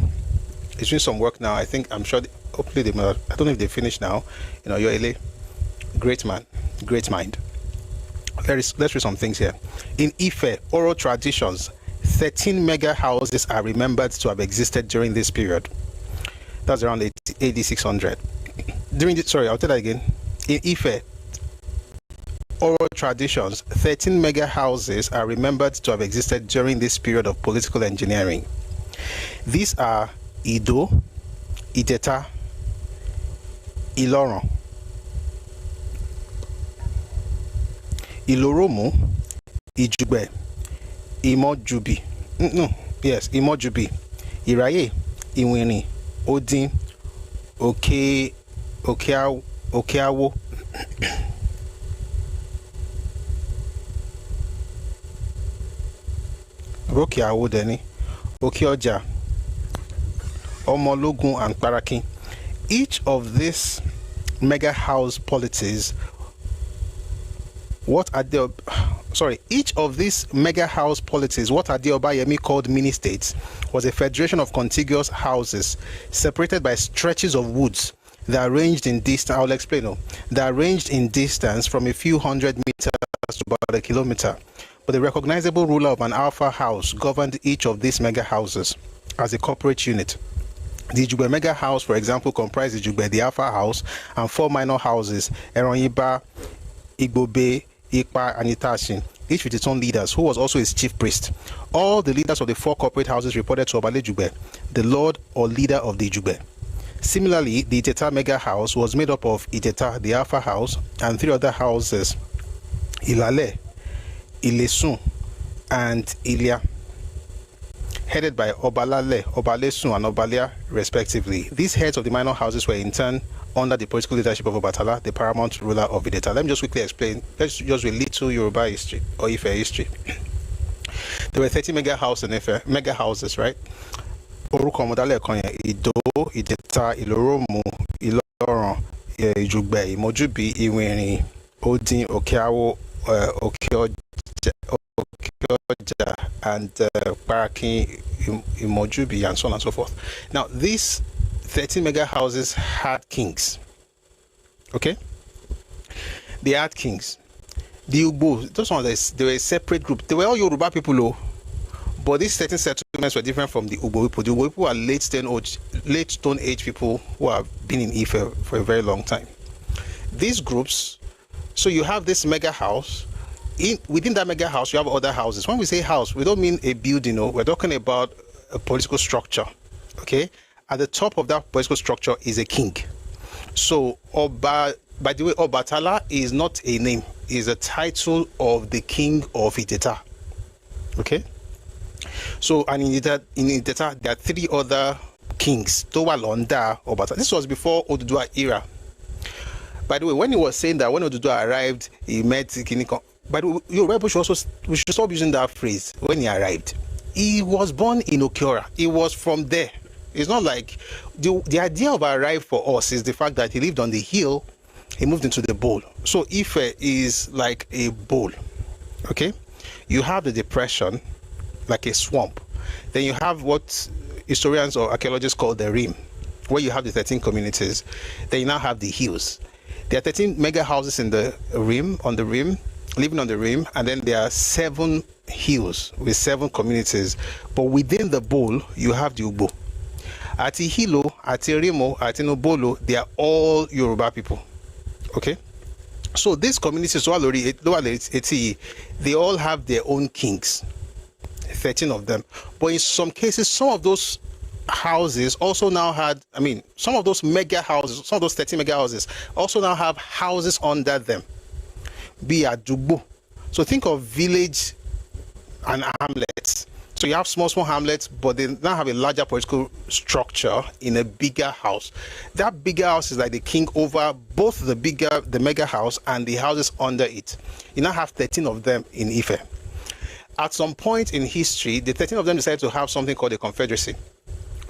He's doing some work now. I'm sure, hopefully, I don't know if they finished now. Yoele, great man, great mind. Let's read some things here. In Ife, oral traditions, 13 mega houses are remembered to have existed during this period. That's around AD 600. I'll tell that again. In Ife, oral traditions, 13 mega houses are remembered to have existed during this period of political engineering. These are Ido, Ideta, Iloran, Iloromo, Ijugbe, Imojubi. Imojubi, Iraye, Iwini, Odin, Okeawo, Okeawo Deni, Okeoja, Omologun, and Parakin. Each of these mega house polities, each of these mega house polities, what Adeobayemi called mini-states, was a federation of contiguous houses separated by stretches of woods that ranged in distance. I'll explain. That ranged in distance from a few hundred meters to about a kilometer. But the recognizable ruler of an alpha house governed each of these mega houses as a corporate unit. The Ijugbe mega house, for example, comprised Ijugbe, the alpha house, and 4 minor houses: Eronyiba, Igbobe, Ikpa, and Itashin, each with its own leaders, who was also his chief priest. All the leaders of the 4 corporate houses reported to Obale Ijugbe, the lord or leader of the Ijugbe. Similarly, the Iteta mega house was made up of Iteta, the alpha house, and 3 other houses: Ilale, Ilesun, and Ilia, headed by Obalale, Obalesun, and Obalia, respectively. These heads of the minor houses were in turn under the political leadership of Obatala, the paramount ruler of Ideta. Let me just quickly explain. Let's just read little Yoruba history or Ife history. There were 30 mega houses, right? Oruko Modale Konya, Ido, Ideta, Iloromo, Iloran, Ijugbe, Imojubi, Iwini, Odin, Okeawo, Okeoja, and Parakin, Imojubi, and so on and so forth. Now, these 13 mega houses had kings. Okay? They had kings. The Ugbo, those ones, they were a separate group. They were all Yoruba people, But these 13 settlements were different from the Ugbo people. The Ugbo people are late Stone Age people who have been in Ife for a very long time. These groups, so you have this mega house. Within that mega house, you have other houses. When we say house, we don't mean a building. No, we're talking about a political structure. Okay, at the top of that political structure is a king. So Oba, by the way, Obatala is not a name; is a title of the king of Ideta. Okay. So, and in Ideta, there are 3 other kings. Towalonda, Obatala. This was before Oduduwa era. By the way, when he was saying that when Oduduwa arrived, he met Kiniko. By the way, Yoruba we should stop using that phrase when he arrived. He was born in Okiora. He was from there. It's not like the idea of arrive for us is the fact that he lived on the hill, he moved into the bowl. So Ife is like a bowl. Okay? You have the depression, like a swamp. Then you have what historians or archaeologists call the rim, where you have the 13 communities. Then you now have the hills. There are 13 mega houses in the rim, living on the rim, and then there are 7 hills with 7 communities. But within the bowl, you have the Ugbo. Ati Hilo, Ati Rimo, Ati Nobolo, they are all Yoruba people. Okay? So these communities, they all have their own kings. 13 of them. But in some cases, some of those houses also now had, some of those mega houses, some of those 13 mega houses also now have houses under them. Be a Dugbo. So think of village and hamlets. So you have small hamlets, but they now have a larger political structure in a bigger house. That bigger house is like the king over both the mega house and the houses under it. You now have 13 of them in Ife. At some point in history, the 13 of them decided to have something called a confederacy,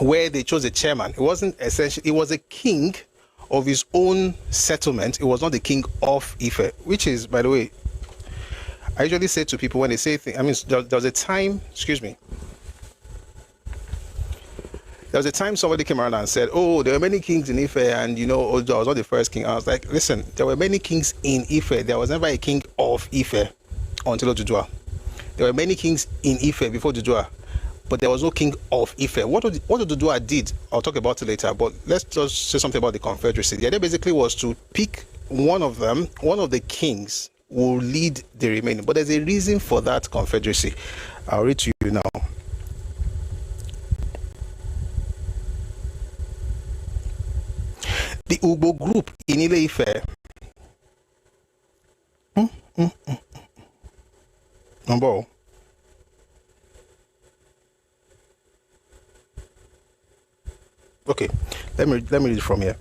where they chose a chairman. It wasn't essentially, it was a king of his own settlement. It was not the king of Ife, which is, by the way, I usually say to people when they say things, there was a time, there was a time somebody came around and said, oh, there were many kings in Ife, and Ojo was not the first king. I was like, listen, there were many kings in Ife. There was never a king of Ife until Oduduwa. There were many kings in Ife before Oduduwa, but there was no king of Ife. What Oduduwa did, I'll talk about it later, but let's just say something about the confederacy. The idea basically was to pick one of them, one of the kings will lead the remaining. But there's a reason for that confederacy. I'll read to you now. The Ugbo group in Ile Ife. Number. Okay, let me read it from here.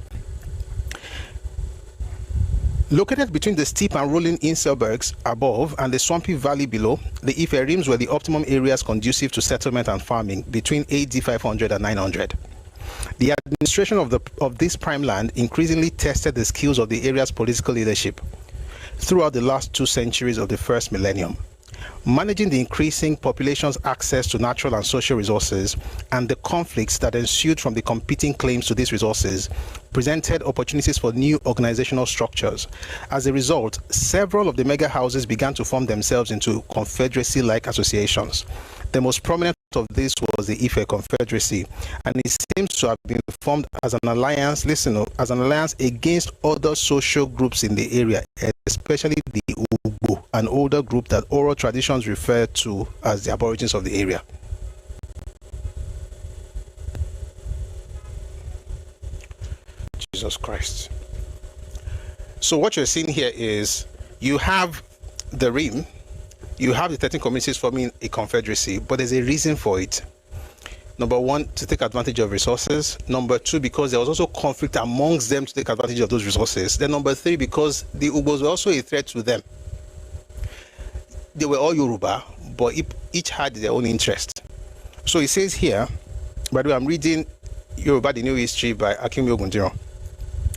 Located between the steep and rolling Inselbergs above and the swampy valley below, the Ife rims were the optimum areas conducive to settlement and farming between AD 500 and 900. The administration of this prime land increasingly tested the skills of the area's political leadership throughout the last 2 centuries of the first millennium. Managing the increasing population's access to natural and social resources and the conflicts that ensued from the competing claims to these resources presented opportunities for new organizational structures. As a result, several of the mega houses began to form themselves into confederacy-like associations. The most prominent of this was the Ife Confederacy, and it seems to have been formed as an alliance, against other social groups in the area, especially the Ugbo, an older group that oral traditions refer to as the aborigines of the area. Jesus Christ. So what you're seeing here is you have the rim, you have the 13 communities forming a confederacy, but there's a reason for it. Number 1, to take advantage of resources. Number 2, because there was also conflict amongst them to take advantage of those resources. Then number 3, because the Ugbos were also a threat to them. They were all Yoruba, but each had their own interest. So it says here, by the way, I'm reading Yoruba, the New History by Akinmi Ogundiro.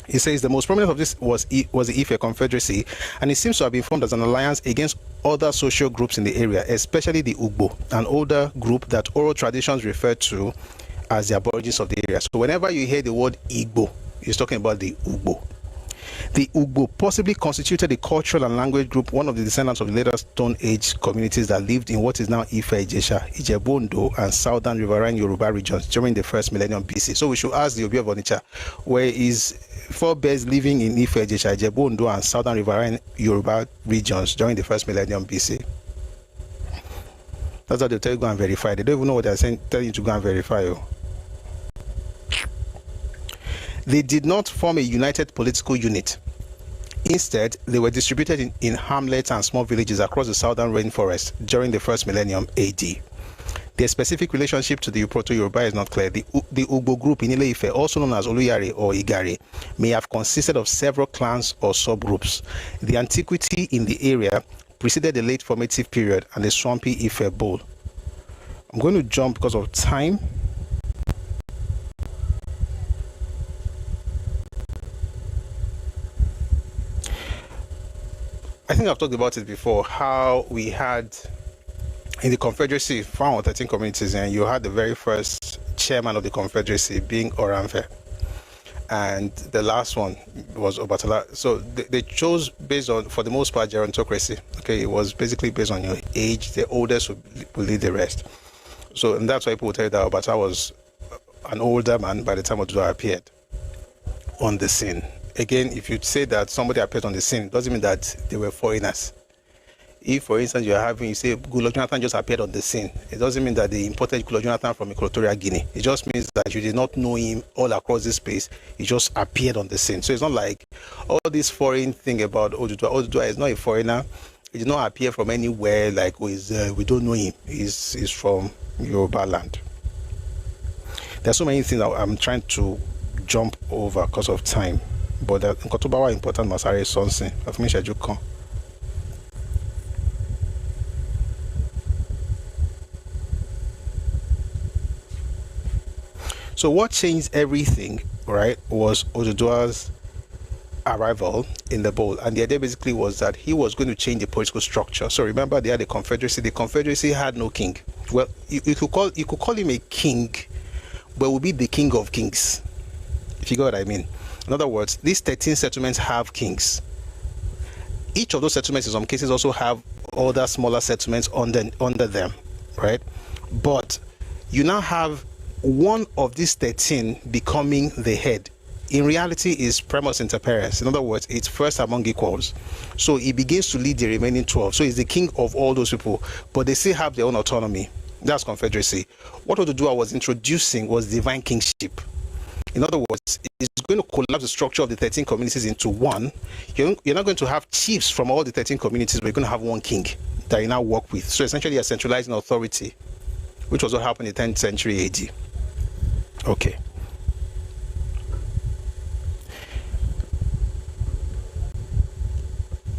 He says the most prominent of this was the Ife Confederacy, and it seems to have been formed as an alliance against other social groups in the area, especially the Ugbo, an older group that oral traditions refer to as the aborigines of the area. So whenever you hear the word Igbo, it's talking about the Ugbo. The Ugbo possibly constituted a cultural and language group, one of the descendants of the later Stone Age communities that lived in what is now Ife-Ijesha, Ijebu-Ondo, and southern riverine Yoruba regions during the first millennium BC. So we should ask the Obi of Onitsha, where is forebears living in Ife-Ijesha, Ijebu-Ondo, and southern riverine Yoruba regions during the first millennium BC? That's how they tell you go and verify. They don't even know what they're saying, telling you to go and verify. They did not form a united political unit. Instead, they were distributed in hamlets and small villages across the southern rainforest during the first millennium AD. Their specific relationship to the Proto-Yoruba is not clear. The Ugbo group in Ile-Ife, also known as Oluyare or Igare, may have consisted of several clans or subgroups. The antiquity in the area preceded the late formative period and the swampy Ife Bowl. I'm going to jump because of time. I think I've talked about it before, how we had in the Confederacy 4 or 13 communities, and you had the very first chairman of the Confederacy being Oranfe, and the last one was Obatala. So they chose based on, for the most part, gerontocracy. Okay, it was basically based on your age. The oldest would lead the rest. So, and that's why people will tell you that Obatala was an older man by the time Oduduwa appeared on the scene. Again, if you say that somebody appeared on the scene, it doesn't mean that they were foreigners. If, for instance, you say Goodluck Jonathan just appeared on the scene, it doesn't mean that they imported Goodluck Jonathan from Equatorial Guinea. It just means that you did not know him all across this space. He just appeared on the scene. So it's not like all this foreign thing about Oduduwa. Oduduwa is not a foreigner. He did not appear from anywhere like we don't know him. He's from Yoruba land. There's so many things that I'm trying to jump over because of time. But Nkotobawa important Masari Sonsin of Mishajukan. So what changed everything, right, was Oduduwa's arrival in the bowl. And the idea basically was that he was going to change the political structure. So remember, they had a confederacy. The confederacy had no king. Well, you could call him a king, but it would be the king of kings, if you get what I mean. In other words, these 13 settlements have kings. Each of those settlements in some cases also have other smaller settlements under them, right? But you now have one of these 13 becoming the head. In reality, is primus inter pares. In other words, it's first among equals. So he begins to lead the remaining 12. So he's the king of all those people, but they still have their own autonomy. That's confederacy. What Oduduwa was introducing was divine kingship. In other words, it's going to collapse the structure of the 13 communities into one. You're not going to have chiefs from all the 13 communities, but you're going to have one king that you now work with. So essentially, a centralizing authority, which was what happened in the 10th century AD. Okay.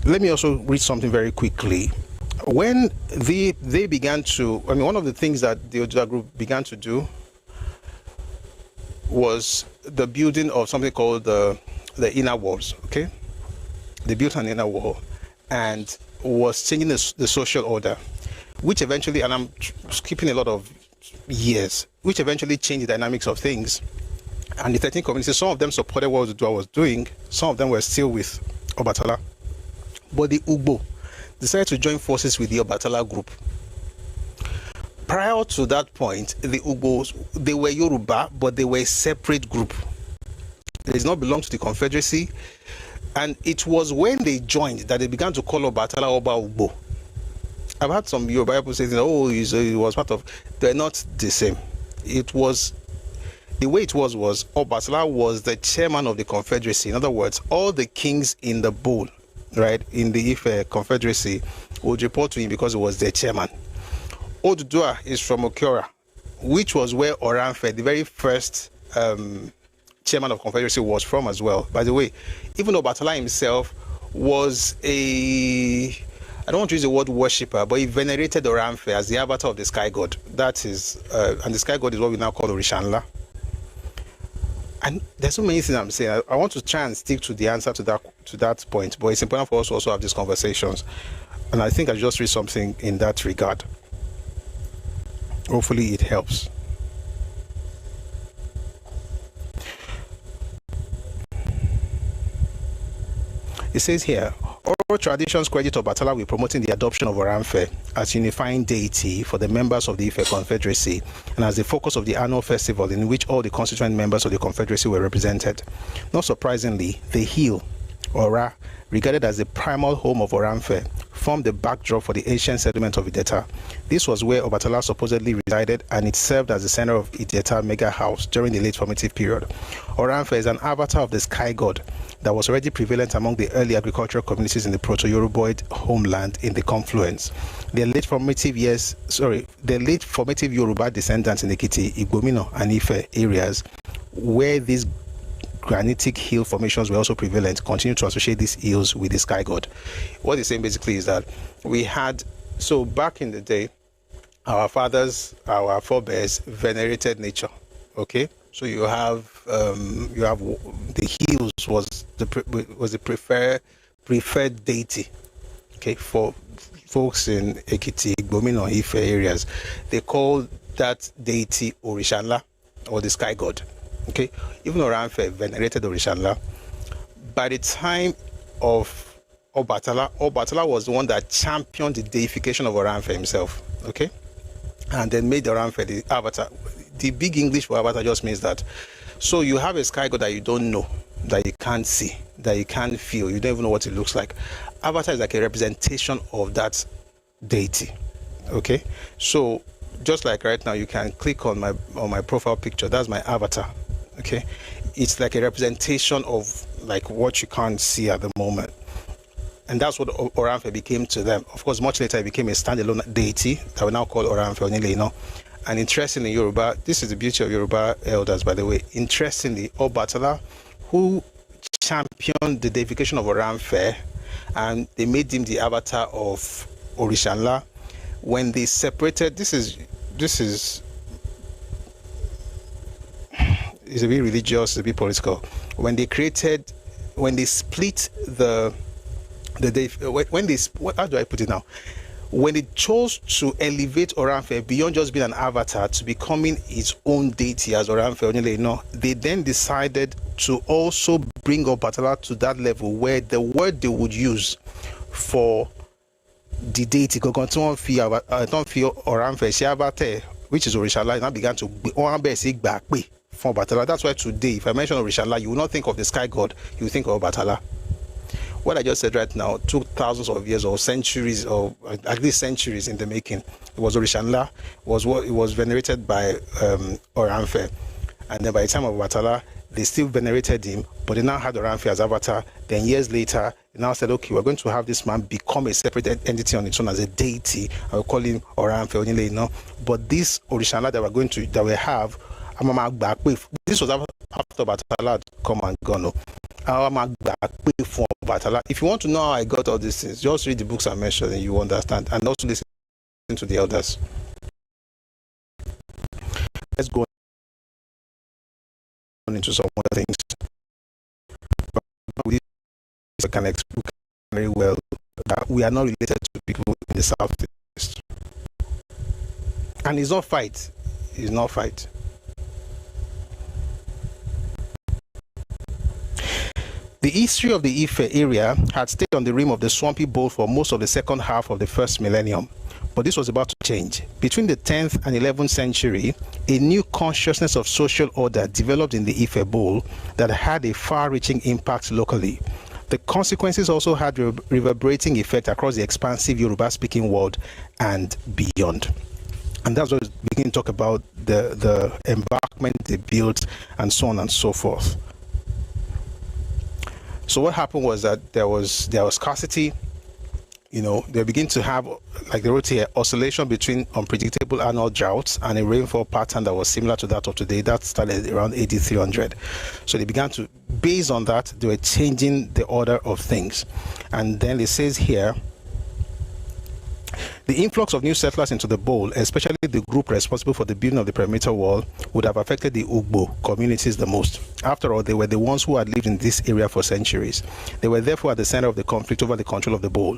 Let me also read something very quickly. When they began to, one of the things that the Oduduwa group began to do was the building of something called the inner walls. Okay, they built an inner wall and was changing the social order, which eventually, and I'm skipping a lot of years, which eventually changed the dynamics of things. And the 13 communities, some of them supported what Oduduwa was doing, some of them were still with Obatala, but the Ugbo decided to join forces with the Obatala group. Prior to that point, the Ugbos, they were Yoruba, but they were a separate group. They did not belong to the Confederacy. And it was when they joined that they began to call Obatala Oba Ugbo. I've had some Yoruba people saying, oh, he was part of... They're not the same. It was... The way it was Obatala was the chairman of the Confederacy. In other words, all the kings in the bowl, right, in the Ife Confederacy would report to him because he was their chairman. Oduduwa is from Okiora, which was where Oranfe, the very first chairman of Confederacy, was from as well. By the way, even Obatala himself was I don't want to use the word worshipper, but he venerated Oranfe as the avatar of the sky god. That is, and the sky god is what we now call Orishanla. And there's so many things I'm saying. I want to try and stick to the answer to that point, but it's important for us to also have these conversations. And I think I just read something in that regard. Hopefully it helps. It says here, oral traditions credit Obatala with promoting the adoption of Oramfe as unifying deity for the members of the Ife Confederacy and as the focus of the annual festival in which all the constituent members of the Confederacy were represented. Not surprisingly, the hill, Ora, regarded as the primal home of Oramfe, formed the backdrop for the ancient settlement of Ideta. This was where Obatala supposedly resided, and it served as the center of Ideta mega house during the late formative period. Oramfe is an avatar of the sky god that was already prevalent among the early agricultural communities in the Proto-Yoruboid homeland in the confluence. The late formative Yoruba descendants in Ekiti, Igbomino, and Ife areas, where these granitic hill formations were also prevalent, continue to associate these hills with the sky god. What he's saying basically is that we had, so back in the day, our fathers, our forebears venerated nature. Okay, so you have the hills was the preferred deity. Okay, for folks in Ekiti, Igbomino, Ife areas, they call that deity Orishanla, or the sky god. Okay, even Oramfe venerated Orishanla. By the time of Obatala was the one that championed the deification of Oramfe himself. Okay, and then made Oramfe the avatar. The big English for avatar just means that, so you have a sky god that you don't know, that you can't see, that you can't feel, you don't even know what it looks like. Avatar is like a representation of that deity. Okay, so just like right now, you can click on my profile picture. That's my avatar. Okay, it's like a representation of like what you can't see at the moment, and that's what Oramfe became to them. Of course, much later it became a standalone deity that we now call Oramfe Onile. And interestingly, Yoruba, this is the beauty of Yoruba elders, by the way. Interestingly, Obatala, who championed the deification of Oramfe, and they made him the avatar of Orishanla, when they separated, this is it's a bit religious, a bit political. When they split how do I put it now? When it chose to elevate Oramfe beyond just being an avatar to becoming its own deity as Oramfe Onile, they then decided to also bring Obatala to that level where the word they would use for the deity, Oramfe, which is Orishala, now began to be from Obatala. That's why today, if I mention Orishala, you will not think of the sky god, you will think of Obatala. What I just said right now took thousands of years or centuries, or at least centuries in the making. It was Orishanla, it was venerated by Oramfe, and then by the time of Obatala, they still venerated him, but they now had Oramfe as avatar. Then years later, they now said, okay, we're going to have this man become a separate entity on its own as a deity, and we'll call him Oramfe Onile. But this Orishanla that we have, this was after Obatala had come and gone. If you want to know how I got all these things, just read the books I mentioned and you understand, and also listen to the elders. Let's go on into some other things. We can explain very well that we are not related to people in the southeast. And it's not fight. It's not fight. The history of the Ife area had stayed on the rim of the swampy bowl for most of the second half of the first millennium, but this was about to change. Between the 10th and 11th century, a new consciousness of social order developed in the Ife bowl that had a far-reaching impact locally. The consequences also had reverberating effect across the expansive Yoruba-speaking world and beyond. And that's what we begin to talk about, the embankment they built and so on and so forth. So what happened was that there was scarcity. They begin to have, like they wrote here, oscillation between unpredictable annual droughts and a rainfall pattern that was similar to that of today. That started around 8300. So they began to, based on that, they were changing the order of things. And then it says here, the influx of new settlers into the bowl, especially the group responsible for the building of the perimeter wall, would have affected the Ugbo communities the most. After all, they were the ones who had lived in this area for centuries. They were therefore at the center of the conflict over the control of the bowl.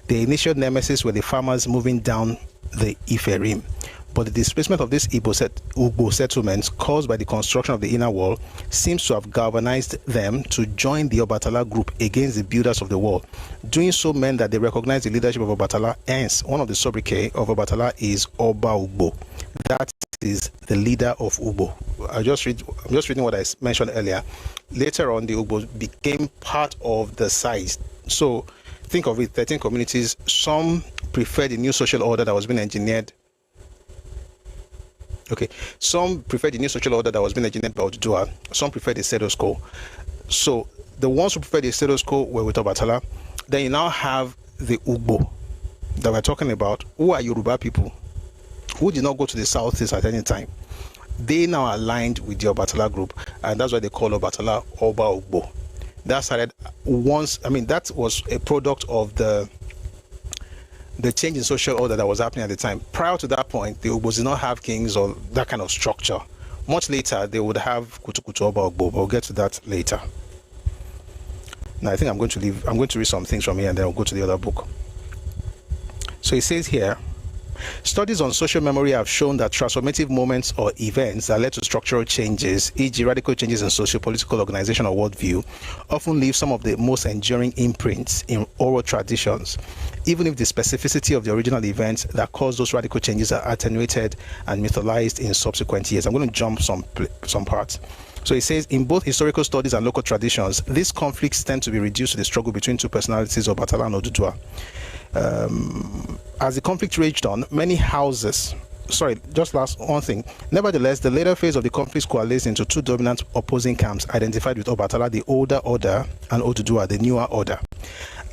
The initial nemesis were the farmers moving down the Ife Rim. but the displacement of these Ugbo settlements caused by the construction of the inner wall seems to have galvanized them to join the Obatala group against the builders of the wall. Doing so meant that they recognized the leadership of Obatala. Hence, one of the sobriquet of Obatala is Oba Ugbo. That is the leader of Ugbo. I'm just reading what I mentioned earlier. Later on, the Ugbo became part of the size. So think of it, 13 communities. Some preferred the new social order that was being engineered. Okay, some preferred the new social order that was being engineered by Oduduwa. Some preferred the status quo. So the ones who preferred the status quo were with Obatala. Then you now have the Ugbo that we're talking about, who are Yoruba people, who did not go to the southeast at any time. They now aligned with the Obatala group, and that's why they call Obatala Oba Ugbo. That started once, that was a product of the change in social order that was happening at the time. Prior to that point, the Ugbos did not have kings or that kind of structure. Much later, they would have Kutukutu Oba Ugbo, but we'll get to that later. Now, I think I'm going to read some things from here and then I'll go to the other book. So it says here, studies on social memory have shown that transformative moments or events that led to structural changes, e.g. radical changes in socio-political organization or worldview, often leave some of the most enduring imprints in oral traditions, even if the specificity of the original events that caused those radical changes are attenuated and mythologized in subsequent years. I'm going to jump some parts. So it says, in both historical studies and local traditions, these conflicts tend to be reduced to the struggle between two personalities of Obatala and Oduduwa. As the conflict raged on, many houses, nevertheless, the later phase of the conflict coalesced into two dominant opposing camps identified with Obatala, the older order, and Oduduwa, the newer order.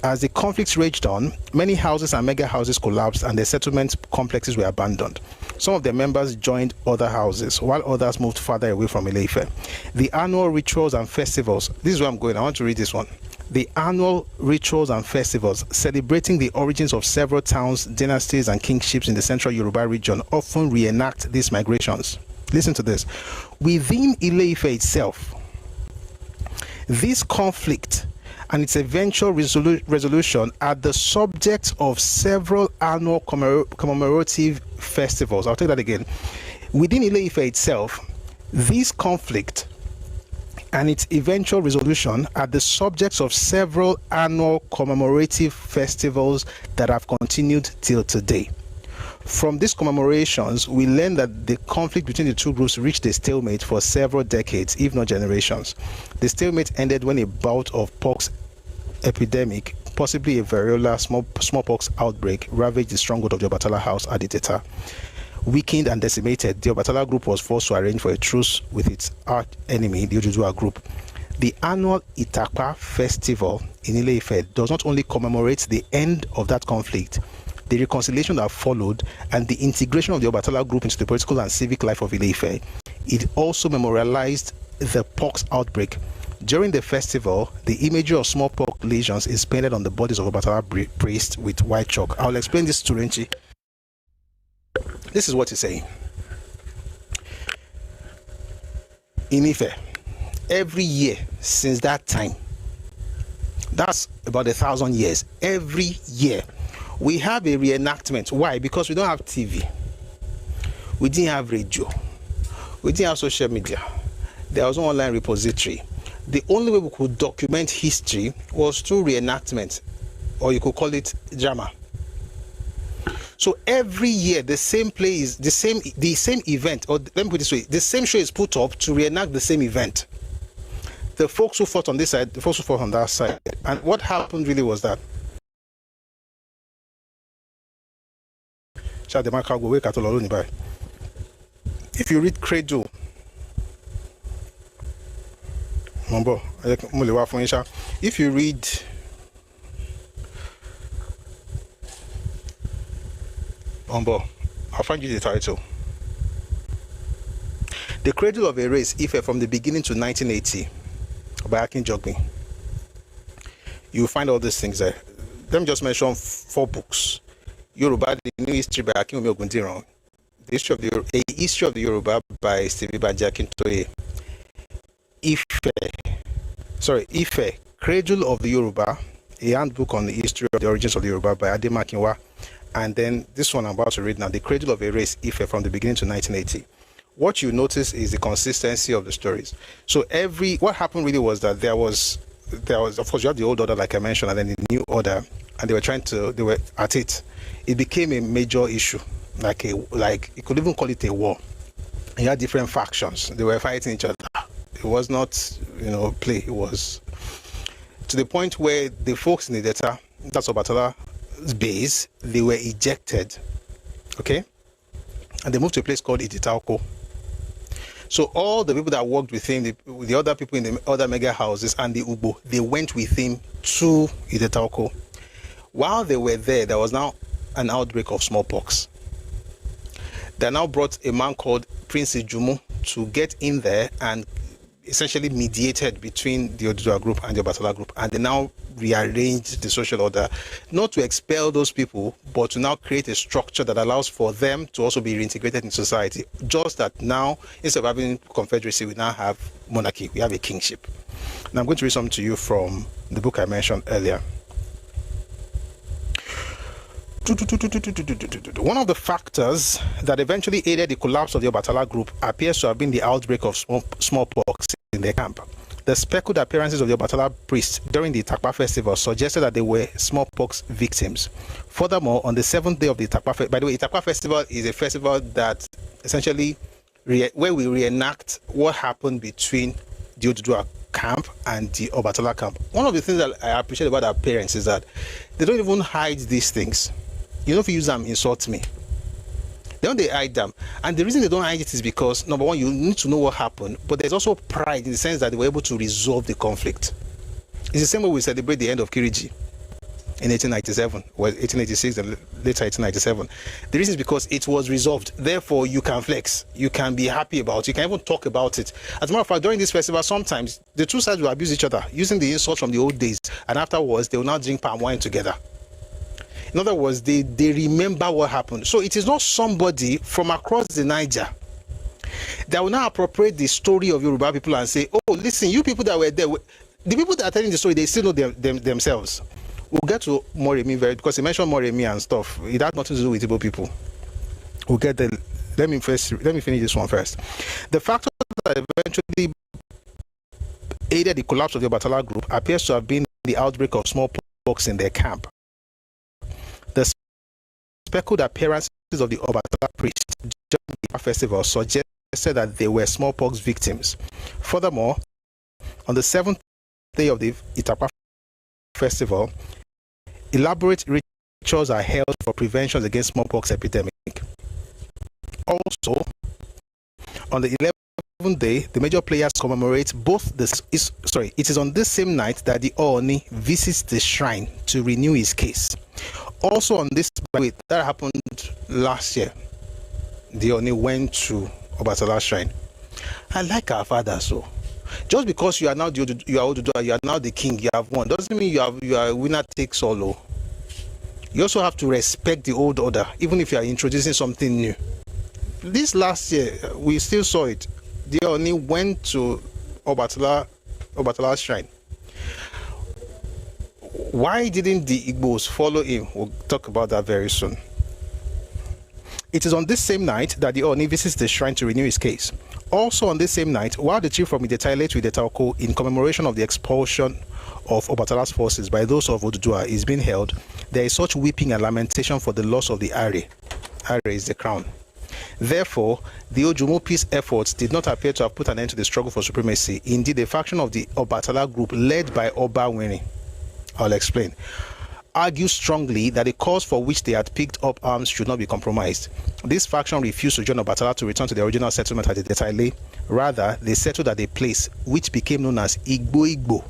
As the conflicts raged on, many houses and mega houses collapsed and their settlement complexes were abandoned. Some of their members joined other houses, while others moved farther away from Ile-Ife. The annual rituals and festivals, this is where I'm going, I want to read this one. The annual rituals and festivals celebrating the origins of several towns, dynasties, and kingships in the central Yoruba region often reenact these migrations. Listen to this. Within Ile-Ife itself, this conflict and its eventual resolution are the subject of several annual commemorative festivals. I'll take that again. Within Ile-Ife itself, this conflict and its eventual resolution are the subjects of several annual commemorative festivals that have continued till today. From these commemorations, we learn that the conflict between the two groups reached a stalemate for several decades, if not generations. The stalemate ended when a bout of pox epidemic, possibly a variola smallpox outbreak, ravaged the stronghold of the Obatala house at Iteta. Weakened and decimated, the Obatala group was forced to arrange for a truce with its arch enemy, the Oduduwa group. The annual Itakpa festival in Ile-Ife does not only commemorate the end of that conflict, the reconciliation that followed, and the integration of the Obatala group into the political and civic life of Ile-Ife. It also memorialized the pox outbreak. During the festival, the imagery of smallpox lesions is painted on the bodies of Obatala priests with white chalk. I'll explain this to Renchi. This is what he's saying. In Ife, every year since that time, that's about 1,000 years, every year, we have a reenactment. Why? Because we don't have TV. We didn't have radio. We didn't have social media. There was no online repository. The only way we could document history was through reenactment, or you could call it drama. So every year, the same play is the same event, or let me put it this way: the same show is put up to reenact the same event. The folks who fought on this side, the folks who fought on that side, and what happened really was that. If you read Credo, if you read I'll find you the title. The Cradle of a Race, Ife from the Beginning to 1980 by Akin Jogmi. You'll find all these things there. Let me just mention 4 books. Yoruba, The New History by Akin Ogundiran. A History of the Yoruba by Stevie Banjakintoye. Ife, Cradle of the Yoruba, a handbook on the history of the origins of the Yoruba by Ademakinwa. and then this one I'm about to read now, The Cradle of a Race, Ife, from the beginning to 1980. What you notice is the consistency of the stories. So what happened really was that there was, of course, you have the old order, like I mentioned, and then the new order, and they were at it. It became a major issue, like you could even call it a war. You had different factions. They were fighting each other. It was not, play. It was to the point where the folks in the Delta, that's Obatala's base, they were ejected. Okay? And they moved to a place called Iditauko. So all the people that worked with him, the other people in the other mega houses and the Ubo, they went with him to Iditauko. While they were there, there was now an outbreak of smallpox. They now brought a man called Prince Ijumu to get in there and essentially mediated between the Odudua group and the Obatala group, and they now rearranged the social order, not to expel those people, but to now create a structure that allows for them to also be reintegrated in society. Just that now, instead of having confederacy, we now have monarchy, we have a kingship. Now I'm going to read something to you from the book I mentioned earlier. One of the factors that eventually aided the collapse of the Obatala group appears to have been the outbreak of smallpox in their camp. The speckled appearances of the Obatala priests during the Itakpa festival suggested that they were smallpox victims. Furthermore, on the 7th day of the Itakpa festival, by the way, Itakpa festival is a festival that essentially where we reenact what happened between the Odudua camp and the Obatala camp. One of the things that I appreciate about our parents is that they don't even hide these things. You know, if you use them, insult me. They hide them. And the reason they don't hide it is because, number one, you need to know what happened, but there's also pride in the sense that they were able to resolve the conflict. It's the same way we celebrate the end of Kiriji in 1897, well, 1886 and later 1897. The reason is because it was resolved. Therefore, you can flex. You can be happy about it. You can even talk about it. As a matter of fact, during this festival, sometimes the two sides will abuse each other using the insults from the old days, and afterwards, they will now drink palm wine together. In other words, they remember what happened. So it is not somebody from across the Niger that will now appropriate the story of Yoruba people and say, oh, listen, you people that were there, the people that are telling the story, they still know themselves. We'll get to Moremi because he mentioned Moremi and stuff. It had nothing to do with Igbo people. We'll get there. Let me finish this one first. The factor that eventually aided the collapse of the Obatala group appears to have been the outbreak of smallpox in their camp. The speckled appearances of the Obatala priests during the festival suggested that they were smallpox victims. Furthermore, on the 7th day of the Itakpa festival, elaborate rituals are held for prevention against smallpox epidemic. Also, on the 11th day, the major players commemorate both it is on this same night that the Ooni visits the shrine to renew his case. Also on this, that happened last year. The Ooni went to Obatala shrine. I like our father, so just because you are now you are now the king, you have won, doesn't mean you are winner takes all. You also have to respect the old order, even if you are introducing something new. This last year, we still saw it. The Ooni went to Obatala shrine. Why didn't the Ibos follow him? We'll talk about that very soon. It is on this same night that the Ooni visits the shrine to renew his case. Also on this same night, while the chief from Idetaile to Idetauko in commemoration of the expulsion of Obatala's forces by those of Odudua is being held, there is such weeping and lamentation for the loss of the Are. Are is the crown. Therefore, the Ojumo peace efforts did not appear to have put an end to the struggle for supremacy. Indeed, a faction of the Obatala group led by Oba Wini, I'll explain, argued strongly that the cause for which they had picked up arms should not be compromised. This faction refused to join Obatala to return to the original settlement at Idetaile. Rather, they settled at a place which became known as Igbo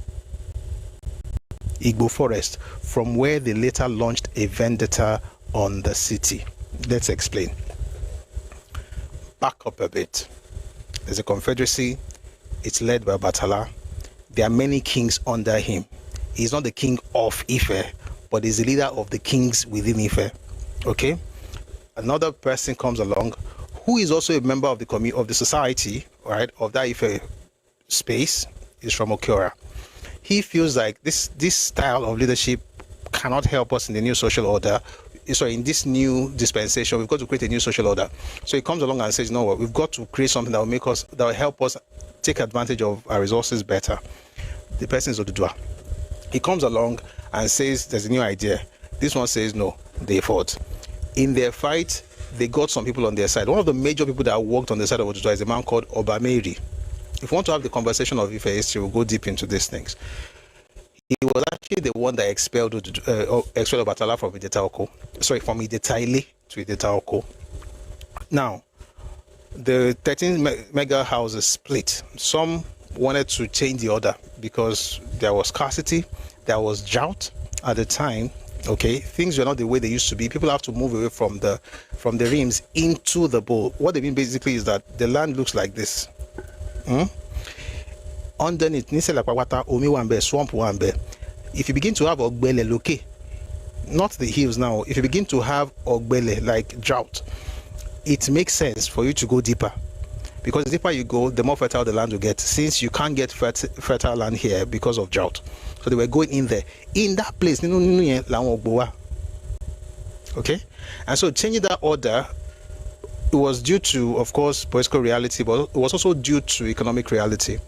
Forest, from where they later launched a vendetta on the city. Let's explain. Back up a bit. There's a confederacy. It's led by Obatala. There are many kings under him. He's not the king of Ife, but he's the leader of the kings within Ife. Okay? Another person comes along who is also a member of the society, right, of that Ife space, is from Okiora. He feels like this style of leadership cannot help us in the new social order. in this new dispensation, we've got to create a new social order. So he comes along and says, you know what, we've got to create something that will help us take advantage of our resources better. The person is Odudua. He comes along and says there's a new idea. This one says no, they fought. In their fight, they got some people on their side. One of the major people that worked on the side of Odudua is a man called Obameri. If you want to have the conversation of Ife history, we'll go deep into these things. He was actually the one that expelled Obatala from from Idetaile to Idetaoko. Now, the 13 mega houses split. Some wanted to change the order because there was scarcity, there was drought at the time. Okay, things were not the way they used to be. People have to move away from the rims into the bowl. What they mean basically is that the land looks like this. Underneath, swamp wambe. If you begin to have ogbele loke, not the hills now. If you begin to have ogbele like drought, it makes sense for you to go deeper, because the deeper you go, the more fertile the land will get. Since you can't get fertile land here because of drought, so they were going in there. In that place, okay, and so changing that order, it was due to, of course, political reality, but it was also due to economic reality,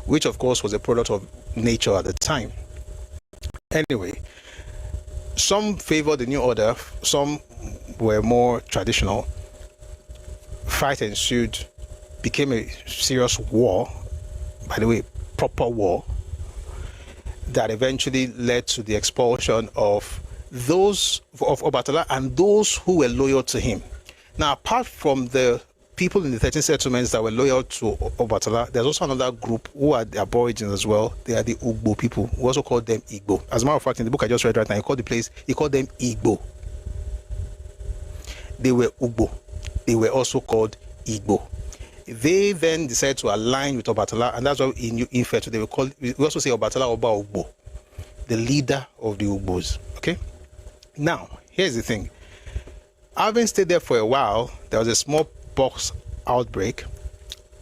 which of course was a product of nature at the time. Anyway, some favored the new order, some were more traditional. Fight ensued, became a serious war, by the way, proper war, that eventually led to the expulsion of those of Obatala and those who were loyal to him. Now, apart from the people in the 13 settlements that were loyal to Obatala, there's also another group who are the aborigines as well. They are the Ugbo people. We also call them Igbo. As a matter of fact, in the book I just read right now, he called them Igbo. They were Ugbo. They were also called Igbo. They then decided to align with Obatala, and that's why in Ife today we also say Obatala Oba Ugbo, the leader of the Ugbos. Okay? Now, here's the thing. Having stayed there for a while, there was a smallpox outbreak.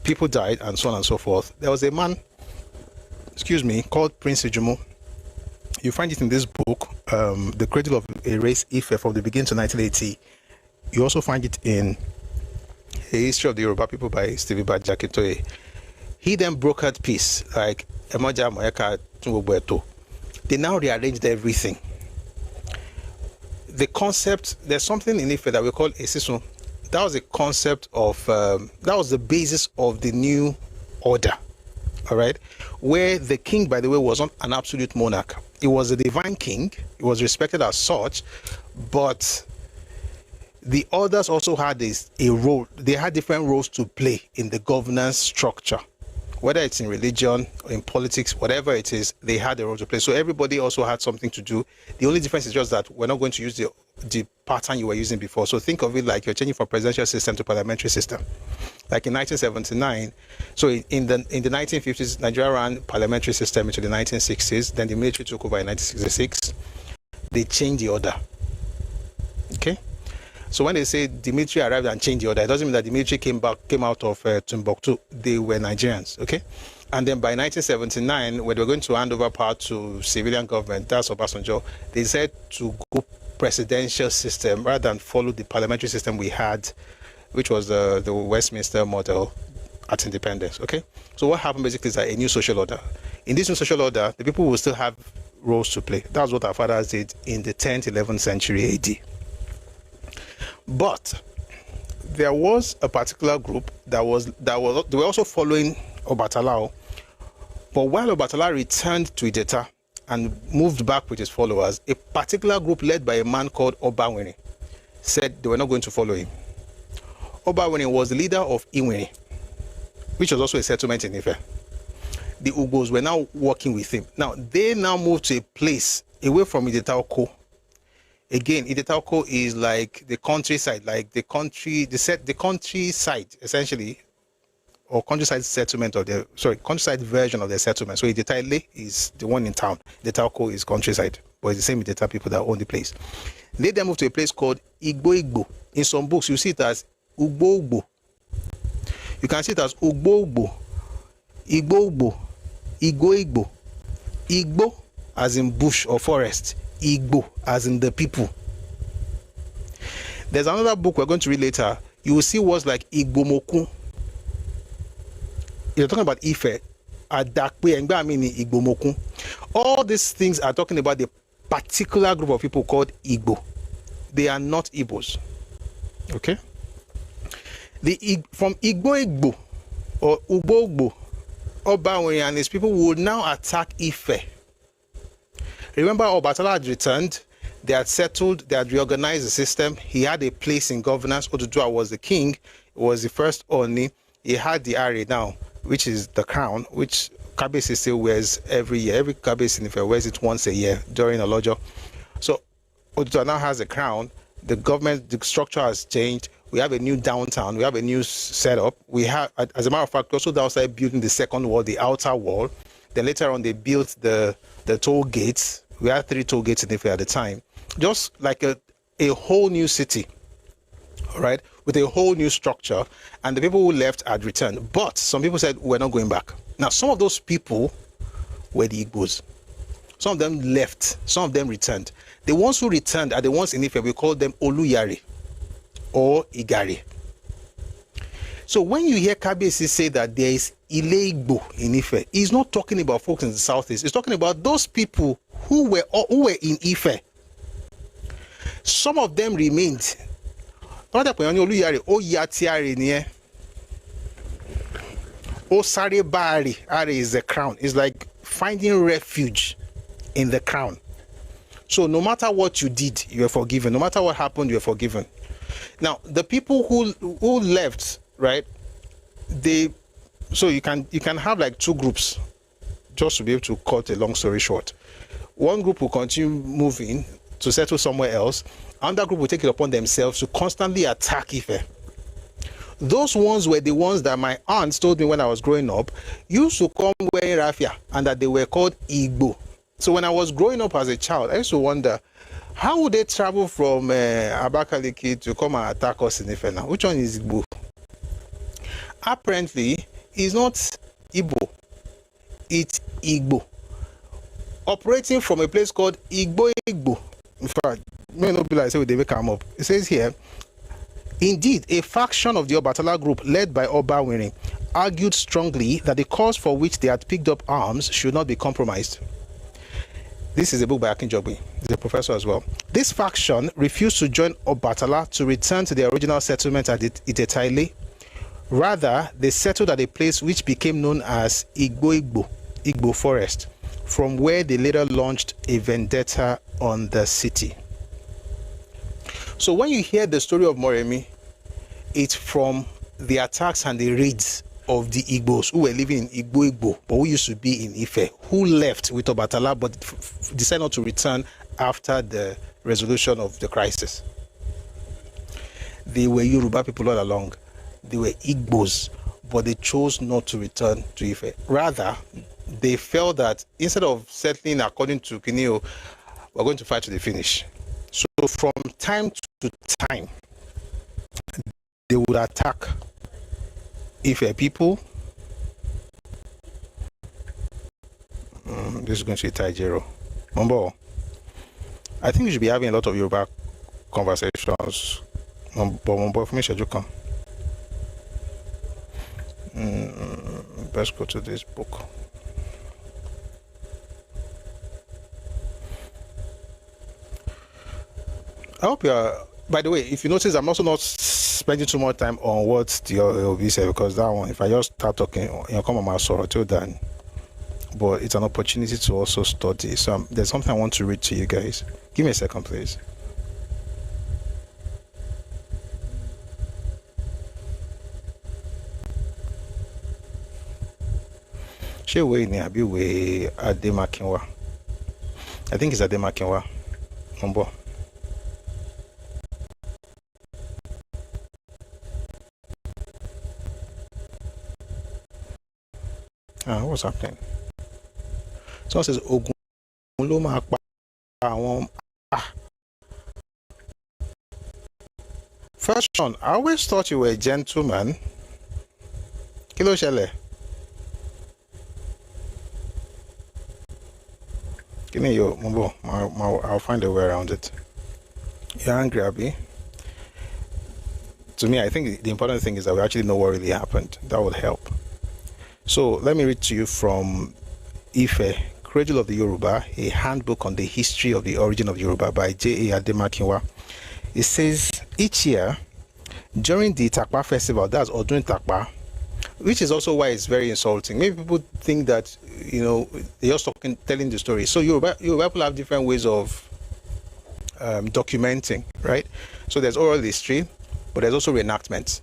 People died, and so on and so forth. There was a man, called Prince Ijumo. You find it in this book, The Cradle of a Race, Ife, from the beginning to 1980. You also find it in A History of the Yoruba People by Stevie Bajakitoye. He then brokered peace, like Emoja Moyaka Tungobueto. They now rearranged everything. The concept, there's something in Ife that we call a Sisun. That was a concept of, that was the basis of the new order, all right? Where the king, by the way, was not an absolute monarch. He was a divine king. He was respected as such, but the others also had a role. They had different roles to play in the governance structure. Whether it's in religion or in politics, whatever it is, they had a role to play. So everybody also had something to do. The only difference is just that we're not going to use the pattern you were using before. So think of it like you're changing from presidential system to parliamentary system. Like in 1979, so in the 1950s, Nigeria ran parliamentary system into the 1960s. Then the military took over in 1966. They changed the order. Okay? So when they say the military arrived and changed the order, it doesn't mean that the military came out of Timbuktu. They were Nigerians, okay? And then by 1979, when they were going to hand over power to civilian government, that's Obasanjo, they said to go presidential system rather than follow the parliamentary system we had, which was the Westminster model at independence, okay? So what happened basically is that a new social order. In this new social order, the people will still have roles to play. That's what our fathers did in the 10th, 11th century AD. But there was a particular group that they were also following Obatala. But while Obatala returned to Ideta and moved back with his followers, a particular group led by a man called Obawini said they were not going to follow him. Obawini was the leader of Iwini, which was also a settlement in Ife. The Ugos were now working with him. Now they moved to a place away from Ideta. Again, Idetauko is like the countryside, like the countryside essentially, or countryside settlement of countryside version of the settlement. So Idetaile is the one in town. Idetauko is countryside, but it's the same Ideta people that own the place. They then moved to a place called Igbo. In some books, you see it as Ugbo. You can see it as Ugbo, Igbo, Igbo. Igbo as in bush or forest. Igbo as in the people. There's another book we're going to read later. You will see words like Igbomoku. You're talking about Ife. Adakpe, Engba meaning Igbomoku. All these things are talking about the particular group of people called Igbo. They are not Ibos. Okay? From Igbo or Ugbo, Obawe and his people would now attack Ife. Remember, Obatala had returned. They had settled, they had reorganized the system. He had a place in governance. Oduduwa was the king. He was the first Oni. He had the Ari now, which is the crown, which Kabesi still wears every year. Every Kabesi in Ife wears it once a year during Olojo. So Oduduwa now has a crown. The government, the structure has changed. We have a new downtown. We have a new setup. We have, as a matter of fact, also they started building the second wall, the outer wall. Then later on, they built the toll gates. We had 3 toll gates in Ife at the time. Just like a whole new city, all right, with a whole new structure. And the people who left had returned. But some people said, we're not going back. Now, some of those people were the Igbos. Some of them left. Some of them returned. The ones who returned are the ones in Ife. We call them Oluyari or Igari. So when you hear Kabesi say that there is Ile Igbo in Ife, he's not talking about folks in the southeast. He's talking about those people who were in Ife. Some of them remained. Ari is the crown. It's like finding refuge in the crown. So no matter what you did, you are forgiven. No matter what happened, you are forgiven. Now, the people who left, right? So you can have like 2 groups, just to be able to cut a long story short. One group will continue moving to settle somewhere else. Another group will take it upon themselves to constantly attack Ife. Those ones were the ones that my aunts told me when I was growing up used to come wearing raffia, and that they were called Igbo. So when I was growing up as a child, I used to wonder, how would they travel from Abakaliki to come and attack us in Ife now? Which one is Igbo? Apparently, it's not Igbo, it's Igbo. Operating from a place called Igbo. In fact, may not be like say they will come up. It says here, indeed, a faction of the Obatala group led by Oba Winning argued strongly that the cause for which they had picked up arms should not be compromised. This is a book by Akinjobi. He's a professor as well. This faction refused to join Obatala to return to their original settlement at Itetaile. Rather, they settled at a place which became known as Igbo Forest, from where they later launched a vendetta on the city. So when you hear the story of Moremi, it's from the attacks and the raids of the Igbos who were living in Igbo, but who used to be in Ife, who left with Obatala but decided not to return after the resolution of the crisis. They were Yoruba people all along. They were Igbos, but they chose not to return to Ife. Rather, they felt that instead of settling according to Kineo, we're going to fight to the finish. So from time to time, they would attack Ife people. This is going to be Taijero. Mambo, I think we should be having a lot of Yoruba conversations. Mambo, for me, Shajukan. Let's go to this book. I hope you are. By the way, if you notice, I'm also not spending too much time on what the OB said, because that one, if I just start talking, come on my sorrow till then. But it's an opportunity to also study. So there's something I want to read to you guys. Give me a second, please. I think it's Ademakinwa. Mambo. What's happening? Someone says Ogun ló máa pa àwọn. First one, I always thought you were a gentleman. Kí ló ṣẹlẹ̀? Give me your Mambo. I'll find a way around it. You're angry, Abi? to me, I think the important thing is that we actually know what really happened. That would help. So let me read to you from Ife, Cradle of the Yoruba, a handbook on the history of the origin of Yoruba by J.A. Ademakinwa. It says, each year, during the Itakpa festival, that's Odun Itakpa, which is also why it's very insulting. Maybe people think that, they're just telling the story. So Yoruba people have different ways of documenting, right? So there's oral history, but there's also reenactments.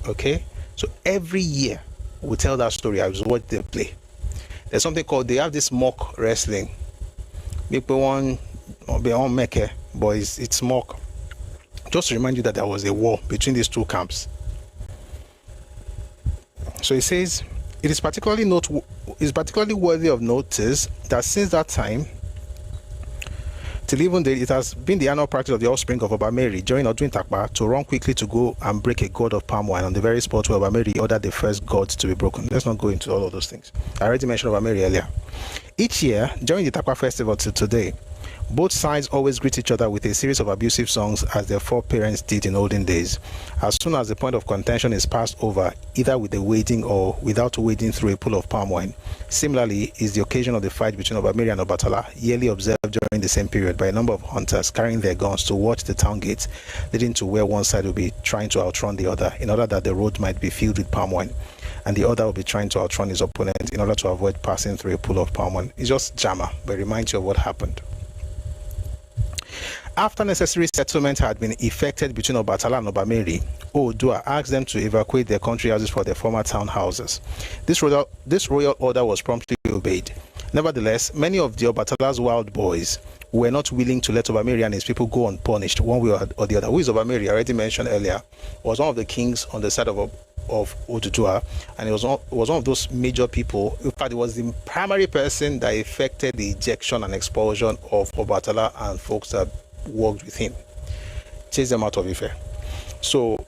Okay? So every year, we tell that story as what they play. There's something called, they have this mock wrestling. People want make it, but it's mock. Just to remind you that there was a war between these two camps. So it says, it is particularly worthy of notice that since that time, till even it has been the annual practice of the offspring of Obameri during Odun Itakpa to run quickly to go and break a gourd of palm wine on the very spot where Obameri ordered the first gourds to be broken. Let's not go into all of those things. I already mentioned Obameri earlier. Each year, during the Itakpa festival till today, both sides always greet each other with a series of abusive songs as their foreparents did in olden days. As soon as the point of contention is passed over, either with a wading or without wading through a pool of palm wine. Similarly, is the occasion of the fight between Obameri and Obatala, yearly observed during the same period by a number of hunters carrying their guns to watch the town gates, leading to where one side will be trying to outrun the other in order that the road might be filled with palm wine, and the other will be trying to outrun his opponent in order to avoid passing through a pool of palm wine. It's just drama, but it reminds you of what happened. After necessary settlement had been effected between Obatala and Obameri, Oodua asked them to evacuate their country houses for their former town houses. This royal order was promptly obeyed. Nevertheless, many of the Obatala's wild boys were not willing to let Obameri and his people go unpunished one way or the other. Who is Obameri? I already mentioned earlier, was one of the kings on the side of Oduduwa, and it was one of those major people. In fact, it was the primary person that effected the ejection and expulsion of Obatala and folks that worked with him, chased them out of Ife. So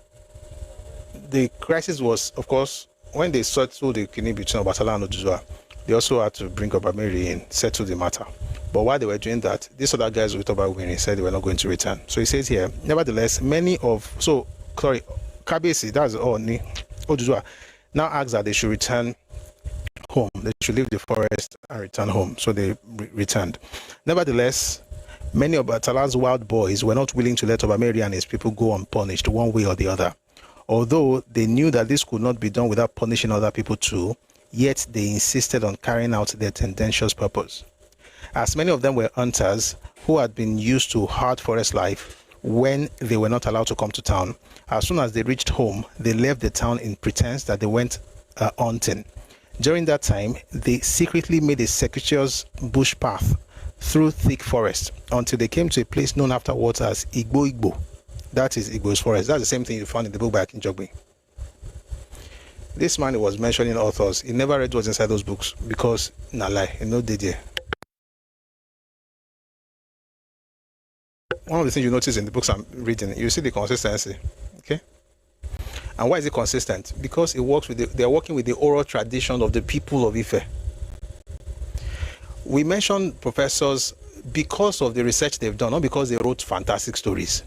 the crisis was, of course, when they settled the kidney between Obatala and Oduduwa, they also had to bring Obameri in, settle the matter. But while they were doing that, these other guys with Obameri said they were not going to return. So he says here, nevertheless, Kabesi, that's Oni, Oduduwa, now asks that they should return home. They should leave the forest and return home. So they returned. Nevertheless, many of Obatala's wild boys were not willing to let Obameri and his people go unpunished one way or the other. Although they knew that this could not be done without punishing other people too, yet they insisted on carrying out their tendentious purpose. As many of them were hunters who had been used to hard forest life when they were not allowed to come to town, as soon as they reached home, they left the town in pretense that they went hunting. During that time, they secretly made a circuitous bush path through thick forest until they came to a place known afterwards as Igbo. That is Igbo's forest. That's the same thing you found in the book by Akinjogbe. This man was mentioning authors. He never read what's inside those books because, nah lie, he no did it. One of the things you notice in the books I'm reading, you see the consistency, okay? And why is it consistent? Because it works with they are working with the oral tradition of the people of Ife. We mentioned professors because of the research they've done, not because they wrote fantastic stories.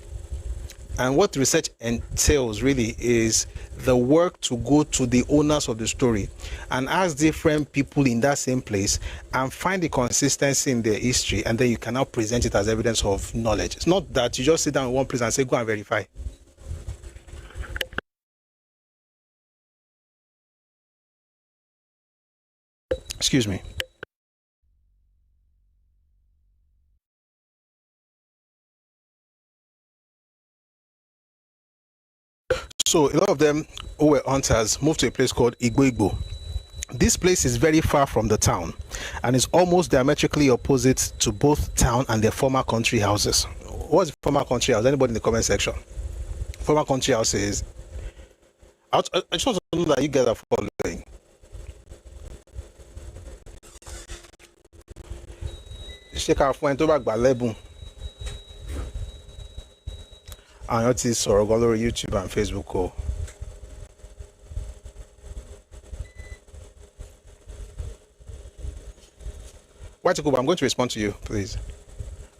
And what research entails really is the work to go to the owners of the story and ask different people in that same place and find the consistency in their history, and then you can now present it as evidence of knowledge. It's not that you just sit down in one place and say, go and verify. Excuse me. So a lot of them who were hunters moved to a place called Igbo. This place is very far from the town and is almost diametrically opposite to both town and their former country houses. What's the former country house? Anybody in the comment section? Former country house is... I just want to know that you guys are following. Àwọn ti sọ̀rọ̀ gan lórí YouTube and Facebook o. White Kuba, I'm going to respond to you, please.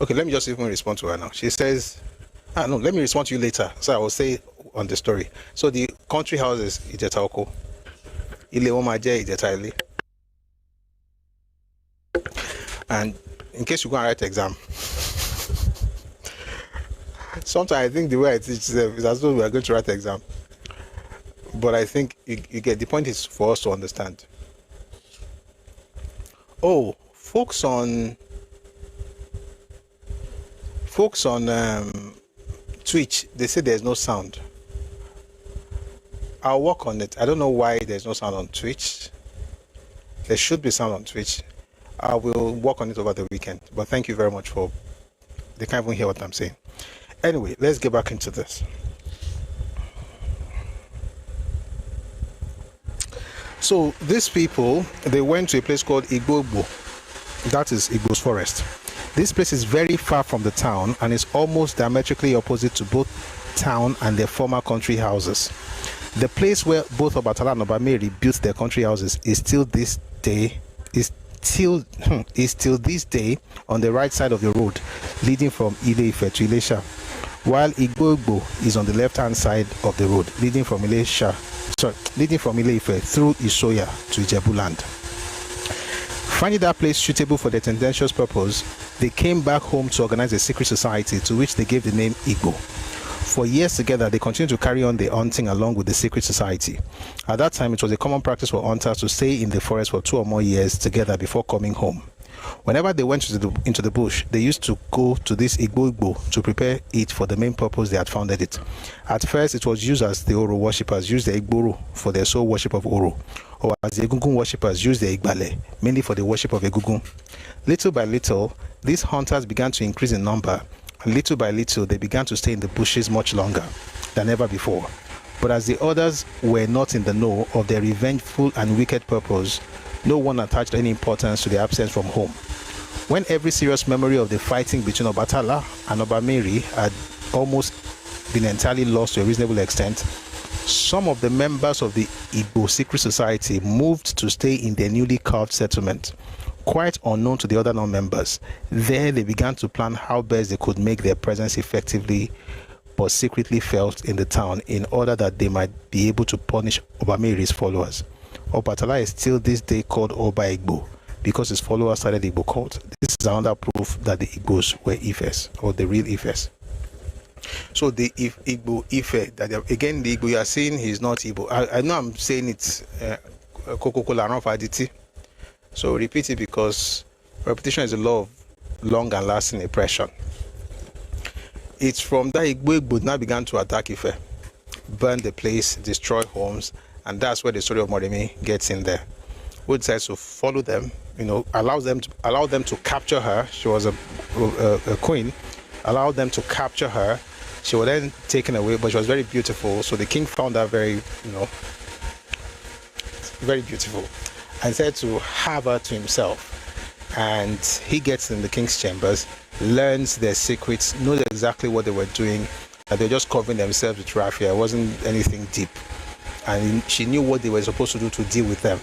Okay, let me just even respond to her now. She says, no, let me respond to you later. So I will say on the story. So the country houses Ijeta Oko. Ile Omaje Ijeta Ile. And in case you go and write exam, sometimes I think the way I teach them is as though we are going to write exam. But I think you get the point is for us to understand. Oh, folks on Twitch, they say there's no sound. I'll work on it. I don't know why there's no sound on Twitch. There should be sound on Twitch. I will work on it over the weekend. But thank you very much for... They can't even hear what I'm saying. Anyway, let's get back into this. So these people, they went to a place called Igbo. That is Igbo's forest. This place is very far from the town and is almost diametrically opposite to both town and their former country houses. The place where both Obatala and Obameri built their country houses is still this day on the right side of the road leading from Ile-Ife to Ilesha, while Igbo is on the left-hand side of the road leading from Ile-Ife through Isoya to Ijebuland. Finding that place suitable for their tendentious purpose, they came back home to organize a secret society to which they gave the name Igbo. For years together, they continued to carry on the hunting along with the secret society. At that time, it was a common practice for hunters to stay in the forest for 2 or more years together before coming home. Whenever they went into the bush, they used to go to this Igbo to prepare it for the main purpose they had founded it. At first, it was used as the Oro worshippers used the Igboro for their sole worship of Oro, or as the Egungun worshippers used the Igbale, mainly for the worship of Egungun. Little by little, these hunters began to increase in number, and little by little, they began to stay in the bushes much longer than ever before. But as the others were not in the know of their revengeful and wicked purpose, no one attached any importance to their absence from home. When every serious memory of the fighting between Obatala and Obameri had almost been entirely lost to a reasonable extent, some of the members of the Igbo secret society moved to stay in their newly carved settlement, quite unknown to the other non-members. There they began to plan how best they could make their presence effectively but secretly felt in the town in order that they might be able to punish Obameri's followers. Obatala is still this day called Oba Igbo because his followers started the Igbo cult. This is another proof that the Igbos were Ifes, or the real Ifes. So the Igbo Ife, that again the Igbo you are saying he's not Igbo. I know I'm saying it Coca-Cola Aditi. So repeat it because repetition is a law of long and lasting impression. It's from that Igbo now began to attack Ife, burn the place, destroy homes, and that's where the story of Moremi gets in there. Who decides to follow them, allow them to capture her. She was a queen. Allowed them to capture her. She was then taken away, but she was very beautiful. So the king found her very, very beautiful, and said to have her to himself. And he gets in the king's chambers, learns their secrets, knows exactly what they were doing, that they were just covering themselves with raffia. It wasn't anything deep. And she knew what they were supposed to do to deal with them.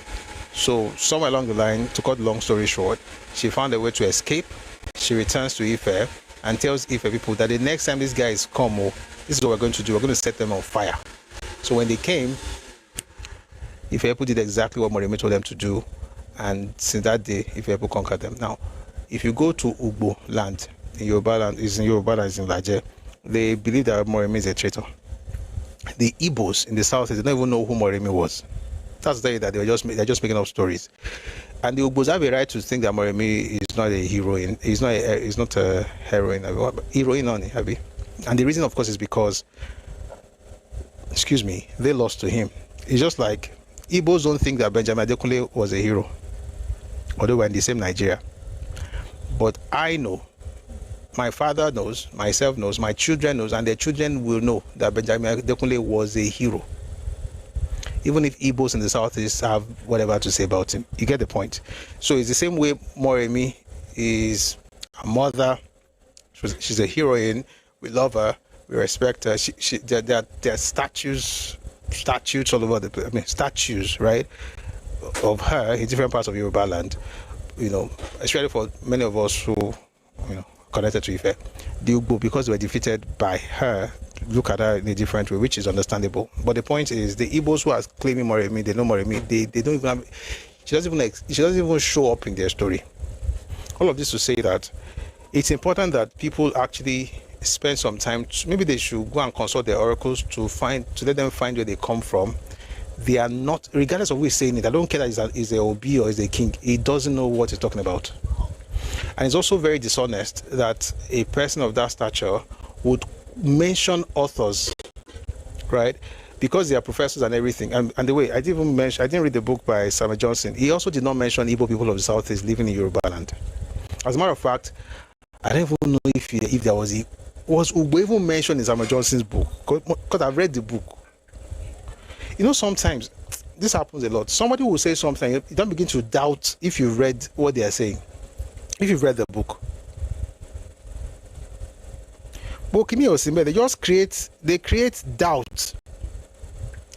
So somewhere along the line, to cut the long story short, she found a way to escape. She returns to Ife and tells Ife people that the next time these guys come, this is what we're going to do. We're going to set them on fire. So when they came, Ife people did exactly what Moremi told them to do. And since that day, Ife people conquered them. Now, if you go to Ugbo land, in Yoruba land, is in Laje, they believe that Moremi is a traitor. The Ibos in the south, they don't even know who Moremi was. That's the day that they're just making up stories. And the Ugbos have a right to think that Moremi is not a heroine. He's not a heroine. Heroine only, Abi. And the reason, of course, is because, they lost to him. It's just like Ibos don't think that Benjamin Adekunle was a hero, although we're in the same Nigeria. But I know, my father knows, myself knows, my children knows, and their children will know that Benjamin Adekunle was a hero. Even if Ibos in the southeast have whatever to say about him. You get the point. So it's the same way Moremi is a mother. She's a heroine. We love her. We respect her. There are statues all over the place. Statues, right, of her in different parts of Yoruba land. Especially for many of us who, connected to Ife. The Ugbo, because they were defeated by her, look at her in a different way, which is understandable. But the point is, the Ibos who are claiming Moremi, they know Moremi, they don't even have, she doesn't even show up in their story. All of this to say that it's important that people actually spend some time. Maybe they should go and consult their oracles to let them find where they come from. They are not, regardless of who is saying it, I don't care that is a OB or is a king, he doesn't know what he's talking about. And it's also very dishonest that a person of that stature would mention authors, right? Because they are professors and everything. And the way I didn't read the book by Samuel Johnson. He also did not mention Igbo people of the Southeast living in Yoruba land. As a matter of fact, I don't even know if there was Ugbo even mentioned in Samuel Johnson's book, because I've read the book. You know, sometimes this happens a lot. Somebody will say something, you don't begin to doubt if you've read what they are saying, if you've read the book. But Kimi Osimbe, they create doubt.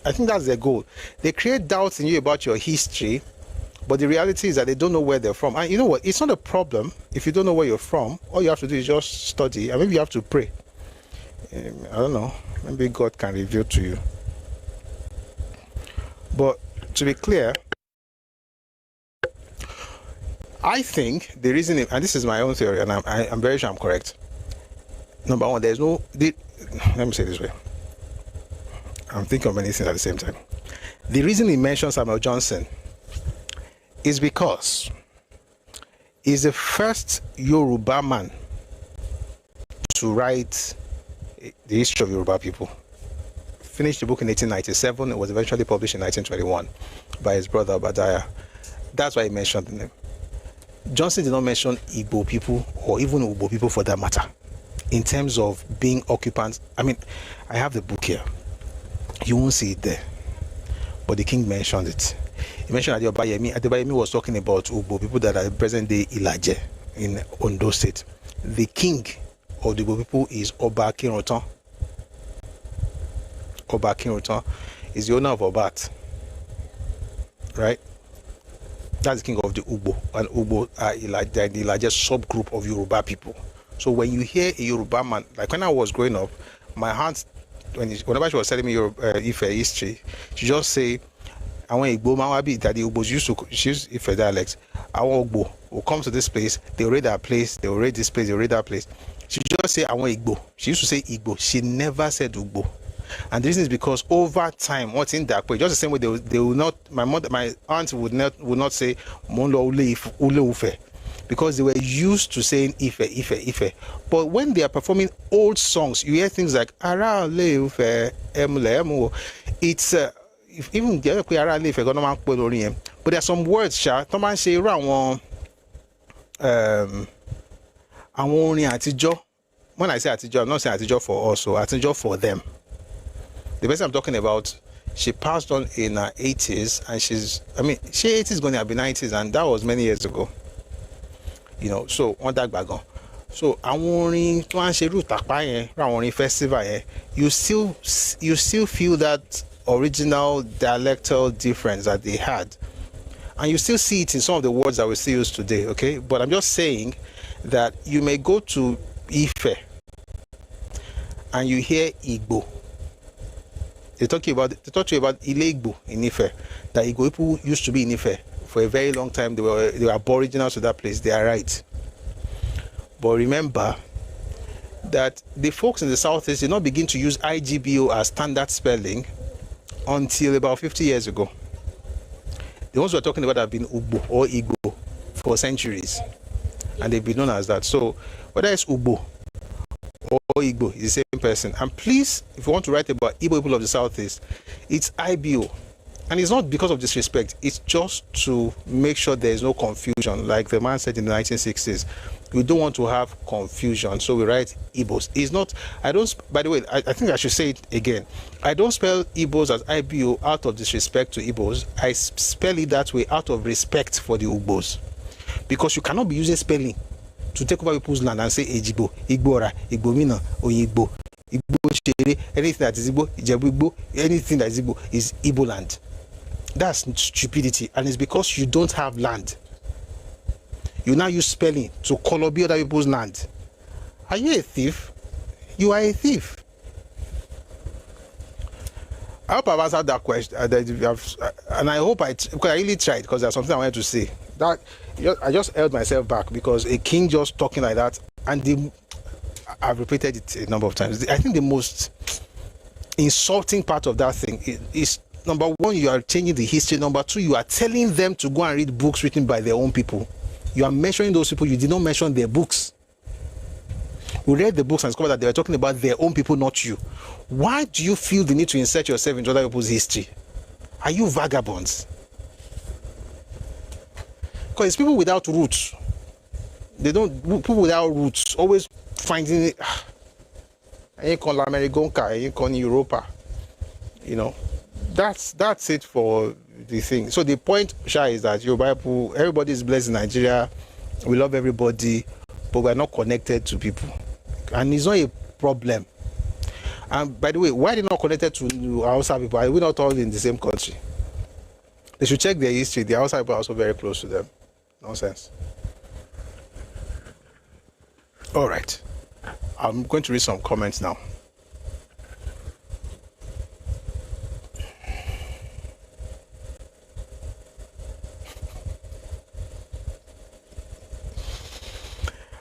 I think that's their goal. They create doubts in you about your history, but the reality is that they don't know where they're from. And you know what? It's not a problem if you don't know where you're from. All you have to do is just study, and maybe you have to pray. I don't know. Maybe God can reveal to you. But to be clear, I think the reason, and this is my own theory, and I'm very sure I'm correct. Number one, let me say it this way. I'm thinking of many things at the same time. The reason he mentions Samuel Johnson is because he's the first Yoruba man to write the history of Yoruba people. Finished the book in 1897. It was eventually published in 1921 by his brother Obadiah. That's why he mentioned the name. Johnson did not mention Igbo people, or even Ugbo people for that matter, in terms of being occupants. I mean, I have the book here. You won't see it there. But the king mentioned it. He mentioned Adebayemi. Adebayemi was talking about Ugbo people that are present-day Ilaje in Ondo State. The king of the Ugbo people is Oba Akinrotan. Oba Akinrotan is the owner of Obat. Right? That's the king of the Ugbo. And Ugbo are the largest subgroup of Yoruba people. So when you hear a Yoruba man, like when I was growing up, my aunt, whenever she was telling me Ife history, she just say, I want Igbo Mawabi, that the Ugbos used to use Ife dialects. I want Igbo will come to this place, they will raid that place, they will raid this place, they will raid that place. She just say, I want Igbo. She used to say Igbo. She never said Ugbo. And the reason is because over time, what's in that way, just the same way they will not, my aunt would not say Mondo Ule Ufe, because they were used to saying Ife. But when they are performing old songs, you hear things like Ara Le Ufe Emule. It's even the other Ara Le Ufe, but there are some words, Toman say around when I say Atijo, I'm not saying Atijo for us, so Atijo for them. The person I'm talking about, she passed on in her 80s, and she 80s going to be 90s, and that was many years ago. You know, so on that background. So Aworin to answer route Aworin festival, you still feel that original dialectal difference that they had. And you still see it in some of the words that we still use today, okay? But I'm just saying that you may go to Ife and you hear Igbo. They talk to you about Ile Igbo in Ife, that Igbo people used to be in Ife for a very long time. They were aboriginals to that place. They are right. But remember that the folks in the Southeast did not begin to use IGBO as standard spelling until about 50 years ago. The ones we're talking about have been Ugbo or Igbo for centuries, and they've been known as that. So whether it's Ugbo or Igbo, it's the same person. And please, if you want to write about Igbo people of the Southeast, it's IBO. And it's not because of disrespect, it's just to make sure there is no confusion. Like the man said in the 1960s, we don't want to have confusion, so we write Ibos. It's not, by the way, I think I should say it again. I don't spell Ibos as IBO out of disrespect to Ibos. I spell it that way out of respect for the Ugbos. Because you cannot be using spelling to take over people's land and say Ejibo, Igbora, Igbomina, or Igbo. Igbo Chere, anything that is Igbo, Ijebu Igbo, anything that is Igbo is Igbo land. That's stupidity, and it's because you don't have land. You now use spelling to color other people's land, Are you a thief? You are a thief. I hope I've answered that question, and I hope because I really tried, because there's something I wanted to say. That I just held myself back, because a king just talking like that, and I've repeated it a number of times. I think the most insulting part of that thing is, number one, you are changing the history. Number two, you are telling them to go and read books written by their own people. You are mentioning those people. You did not mention their books. We read the books and discovered that they were talking about their own people, not you. Why do you feel the need to insert yourself into other people's history? Are you vagabonds? Because it's people without roots. People without roots always finding it. I ain't call America, I ain't call Europa. That's it for the thing. So the point, Sha, is that Yoruba people, everybody is blessed in Nigeria. We love everybody, but we're not connected to people. And it's not a problem. And by the way, why are they not connected to Hausa people? Are we not all in the same country? They should check their history. The Hausa people are also very close to them. Nonsense. All right. I'm going to read some comments now.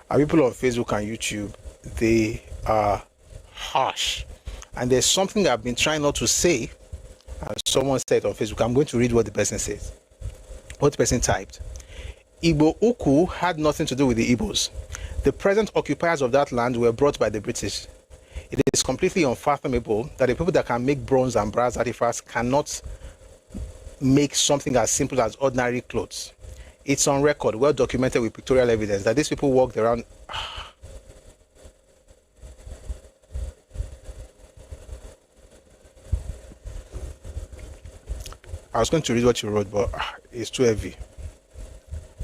Our people on Facebook and YouTube, they are harsh. And there's something I've been trying not to say, and someone said on Facebook. I'm going to read what the person says. What the person typed. Igbo Uku had nothing to do with the Ibos. The present occupiers of that land were brought by the British. It is completely unfathomable that the people that can make bronze and brass artifacts cannot make something as simple as ordinary clothes. It's on record, well documented with pictorial evidence, that these people walked around. I was going to read what you wrote, but it's too heavy.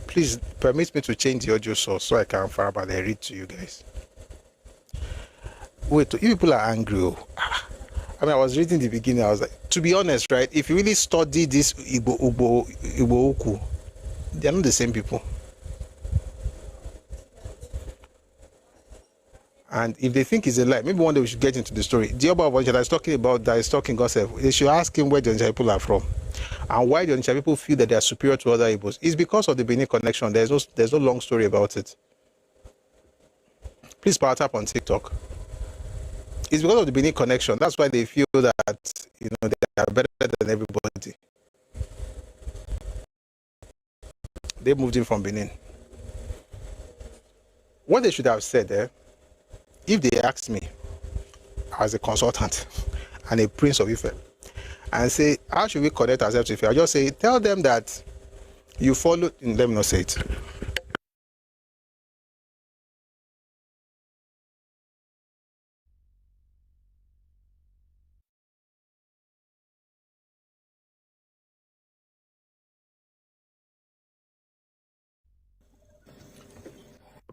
Please permit me to change the audio source so I can farabalẹ̀ read to you guys. Wait, if people are angry, I was reading the beginning, I was like, to be honest, right, if you really study this Igbo Uku, they are not the same people. And if they think it's a lie, maybe one day we should get into the story. The Oba of Onitsha that is talking about, that is talking gossip, they should ask him where the Onitsha people are from. And why the Onitsha people feel that they are superior to other Ibos. It's because of the Benin connection. There's no long story about it. Please power tap on TikTok. It's because of the Benin connection. That's why they feel that, they are better than everybody. They moved in from Benin. What they should have said, if they asked me as a consultant and a prince of Ife, and say, how should we connect ourselves to Ife? I'll just say, tell them that you follow. Let me not say it.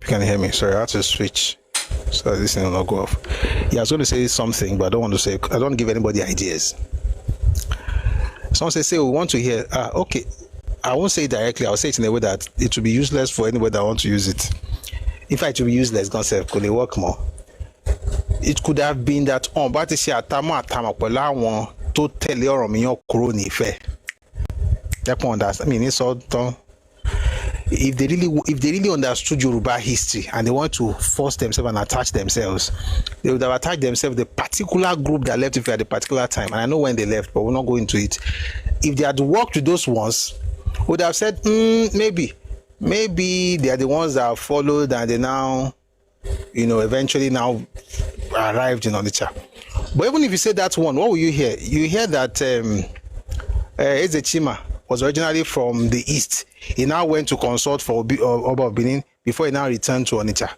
You can hear me. Sorry, I had to switch so this thing will not go off. Yeah, I was going to say something, but I don't want to say. I don't give anybody ideas. Someone say, we want to hear. Okay, I won't say it directly. I'll say it in a way that it will be useless for anybody that wants to use it. In fact, it will be useless. God said, could it work more? It could have been that but it's atama pẹ̀lú tó tẹ̀lé ọ̀rọ̀ mi yan kúrò ní Ifẹ̀. I mean, it's all done. If they really understood Yoruba history and they want to force themselves and attach themselves, they would have attached themselves the particular group that left Ifẹ̀ at a particular time. And I know when they left, but we'll not go into it. If they had worked with those ones, would have said, maybe they are the ones that have followed and they now, eventually now arrived in Onitsha. But even if you say that one, what will you hear? You hear that Ezechima was originally from the east. He now went to consult for Oba of Benin before he now returned to Onitsha.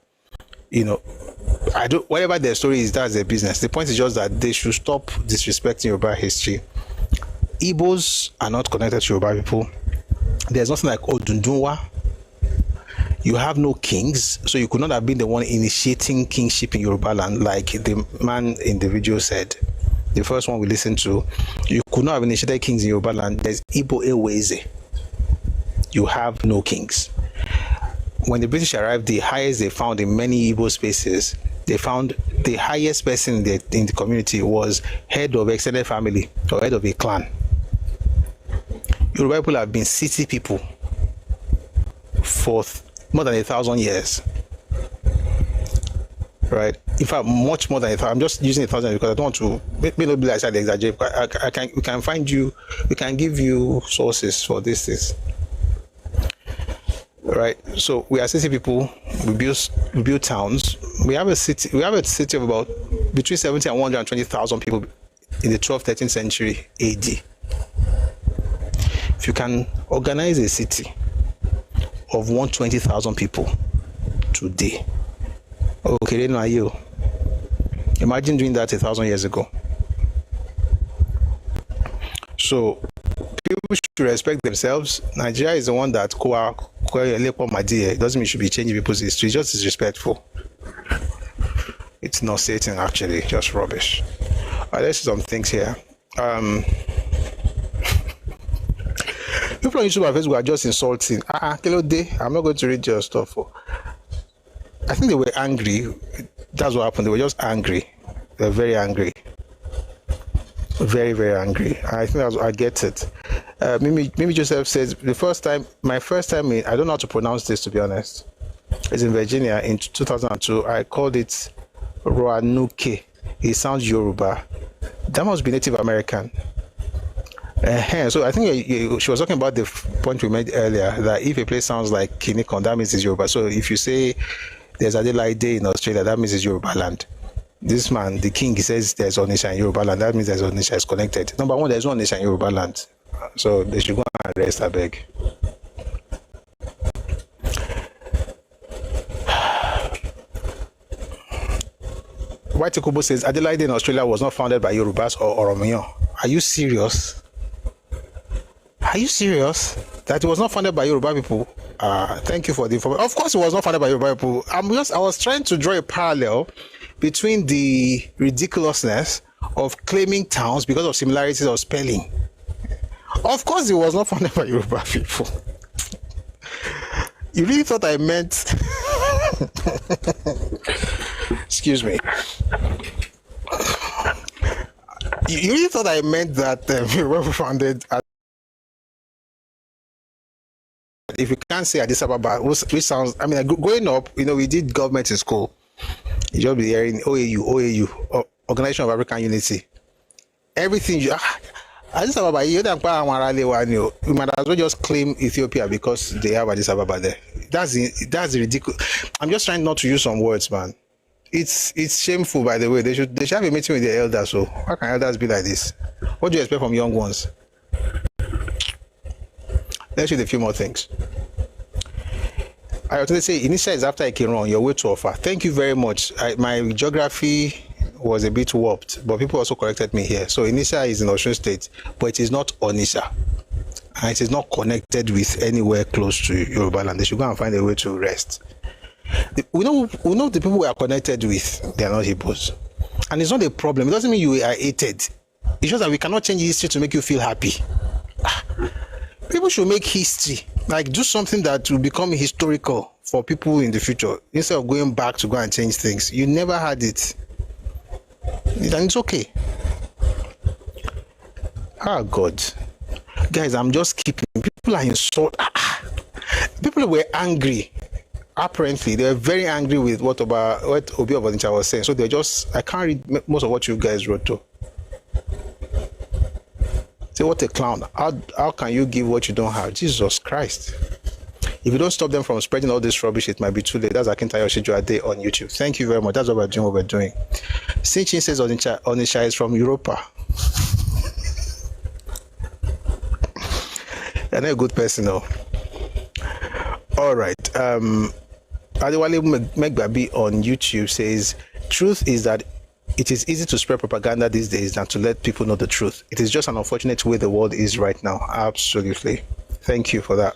Whatever their story is, that's their business. The point is just that they should stop disrespecting Yoruba history. Ibos are not connected to Yoruba people. There's nothing like Odundunwa. You have no kings, so you could not have been the one initiating kingship in Yoruba land, like the man in the video said. The first one we listened to, you could not have initiated kings in Yoruba land. There's Igbo Eweze. You have no kings. when the British arrived, the highest they found in many Igbo spaces, they found the highest person in the community was head of extended family or head of a clan. Yoruba people have been city people for more than 1,000 years. Right? In fact, much more than 1,000. I'm just using 1,000 because I don't want to maybe not be like I exaggerate. We can give you sources for this. Right? So we are city people. We build towns. We have a city of about between 70 and 120,000 people in the 12th, 13th century AD. If you can organize a city of 120,000 people today, okay, then are you? Imagine doing that 1,000 years ago. So people should respect themselves. Nigeria is the one that it doesn't mean you should be changing people's history. It's just disrespectful. It's not Satan, actually, just rubbish. All right, let's see some things here. People on YouTube and Facebook are just insulting. I'm not going to read your stuff. I think they were angry. That's what happened. They were just angry. They're very angry. Very, very angry. I think I get it. Mimi Joseph says, my first time in, I don't know how to pronounce this, to be honest. It's in Virginia in 2002. I called it Roanoke. It sounds Yoruba. That must be Native American. So I think she was talking about the point we made earlier, that if a place sounds like Kinikon, that means it's Yoruba. So if you say there's Adelaide Day in Australia, that means it's Yoruba land. This man, the king, he says there's Onitsha in Yoruba land. That means there's Onitsha is connected. Number one, there's no Onitsha in Yoruba land. So they should go and arrest, I beg. White Kubo says Adelaide in Australia was not founded by Yorubas or Oromo. Are you serious? Are you serious? That it was not funded by Yoruba people? Thank you for the information. Of course it was not funded by Yoruba people. I was trying to draw a parallel between the ridiculousness of claiming towns because of similarities of spelling. Of course it was not funded by Yoruba people. You really thought I meant... Excuse me. You really thought I meant that we were founded as... If you can't say Addis Ababa, which sounds, I mean, growing up, we did government in school. You just be hearing OAU, Organization of African Unity. Everything Addis Ababa, you might as well just claim Ethiopia because they have Addis Ababa there. That's ridiculous. I'm just trying not to use some words, man. It's shameful, by the way. They should have a meeting with their elders. So how can elders be like this? What do you expect from young ones? Let's read a few more things. I was say Onitsha is after Ikiron, your way to offer. Thank you very much. My geography was a bit warped, but people also corrected me here. So Onitsha is in Osun State, but it is not Onitsha. And it is not connected with anywhere close to Yoruba land. They should go and find a way to rest. We know the people we are connected with, they are not Ibos. And it's not a problem. It doesn't mean you are hated. It's just that we cannot change history to make you feel happy. People should make history, like do something that will become historical for people in the future, instead of going back to go and change things. You never had it. And it's okay. Oh God. Guys, I'm just keeping. People are insulted. People were angry. Apparently, they were very angry with what Obi of Onitsha was saying. So they're just, I can't read most of what you guys wrote too. Say, what a clown. How can you give what you don't have? Jesus Christ. If you don't stop them from spreading all this rubbish, it might be too late. That's Akintayo Shijuade on YouTube. Thank you very much. That's what we're doing. Sinchin says Onitsha is from Europa. You're not a good person, though. All right. Adewale Megbabi on YouTube says, truth is that it is easy to spread propaganda these days than to let people know the truth. It is just an unfortunate way the world is right now. Absolutely. Thank you for that.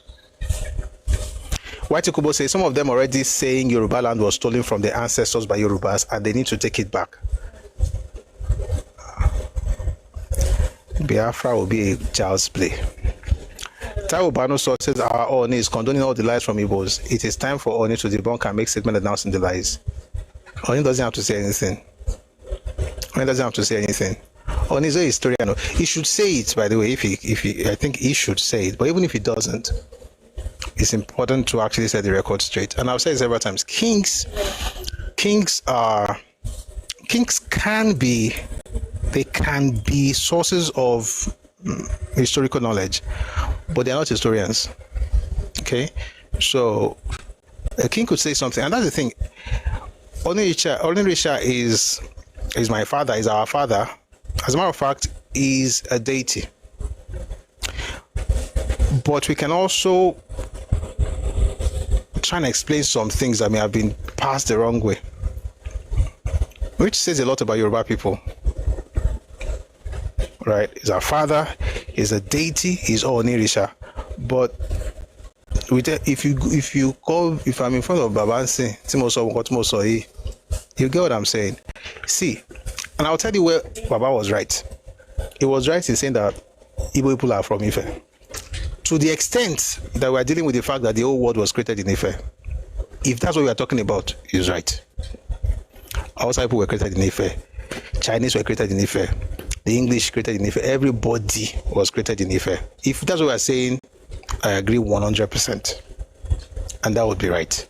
White Kubo says some of them already saying Yoruba land was stolen from their ancestors by Yorubas and they need to take it back. Biafra will be a child's play. Taiwo Bano sources our Oni is condoning all the lies from Ibos. It is time for Oni to debunk and make statement announcing the lies. Oni doesn't have to say anything. Oni doesn't have to say anything. Oni is a historian. He should say it, by the way, if he, I think he should say it. But even if he doesn't, it's important to actually set the record straight. And I've said it several times. Kings can be sources of historical knowledge, but they're not historians. Okay, so a king could say something, and that's the thing. Onitsha is my father, is our father. As a matter of fact, is a deity. But we can also try and explain some things that may have been passed the wrong way, which says a lot about Yoruba people. Right? He's our father, he's a deity, he's Onitsha. But if I'm in front of Babansi, you get what I'm saying. See, and I'll tell you where Baba was right. He was right in saying that Igbo people are from Ife. To the extent that we're dealing with the fact that the whole world was created in Ife. If that's what we are talking about, he's right. Outside people were created in Ife. Chinese were created in Ife. The English created in Ife. Everybody was created in Ife. If that's what we're saying, I agree 100%. And that would be right.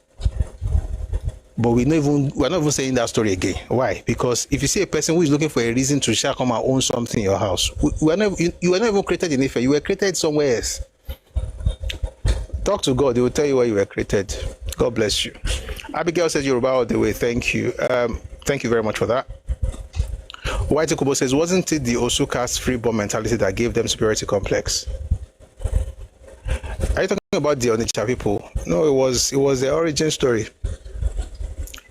But we're not even saying that story again. Why? Because if you see a person who is looking for a reason to shall come and own something in your house, you were not even created in Ife. You were created somewhere else. Talk to God. He will tell you where you were created. God bless you. Abigail says Yoruba all the way. Thank you. Thank you very much for that. White Kubo says, wasn't it the Osuka's freeborn mentality that gave them superiority complex? Are you talking about the Onitsha people? No, it was the origin story.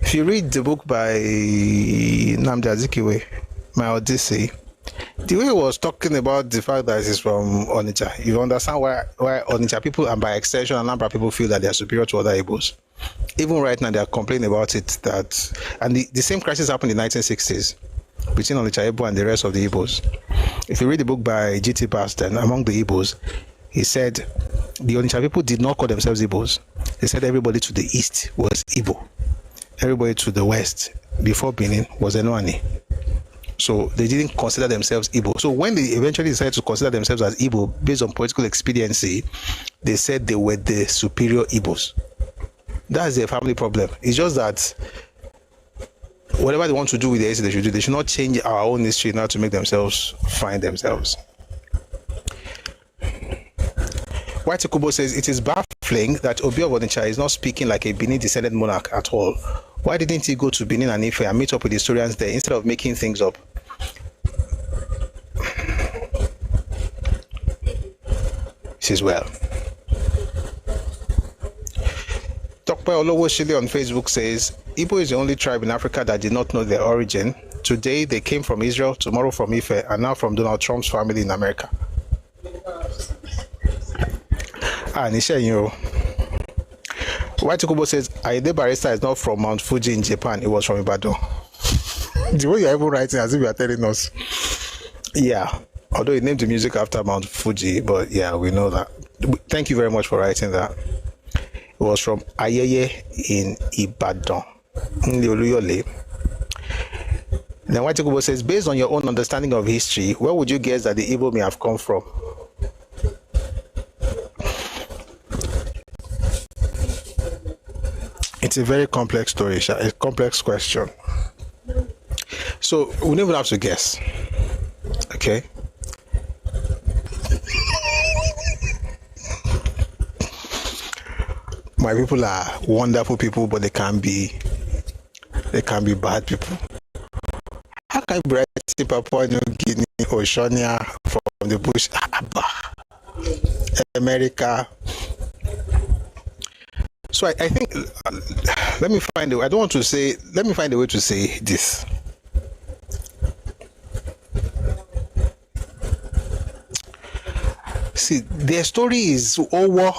If you read the book by Nnamdi Azikiwe, My Odyssey, the way he was talking about the fact that he's from Onitsha, you understand why Onitsha people and by extension Anambra people feel that they are superior to other Ibos. Even right now they are complaining about it, and the same crisis happened in the 1960s between Onitsha Igbo and the rest of the Ibos. If you read the book by G.T. Baston, among the Ibos, he said the Onitsha people did not call themselves Ibos. They said everybody to the east was Igbo. Everybody to the west, before Benin, was Enoani. So they didn't consider themselves Igbo. So when they eventually decided to consider themselves as Igbo, based on political expediency, they said they were the superior Igbos. That's their family problem. It's just that whatever they want to do with the history, they should do. They should not change our own history now to make themselves find themselves. White Kubo says, it is baffling that Obi of Onitsha is not speaking like a Benin descended monarch at all. Why didn't he go to Benin and Ife and meet up with historians there instead of making things up? He says, well. Tokpe Olowo Shile on Facebook says, Igbo is the only tribe in Africa that did not know their origin. Today they came from Israel, tomorrow from Ife, and now from Donald Trump's family in America. Nisha, White Kubo says, Aide Barista is not from Mount Fuji in Japan, it was from Ibadan. The way you're even writing as if you are telling us. Yeah, although he named the music after Mount Fuji, but yeah, we know that. Thank you very much for writing that. It was from Ayeye in Ibadan. Then White Kubo says, based on your own understanding of history, where would you guess that the Igbo may have come from? It's a very complex story, a complex question. So we don't even have to guess. Okay? My people are wonderful people, but they can be bad people. How can you write Papua New Guinea, Oceania from the bush, America? So I think, let me find a way. Let me find a way to say this. See, their story is over.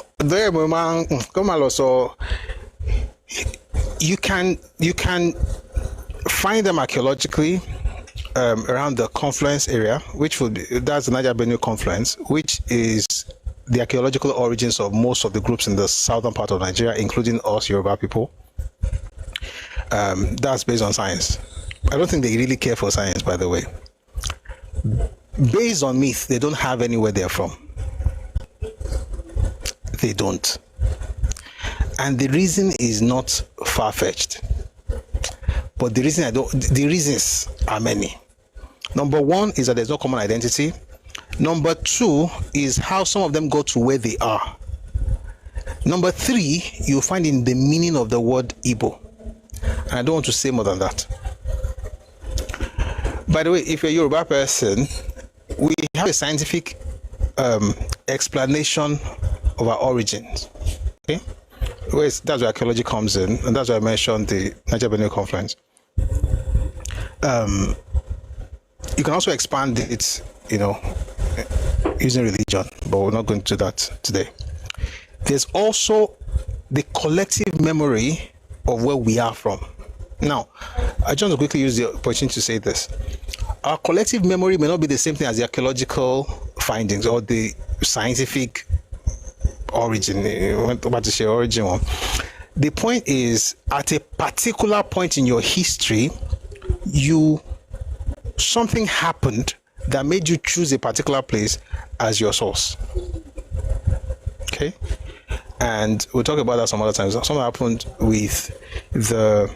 You can find them archaeologically around the confluence area, that's the Niger Benue confluence, which is the archaeological origins of most of the groups in the southern part of Nigeria, including us Yoruba people. That's based on science. I don't think they really care for science, by the way. Based on myth, they don't have anywhere they're from. They don't. And the reason is not far-fetched. But the reasons are many. Number one is that there's no common identity. Number two is how some of them got to where they are. Number three, you find in the meaning of the word Igbo. And I don't want to say more than that. By the way, if you're a Yoruba person, we have a scientific explanation of our origins. Okay? That's where archaeology comes in, and that's why I mentioned the Niger-Benue Conference. You can also expand it, using religion, but we're not going to do that today. There's also the collective memory of where we are from. Now, I just want to quickly use the opportunity to say this. Our collective memory may not be the same thing as the archaeological findings or the scientific origin. We're about to share origin one. The point is, at a particular point in your history, something happened that made you choose a particular place as your source. Okay? And we'll talk about that some other times. Something happened with the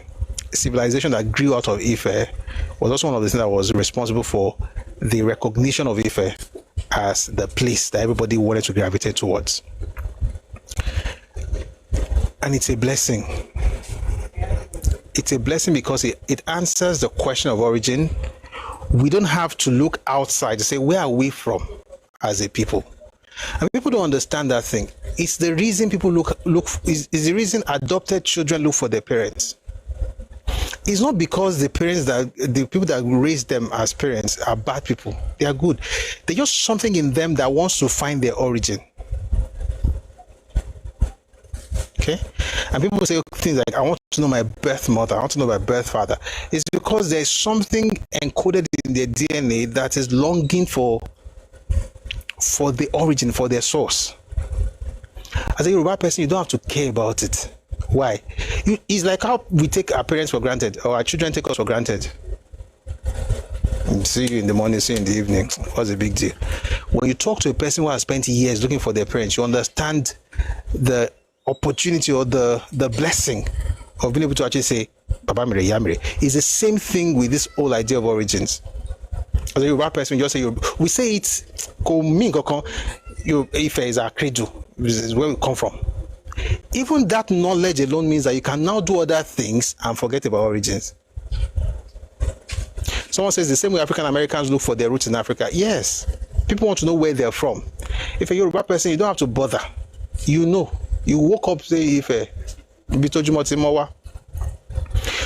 civilization that grew out of Ife was also one of the things that was responsible for the recognition of Ife as the place that everybody wanted to gravitate towards. And it's a blessing. It's a blessing because it answers the question of origin. We don't have to look outside to say, where are we from as a people? And people don't understand that thing. It's the reason people is the reason adopted children look for their parents. It's not because the people that raised them as parents are bad people. They are good. There's just something in them that wants to find their origin. Okay? And people say things like, I want to know my birth mother, I want to know my birth father. It's because there's something encoded in their DNA that is longing for the origin, for their source. As a Yoruba person, you don't have to care about it. Why? It's like how we take our parents for granted, or our children take us for granted. See you in the morning, see you in the evening. What's the big deal? When you talk to a person who has spent years looking for their parents, you understand the opportunity or the blessing of being able to actually say, Baba Mire, Yamire. It's the same thing with this whole idea of origins. As a Yoruba person, you just say, we say it's Ife is our credo, is where we come from. Even that knowledge alone means that you can now do other things and forget about origins. Someone says the same way African Americans look for their roots in Africa. Yes, people want to know where they're from. If you're a Yoruba person, you don't have to bother. You know. You woke up, say, Ife.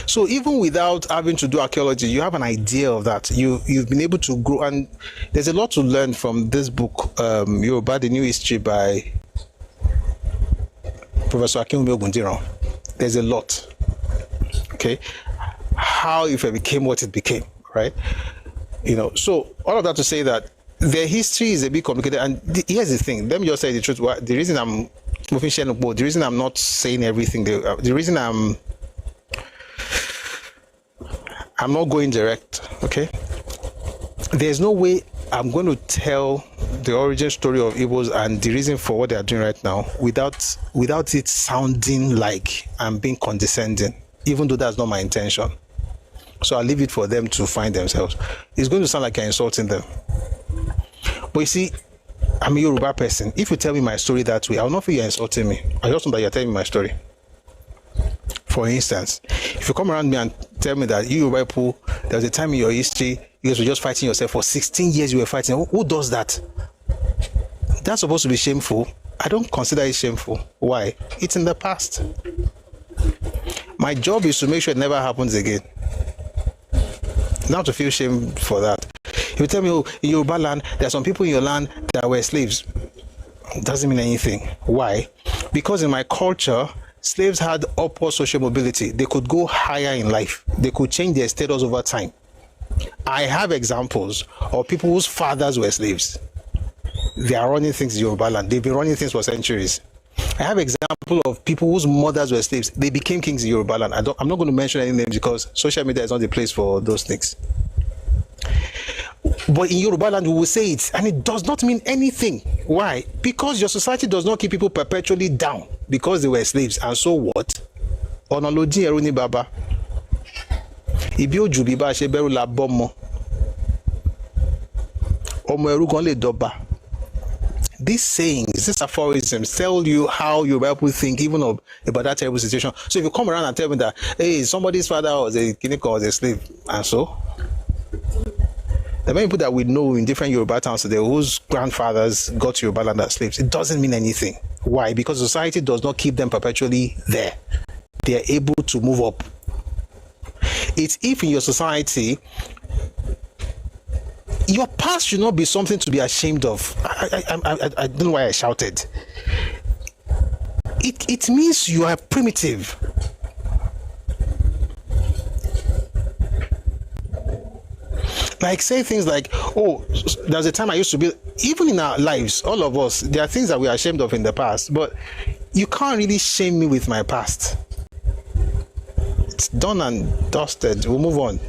So even without having to do archaeology, you have an idea of that. You've been able to grow, and there's a lot to learn from this book, Yoruba, The New History by Professor Akinwumi Ogundiran. There's a lot. Okay, how Ife became what it became, right? So all of that to say that their history is a bit complicated. And here's the thing. Let me just say the truth. The reason I'm not saying everything, the reason I'm not going direct, okay? There's no way I'm going to tell the origin story of Ibos and the reason for what they are doing right now without it sounding like I'm being condescending, even though that's not my intention. So I'll leave it for them to find themselves. It's going to sound like I'm insulting them. But you see, I'm a Yoruba person. If you tell me my story that way, I'll not feel you're insulting me. I just know that you're telling me my story. For instance, if you come around me and tell me that you Yoruba people, there was a time in your history you guys were just fighting yourself for 16 years. You were fighting. Who does that? That's supposed to be shameful. I don't consider it shameful. Why? It's in the past. My job is to make sure it never happens again. Not to feel shame for that. If you tell me, in Yoruba land, there are some people in your land that were slaves, it doesn't mean anything. Why? Because in my culture, slaves had upward social mobility. They could go higher in life. They could change their status over time. I have examples of people whose fathers were slaves. they are running things in Yoruba land. They've been running things for centuries. I have example of people whose mothers were slaves. They became kings in Yoruba land. I'm not going to mention any names because social media is not the place for those things. But in Yoruba land, we will say it, and it does not mean anything. Why? Because your society does not keep people perpetually down because they were slaves. And so what? Onoloji eruni baba. Ibi oju bi ba se beru la bomo. Omo eru gan le doba. These sayings, these aphorisms tell you how your people think even about that terrible situation. So if you come around and tell me that, hey, somebody's father was a Kiniko, was a slave, and so the many people that we know in different Yoruba towns today whose grandfathers got to Yoruba land as slaves, it doesn't mean anything. Why? Because society does not keep them perpetually there. They are able to move up. It's if in your society, your past should not be something to be ashamed of. I don't know why I shouted. It means you are primitive. Like say things like, oh, there's a time I used to be, even in our lives, all of us, there are things that we are ashamed of in the past, but you can't really shame me with my past. It's done and dusted. We'll move on.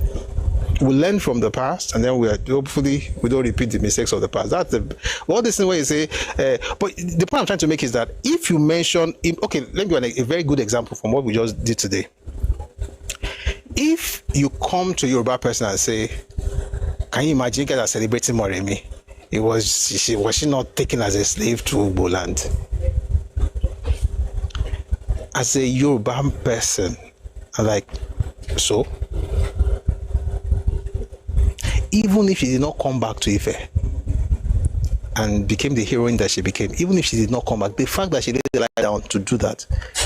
We'll learn from the past, and then hopefully we don't repeat the mistakes of the past. That's all this thing where you say, but the point I'm trying to make is that if you mention, okay, let me give a very good example from what we just did today. If you come to a Yoruba person and say, can you imagine you guys are celebrating Moremi? Was she not taken as a slave to Ugbo land? As a Yoruba person, I'm like, so? Even if she did not come back to Ife and became the heroine that she became, even if she did not come back, the fact that she laid the light down to do that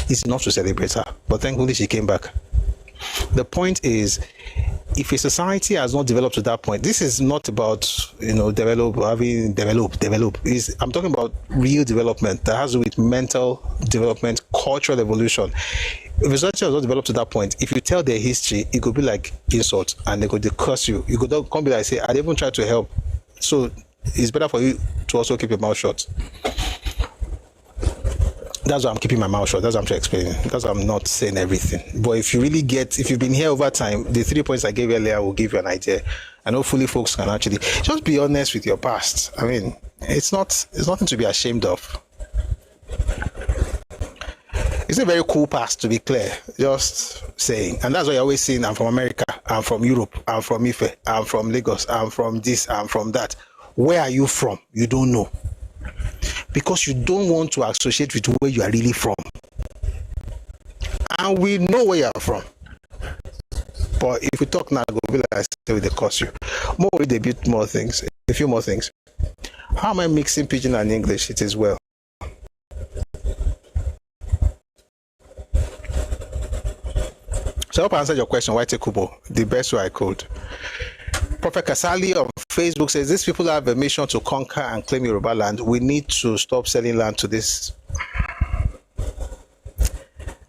is enough to celebrate her. But thankfully she came back. The point is, if a society has not developed to that point, this is not about, develop. I'm talking about real development that has to do with mental development, cultural evolution. If a society has not developed to that point, if you tell their history, it could be like insult, and they could curse you. You could come be like, say, I didn't try to help. So it's better for you to also keep your mouth shut. That's why I'm keeping my mouth shut. That's what I'm trying to explain. Because I'm not saying everything. But if you've been here over time, the 3 points I gave earlier will give you an idea. And hopefully folks can actually just be honest with your past. I mean, it's nothing to be ashamed of. It's a very cool past, to be clear. Just saying. And that's why you're always saying, I'm from America, I'm from Europe, I'm from Ife, I'm from Lagos, I'm from this, I'm from that. Where are you from? You don't know. Because you don't want to associate with where you are really from. And we know where you are from. But if we talk now, go be like I say, they cost you. More with a bit more things, a few more things. How am I mixing Pidgin and English? It is well. So I hope I answered your question, White Kubo, the best way I could. Prophet Kasali on Facebook says, these people have a mission to conquer and claim Yoruba land. We need to stop selling land to this.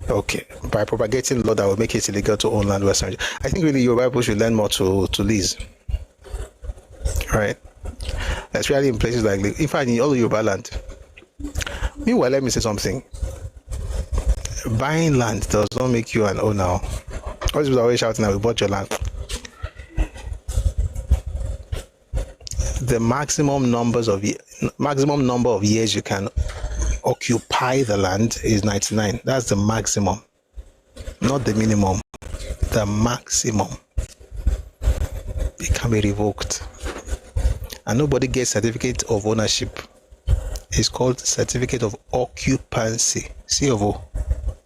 Okay, by propagating law that will make it illegal to own land Western. I think really Yoruba people should learn more to lease. Right? Especially in places like, in fact, in all Yoruba land. Meanwhile, let me say something. Buying land does not make you an owner. All these people are always shouting that we bought your land. The maximum number of years you can occupy the land is 99. That's the maximum, not the minimum. The maximum. It can be revoked, and nobody gets certificate of ownership. It's called certificate of occupancy. C of O.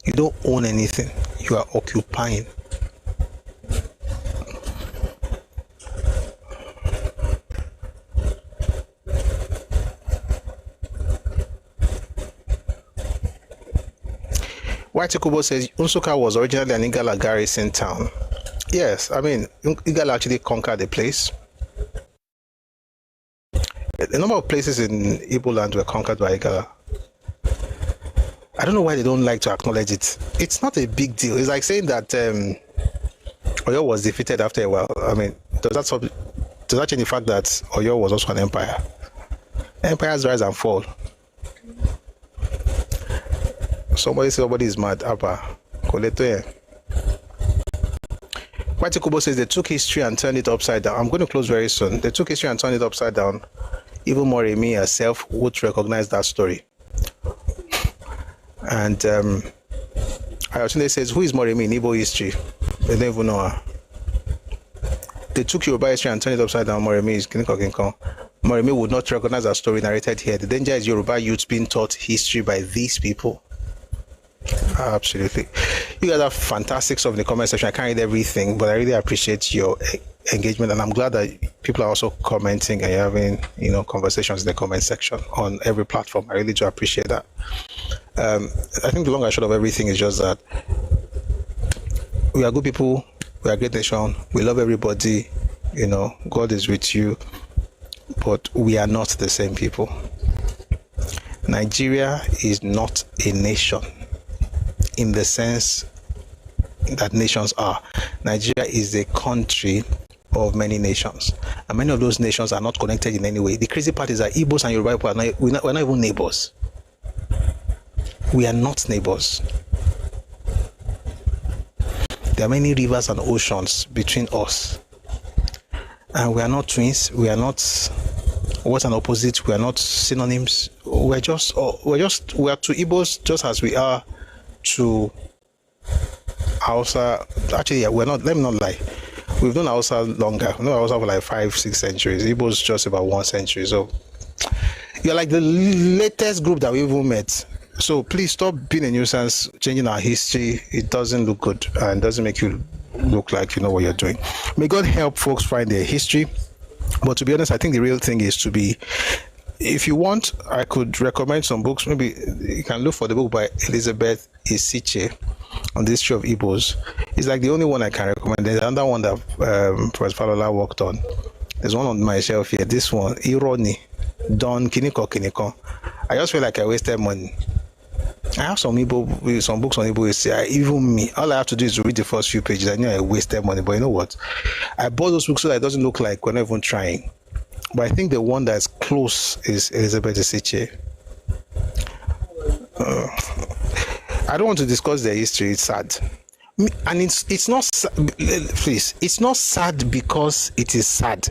You don't own anything. You are occupying. White Kubo says Nsukka was originally an Igala garrison town. Yes, I mean, Igala actually conquered the place. A number of places in Igbo land were conquered by Igala. I don't know why they don't like to acknowledge it. It's not a big deal. It's like saying that Oyo was defeated after a while. I mean, does that change the fact that Oyo was also an empire? Empires rise and fall. Somebody is mad. Abba. White Kubo says they took history and turned it upside down. I'm going to close very soon. They took history and turned it upside down. Even Moremi herself would recognize that story. And Ayotunde says, who is Moremi in Igbo history? They don't even know her. They took Yoruba history and turned it upside down. Moremi is Kiniko. Moremi would not recognize that story narrated here. The danger is Yoruba youths being taught history by these people. Absolutely. You guys have fantastic stuff in the comment section. I can't read everything, but I really appreciate your engagement, and I'm glad that people are also commenting and you're having, conversations in the comment section on every platform. I really do appreciate that. I think the long and short of everything is just that we are good people, we are a great nation, we love everybody, God is with you, but we are not the same people. Nigeria is not a nation in the sense that nations are. Nigeria is a country of many nations, and many of those nations are not connected in any way. The crazy part is that Ibos and Yoruba people we're not even neighbors. We are not neighbors. There are many rivers and oceans between us, and we are not twins. We are not what's an opposite. We are not synonyms. We are to Ibos just as we are to Hausa. Actually, we're not. Let me not lie. We've known Hausa longer. We've known Hausa for like 5-6 centuries. Igbo's just about 1 century. So you're like the latest group that we even met. So please stop being a nuisance, changing our history. It doesn't look good and doesn't make you look like you know what you're doing. May God help folks find their history. But to be honest, I think the real thing is to be. If you want, I could recommend some books. Maybe you can look for the book by Elizabeth Isiche on the history of Ibos. It's like the only one I can recommend. There's another one that Professor Falola worked on. There's one on my shelf here. This one, Ironi, Don Kiniko. I just feel like I wasted money. I have some books on Igbo. Even me, all I have to do is read the first few pages. I knew I wasted money, but you know what? I bought those books so that it doesn't look like we're not even trying. But I think the one that's close is Elizabeth Isiche. I don't want to discuss their history. It's sad, and it's not. Please, it's not sad because it is sad.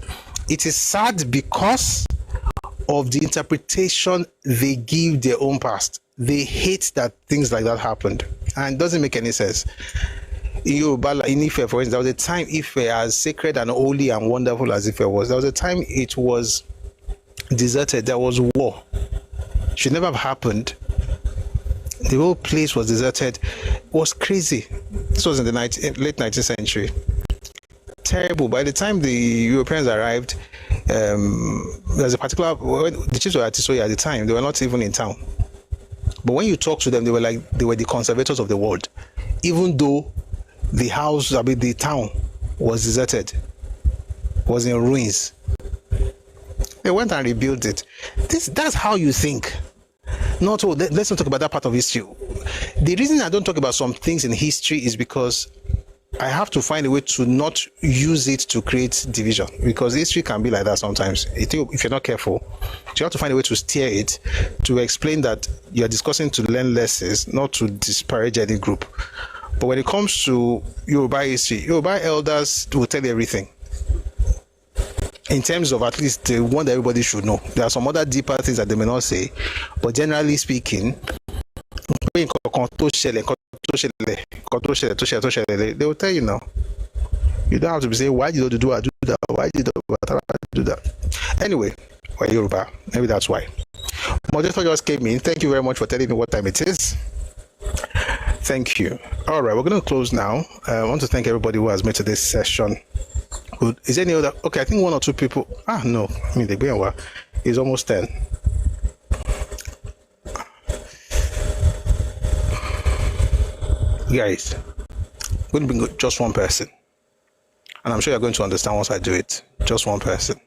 It is sad because of the interpretation they give their own past. They hate that things like that happened, and it doesn't make any sense. In Yoruba, in Ife, for instance, there was a time Ife, as sacred and holy and wonderful as Ife was, there was a time it was deserted. There was war. It should never have happened. The whole place was deserted. It was crazy. This was in the late 19th century. Terrible. By the time the Europeans arrived, there's a particular, the chiefs were at Tisoya at the time, they were not even in town. But when you talk to them, they were the conservators of the world, even though the town was deserted, was in ruins. They went and rebuilt it. That's how you think. Let's not talk about that part of history. The reason I don't talk about some things in history is because I have to find a way to not use it to create division, because history can be like that sometimes. If you're not careful, you have to find a way to steer it, to explain that you're discussing to learn lessons, not to disparage any group. But when it comes to Yoruba history, Yoruba elders will tell you everything. In terms of at least the one that everybody should know. There are some other deeper things that they may not say, but generally speaking, they will tell you now. You don't have to be saying, why did you do that? Why did you do that? Anyway, we're Yoruba. Maybe that's why. Moderator just came in. Thank you very much for telling me what time it is. Thank you. All right, we're going to close now. I want to thank everybody who has made to this session. Good. Is there any other? Okay, I think one or two people. No. I mean, it's almost 10. Guys, I'm going to bring just one person. And I'm sure you're going to understand once I do it. Just one person.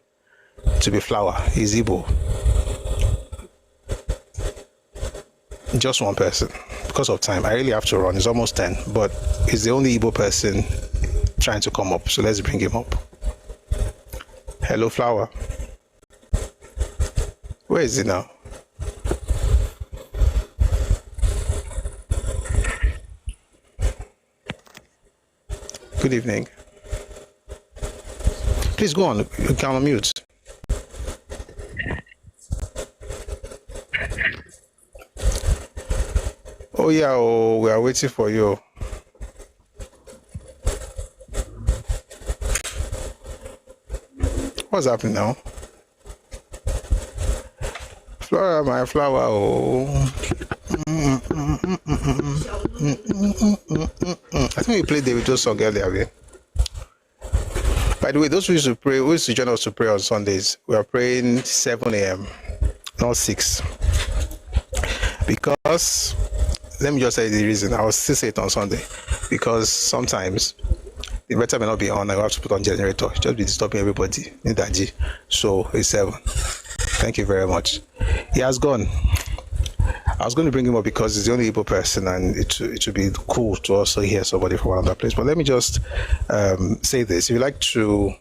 To be Flower. He's Igbo. Just one person. Because of time, I really have to run. It's almost 10. But he's the only Igbo person trying to come up. So let's bring him up. Hello, Flower. Where is it now? Good evening. Please go on. You can unmute. Oh yeah, oh, we are waiting for you. What's happening now? Flora, my flower, oh. I think we played Davido's song earlier. By the way, those who used to pray, who used to join us to pray on Sundays, we are praying 7 a.m., not 6. Because, let me just say the reason, I will still say it on Sunday. Because sometimes, the inverter may not be on, I will have to put on generator. Just be disturbing everybody in that G. So, it's 7. Thank you very much. He has gone. I was going to bring him up because he's the only Igbo person, and it would be cool to also hear somebody from another place. But let me just say this. If you like to,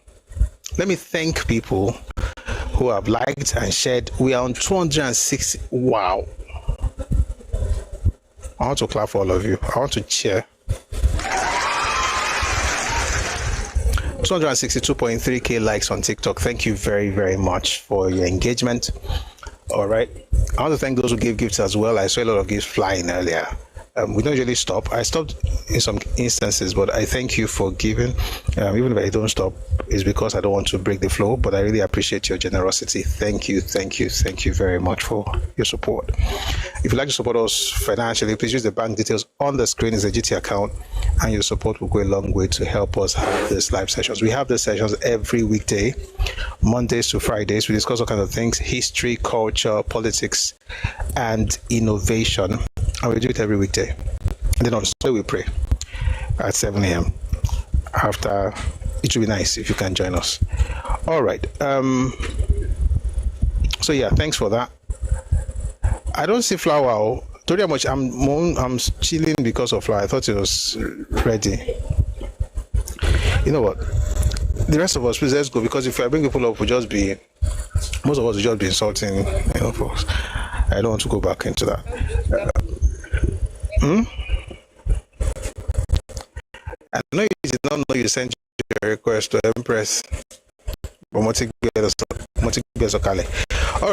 let me thank people who have liked and shared. We are on 260. Wow. I want to clap for all of you. I want to cheer. 262.3k likes on TikTok. Thank you very, very much for your engagement. All right. I want to thank those who gave gifts as well. I saw a lot of gifts flying earlier. We don't usually stop. I stopped in some instances, but I thank you for giving. Even if I don't stop, it's because I don't want to break the flow, but I really appreciate your generosity. Thank you very much for your support. If you'd like to support us financially, please use the bank details on the screen. It's a GT account, and your support will go a long way to help us have these live sessions. We have these sessions every weekday, Mondays to Fridays. We discuss all kinds of things: history, culture, politics, and innovation. And we do it every weekday. And then on Sunday we pray at 7 a.m. After, it would be nice if you can join us. All right. So yeah, thanks for that. I don't see flower. Told you how much I'm chilling because of flower. I thought it was ready. You know what? The rest of us, please let's go, because if I bring people up, most of us will just be insulting, folks. I don't want to go back into that. I know you did not know you sent your request to Empress. All right,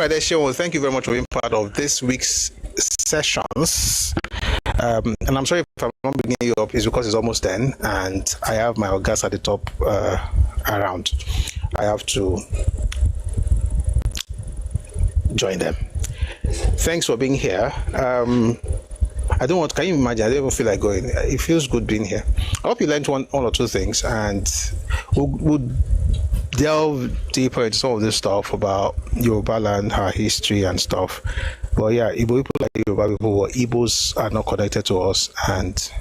Eshewo, thank you very much for being part of this week's sessions. And I'm sorry if I'm not bringing you up, it's because it's almost 10 and I have my gas at the top around. I have to join them. Thanks for being here. Can you imagine? I don't even feel like going. It feels good being here. I hope you learned one or two things, and we'll delve deeper into some of this stuff about Yoruba land, our history and stuff. But yeah, Igbo people like Yoruba people, or Ibos are not connected to us, and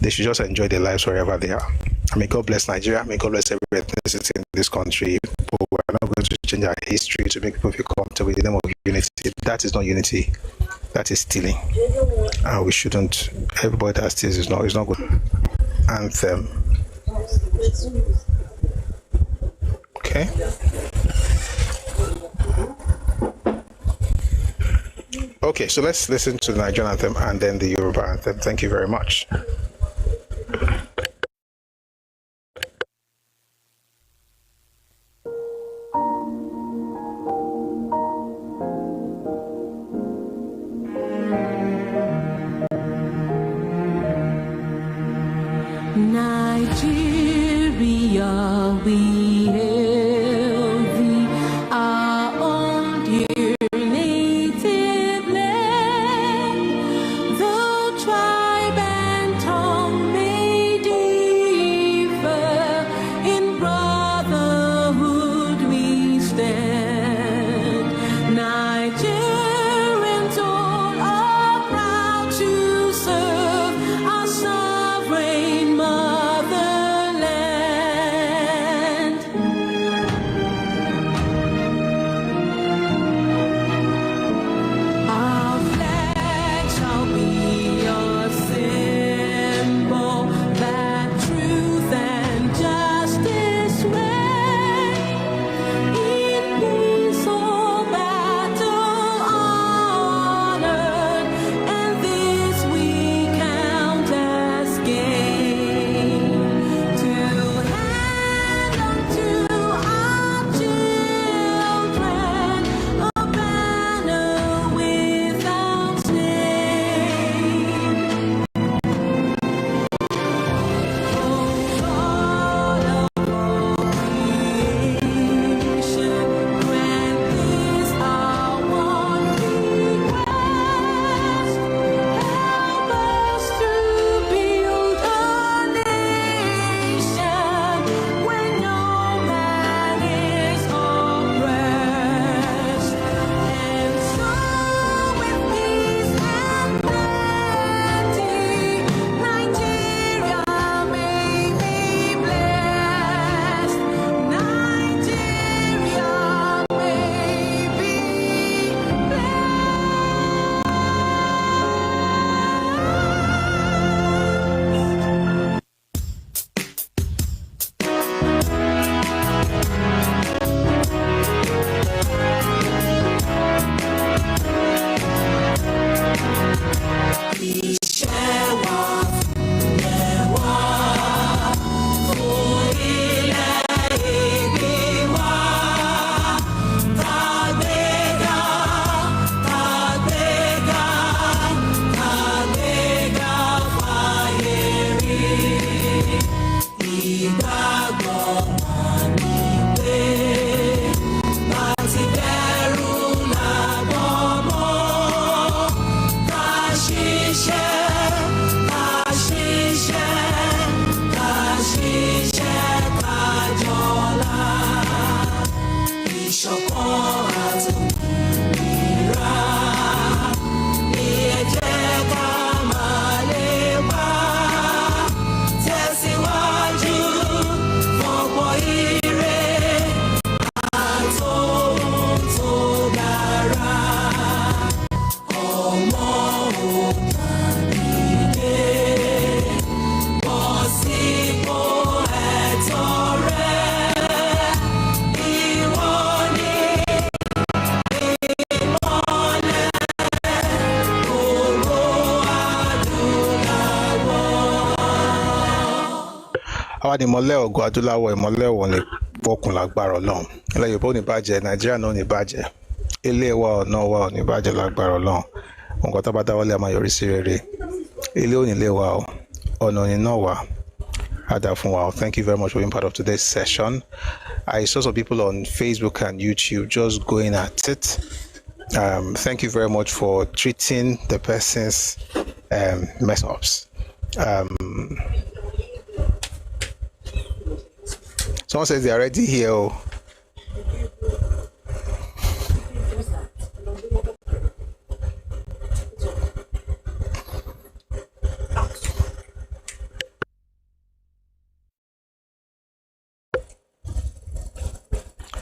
they should just enjoy their lives wherever they are. And may God bless Nigeria. May God bless every ethnicity in this country. But we're not going to change our history to make people feel comfortable in the name of unity. That is not unity. That is stealing. And we shouldn't. Everybody that steals is not good. Anthem. Okay. Okay, so let's listen to the Nigerian anthem and then the Yoruba anthem. Thank you very much. Nigeria, we hail thee, our own dear native land, though tribe and tongue àwa ni ìmọ́lẹ̀ ògo adúláwọ̀ ìmọ́lẹ̀ òwò ní bọ́kùn lágbára Ọlọ́run ilẹ̀ Yorùbá ò ní bàjẹ́ Nàìjíríà náà ò ní bàjẹ́ ilé wa ọ̀nà wa ò ní bàjẹ́ lágbára Ọlọ́run nǹkan tó bá dáwọ́lé a máa yọrí sí rere ilé ò ní lé wa o ọ̀nà ò ní náà wà á dà fún wa o. Thank you very much for being part of today's session. I saw some people on Facebook and YouTube just going at it. Thank you very much for treating the person's mess ups. Someone says they're already here. Oh.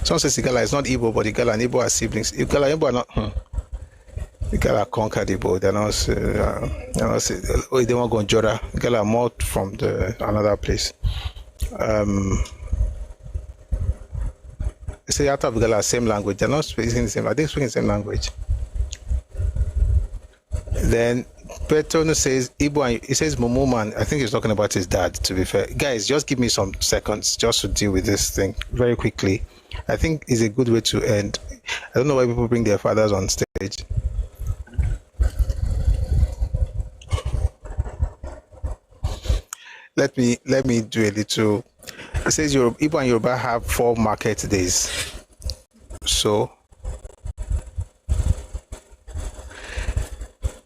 Someone says Igala is not Igbo, but Igala and Igbo are siblings. Igala and Igbo are not. Igala conquered Igbo. They're not. They won't go Jora. Igala are more from another place. Say out of Igala same language. They're not speaking the same. Are they speaking the same language? Then Petrono says Igbo, and he says Momoman. I think he's talking about his dad. To be fair, guys, just give me some seconds just to deal with this thing very quickly. I think it's a good way to end. I don't know why people bring their fathers on stage. Let me do a little. It says Igbo and Yoruba have 4 market days. So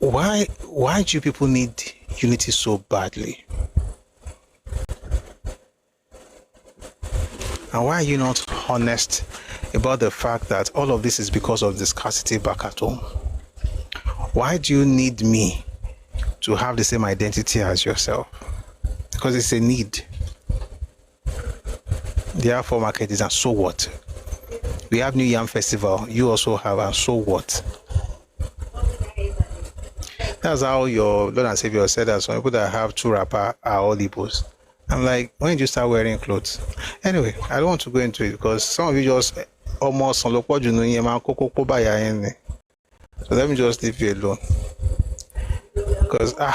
why do you people need unity so badly? And why are you not honest about the fact that all of this is because of the scarcity back at home? Why do you need me to have the same identity as yourself? Because it's a need. There are 4 market days, and so what? We have New Yam Festival. You also have, and so what? That's how your Lord and Savior said that some people that have 2 wrapper are all Ibos. I'm like, when did you start wearing clothes? Anyway, I don't want to go into it because some of you just almost so let me just leave you alone. Because the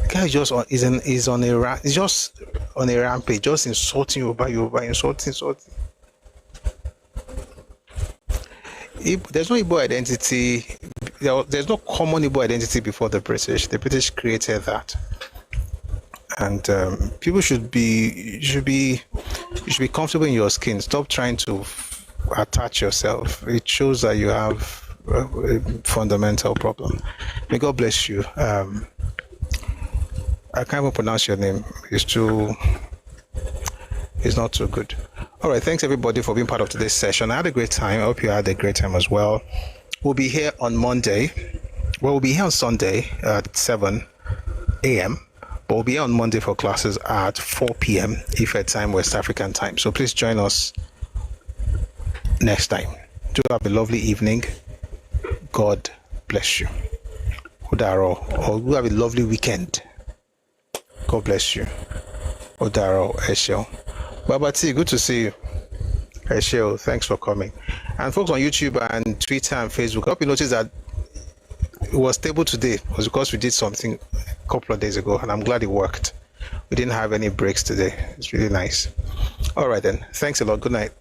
guy just is on a rampage, just insulting Yoruba, insulting. There's no Igbo identity. There's no common Igbo identity before the British. The British created that. And people should be comfortable in your skin. Stop trying to attach yourself. It shows that you have a fundamental problem. May God bless you. I can't even pronounce your name. It's not too good. All right, thanks everybody for being part of today's session. I had a great time. I hope you had a great time as well. We'll be here on Monday. Well, we'll be here on Sunday at 7 a.m. But we'll be here on Monday for classes at 4 p.m. Ife time, West African time. So please join us next time. Do have a lovely evening. God bless you. Odaro. Or do have a lovely weekend. God bless you. Odaro, Eshel. Baba T, good to see you. Eshel, thanks for coming. And folks on YouTube and Twitter and Facebook, I hope you noticed that it was stable today. It was because we did something a couple of days ago, and I'm glad it worked. We didn't have any breaks today. It's really nice. All right then. Thanks a lot. Good night.